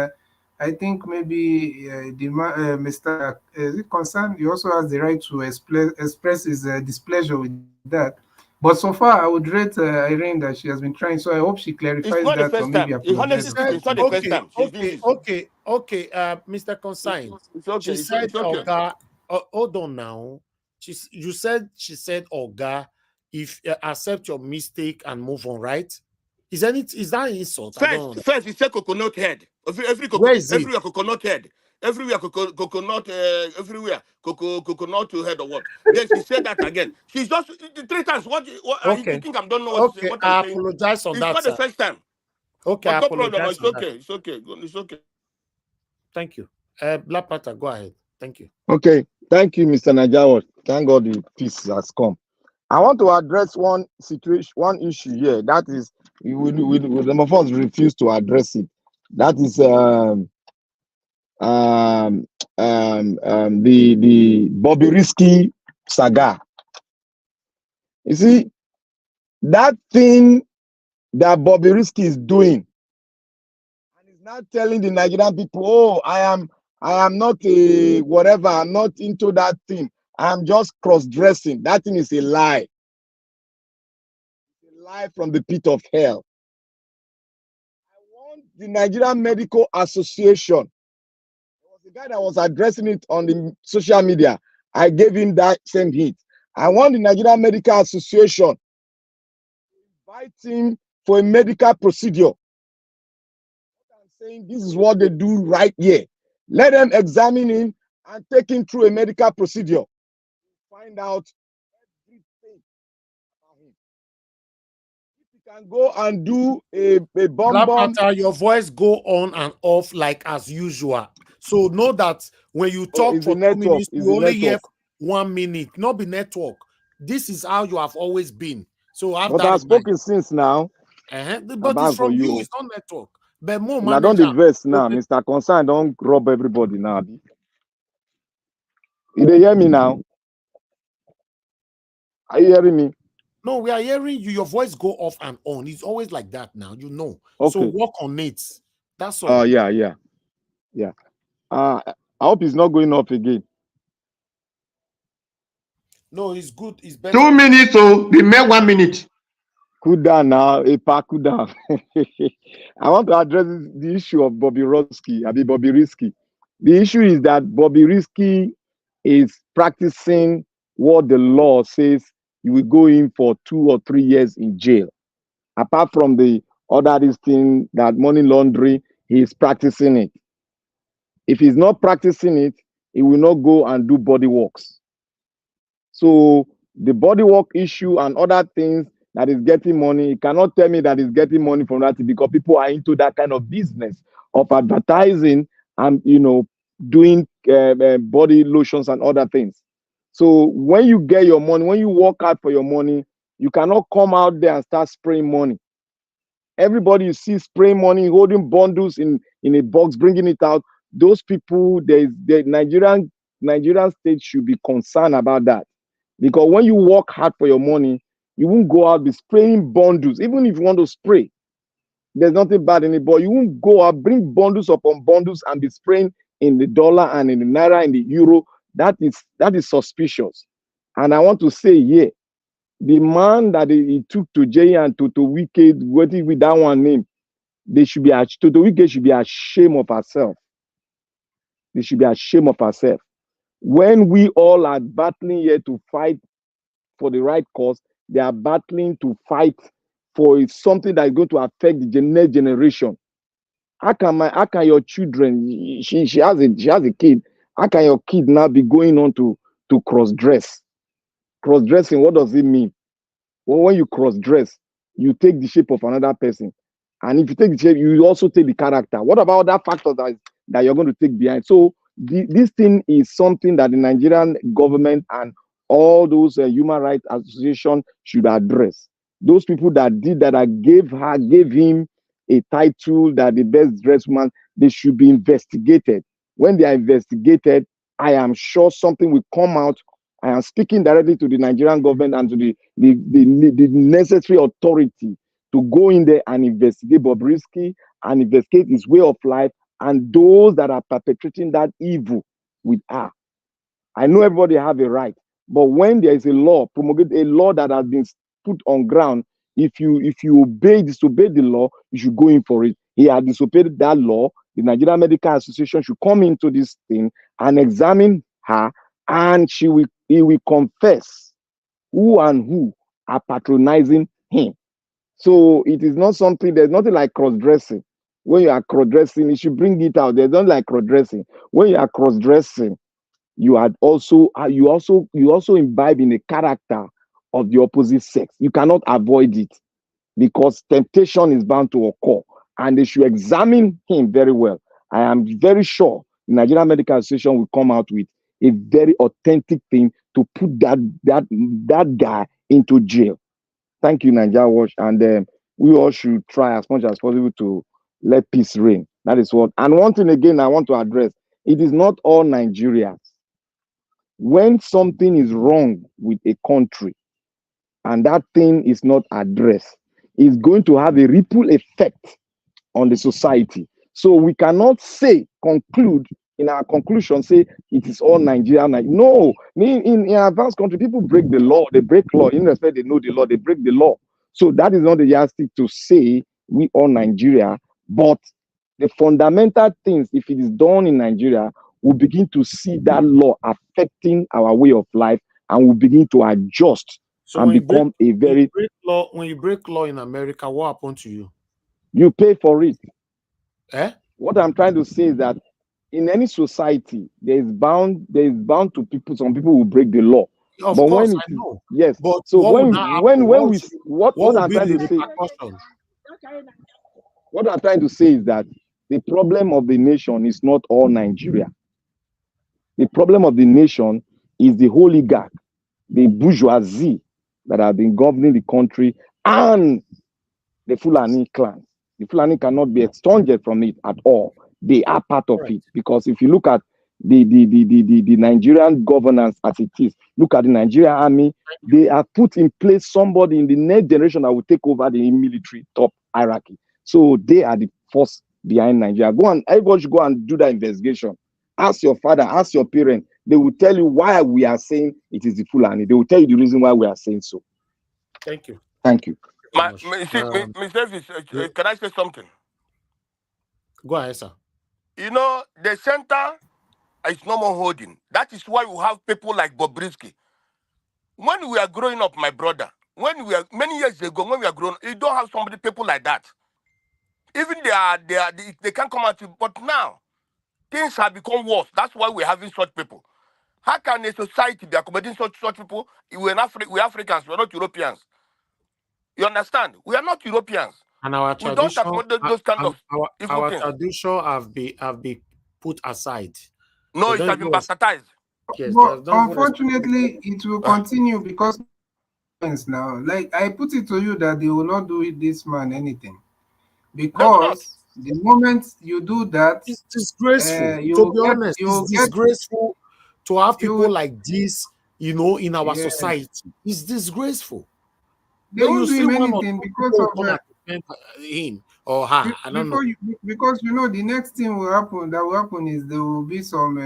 I think maybe Mr. Is it concerned? He also has the right to express his displeasure with that. But so far, I would rate Irene that she has been trying. So I hope she clarifies It's not the that or first maybe time. Honestly apologizes for speaking, it. it's not the first time she's doing this. Okay. Mr. Consign. It's okay. She said, It's okay. Oga, hold on now. She said, Oga, if accept your mistake and move on, right? Is that an insult? I don't know. First, it's a coconut head. Where is it? Everywhere coconut head. Everywhere coconut. Everywhere coconut head or what? Then she said that again. She's just 3 times. What Okay. you think I don't know what I I'm saying? apologize on It's that, not the sir. first time. Okay, I But no problem. apologize It's on that. okay. It's okay. It's okay. Thank you. Black Panther, go ahead. Thank you. Okay, thank you, Mr. Najawat. Thank God the peace has come. I want to address one situation, one issue here. That is, some of us refuse to address it. That is the Bobby Risky saga. You see, that thing that Bobby Risky is doing, and he's not telling the Nigerian people, oh, I am not a whatever, I'm not into that thing. I'm just cross-dressing. That thing is a lie. It's a lie from the pit of hell. I want the Nigerian Medical Association. There was a guy that was addressing it on the social media. I gave him that same hit. I want the Nigerian Medical Association to invite him for a medical procedure. I'm saying this is what they do right here. Let them examine him and take him through a medical procedure. Find out everything about him. If you can go and do a Black Panther, your voice go on and off like as usual. So know that when you talk for 2 minutes, you only hear 1 minute, not be network. This is how you have always been. So have but that I've spoken since now. But it's from you, it's not network. But more I don't invest now, Mr. Concern. Don't rob everybody now. You hear me now? Are you hearing me? No, we are hearing you. Your voice go off and on. It's always like that now, you know. Okay. So work on it. That's all. Oh, yeah. I hope it's not going off again. No, it's good. It's better. 2 minutes, so remain 1 minute. Cool down now, cool down. I want to address the issue of Bobby Risky. The issue is that Bobby Risky is practicing what the law says you will go in for 2 or 3 years in jail. Apart from the other thing that money laundering, he is practicing it. If he's not practicing it, he will not go and do body works. So the body work issue and other things that is getting money, he cannot tell me that he's getting money from that because people are into that kind of business of advertising and doing body lotions and other things. So when you get your money, when you work out for your money, you cannot come out there and start spraying money. Everybody you see spraying money, holding bundles in a box, bringing it out. Those people, the Nigerian state should be concerned about that. Because when you work hard for your money, you won't go out be spraying bundles. Even if you want to spray, there's nothing bad in it. But you won't go out, bring bundles upon bundles and be spraying in the dollar and in the naira and the euro. That is suspicious. And I want to say, yeah, the man that he took to jail and to Wicked, what is with that one name? They should be to Wicked should be ashamed of herself. They should be ashamed of herself. When we all are battling here to fight for the right cause, they are battling to fight for something that is going to affect the next generation. How can your children? She has a kid. How can your kid now be going on to cross-dress? Cross-dressing, what does it mean? Well, when you cross-dress, you take the shape of another person, and if you take the shape, you also take the character. What about that factor that you're going to take behind? So this thing is something that the Nigerian government and all those human rights associations should address. Those people that did that, gave him a title that the best dressed woman, they should be investigated. When they are investigated, I am sure something will come out. I am speaking directly to the Nigerian government and to the necessary authority to go in there and investigate Bobrisky and investigate his way of life and those that are perpetrating that evil with her. I know everybody have a right, but when there is a law, promulgate a law that has been put on ground. If you disobey the law, you should go in for it. He had disobeyed that law. The Nigerian Medical Association should come into this thing and examine her, and he will confess who and who are patronizing him. So it is not something, there's nothing like cross-dressing. When you are cross-dressing, you should bring it out. There's nothing like cross-dressing. When you are cross-dressing, you also imbibe in the character of the opposite sex. You cannot avoid it because temptation is bound to occur, and they should examine him very well. I am very sure the Nigerian Medical Association will come out with a very authentic thing to put that guy into jail. Thank you, Nigeria Watch, and we all should try as much as possible to let peace reign. That is what. And one thing again I want to address: it is not all Nigerians. When something is wrong with a country and that thing is not addressed, it's going to have a ripple effect on the society. So we cannot conclude in our conclusion, say it is all Nigerian. No, in advanced country, people break the law. They break law. In respect, they know the law. They break the law. So that is not the yardstick to say we all Nigeria. But the fundamental things, if it is done in Nigeria, we'll begin to see that law affecting our way of life, and we'll begin to adjust and become a very... When you break law in America, what happened to you? You pay for it. Eh? What I'm trying to say is that in any society, there is bound to people. Some people will break the law. Of but course, when I know. Yes. But So what what I'm trying to say, what I'm trying to say is that the problem of the nation is not all Nigeria. The problem of the nation is the oligarch, the bourgeoisie that have been governing the country, and the Fulani clan. The Fulani cannot be expunged from it at all. They are part of it, because if you look at the Nigerian governance as it is, look at the Nigerian army, they have put in place somebody in the next generation that will take over the military top hierarchy. So they are the force behind Nigeria. Everybody should go and do that investigation. Ask your father, ask your parent. They will tell you why we are saying it is the Fulani. They will tell you the reason why we are saying so. Thank you. Thank you. Mr. Davis, can I say something? Go ahead, sir. You know, the center is no more holding. That is why we have people like Bobrisky. When we are growing up, my brother, many years ago, when we are growing up, you don't have somebody, people like that. Even they can't come out. But now, things have become worse. That's why we're having such people. How can a society be accommodating such people? We're Africans, we're not Europeans. You understand? We are not Europeans. And our we tradition, don't accommodate those kind of our things. tradition have been put aside. No, it has been bastardized. Yes, but unfortunately, it will continue because now, like I put it to you that they will not do it this man anything, because the moment you do that, it's disgraceful. To be honest, it's disgraceful to have people like this, you know, in our society. It's disgraceful. They won't do him anything because of that. Him or her. I don't know. Because you know the next thing will happen. That will happen is there will be some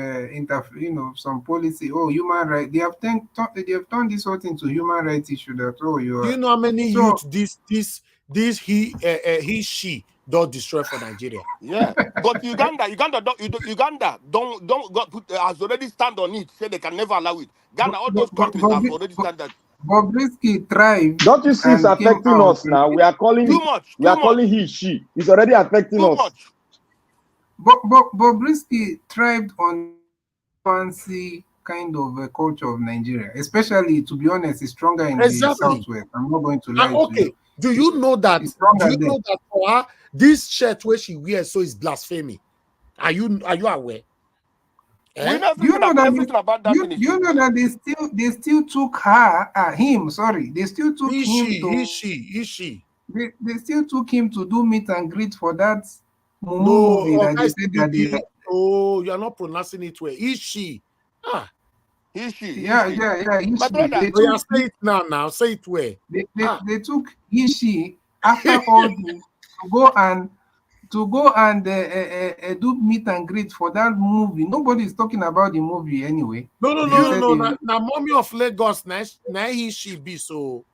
some policy. Oh, human rights. They have turned this whole thing to human rights issue. That do you know how many youth she don't destroy for Nigeria? Yeah, but Uganda has already stand on it. Say they can never allow it. Ghana, all those countries have already stand that. Bobrisky thrived. Don't you see it's affecting us now? We are calling too much. We are calling he, she. It's already affecting us. Much. Bobrisky thrived on fancy kind of a culture of Nigeria, especially, to be honest, it's stronger in the southwest. I'm not going to lie to you. Do you know that? For her, this shirt where she wears so is blasphemy? Are you aware? You know that they still took they still took him. They still took him to do meet and greet for that movie that they said that oh, you are not pronouncing it well. Is she? Yeah. Say it now. Say it well. They took she after all to go and do meet and greet for that movie. Nobody is talking about the movie anyway. No. Now, Mommy of Lagos, now she be so.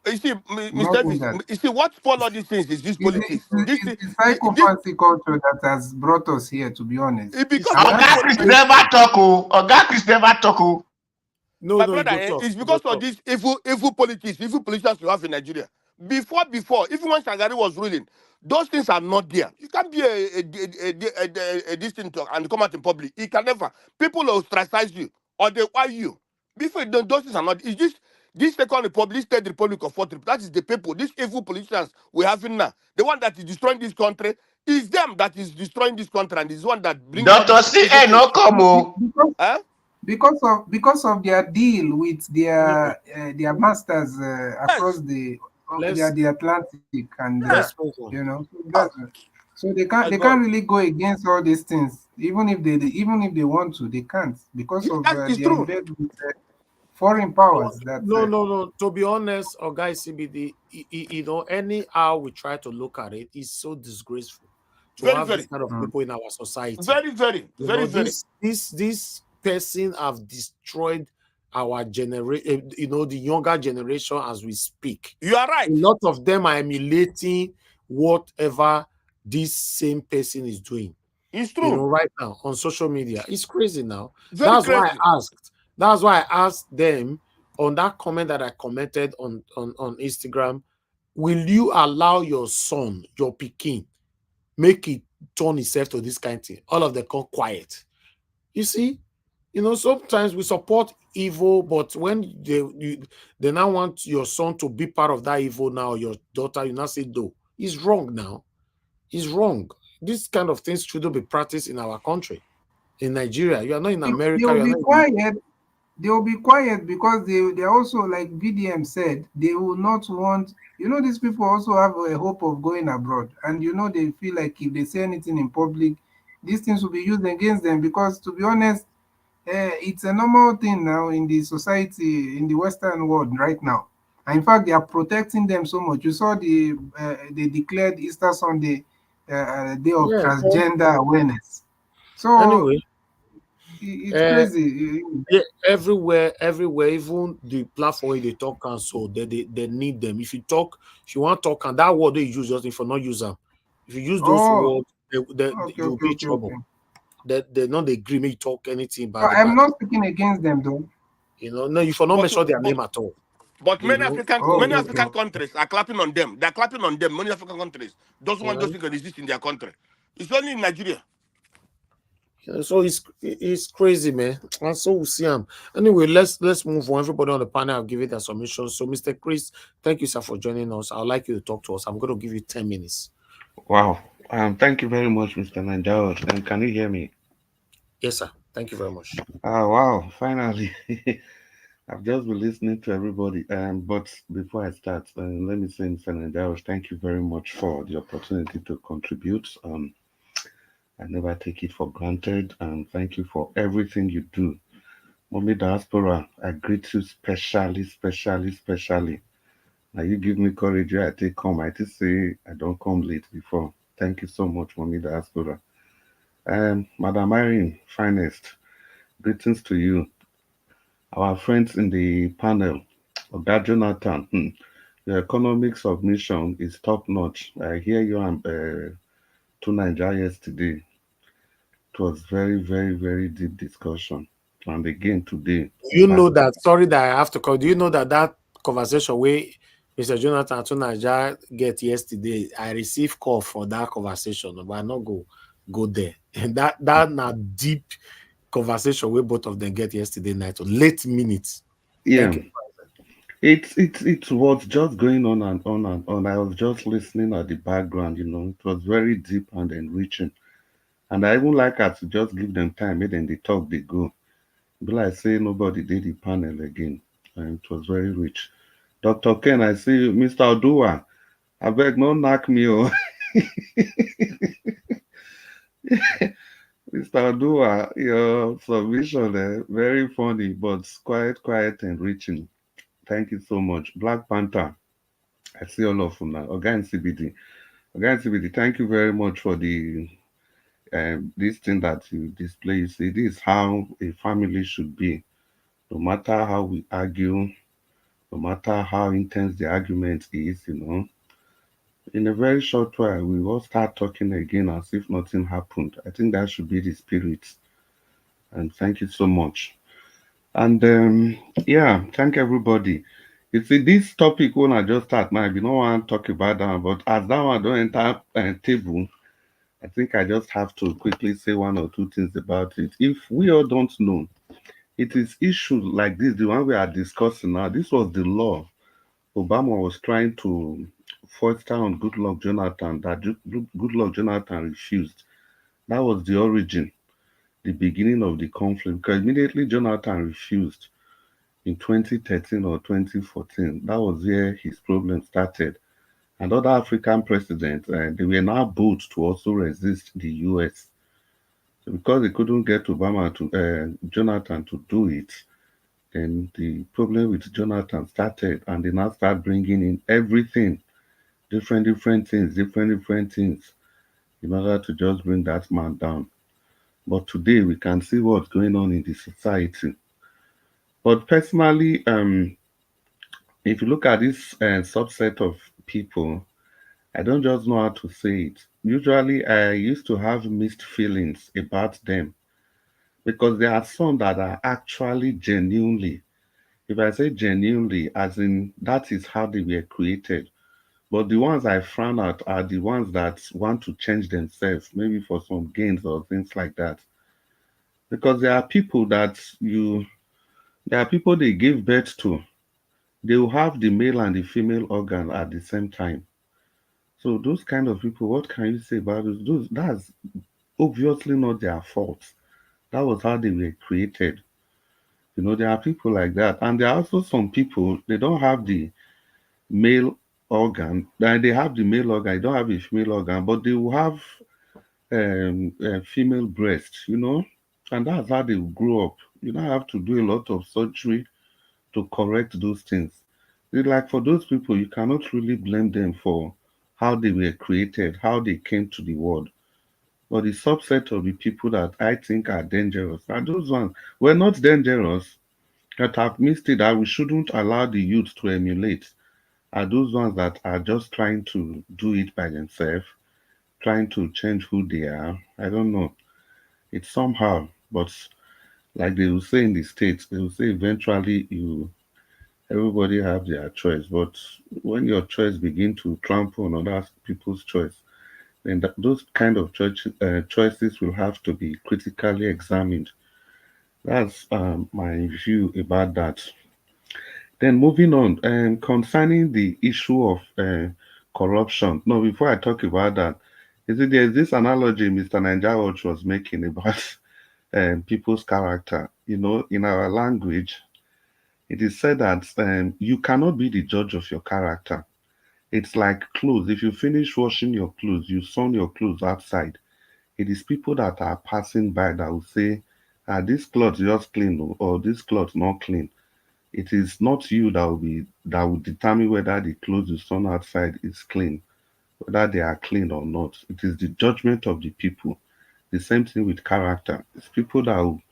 You see, Not Mr. in Davis, that. you see what spoil all these things is this politics. This It's the psychopathy culture that has brought us here, to be honest. because And of Oga Chris never talk. Oga Chris never talk. No, my no, you brother, go talk. it's You go because of talk. these evil politicians you have in Nigeria. Before, even when Shagari was ruling, those things are not there. You can't be a distant and come out in public. You can never. People will ostracize you or they why you. Before those things are not. It's just this second republic, this third republic of fourth republic. That is the people. These evil politicians we have in now. The one that is destroying this country is them that is destroying this country and is one that brings all Dr. these evil CN things. no come. Eh? because of their deal with their masters across Yes. the Atlantic, and Yes. you know, Ah, so they my can't God. really go against all these things. Even if they want to, they can't, because of That is they are in true. bed with foreign powers. That No. To be honest, or guys, CBD, you know, anyhow we try to look at it, it's so disgraceful to Very, have this very. kind of people in our society. Very. You know, this person have destroyed our generation. You know, the younger generation as we speak. You are right. A lot of them are emulating whatever this same person is doing. It's true. You know, right now on social media, it's crazy now. Very That's crazy. why I asked them on that comment that I commented on Instagram. Will you allow your son, your pikin, make it turn himself to this kind of thing? All of them come quiet. You see, you know, sometimes we support evil, but when they now want your son to be part of that evil now, your daughter, you now say no. It's wrong now. It's wrong. This kind of things shouldn't be practiced in our country. In Nigeria, you are not in they America. will You are be not in quiet. They will be quiet because they also, like VDM said, they will not want. You know, these people also have a hope of going abroad, and you know they feel like if they say anything in public, these things will be used against them. Because to be honest, it's a normal thing now in the society in the Western world right now. And in fact, they are protecting them so much. You saw they declared Easter Sunday day of Yeah. transgender awareness. So Anyway, it's crazy. yeah, everywhere, even the platform they talk and so they need them. If you want to talk and that word they use just if you not use them. If you use those Oh, words, you'll be in trouble. They not agree me talk anything So bad I'm about. not speaking against them though. You know, no, you for not mention their name at all. But You many know, African countries are clapping on them. They're clapping on them. Many African countries doesn't want those things to exist in their country. It's only in Nigeria. So it's crazy, man. And so we'll see him. Anyway, let's move on. Everybody on the panel, I'll give it their submission. So, Mr. Chris, thank you, sir, for joining us. I'd like you to talk to us. I'm going to give you 10 minutes. Wow. Thank you very much, Mr. Nanjaos. And can you hear me? Yes, sir. Thank you very much. Wow. Finally. I've just been listening to everybody. But before I start, let me say, Mr. Nanjaos, thank you very much for the opportunity to contribute. I never take it for granted. And thank you for everything you do. Mommy Diaspora, I greet you specially. Now you give me courage. I take come. I just say I don't come late before. Thank you so much, Mommy Diaspora. Madam Irene, finest, greetings to you. Our friends in the panel, Oga Jonathan, your economic submission is top notch. I hear you to Nigeria yesterday. It was very deep discussion. And again today. You know that, sorry that I have to call. Do you know that conversation where Mr. Jonathan to Nigeria get yesterday, I received call for that conversation, but I not go there. And that not deep conversation where both of them get yesterday night or late minutes. Yeah. It was just going on and on and on. I was just listening at the background, it was very deep and enriching. And I even like us to just give them time, make them they talk, they go. But I say nobody did the panel again. And it was very rich. Dr. Ken, I see you. Mr. Odua, I beg no knock me. Oh. Mr. Odua, your submission, very funny, but quiet, enriching. Thank you so much. Black Panther, I see all of them now. Again, CBD. Thank you very much for the this thing that you display. You see, this is how a family should be. No matter how we argue, no matter how intense the argument is, in a very short while, we will start talking again as if nothing happened. I think that should be the spirit. And thank you so much. And yeah, thank everybody. You see, this topic when I just start now, you know, want to talk about that, but as that one don't enter table, I think I just have to quickly say one or two things about it. If we all don't know, it is issues like this, the one we are discussing now. This was the law Obama was trying to foster on Goodluck Jonathan that Goodluck Jonathan refused. That was the origin, the beginning of the conflict, because immediately Jonathan refused in 2013 or 2014. That was where his problem started. And other African presidents, they were now bold to also resist the US. So because they couldn't get Obama to Jonathan to do it, then the problem with Jonathan started, and they now start bringing in everything, different things, different things, in order to just bring that man down. But today we can see what's going on in the society. But personally, if you look at this subset of people, I don't just know how to say it. Usually, I used to have mixed feelings about them because there are some that are actually genuinely, if I say genuinely, as in that is how they were created. But the ones I found out are the ones that want to change themselves, maybe for some gains or things like that. Because there are people they give birth to. They will have the male and the female organ at the same time. So those kind of people, what can you say about those? That's obviously not their fault. That was how they were created. There are people like that. And there are also some people, they don't have the male organ. They have the male organ, they don't have a female organ, but they will have a female breast, and that's how they grow up. You don't have to do a lot of surgery to correct those things. It's like for those people, you cannot really blame them for how they were created, how they came to the world. But the subset of the people that I think are dangerous are those ones. We're not dangerous, that have missed it, that we shouldn't allow the youth to emulate, are those ones that are just trying to do it by themselves, trying to change who they are. I don't know. It's somehow, but like they will say in the States, they will say eventually everybody have their choice. But when your choice begin to trample on other people's choice, then those kind of choices will have to be critically examined. That's my view about that. Then moving on, concerning the issue of corruption. No, before I talk about that, there's this analogy Mr. Ninja was making about people's character. In our language, it is said that you cannot be the judge of your character. It's like clothes. If you finish washing your clothes, you sun your clothes outside. It is people that are passing by that will say, this cloth just clean or this cloth not clean. It is not you that will determine whether the clothes you sun outside is clean, whether they are clean or not. It is the judgment of the people. The same thing with character. It's people that will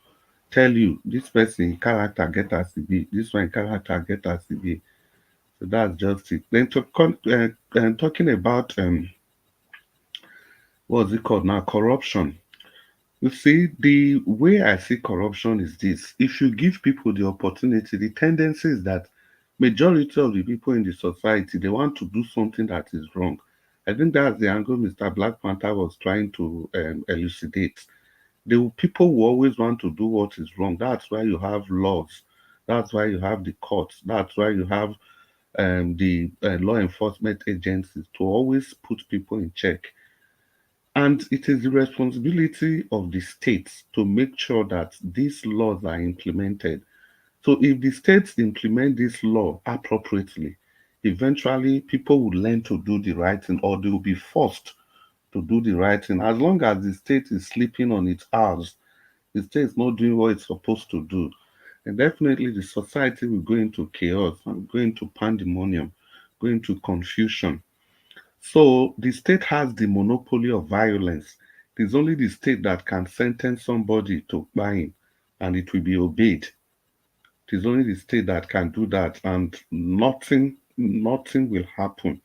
tell you this person character get as it be, this one character get as it be. So that's just it. Then talking about what's it called now? Corruption. You see, the way I see corruption is this: if you give people the opportunity, the tendency is that majority of the people in the society, they want to do something that is wrong. I think that's the angle Mr. Black Panther was trying to elucidate. People will always want to do what is wrong. That's why you have laws. That's why you have the courts. That's why you have the law enforcement agencies to always put people in check. And it is the responsibility of the states to make sure that these laws are implemented. So if the states implement this law appropriately, eventually people will learn to do the right thing, or they will be forced to do the right thing. As long as the state is sleeping on its hours, the state is not doing what it's supposed to do, and definitely the society will go into chaos and go into pandemonium, go into confusion. So the state has the monopoly of violence. It is only the state that can sentence somebody to buying and it will be obeyed. It is only the state that can do that, and nothing will happen.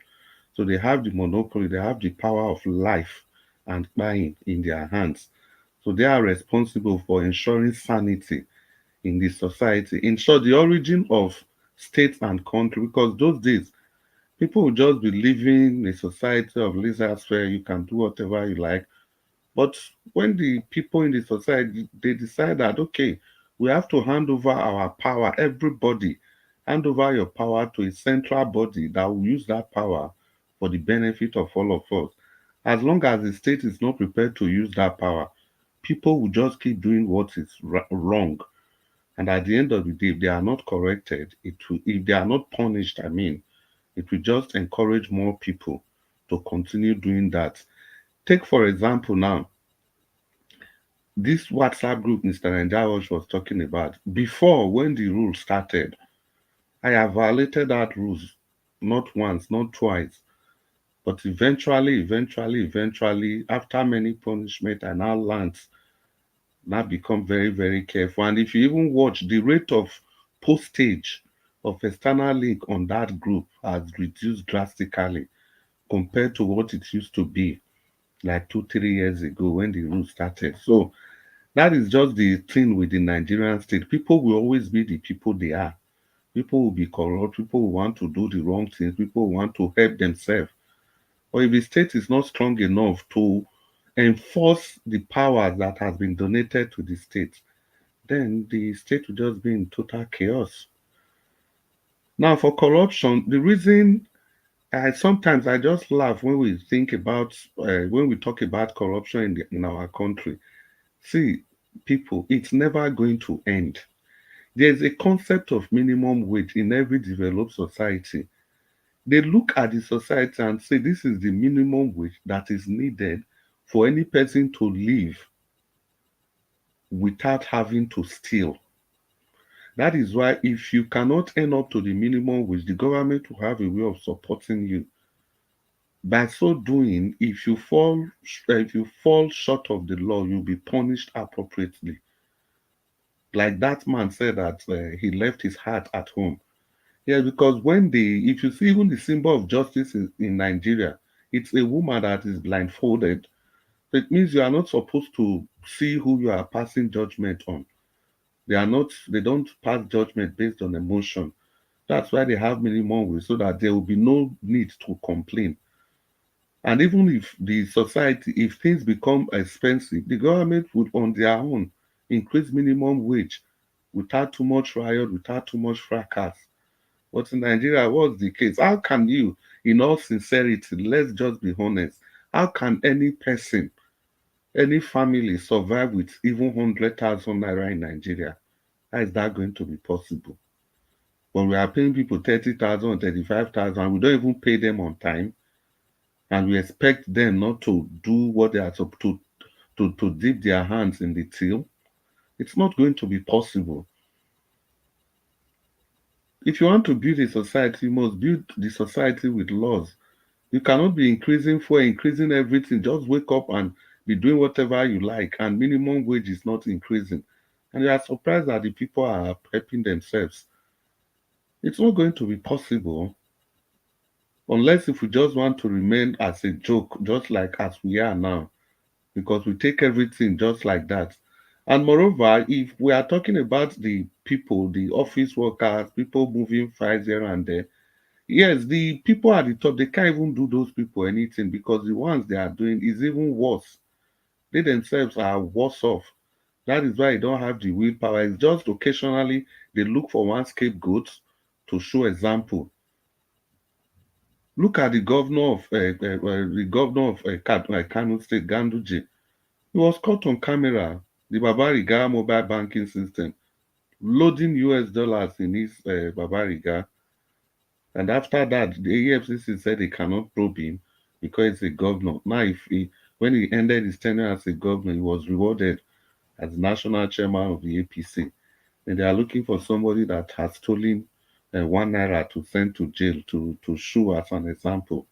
So they have the monopoly, they have the power of life and buying in their hands. So they are responsible for ensuring sanity in the society. In short, the origin of state and country, because those days people would just be living in a society of lizards where you can do whatever you like. But when the people in the society they decide that okay, we have to hand over our power, everybody hand over your power to a central body that will use that power for the benefit of all of us. As long as the state is not prepared to use that power, people will just keep doing what is wrong. And at the end of the day, if they are not corrected, if they are not punished, I mean, it will just encourage more people to continue doing that. Take, for example, now, this WhatsApp group Mr. Nanjawash was talking about. Before, when the rule started, I have violated that rules not once, not twice. But eventually, after many punishment, I now learned, now become very, very careful. And if you even watch the rate of postage of external link on that group has reduced drastically compared to what it used to be like 2, 3 years ago when the rule started. So that is just the thing with the Nigerian state. People will always be the people they are. People will be corrupt. People will want to do the wrong things. People will want to help themselves. Or if the state is not strong enough to enforce the powers that has been donated to the state, then the state will just be in total chaos. Now, for corruption, the reason sometimes I just laugh when we think about when we talk about corruption in our country. See, people, it's never going to end. There's a concept of minimum wage in every developed society. They look at the society and say this is the minimum wage that is needed for any person to live without having to steal. That is why if you cannot earn up to the minimum wage, the government will have a way of supporting you. By so doing, if you fall short of the law, you'll be punished appropriately. Like that man said that he left his heart at home. Yeah, because if you see even the symbol of justice in Nigeria, it's a woman that is blindfolded. It means you are not supposed to see who you are passing judgment on. They don't pass judgment based on emotion. That's why they have minimum wage, so that there will be no need to complain. And even if things become expensive, the government would on their own increase minimum wage without too much riot, without too much fracas. But in Nigeria, what's the case? How can you, in all sincerity, let's just be honest, how can any person, any family survive with even 100,000 naira in Nigeria? How is that going to be possible? When we are paying people 30,000, 35,000, we don't even pay them on time, and we expect them not to do what they are supposed to dip their hands in the till, it's not going to be possible. If you want to build a society, you must build the society with laws. You cannot be increasing everything. Just wake up and be doing whatever you like, and minimum wage is not increasing. And you are surprised that the people are helping themselves. It's not going to be possible unless if we just want to remain as a joke, just like as we are now, because we take everything just like that. And moreover, if we are talking about the people, the office workers, people moving files here and there, yes, the people at the top, they can't even do those people anything because the ones they are doing is even worse. They themselves are worse off. That is why they don't have the willpower. It's just occasionally they look for one scapegoat to show example. Look at the governor of Kano State, Ganduje. He was caught on camera, the Babariga mobile banking system, loading US dollars in his Babariga. And after that, the AFCC said they cannot probe him because he's a governor. Now, when he ended his tenure as a governor, he was rewarded as national chairman of the APC. And they are looking for somebody that has stolen 1 naira to send to jail to show as an example.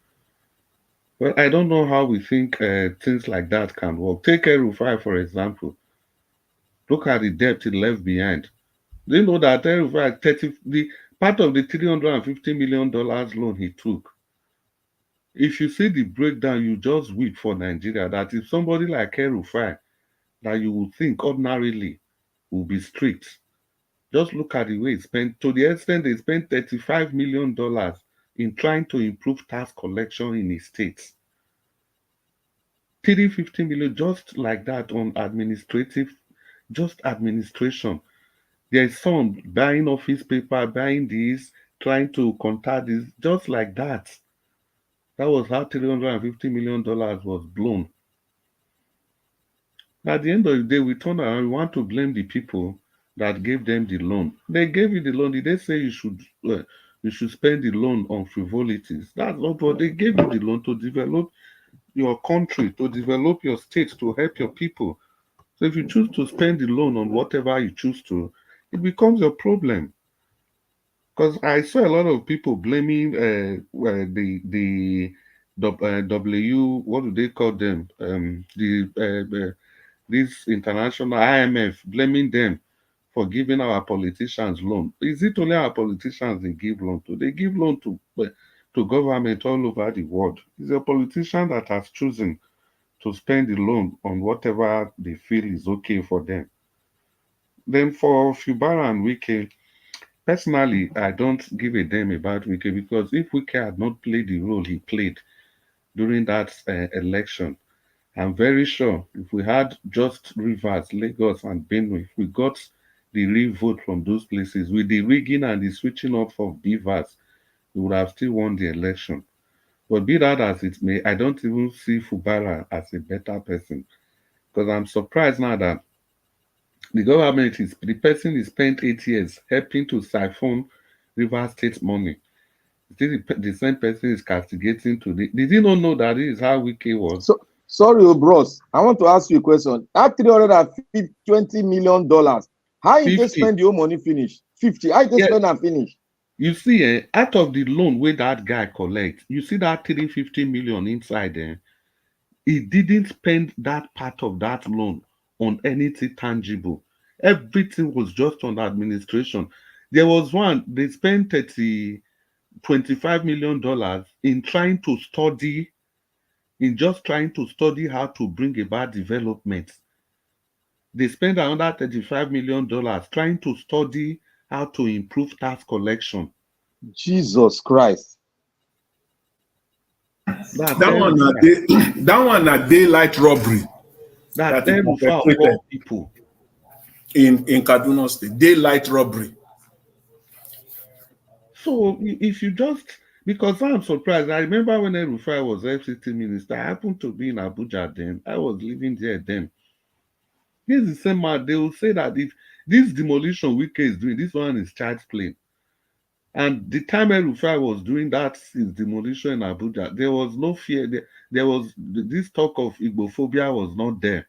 Well, I don't know how we think things like that can work. Take Rufai, for example. Look at the debt he left behind. They know that the part of the $350 million loan he took. If you see the breakdown, you just weep for Nigeria. That if somebody like El-Rufai, that you would think ordinarily will be strict, just look at the way he spent. To the extent they spent $35 million in trying to improve tax collection in his states. 350 million just like that on administration. There's some buying office paper, buying this, trying to contact this, just like that. That was how $350 million was blown. At the end of the day, we turn around, we want to blame the people that gave them the loan. They gave you the loan. Did they say you should spend the loan on frivolities? That's not what they gave you the loan to develop your country, to develop your state, to help your people. So if you choose to spend the loan on whatever you choose to, it becomes your problem. Because I saw a lot of people blaming the what do they call them? This international IMF, blaming them for giving our politicians loan. Is it only our politicians they give loan to? They give loan to government all over the world. It's a politician that has chosen to spend the loan on whatever they feel is okay for them. Then for Fubara and Wike, personally, I don't give a damn about Wike, because if Wike had not played the role he played during that election, I'm very sure if we had just Rivers, Lagos, and Benue, if we got the real vote from those places with the rigging and the switching up of beavers, we would have still won the election. But be that as it may, I don't even see Fubara as a better person, because I'm surprised now that the person is spent 8 years helping to siphon River State money. Still the same person is castigating today. Did you not know that this is how Wike was? So sorry, bros. I want to ask you a question. That $320 million, how did they spend your money finish? 50. How did they spend and finish? You see, out of the loan where that guy collects, you see that 350 million inside there. He didn't spend that part of that loan on anything tangible. Everything was just on administration. There was one, they spent $25 million in trying to study, how to bring about development. They spent another $35 million trying to study how to improve tax collection. Jesus Christ. That one a daylight robbery. That is perpetrated people in Kaduna State. Daylight robbery. So if you just, because I'm surprised. I remember when El-Rufai was FCT minister, I happened to be in Abuja then. I was living there then. This is the same man. They will say that if this demolition Wike is doing, this one is child's play. And the time El-Rufai was doing that demolition in Abuja, there was no fear. There was this talk of Igbophobia was not there.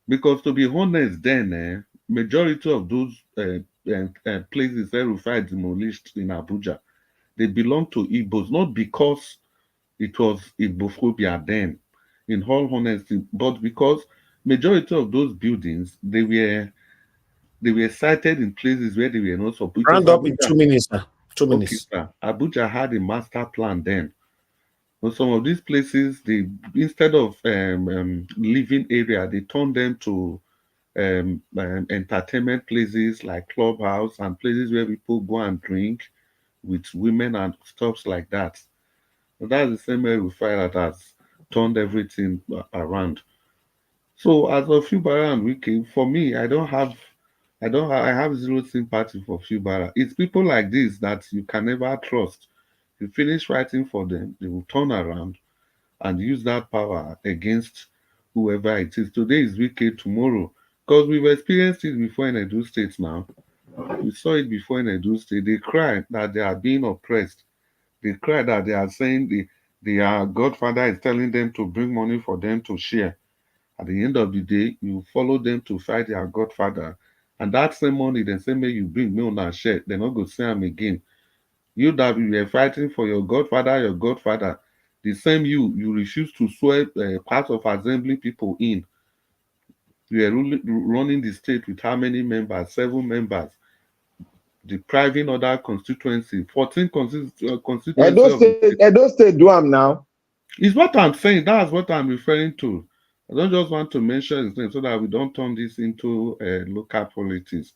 Because to be honest, then majority of those places El-Rufai demolished in Abuja, they belong to Igbos, not because it was Igbophobia then, in all honesty, but because majority of those buildings they were sited in places where they were not supposed to. Round up in 2 minutes, sir. 2 minutes. Okay, sir. Abuja had a master plan then. But some of these places, they instead of living area, they turned them to entertainment places like clubhouse and places where people go and drink with women and stuff like that. So that's the same way we find that has turned everything around. So as of Fubara and Wike, for me, I have zero sympathy for Fubara. It's people like this that you can never trust. You finish fighting for them, they will turn around and use that power against whoever it is. Today is Wike, tomorrow. Because we've experienced it before in Edo State now. We saw it before in Edo State. They cry that they are being oppressed. They cry that they are saying their godfather is telling them to bring money for them to share. At the end of the day, you follow them to fight their godfather. And that same money, the same way you bring me on and share, they're not going to see them again. You that you were fighting for your godfather, the same you refuse to swear part of assembly people in. You are running the state with how many members? 7 members. depriving other constituency, 14 constituency of the state. Edo State do am now. Is what I'm saying. That's what I'm referring to. I don't just want to mention his name so that we don't turn this into local politics.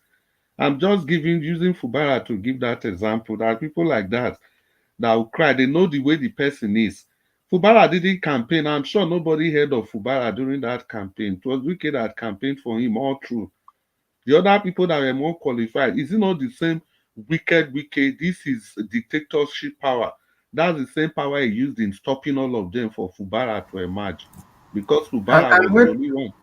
I'm just using Fubara to give that example. There are people like that will cry. They know the way the person is. Fubara didn't campaign. I'm sure nobody heard of Fubara during that campaign. It was Wike that campaigned for him all through. The other people that were more qualified, is it not the same wicked? This is dictatorship power. That's the same power he used in stopping all of them for Fubara to emerge. Because Fubara was the only one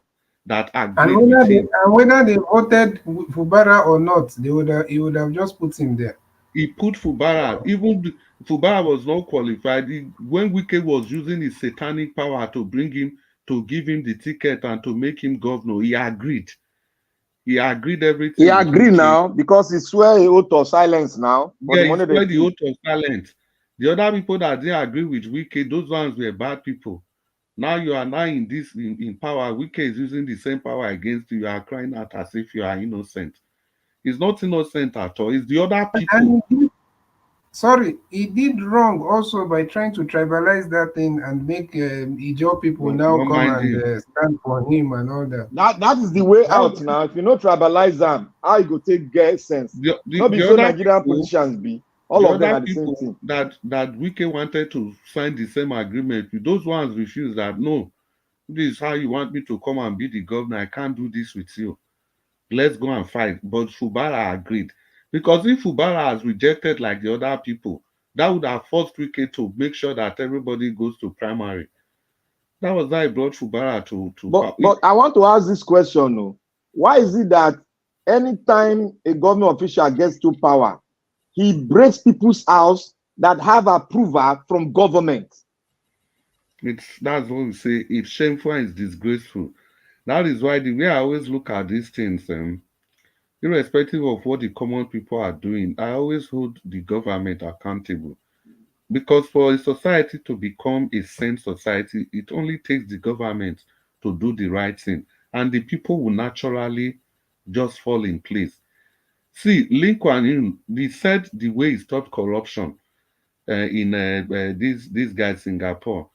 that agreed with him. And whether they voted Fubara or not, he would have just put him there. He put Fubara. Even Fubara was not qualified. When Wike was using his satanic power to bring him, to give him the ticket and to make him governor, he agreed. He agreed everything. He agreed now because he swear a oath of silence now. Yeah, he swear the oath of silence. The other people that didn't agree with Wike, those ones were bad people. Now you are now in power. Wike is using the same power against you. You are crying out as if you are innocent. He's not innocent at all. It's the other people. He did wrong also by trying to tribalize that thing and make Ijaw people now come and stand for him and all that. That is the way out now. If you not tribalize them, how you go get sense? Not be so Nigerian politicians be. All of them are the same thing. That Wike wanted to sign the same agreement. Those ones refused that. No, this is how you want me to come and be the governor. I can't do this with you. Let's go and fight. But Fubara agreed. Because if Fubara has rejected like the other people, that would have forced Wike to make sure that everybody goes to primary. That was why I brought Fubara to But I want to ask this question, no. Why is it that anytime a government official gets to power, he breaks people's house that have approval from government? That's what we say. It's shameful and it's disgraceful. That is why the way I always look at these things, irrespective of what the common people are doing, I always hold the government accountable. Because for a society to become a sane society, it only takes the government to do the right thing. And the people will naturally just fall in place. See, Lee Kuan Yew, he said the way he stopped corruption in this guy Singapore.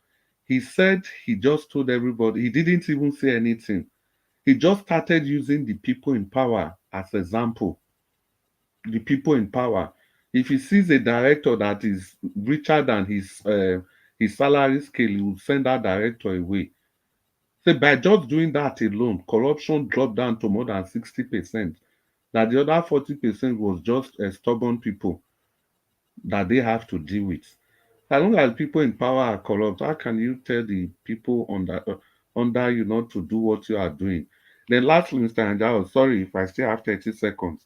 He said he just told everybody, he didn't even say anything. He just started using the people in power as example. The people in power. If he sees a director that is richer than his salary scale, he will send that director away. So by just doing that alone, corruption dropped down to more than 60%. That the other 40% was just stubborn people that they have to deal with. As long as people in power are corrupt, how can you tell the people under you not to do what you are doing? Then lastly, Mr. Anjao, sorry if I still have 30 seconds.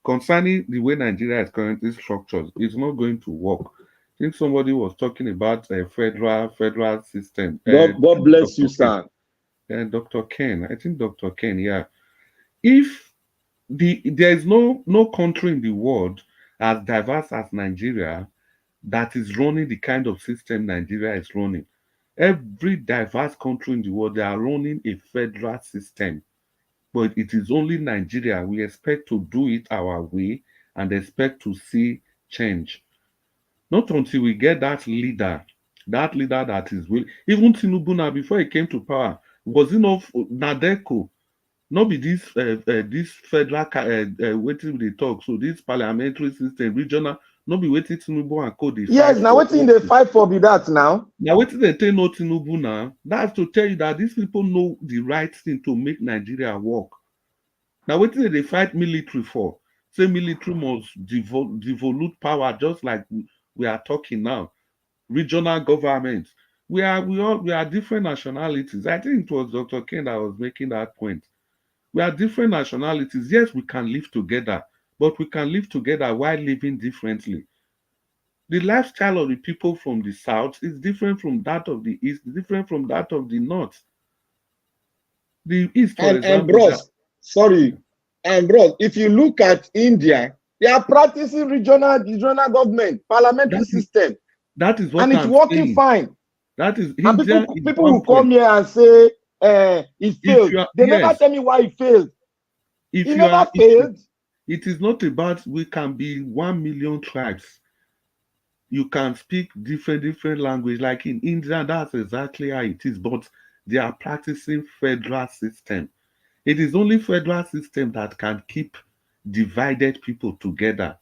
Concerning the way Nigeria is currently structured, it's not going to work. I think somebody was talking about a federal system. God bless you, sir. Dr. Ken, I think Dr. Ken, yeah. If there is no country in the world as diverse as Nigeria that is running the kind of system Nigeria is running. Every diverse country in the world, they are running a federal system. But it is only Nigeria. We expect to do it our way and expect to see change. Not until we get that leader that is willing. Even Tinubu now, before he came to power, was enough Nadeco. Not be this federal waiting they talk. So this parliamentary system, regional, not be waiting Tinubu and code. Yes, now waiting they fight for be that now. Now waiting they tell no Tinubu now. That's to tell you that these people know the right thing to make Nigeria work. Now waiting they fight military for. Say military must devolute power, just like we are talking now. Regional governments. We are different nationalities. I think it was Dr. Ken that was making that point. We are different nationalities. Yes, we can live together, but we can live together while living differently. The lifestyle of the people from the south is different from that of the east, different from that of the north. The east, for example. And bros, if you look at India, they are practicing regional government, parliamentary system. That is what it's working fine. That is India. And people will come here and say it failed. They never tell me why it failed. It never failed. It is not about we can be 1 million tribes. You can speak different language. Like in India, that's exactly how it is. But they are practicing federal system. It is only federal system that can keep divided people together.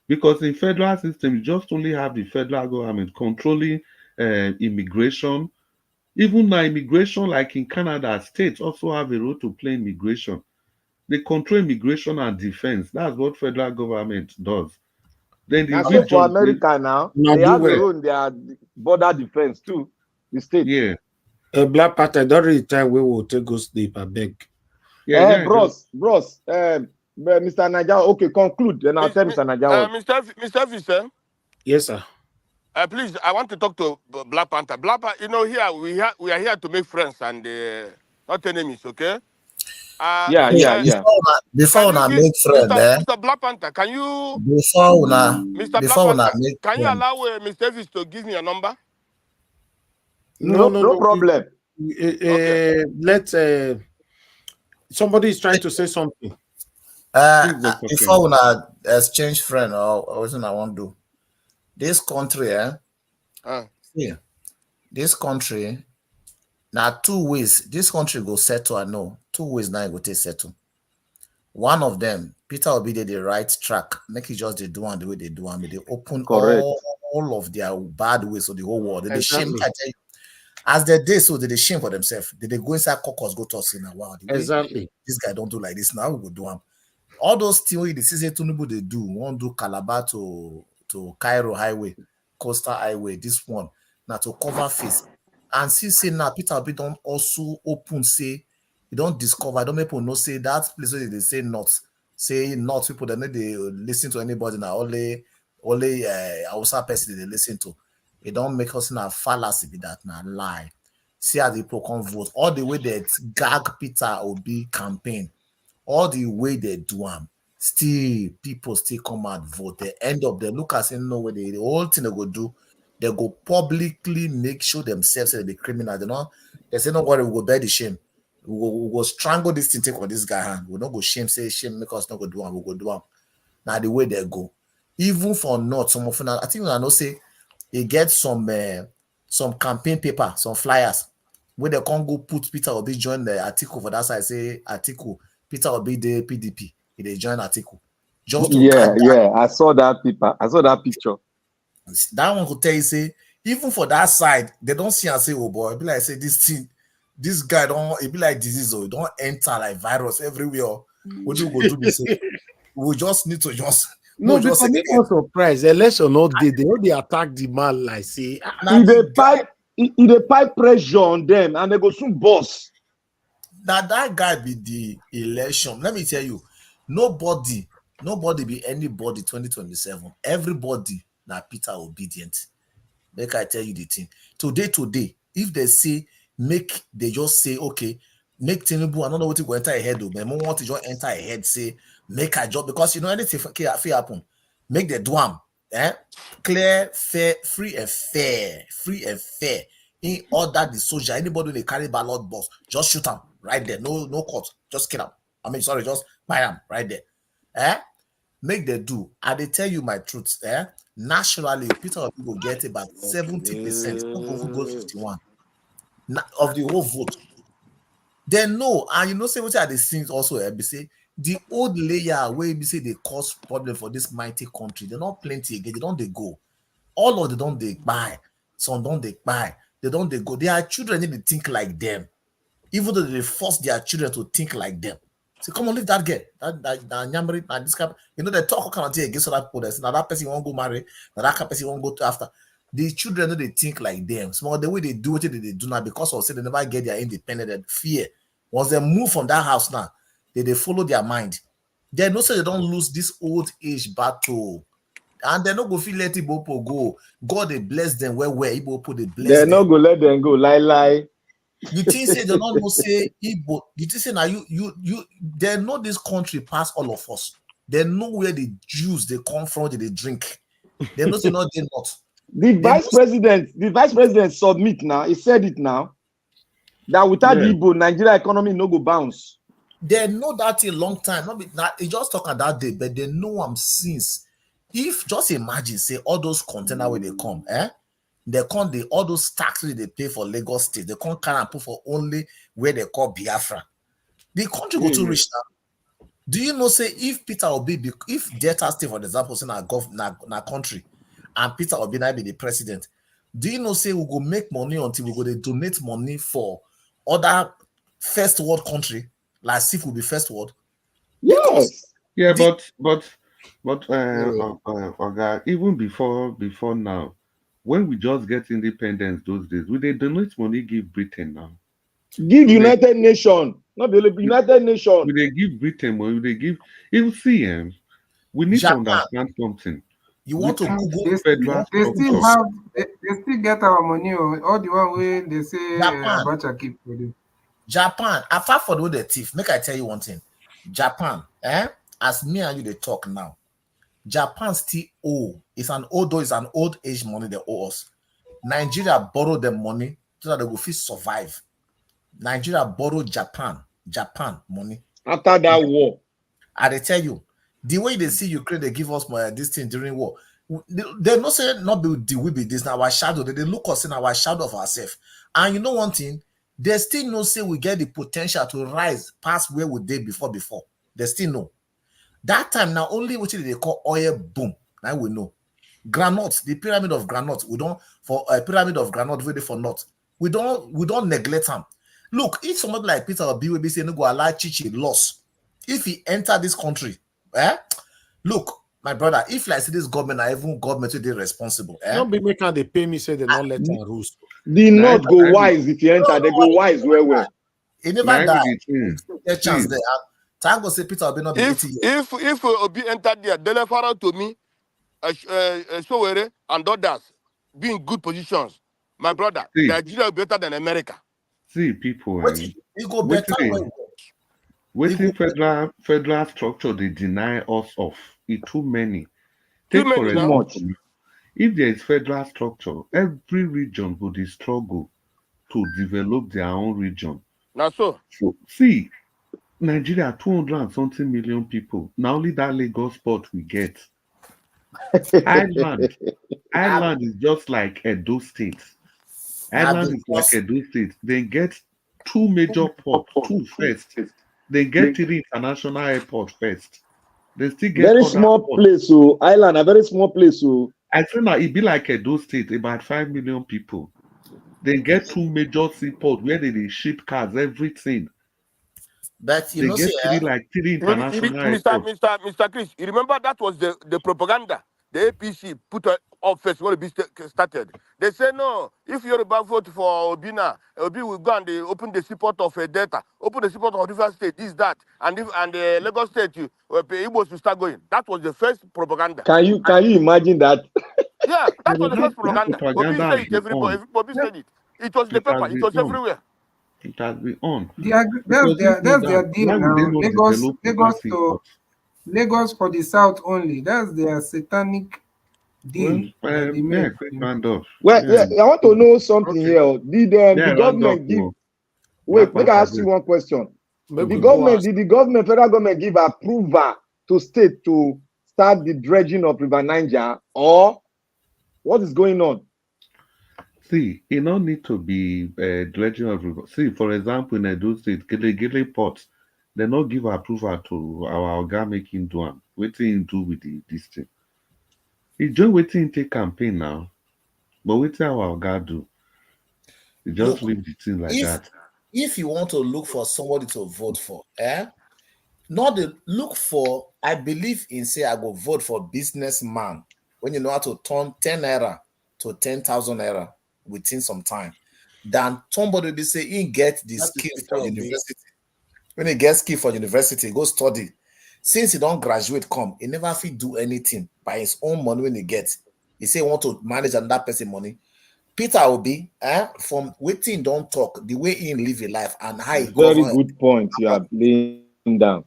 Because in federal system, you just only have the federal government controlling immigration. Even now, immigration, like in Canada, states also have a role to play in immigration. They control immigration and defense. That's what federal government does. Then the That's so for region, America now. Now They do have a well. role in their border defense too. The state. yeah, Black Panther, don't really time we will take go sleep, I beg. yeah, Bros, Mr. Naja, okay, conclude. Then I'll tell Mr. Naja. Mr. Visa, Yes, sir. please, I want to talk to Black Panther. Black Panther, here we are here to make friends and not enemies, okay? Before can una you make friend, Mr. Black Panther, can you before una make can you friend. allow Mr. Davis to give me your number? No problem. Let somebody is trying to say something. Before una exchange friend or what I want to do. This country, this country, now 2 ways. This country go settle, I know. 2 ways now it go take settle. One of them, Peter Obi did the right track. Make it just they do and the way they do and they open all of their bad ways to the whole world. They shame. I tell you, as they did so, they shame for themselves. They go inside caucus, go to say now, wow, exactly. This guy don't do like this. Now we go do him. All those things the season Tinubu they do. One do Calabar to Cairo highway, coastal highway. This one now to cover face. And see, say now Peter Obi don't also open say you don't discover. Don't make people know say that place where they say not people that need they listen to anybody now. Only Hausa person they listen to. It don't make us now fallacy be that now lie. See how the people come vote. All the way they gag Peter Obi campaign. All the way they do them, still people still come and vote. They end up they look as no way the whole thing they go do, they go publicly make sure themselves that they criminal. They say no worry, we go bear the shame. We go strangle this thing, take on this guy hand. We not go shame, say shame, make us not go do them, we go do them. Now the way they go. Even for not some of I think I know say they get some campaign paper, some flyers where they can't go put Peter Obi join the article for that side, say article. Peter Obi the PDP. They join article. Just to I saw that paper. I saw that picture. That one could tell you say, even for that side, they don't see and say, oh boy, it be like say this guy don't it be like disease or don't enter like virus everywhere. What do you go do this? We just need to just because they not surprised. Election not they only attack the man like say they pipe pressure on them and they go soon boss. Now that guy be the election. Let me tell you, nobody be anybody 2027. Everybody now Peter obedient. Make I tell you the thing. Today, if they say they just say okay, make Tinubu. I don't know what you go enter ahead of, but I want to just enter ahead. Say make a job because you know anything can happen. Make the do clear, fair, free and fair. In order the soldier, anybody they carry ballot box, just shoot them right there. No court, just kill them. Just buy them right there. Make they do. I they tell you my truth. Naturally, Peter Obi will get about 70%. Who go 51 of the whole vote. They know, and you know, say what are the things also. Be say the old layer where we say they cause problem for this mighty country. They're not plenty again. They don't go. All of them don't they buy. Some don't they buy. They don't they go. Their children need to think like them, even though they force their children to think like them. So come on, leave that girl. That this guy, you know, they talk kind of thing against other people. Now that person won't go marry. Now that person won't go to after. The children know they think like them. So the way they do what they do now because of say they never get their independent fear. Once they move from that house now, they follow their mind. They know so they don't lose this old age battle. And they not go feel let Igbo go. God they bless them where Igbo they bless them. They not go let them go. Lie. You think say they don't know say Igbo. You think say now you they know this country past all of us. They know where the Jews they come from, they drink. They know say not they not. The vice president submit now. He said it now that without Igbo, Nigeria economy no go bounce. They know that a long time. Not be that it just talk at that day, but they know I'm since. If just imagine, say all those container where they come, they come all those taxes they pay for Lagos State, they can't carry and put for only where they call Biafra. The country go to reach now. Do you know say if Peter Obi, if Delta State, for example, say na country, and Peter Obi now be the president, do you know say we go make money until we go to donate money for other first world country, like if we be first world? Yes. Yeah, but Oga, even before now, when we just get independence those days, we they donate money give Britain now. Give United Nations, not the United Nations. We they give Britain money, they give you see we need Japan. to understand something. You want to Google they still get our money, all the one way they say Abacha keep for them. Japan, apart from the thief, make I tell you one thing. Japan, as me and you they talk now, Japan still owe. It's an old age money they owe us. Nigeria borrow them money so that they will fit survive. Nigeria borrow Japan money. After that war. I they tell you, the way they see Ukraine, they give us this thing during war. They not say not be we be this now our shadow. They look us in our shadow of ourselves. And you know one thing, they still no say we get the potential to rise past where we did before. They still know. That time now only what they call oil boom. Now we know. Granite, the pyramid of granite. We don't for a pyramid of granite ready for not. We don't neglect them. Look, if somebody like Peter Obi will be saying no go allow Chichi loss. If he enter this country, look, my brother, if like see this government are even government they responsible. Don't be making they pay me say they not let them rules. The not go wise if you enter, they go wise well. He never die. A chance there. Tango say Peter Obi not be if Obi entered there, deliver to me, Sowore and others be in good positions. My brother, Nigeria is better than America. See people, you go better. Waiting federal structure they deny us of. It too many. Take Too for many example, if there is federal structure, every region will they struggle to develop their own region. Now so see, Nigeria 200 and something million people. Now only that Lagos spot we get. Island is just like Edo State. Island is like Edo State. They get two major ports, two first. They get to the international airport first. They still get very small ports. Place. So Island, a very small place. So I think now it be like Edo State, about 5 million people. They get two major seaports where they ship cars, everything. But you they know, get three international Mr. Chris, you remember that was the propaganda the APC put up first when it started. They say no, if you're about vote for Obina, Obi will go and they open the seaport of Delta, open the seaport of River State, this, that, and the Lagos State, Igbos will start going. That was the first propaganda. Can you imagine that? Yeah, that was the first propaganda. Obi said it, everybody said it. It was the paper, it was everywhere. It has been on. That's their deal now. Lagos for the south only. That's their satanic deal. Well, I want to know something here. Did the government give? Wait, make I ask you one question. Did the federal government give approval to state to start the dredging of River Niger, or what is going on? See, it don't need to be dredging of river. See, for example, in Edo State, Gele ports, they not give approval to our organ making do waiting do with this thing. It's just waiting take campaign now, but waiting our organ do. You just leave the thing like that. If you want to look for somebody to vote for, not the look for. I believe in say I go vote for businessman when you know how to turn 10 naira to 10,000 naira within some time. Then somebody will say he get the skill for university. When he gets skill for university, go study. Since he don't graduate, he never fit do anything by his own money when he gets. He say he want to manage another person money. Peter Obi, from waiting don't talk, the way he live his life and how he very good point you are laying down.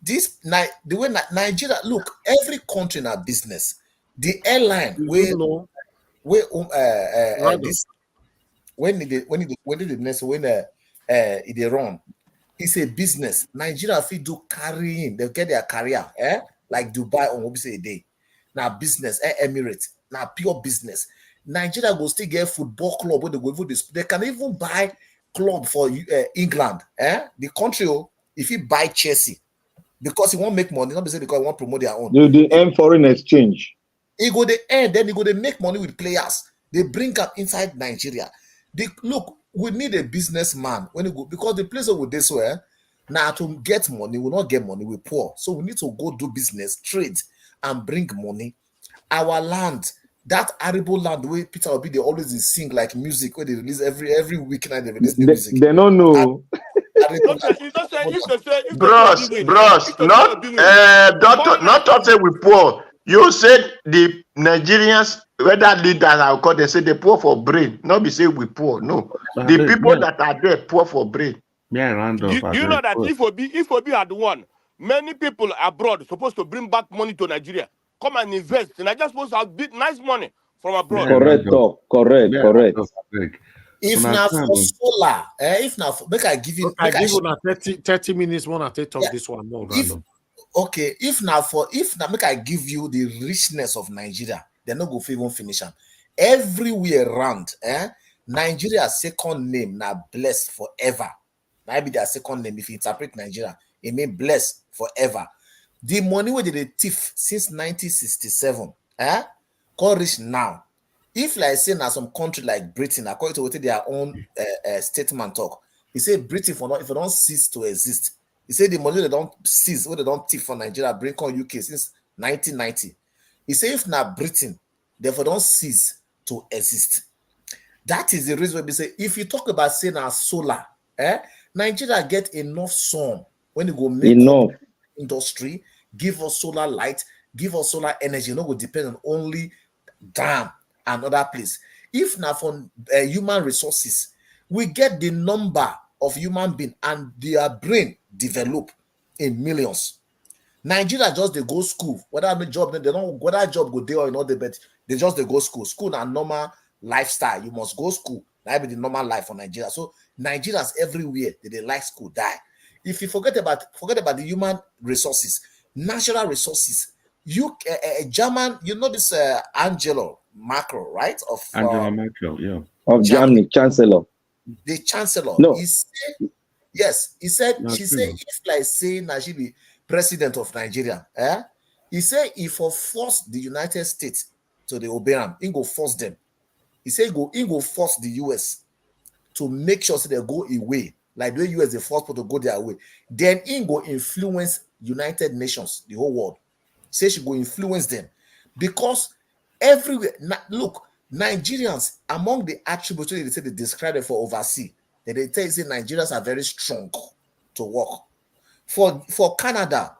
This the way Nigeria look, every country in our business, the airline this when they run, It's a business. Nigeria fit do carrying, they get their career, like Dubai on what we say a day. Now business, Emirates, now pure business. Nigeria will still get football club where they go. They can even buy club for England, the country. If you buy Chelsea, because he won't make money, not because he won't promote their own. They earn foreign exchange. He go the end, then he go they make money with players. They bring up inside Nigeria. Look, we need a businessman when you go, because the place with this way now to get money, we not get money, we're poor. So we need to go do business, trade, and bring money. Our land, that arable land where Peter Obi, they always sing like music where they release every weeknight they release the music. They don't know. Bros, not say we poor. You said the Nigerians, whether leaders are called, they say they poor for brain. Not be say we poor. No, the people that are there poor for brain. Do you know that if Obi had won, many people abroad supposed to bring back money to Nigeria, come and invest. And I just supposed to have big, nice money from abroad. Correct. If not for solar, if not for, make I give you. I give you 30 minutes. One I take talk this one more. Okay, if now make I give you the richness of Nigeria, they're not go even finish them. Everywhere around, Nigeria's second name now blessed forever. Maybe their second name, if you interpret Nigeria, it means blessed forever. The money where they thief since 1967, call rich now. If like say now some country like Britain, according to what their own statement talk, he said Britain if it don't cease to exist, he said the money they don't cease, what they don't thief from Nigeria, bring on UK since 1990. He said if now Britain, therefore don't cease to exist. That is the reason why we say if you talk about saying our solar, Nigeria get enough sun when you go make enough industry, give us solar light, give us solar energy, no go depend on only dam and other place. If not for human resources, we get the number of human being and their brain develop in millions. Nigeria just they go school, whether the job they don't whether job go there or not, but they just they go school. School and normal lifestyle. You must go school. That be the normal life for Nigeria. So Nigerians everywhere they like school die. If you forget about the human resources, natural resources, you German, you know this Angela Merkel, right? Of Angela Merkel, yeah. Of Germany, Chancellor. The Chancellor. No. He said, yes, he said, she said, if like say now she be president of Nigeria, he said if for force the United States to the obey him, he go force them. He said he go force the US to make sure so they go away, like the US they force people to go their way. Then he go influence United Nations, the whole world. Say she go influence them because everywhere. Look, Nigerians among the attributes they say they describe it for overseas. That they tell you say Nigerians are very strong to work. For Canada,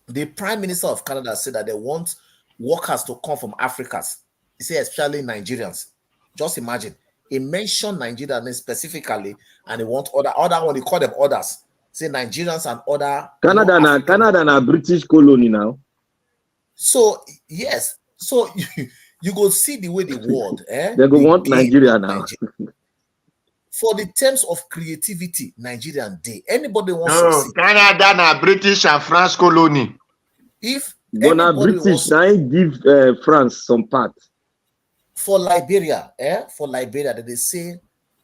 the Prime Minister of Canada said that they want workers to come from Africa. He said especially Nigerians. Just imagine. He mentioned Nigeria specifically, and he want other one. He call them others. Say Nigerians and other. Canada and a British colony now. So yes, so you go see the way the world. They go want Nigeria now. For the terms of creativity, Nigerian day. Anybody wants to see Canada and British and France colony. If British, I give France some part. For Liberia, that they say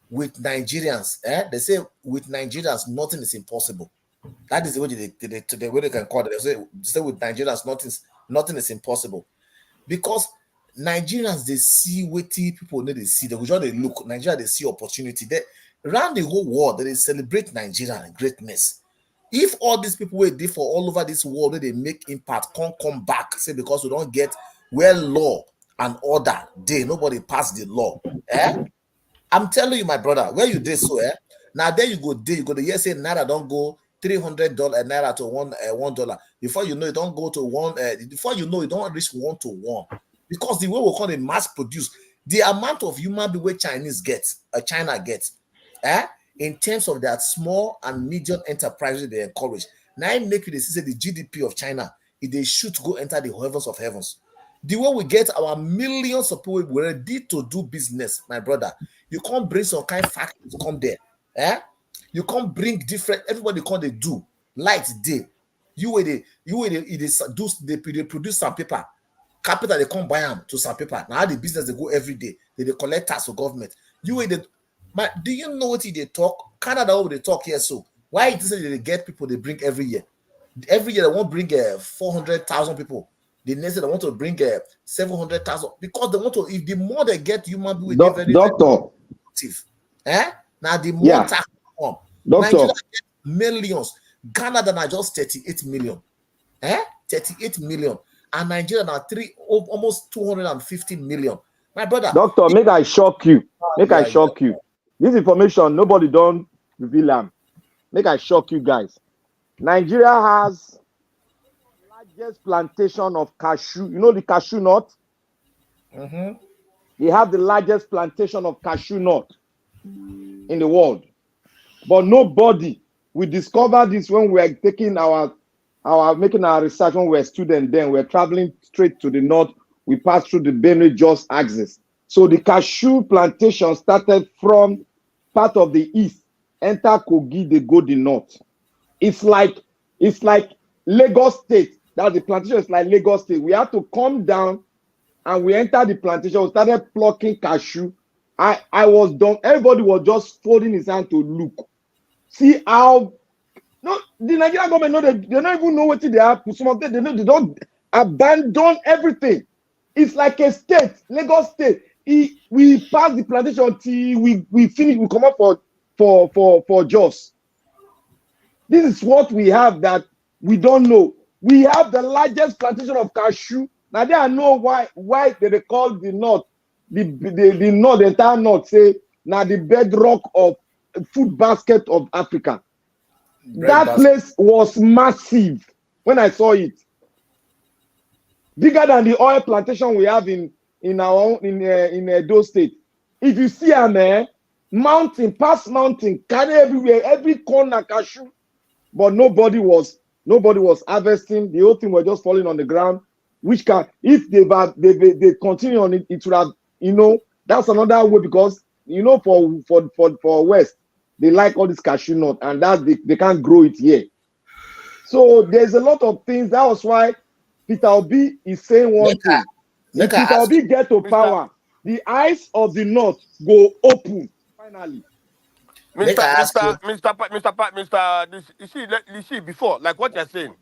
with Nigerians, they say with Nigerians nothing is impossible. That is the way the way they can call it. They say with Nigerians nothing is impossible, because Nigerians they see what people need to see. They just they look Nigeria, they see opportunity. They around the whole world they celebrate Nigerian greatness. If all these people were there for all over this world, they make impact, can't come back, say because we don't get law and order, nobody passed the law. I'm telling you, my brother, where you did so, now there you go to yes say naira don't go $300 naira to $1. Before you know it don't go to one. Before you know it don't reach 1 to 1, because the way we call it mass produce, the amount of human being where China gets, in terms of that small and medium enterprises they encourage. Now I make you say the GDP of China, if they should go enter the heavens of heavens. The way we get our millions of people ready to do business, my brother, you can't bring some kind of factories come there. You can't bring different. Everybody can't they do light day. They produce some paper. Capital they come buy them to some paper. Now the business they go every day. They collect tax for government. Do you know what they talk? Canada over they talk here. So why it is that they get people they bring every year? Every year they won't bring 400,000 people. The next year they want to bring 700,000 because they want to. If the more they get human beings, Doctor, now the more tax come. Doctor, Nigeria get millions. Ghana than are just 38 million. 38 million. And Nigeria now almost 250 million. My brother. Doctor, make I shock you. I shock you. This information, nobody don't reveal them. Make I shock you guys. Nigeria has the largest plantation of cashew. You know the cashew nut? They have the largest plantation of cashew nut in the world. But nobody, we discovered this when we were taking making our research when we were students then. We were traveling straight to the north. We passed through the Benue Jos axis. So the cashew plantation started from part of the east, enter Kogi, they go the north. It's like Lagos State. That's the plantation is like Lagos State. We had to come down and we entered the plantation. We started plucking cashew. I was done. Everybody was just folding his hand to look. See how the Nigerian government they don't even know what they have. Some of them they don't abandon everything. It's like a state, Lagos State. We pass the plantation until we finish. We come up for Jos. This is what we have that we don't know. We have the largest plantation of cashew. Now they know why they call the north, the north, the entire north, say now the bedrock of food basket of Africa. That place was massive when I saw it. Bigger than the oil plantation we have in Edo State. If you see them, mountain, past mountain, carry everywhere, every corner cashew, but nobody was harvesting. The whole thing was just falling on the ground. Which can, if they continue on it, it would have, that's another way because for West they like all this cashew nut and that they can't grow it here. So there's a lot of things. That was why Peter Obi is saying one thing. If Peter Obi get to power, the eyes of the north go open finally. You see, before, like what you're saying,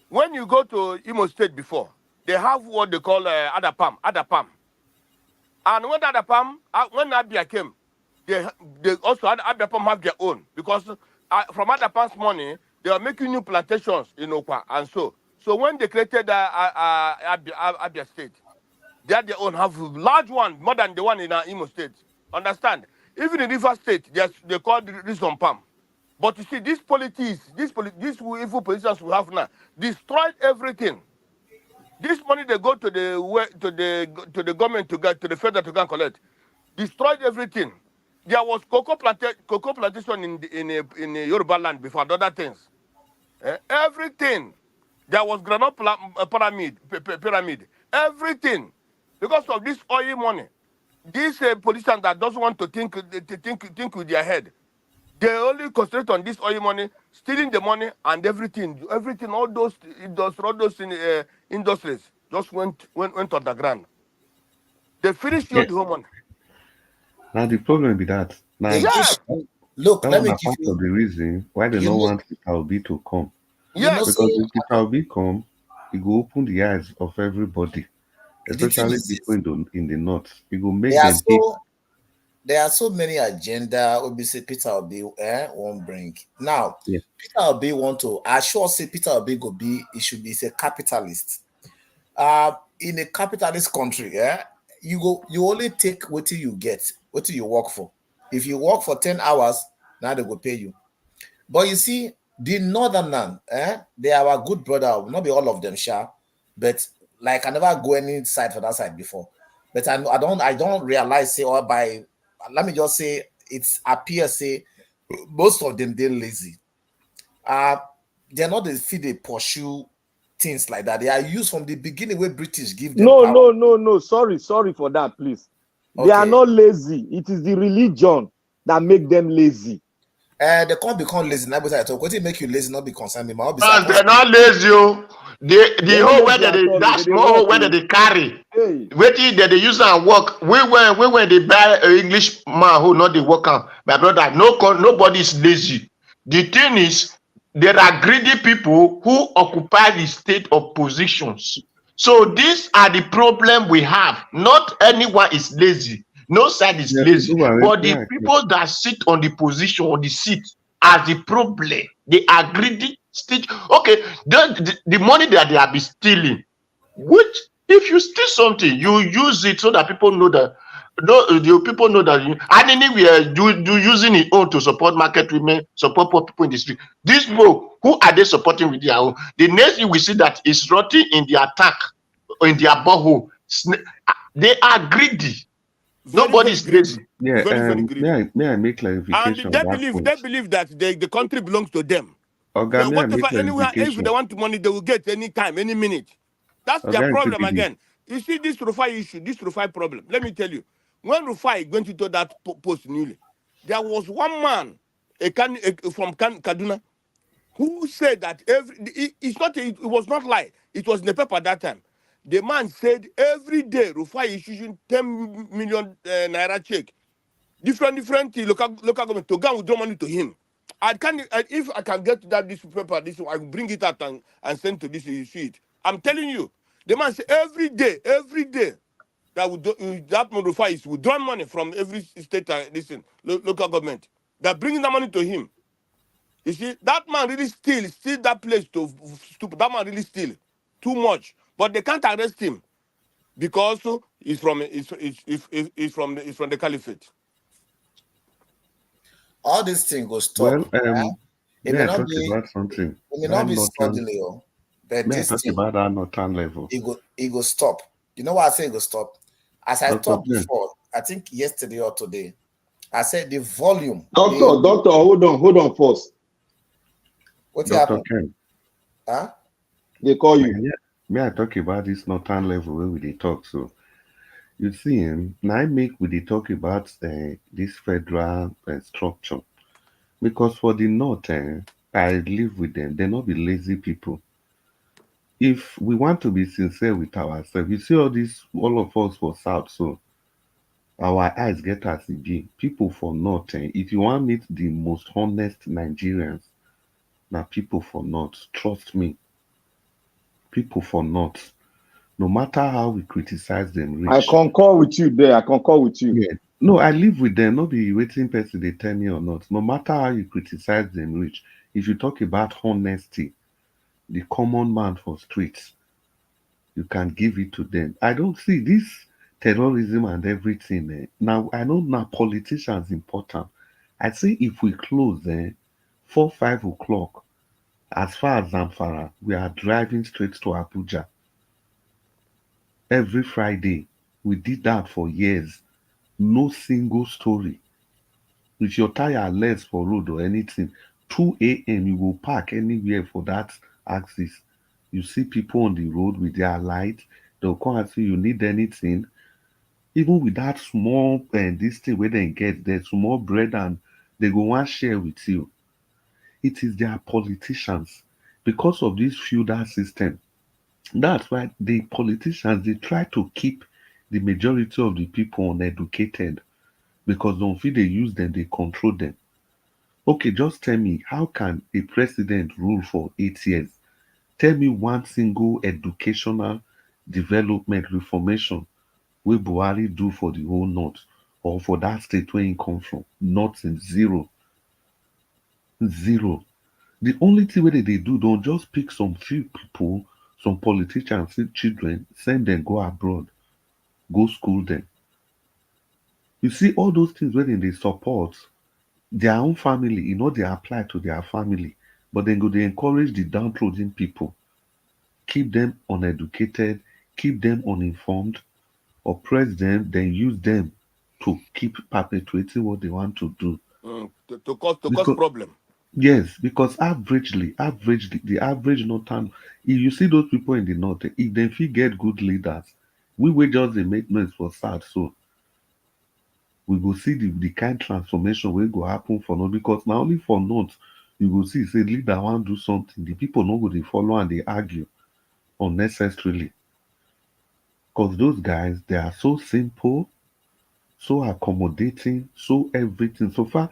when you go to Imo State before, they have what they call Adapam. And when Adapam, when Abia came, they also Adapam have their own because from Adapam's money, they are making new plantations in Okwa and so when they created Abia State, they had their own, have large one, more than the one in Imo State. Understand? Even in River State, they call this on Palm. But you see, these evil politicians we have now destroyed everything. This money they go to the government to the federal to go and collect, destroyed everything. There was cocoa plantation in Yoruba land before and other things. Everything. There was granite pyramid. Everything. Because of this oil money. These politicians that doesn't want to think with their head. They only concentrate on this oil money, stealing the money and everything, all those industries just went on the ground. They finished the whole money. Now the problem with that. Now, look, let me give you the reason why they don't want Peter Obi to come. Because if Peter Obi come, he will open the eyes of everybody, especially people in the north. He will make them there are so many agenda obviously Peter Obi won't bring. Now, Peter Obi want to, I sure say Peter Obi he's a capitalist. In a capitalist country, you only take what you get, what you work for. If you work for 10 hours, now they will pay you. But you see, the northern they are our good brother, not be all of them, but like I never go any side for that side before. But I don't realize let me just say it's appears say most of them they're lazy. They're not the feed they pursue things like that. They are used from the beginning where British give them power. No. Sorry for that, please. They are not lazy. It is the religion that make them lazy. They can't become lazy. Now, I talk. What it make you lazy? Not be concerned me. My hobby Because they're not lazy. Oh. The They whole no where lazy at all. that They small work. hole where they carry. Hey. Waiting that they use and work. We when they buy an English man who not the worker, my brother, nobody is lazy. The thing is, there are greedy people who occupy the state of positions. So these are the problem we have. Not anyone is lazy. No side is lazy. But the people that sit on the position, on the seat, as the problem, they are greedy. Okay, the money that they have been stealing, which if you steal something, you use it so that people know that the people know that you and anywhere do using it own to support market women, support poor people in the street. These people, who are they supporting with their own? The next thing we see that is rotting in the attack in their borehole. They are greedy. Nobody is lazy. Yeah, Very greedy. may I make And clarification they on that point? believe that the country belongs to them. Okay, So may I make whatever, anywhere, if clarification? they want money, they will get any time, any minute. That's their Okay, problem again. You see this Rufai issue, this Rufai problem. Let me tell you, when Rufai went into that post newly, there was one man, from Kaduna, who said that it was not lie. It was in the paper at that time. The man said every day Rufai is issuing 10 million naira check, different local government to go and withdraw money to him. If I can get that this paper, I will bring it out and send to this, you see it. I'm telling you, the man say every day that Rufai is withdrawing money from every state, local government. They're bringing that money to him. You see, that man really steal that place to stupid. That man really steal too much, but they can't arrest him because he's from the caliphate. All these things go stop. Well, it may may I not talk be. about something? It may not be suddenly, but May I this talk thing, about that northern level? it go stop. You know why I say it go stop? As I Dr. talked Ken. before, I think yesterday or today, I said the volume. Doctor, hold on first. What Dr. happened? Ken. Huh? They call you. May I talk about this northern level where we dey talk? So you see, now I make we dey talk about this federal structure, because for the north, I live with them. They not be lazy people. If we want to be sincere with ourselves, you see all of us for south, so our eyes get as it be. People for north, if you want meet the most honest Nigerians, now people for north, trust me. People for north, no matter how we criticize them, I concur with you there. I concur with you. Yeah. No, I live with them. Not be waiting person they tell me or not. No matter how you criticize them, rich. If you talk about honesty, the common man for streets, you can give it to them. I don't see this terrorism and everything. Now I know now politicians important. I say if we close 4-5 o'clock, as far as Zamfara, we are driving straight to Abuja. Every Friday. We did that for years. No single story. With your tire less for road or anything, 2 a.m. you will park anywhere for that axis. You see people on the road with their light. They'll come and say you need anything. Even with that small this thing where they get there, small bread, and they go and share with you. It is their politicians. Because of this feudal system, that's why the politicians, they try to keep the majority of the people uneducated, because don't feel they use them, they control them. Okay, just tell me, how can a president rule for 8 years? Tell me one single educational development reformation wey Buhari do for the whole north or for that state where he come from. Nothing. Zero. The only thing wey they do, don't just pick some few people, some politicians, children, send them go abroad, go school them. You see all those things where they support their own family, they apply to their family, but then go they encourage the downtrodden people, keep them uneducated, keep them uninformed, oppress them, then use them to keep perpetuating what they want to do. To cause problem. Yes, because averagely, the average northern, if you see those people in the north, if they feel get good leaders, we will just they make noise for south. So we go see the kind transformation will go happen for North, because now only for North you go see say leader want do something, the people no go they follow and they argue unnecessarily. Because those guys, they are so simple, so accommodating, so everything. So far,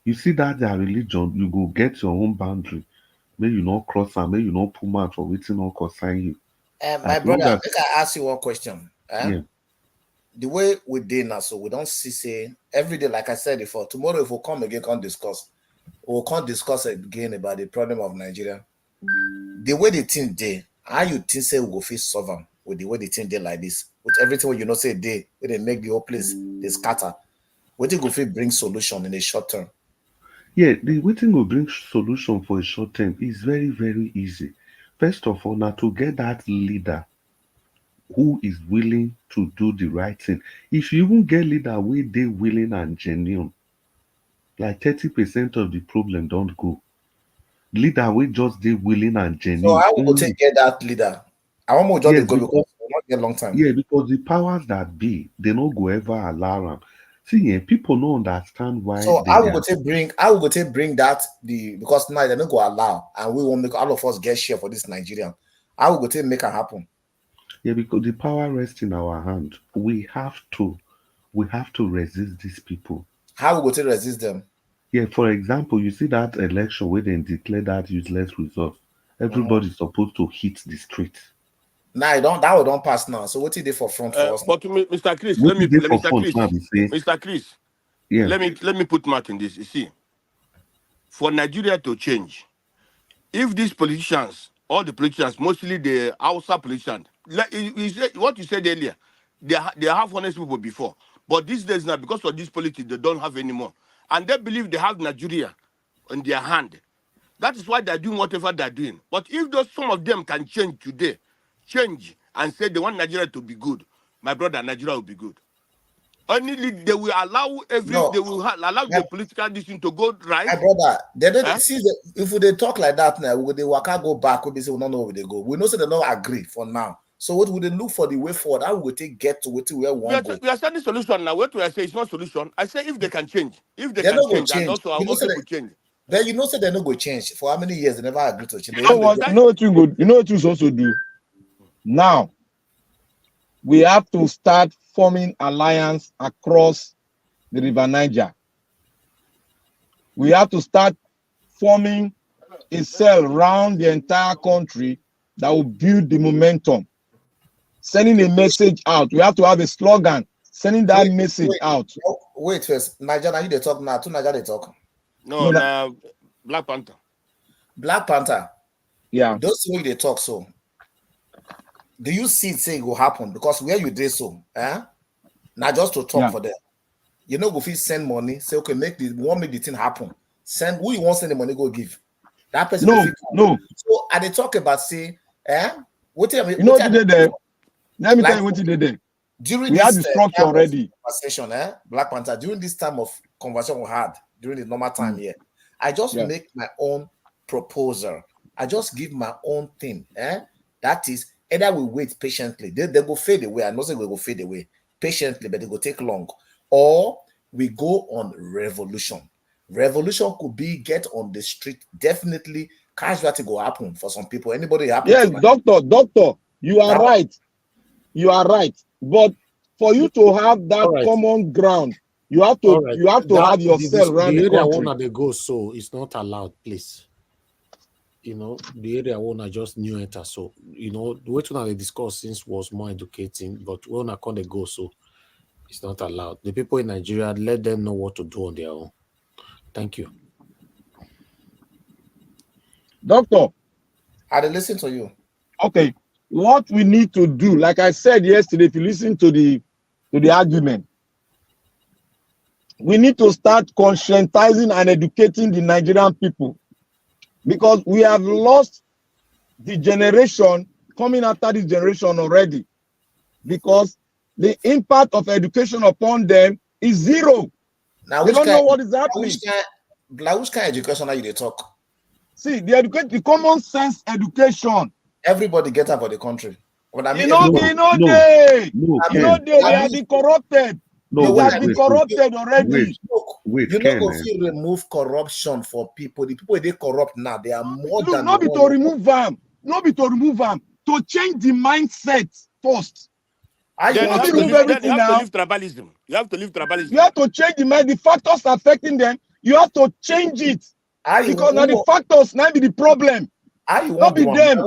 you see that their religion, you go get your own boundary. May you not cross and may you not pull out for waiting or concern you. My As long brother, as, make I ask you one question. yeah, The way we did now, so we don't see say every day, like I said before, tomorrow if we come again, can't discuss. We can't discuss again about the problem of Nigeria. The way the thing dey, how you think say we go fit solve them with the way the thing dey like this, with everything wey you know say dey, where they make the whole place they scatter. What go fit bring solution in the short term? yeah, the waiting will bring solution for a short term is very, very easy. First of all, now to get that leader who is willing to do the right thing. If you even get leader where they willing and genuine, like 30% of the problem don't go. Leader we just they willing and So genuine. how we go take get that leader? I want more just Yes, go because because we not get long time. yeah, because the powers that be, they not go ever allow them. See, yeah, people don't understand why So they how we are. go take bring that the because now they don't go allow and we won't make all of us get share for this Nigerian. How we go take make it happen? Yeah, because the power rests in our hand. We have to resist these people. How we go take resist them? Yeah, for example, you see that election where they declare that useless result. Everybody's supposed to hit the street. Now that one don't pass now. So what is they for front for us? But Mr. Chris, What is there for Mr. fun Chris, now? They say, Mr. Chris, yeah, let me put mark in this. You see, for Nigeria to change, if these politicians, all the politicians, mostly the outside politicians, like you said, what you said earlier, they have honest people before, but these days now, because of this politics, they don't have anymore, and they believe they have Nigeria in their hand. That is why they're doing whatever they're doing. But if some of them can change today, change and say they want Nigeria to be good, my brother, Nigeria will be good. Only they will allow allow the political decision to go right. My brother, they don't see if they talk like that now, would they waka go back? Would they say we don't know where they go? We know so they don't agree for now. So what would they look for the way forward? How would they get to where we want to go? We are studying solution now. What do I say? It's not solution. I say if they can change, if they They're can not going change, to and change. also our You know, own so people change. then you know, so they're not going to change. For how many years they never agreed to change? You know what? You know what you good. You know what you also do. Now, we have to start forming alliance across the River Niger. We have to start forming a cell around the entire country that will build the momentum. Sending a message out. We have to have a slogan. Sending that message out. Wait first. Niger, now you they talk now. To Niger they talk. No, Black Panther. Black Panther. Yeah. Those way they talk so. Do you see it say it will happen? Because where you did so, now just to talk for them. You know, go fit send money, say, okay, make the thing happen. Send who you want send the money, go give. That person no. So they talk about say, what you know what they did? Let me tell you what they did. During we had the structure already. Conversation, Black Panther, during this time of conversation we had during the normal time here, I just make my own proposal. I just give my own thing. That is either we wait patiently, they go fade away. I know they go fade away patiently, but they go take long, or we go on revolution. Revolution could be get on the street. Definitely, casualty go happen for some people. Anybody happen? Yes, doctor, you are right. You are right. But for you to have that common ground, you have to have yourself around the area country. where they go, so it's not allowed, please. You know, the area where I just new enter, so you know the way they discuss since was more educating, but when I can't go, so it's not allowed. The people in Nigeria, let them know what to do on their own. Thank you. Doctor, I listen to you. Okay, what we need to do, like I said yesterday, if you listen to the argument, we need to start conscientizing and educating the Nigerian people, because we have lost the generation coming after this generation already, because the impact of education upon them is zero. Now they don't know what is happening. Which kind of education are you they talk? See, the common sense education. Everybody get up for the country. What I mean, they are the corrupted. No, it has been corrupted already. Wait, you Ken, know, if you remove corruption for people, the people they corrupt now, they are more Look, than not be to remove them, not be to remove them, to change the mindset first. Then Not remove everything now. to leave tribalism. You have to leave tribalism. You have to change the mind. The factors affecting them, you have to change it. Because now the factors now be the problem. Not be them.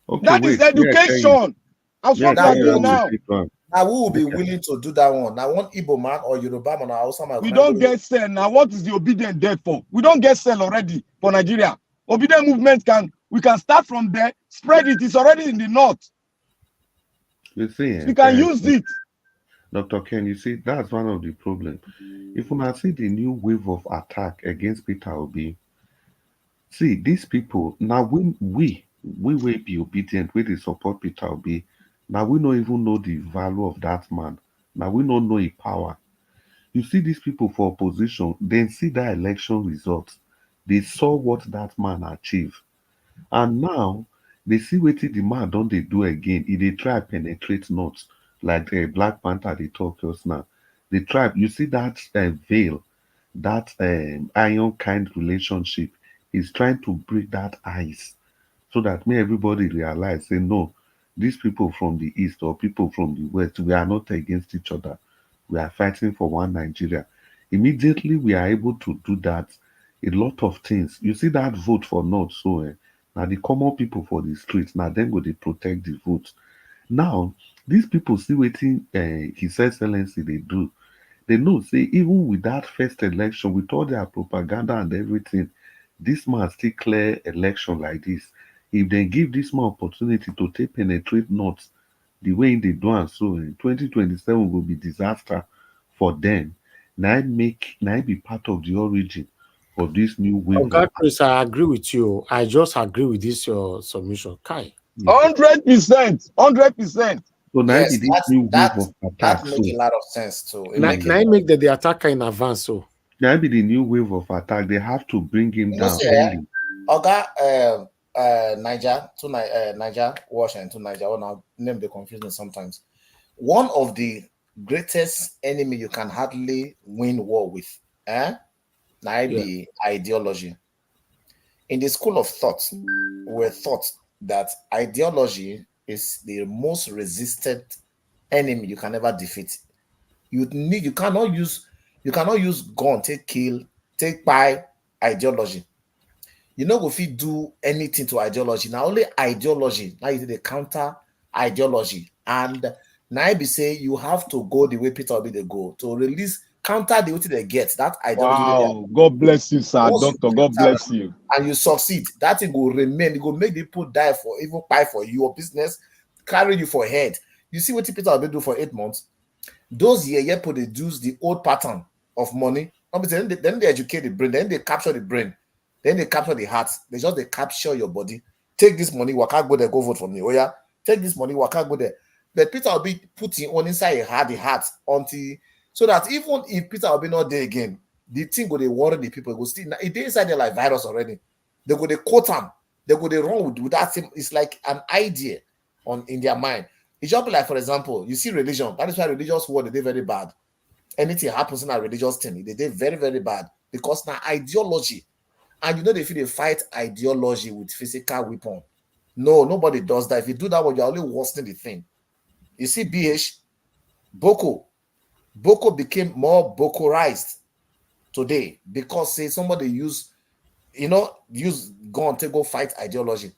Okay, That is education. That's what we are doing now. Now who will be willing to do that one? Now one Igbo man or Yoruba man or Hausa man. We don't get sell. Now what is the obedient there for? We don't get sell already for Nigeria. Obedient movement we can start from there, spread it. It's already in the north. You see, we can use it. Dr. Ken, you see, that's one of the problems. If we see the new wave of attack against Peter Obi, see, these people, now when we will be obedient, we support Peter Obi, now we don't even know the value of that man. Now we don't know his power. You see these people for opposition, then see the election results. They saw what that man achieved. And now, they see what the man don't they do again. If they try penetrate notes, like the Black Panther they talk just now. They try, you see that veil, that iron kind relationship is trying to break that ice so that may everybody realize, say, no, these people from the east or people from the west, we are not against each other. We are fighting for one Nigeria. Immediately we are able to do that. A lot of things. You see that vote for North, so now the common people for the streets, now then go they protect the vote. Now, these people see waiting His Excellency they do. They know, say, even with that first election, with all their propaganda and everything, this man still clear election like this. If they give this man opportunity to take penetrate North, the way they do and so in 2027 will be disaster for them. Now it be part of the origin of this new wave. Okay, Chris, I agree with you. I just agree with this your submission. Kai. 100%. 100%. So now yes, this new wave of attack. That makes a lot of sense too. Now make the attacker in advance. So now be the new wave of attack. They have to bring him down early. Oga Niger to Niger, Washington to Niger. Oh, now name they confuse me sometimes. One of the greatest enemy you can hardly win war with, now be ideology. In the school of thought, we're taught that ideology is the most resisted enemy you can ever defeat. You cannot use gun, take by ideology. You know, if you do anything to ideology, now only ideology, now you do the counter ideology. And now I be say you have to go the way Peter Obi they go to release counter the way they get that ideology. Wow, God bless you, sir. Doctor, God bless you. And you succeed, that thing will remain. It will make people die for even buy for your business, carry you for head. You see what Peter Obi do for 8 months? Those years produce the old pattern of money. Then they educate the brain, then they capture the brain, then they capture the heart. They capture your body. Take this money, waka go there, go vote for me. Oh yeah, take this money, waka go there. But Peter will be putting on inside the heart until so that even if Peter will be not there again, the thing go they worry the people go still it inside there like virus already. They go they quote them, they go they run with that thing. It's like an idea in their mind. It's just like, for example, you see religion. That is why religious war they very bad. Anything happens in a religious thing, they very, very bad because now ideology. And you know they feel they fight ideology with physical weapon. No, nobody does that. If you do that one, you're only worsening the thing. You see, Boko became more Bokorized today because say somebody use gun to go fight ideology.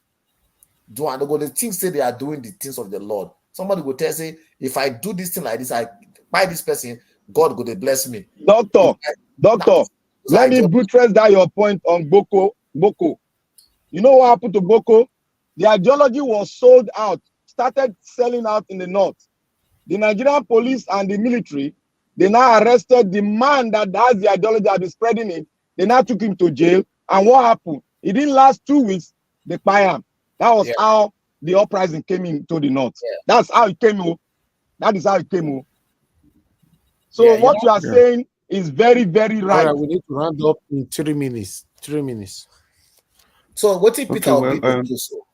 The things say they are doing the things of the Lord. Somebody will tell say, if I do this thing like this, I buy this person, God go to bless me. Doctor, let me buttress that your point on Boko. You know what happened to Boko? The ideology was sold out, started selling out in the north. The Nigerian police and the military, they now arrested the man that has the ideology that is spreading it. They now took him to jail. And what happened? It didn't last 2 weeks. They buy him. That was how the uprising came into the north. That's how it came. That is how it came. So what you are saying is very, very right. All right, we need to round up in 3 minutes. 3 minutes. So what if Peter Obi do so?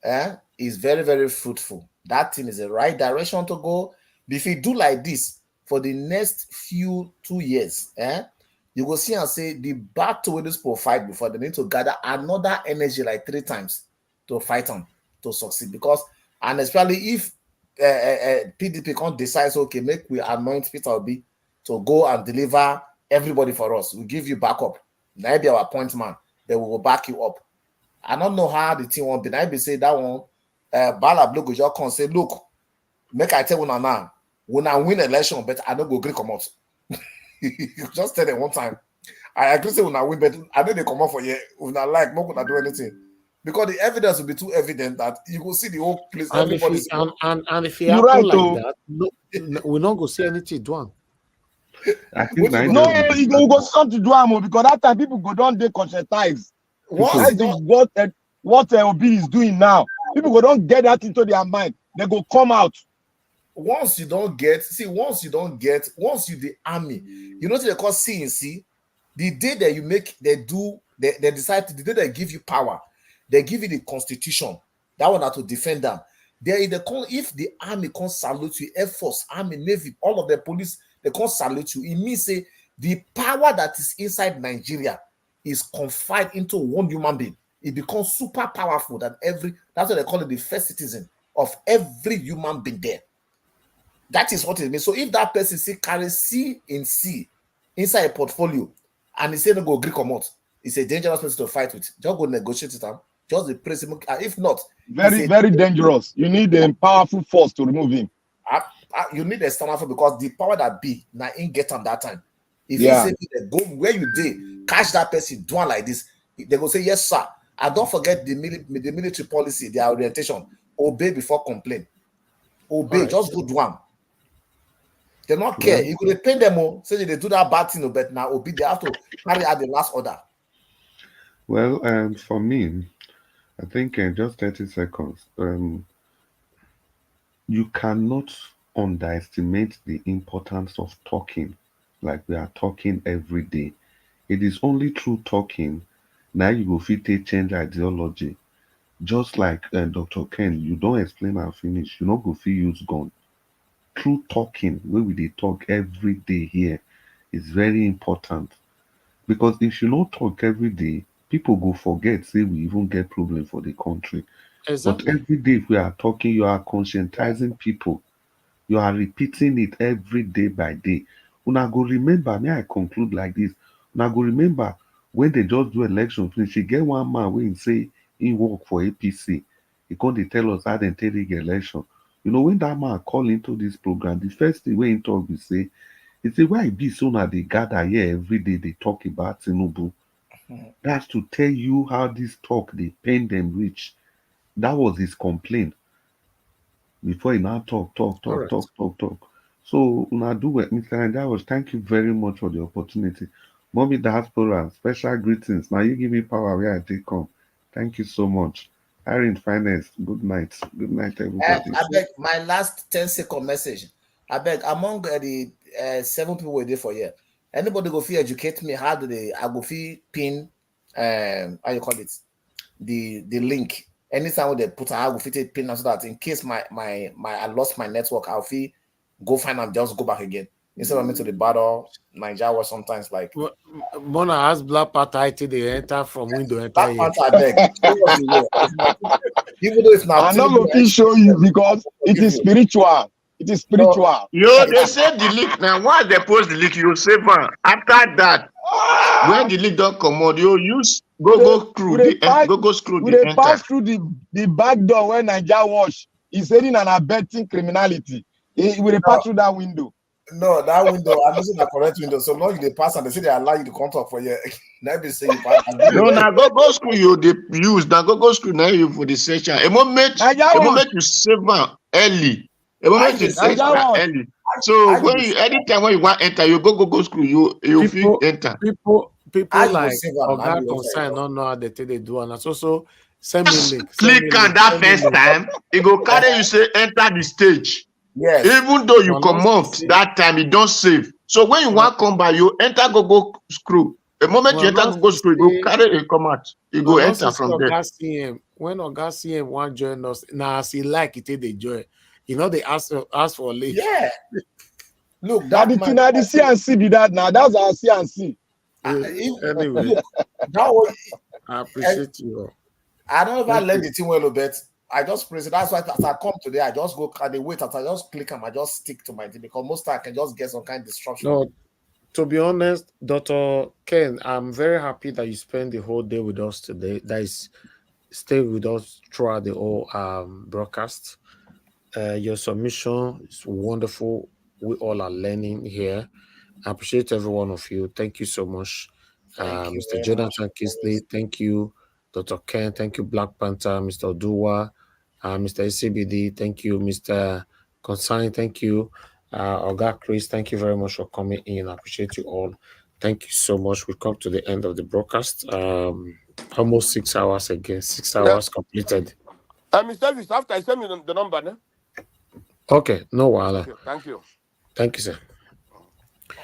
Is very, very fruitful. That thing is the right direction to go. If you do like this for the next 2 years, you go see and say the battle with this people fight before, they need to gather another energy like 3 times to fight them to succeed. Because, and especially if PDP can't decide, okay, make we anoint Peter Obi to go and deliver everybody for us. We give you backup. Now be our point man. They will back you up. I don't know how the team won't be. Now be say that one. Bala Blue go just come say, look, make I tell you now. When I win election, but I don't go green come out. Just tell them one time. I agree say when I win, but I know they come out for you. When I like, not gonna do anything. Because the evidence will be too evident that you will see the whole place. And if Everybody if it happen like that, no, we're not gonna see anything done. No, you go something to do because that time people go down there conscientize. What Obi is doing now, people go don't get that into their mind. They go come out. Once you the army, you know what they call CNC. The day that you make, they decide the day they give you power, they give you the constitution. That one are to defend them. If the army can't salute you, Air Force, Army, Navy, all of the police, they can't salute you. It means say the power that is inside Nigeria is confined into one human being. It becomes super powerful than that's what they call it, the first citizen of every human being there. That is what it means. So if that person carries C in C inside a portfolio and he say no go agree come out, it's a dangerous person to fight with. Just go negotiate it out. Just replace him. If not, very dangerous. You need a powerful force to remove him. You need a external force because the power that be now in get on that time. If you say go where you did, catch that person, do one like this, they go say yes, sir. And don't forget the military policy, their orientation. Obey before complain. Obey, just go do one. They not care. You could pay them all, say they do that bad thing, but now obey, they have to carry out the last order. Well, for me, I think just 30 seconds. You cannot underestimate the importance of talking like we are talking every day. It is only through talking now you go fit change ideology. Just like Dr. Ken, you don't explain and finish. You not go fit use gun. Through talking, where we dey talk every day here, is very important. Because if you don't talk every day, people go forget, say we even get problem for the country. Exactly. But every day if we are talking, you are conscientizing people. You are repeating it every day by day. Una go remember, may I conclude like this. Una go remember when they just do election finish, you get one man when say he work for APC. He come dey tell us how they take the election. You know, when that man call into this program, the first thing when he talk be say, he say, why it be so now they gather here every day, they talk about Tinubu. That's to tell you how this talk, they pain them rich. That was his complaint. Before he now talk. So now do it, Mr. Anjawas. Thank you very much for the opportunity. Mommy Diaspora, special greetings. Now you give me power where I take come. Thank you so much. Irene Finance, good night. Good night, everybody. I beg my last 10-second message. I beg among the 7 people were there for here. Anybody go feel educate me how do they I go feel pin how you call it the link. Anytime they put I go fit pin so that in case my I lost my network, I'll feel go find and just go back again. Instead of me to the battle, Nigeria was sometimes like Mona has Black Panther they enter from window enter Black here. Panther, I beg. Even though it's not I'm not going to show you because it is spiritual. It is spiritual. Yo, they say the leak. Now, once they post the leak, you save one. After that, when the leak don't come out, you use go screw the pass through the back door when Nigeria wash is aiding and abetting criminality. We pass through that window. No, that window, I'm using the correct window. So long they pass and they say they allow you to come talk for you. Now they say you pass. No, now go screw you they use. Now go screw now you for the session. A moment you save one early. A moment you save one early. So when you anytime when you want enter, you go screw you feel enter. People like Oga concern don't know how they do and so send me link. Click on that first time, it go carry you say enter the stage. Yes. Even though you come off that time, it don't save. So when you want come by, you enter go screw. The moment you enter go screw, you go carry it come out. You go enter from there. When Oga CM want join us, now as he like it they join. You know they ask for link. Yeah. Look, Now that the man. now the CNC be that now. That's our CNC. Anyway, Look, that was. I appreciate you. I don't ever Thank learn you. the thing well, but I just press it. That's why as I come today, I just go and they wait. As I just click and I just stick to my thing because most time I can just get some kind of disruption. No, to be honest, Dr. Ken, I'm very happy that you spent the whole day with us today. That is, stay with us throughout the whole broadcast. Your submission is wonderful. We all are learning here. I appreciate every one of you. Thank you so much. Thank you Mr. very Jonathan much. Kisley, thank you. Dr. Ken, thank you. Black Panther, Mr. Oduwa, Mr. ACBD, thank you. Mr. Consign, thank you. Oga Chris, thank you very much for coming in. I appreciate you all. Thank you so much. We come to the end of the broadcast. Almost 6 hours again, 6 hours completed. Mr. Elvis, after I send you the number, ne? Okay, no wahala. Okay, thank you. Thank you, sir.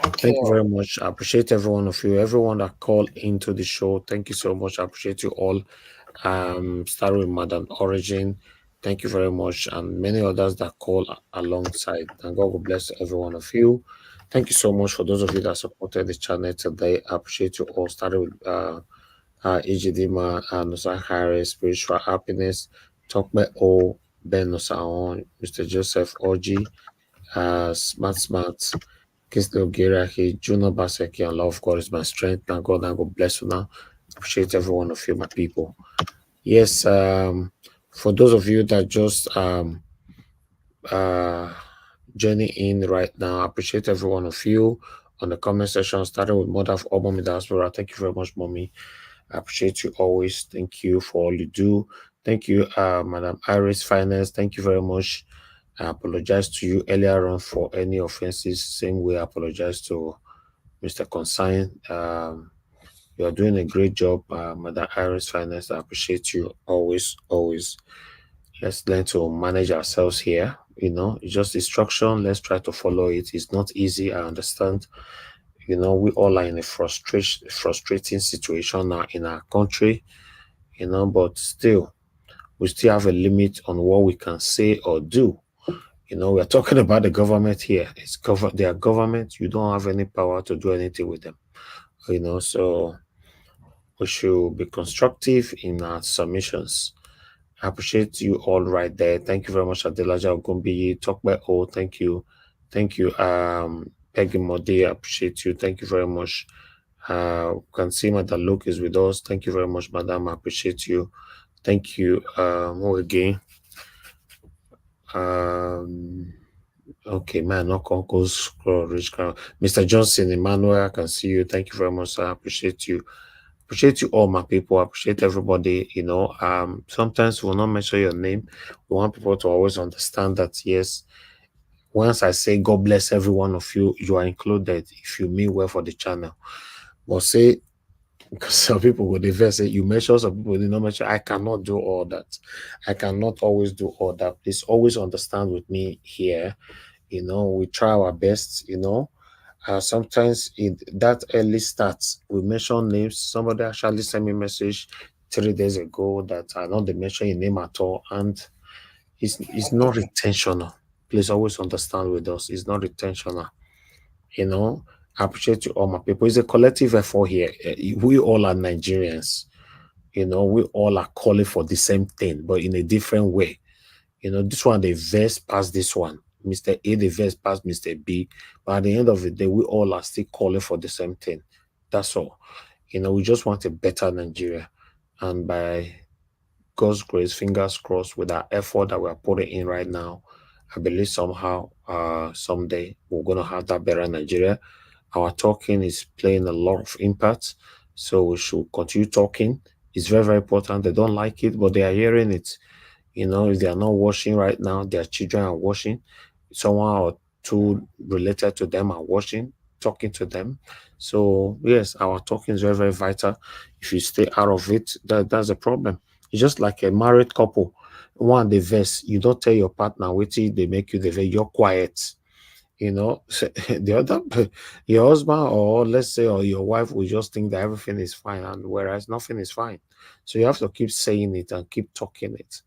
Okay. Thank you very much. I appreciate every one of you, everyone that called into the show. Thank you so much. I appreciate you all. Starting with Madam Origin, thank you very much, and many others that call alongside. And God will bless every one of you. Thank you so much for those of you that supported the channel today. I appreciate you all. Starting with Ejidima, Nusa Harris, Spiritual Happiness, Tokme O, Ben Nusaon, Mr. Joseph Oji, Smart, Kislo Giraki, Juno Baseki, and love of God is my strength. And God bless you now. Appreciate every one of you, my people. Yes, for those of you that just journey in right now, I appreciate every one of you on the comment section, starting with Mother of all Mommy Diaspora. Thank you very much, Mommy. I appreciate you always. Thank you for all you do. Thank you, Madam Iris Finance. Thank you very much. I apologize to you earlier on for any offenses. Same way I apologize to Mr. Consign. You are doing a great job, Madam Iris Finance. I appreciate you always. Let's learn to manage ourselves here. You know, it's just instruction. Let's try to follow it. It's not easy. I understand. You know, we all are in a frustrating situation now in our country. You know, but still, we still have a limit on what we can say or do. You know, we're talking about the government here. It's their government. You don't have any power to do anything with them. You know, so we should be constructive in our submissions. I appreciate you all right there. Thank you very much, Adelaja Ogumbi. Talk by all. Thank you. Thank you, Peggy Modi. I appreciate you. Thank you very much. Can see Madam Luke is with us. Thank you very much, Madam. I appreciate you. Thank you. More again. Okay, man, no concourse scroll rich crown. Mr. Johnson, Emmanuel, I can see you. Thank you very much, sir. I appreciate you. Appreciate you all, my people. I appreciate everybody. You know, sometimes we'll not mention your name. We want people to always understand that, yes, once I say God bless every one of you, you are included if you mean well for the channel. But say, because some people will diverse say, you mention, some people did not mention. I cannot do all that. I cannot always do all that. Please always understand with me here. You know, we try our best, you know. Sometimes that early starts, we mention names. Somebody actually sent me a message 3 days ago that I not mention your name at all, and it's not intentional. Please always understand with us, it's not intentional. You know, I appreciate you all, my people. It's a collective effort here. We all are Nigerians. You know, we all are calling for the same thing, but in a different way. You know, this one, the verse past this one. Mr. A, the verse past Mr. B. But at the end of the day, we all are still calling for the same thing. That's all. You know, we just want a better Nigeria. And by God's grace, fingers crossed, with our effort that we're putting in right now, I believe somehow, someday, we're going to have that better Nigeria. Our talking is playing a lot of impact. So we should continue talking. It's very, very important. They don't like it, but they are hearing it. You know, if they are not watching right now, their children are watching. Someone or two related to them are watching, talking to them. So yes, our talking is very, very vital. If you stay out of it, that's a problem. It's just like a married couple. One, the verse, you don't tell your partner waiting, they make you the verse, you're quiet. You know, the other, your husband or let's say, or your wife will just think that everything is fine, and whereas nothing is fine. So you have to keep saying it and keep talking it.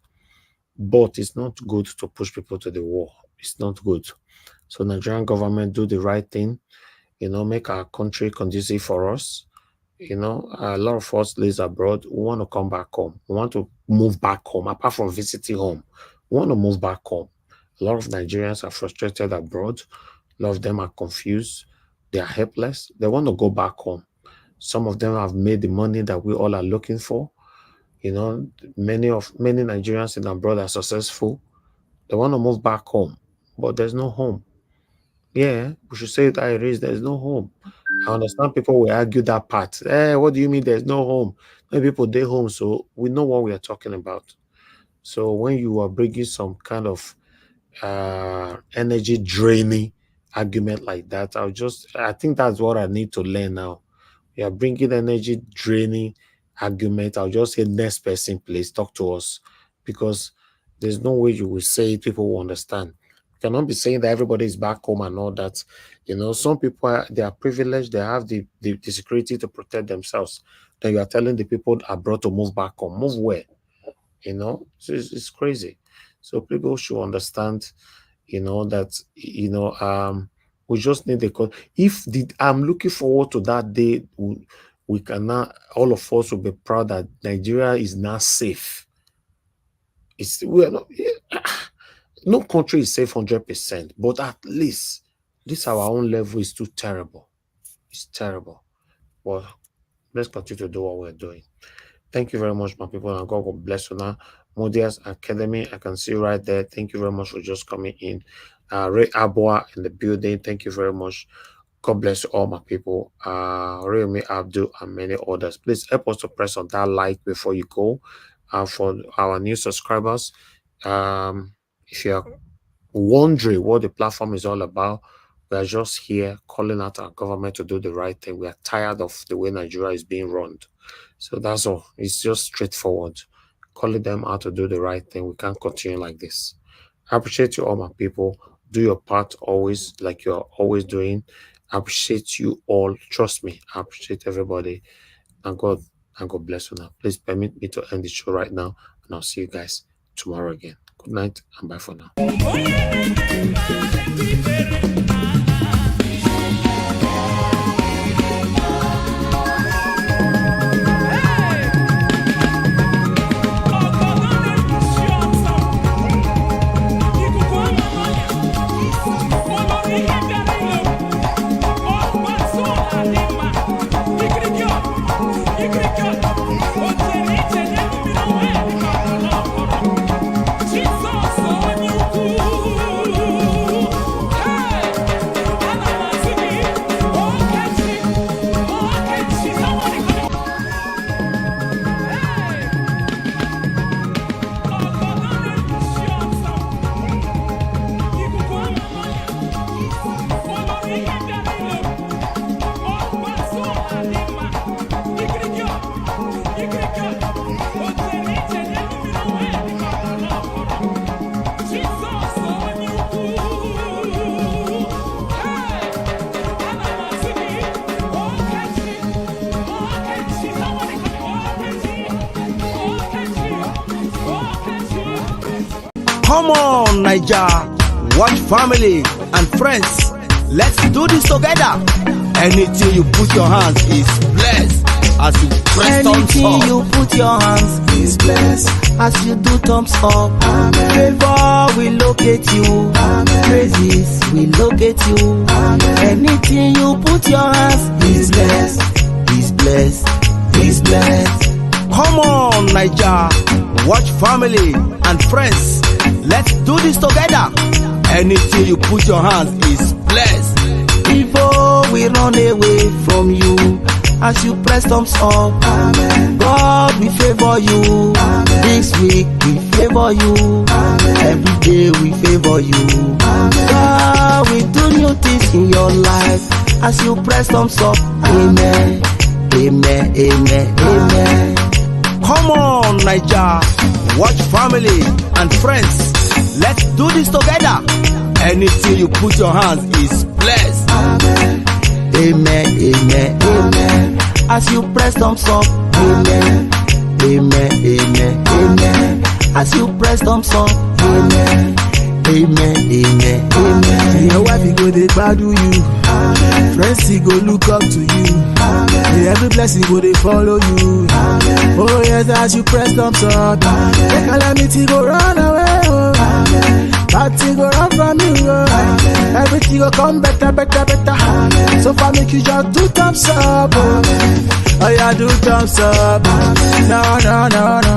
But it's not good to push people to the wall. It's not good. So Nigerian government, do the right thing, you know, make our country conducive for us. You know, a lot of us live abroad. We want to come back home. We want to move back home. Apart from visiting home, we want to move back home. A lot of Nigerians are frustrated abroad. A lot of them are confused. They are helpless. They want to go back home. Some of them have made the money that we all are looking for. You know, many Nigerians in abroad are successful. They want to move back home, but there's no home. Yeah, we should say that it is. There's no home. I understand people will argue that part. What do you mean there's no home? Many people, they home, so we know what we are talking about. So when you are bringing some kind of energy draining argument like that, I think that's what I need to learn now. You are bringing energy draining argument. I'll just say next person, please talk to us, because there's no way you will say it, people will understand. You cannot be saying that everybody is back home and all that. You know, some people they are privileged, they have the security to protect themselves. Then you are telling the people abroad to move back home. Move where? You know, so it's crazy. So people should understand, you know, that, you know, we just need a code. I'm looking forward to that day. We cannot, all of us will be proud that Nigeria is now safe. No country is safe 100%, but at least this our own level is too terrible. It's terrible. Well, let's continue to do what we're doing. Thank you very much, my people, and God will bless you now. Modia's Academy, I can see you right there. Thank you very much for just coming in. Ray Abua in the building. Thank you very much. God bless you all, my people. Raymi Abdul and many others. Please help us to press on that like before you go. For our new subscribers, if you're wondering what the platform is all about, we are just here calling out our government to do the right thing. We are tired of the way Nigeria is being run. So that's all. It's just straightforward. Calling them out to do the right thing. We can't continue like this. I appreciate you all, my people. Do your part always, like you're always doing. I appreciate you all. Trust me. I appreciate everybody. And God bless you now. Please permit me to end the show right now. And I'll see you guys tomorrow again. Good night and bye for now. Come on, Naija, watch family and friends. Let's do this together. Anything you put your hands is blessed. As you press thumbs up. Anything you put your hands is blessed. As you do thumbs up. Amen. Favor will locate you. Amen. Praises will locate you. Amen. Anything you put your hands is blessed. Is blessed. Is blessed. Come on, Naija, watch family and friends. Let's do this together. Anything you put your hands is blessed. Evil will run away from you as you press thumbs up. Amen. God will favor you. Amen. This week we favor you. Amen. Every day we favor you. Amen. God will do new things in your life as you press thumbs up. Amen. Amen. Amen. Amen. Come on, Naija, watch family and friends. Let's do this together. Anything you put your hands is blessed. Amen. Amen. Amen. Amen. As you press thumbs up. Amen. Amen. Amen. Amen. As you press thumbs up. Amen. Amen, amen, amen. Your wife, he go, they badu you. Friends, he go look up to you. Every blessing go, they follow you. Oh, yes, as you press thumbs up, the calamity go run away. Oh. Bad thing go run from you. Oh. Everything go come better, better, better. So far, make you just do thumbs up. Oh, yeah, do thumbs up. No, no, no, no.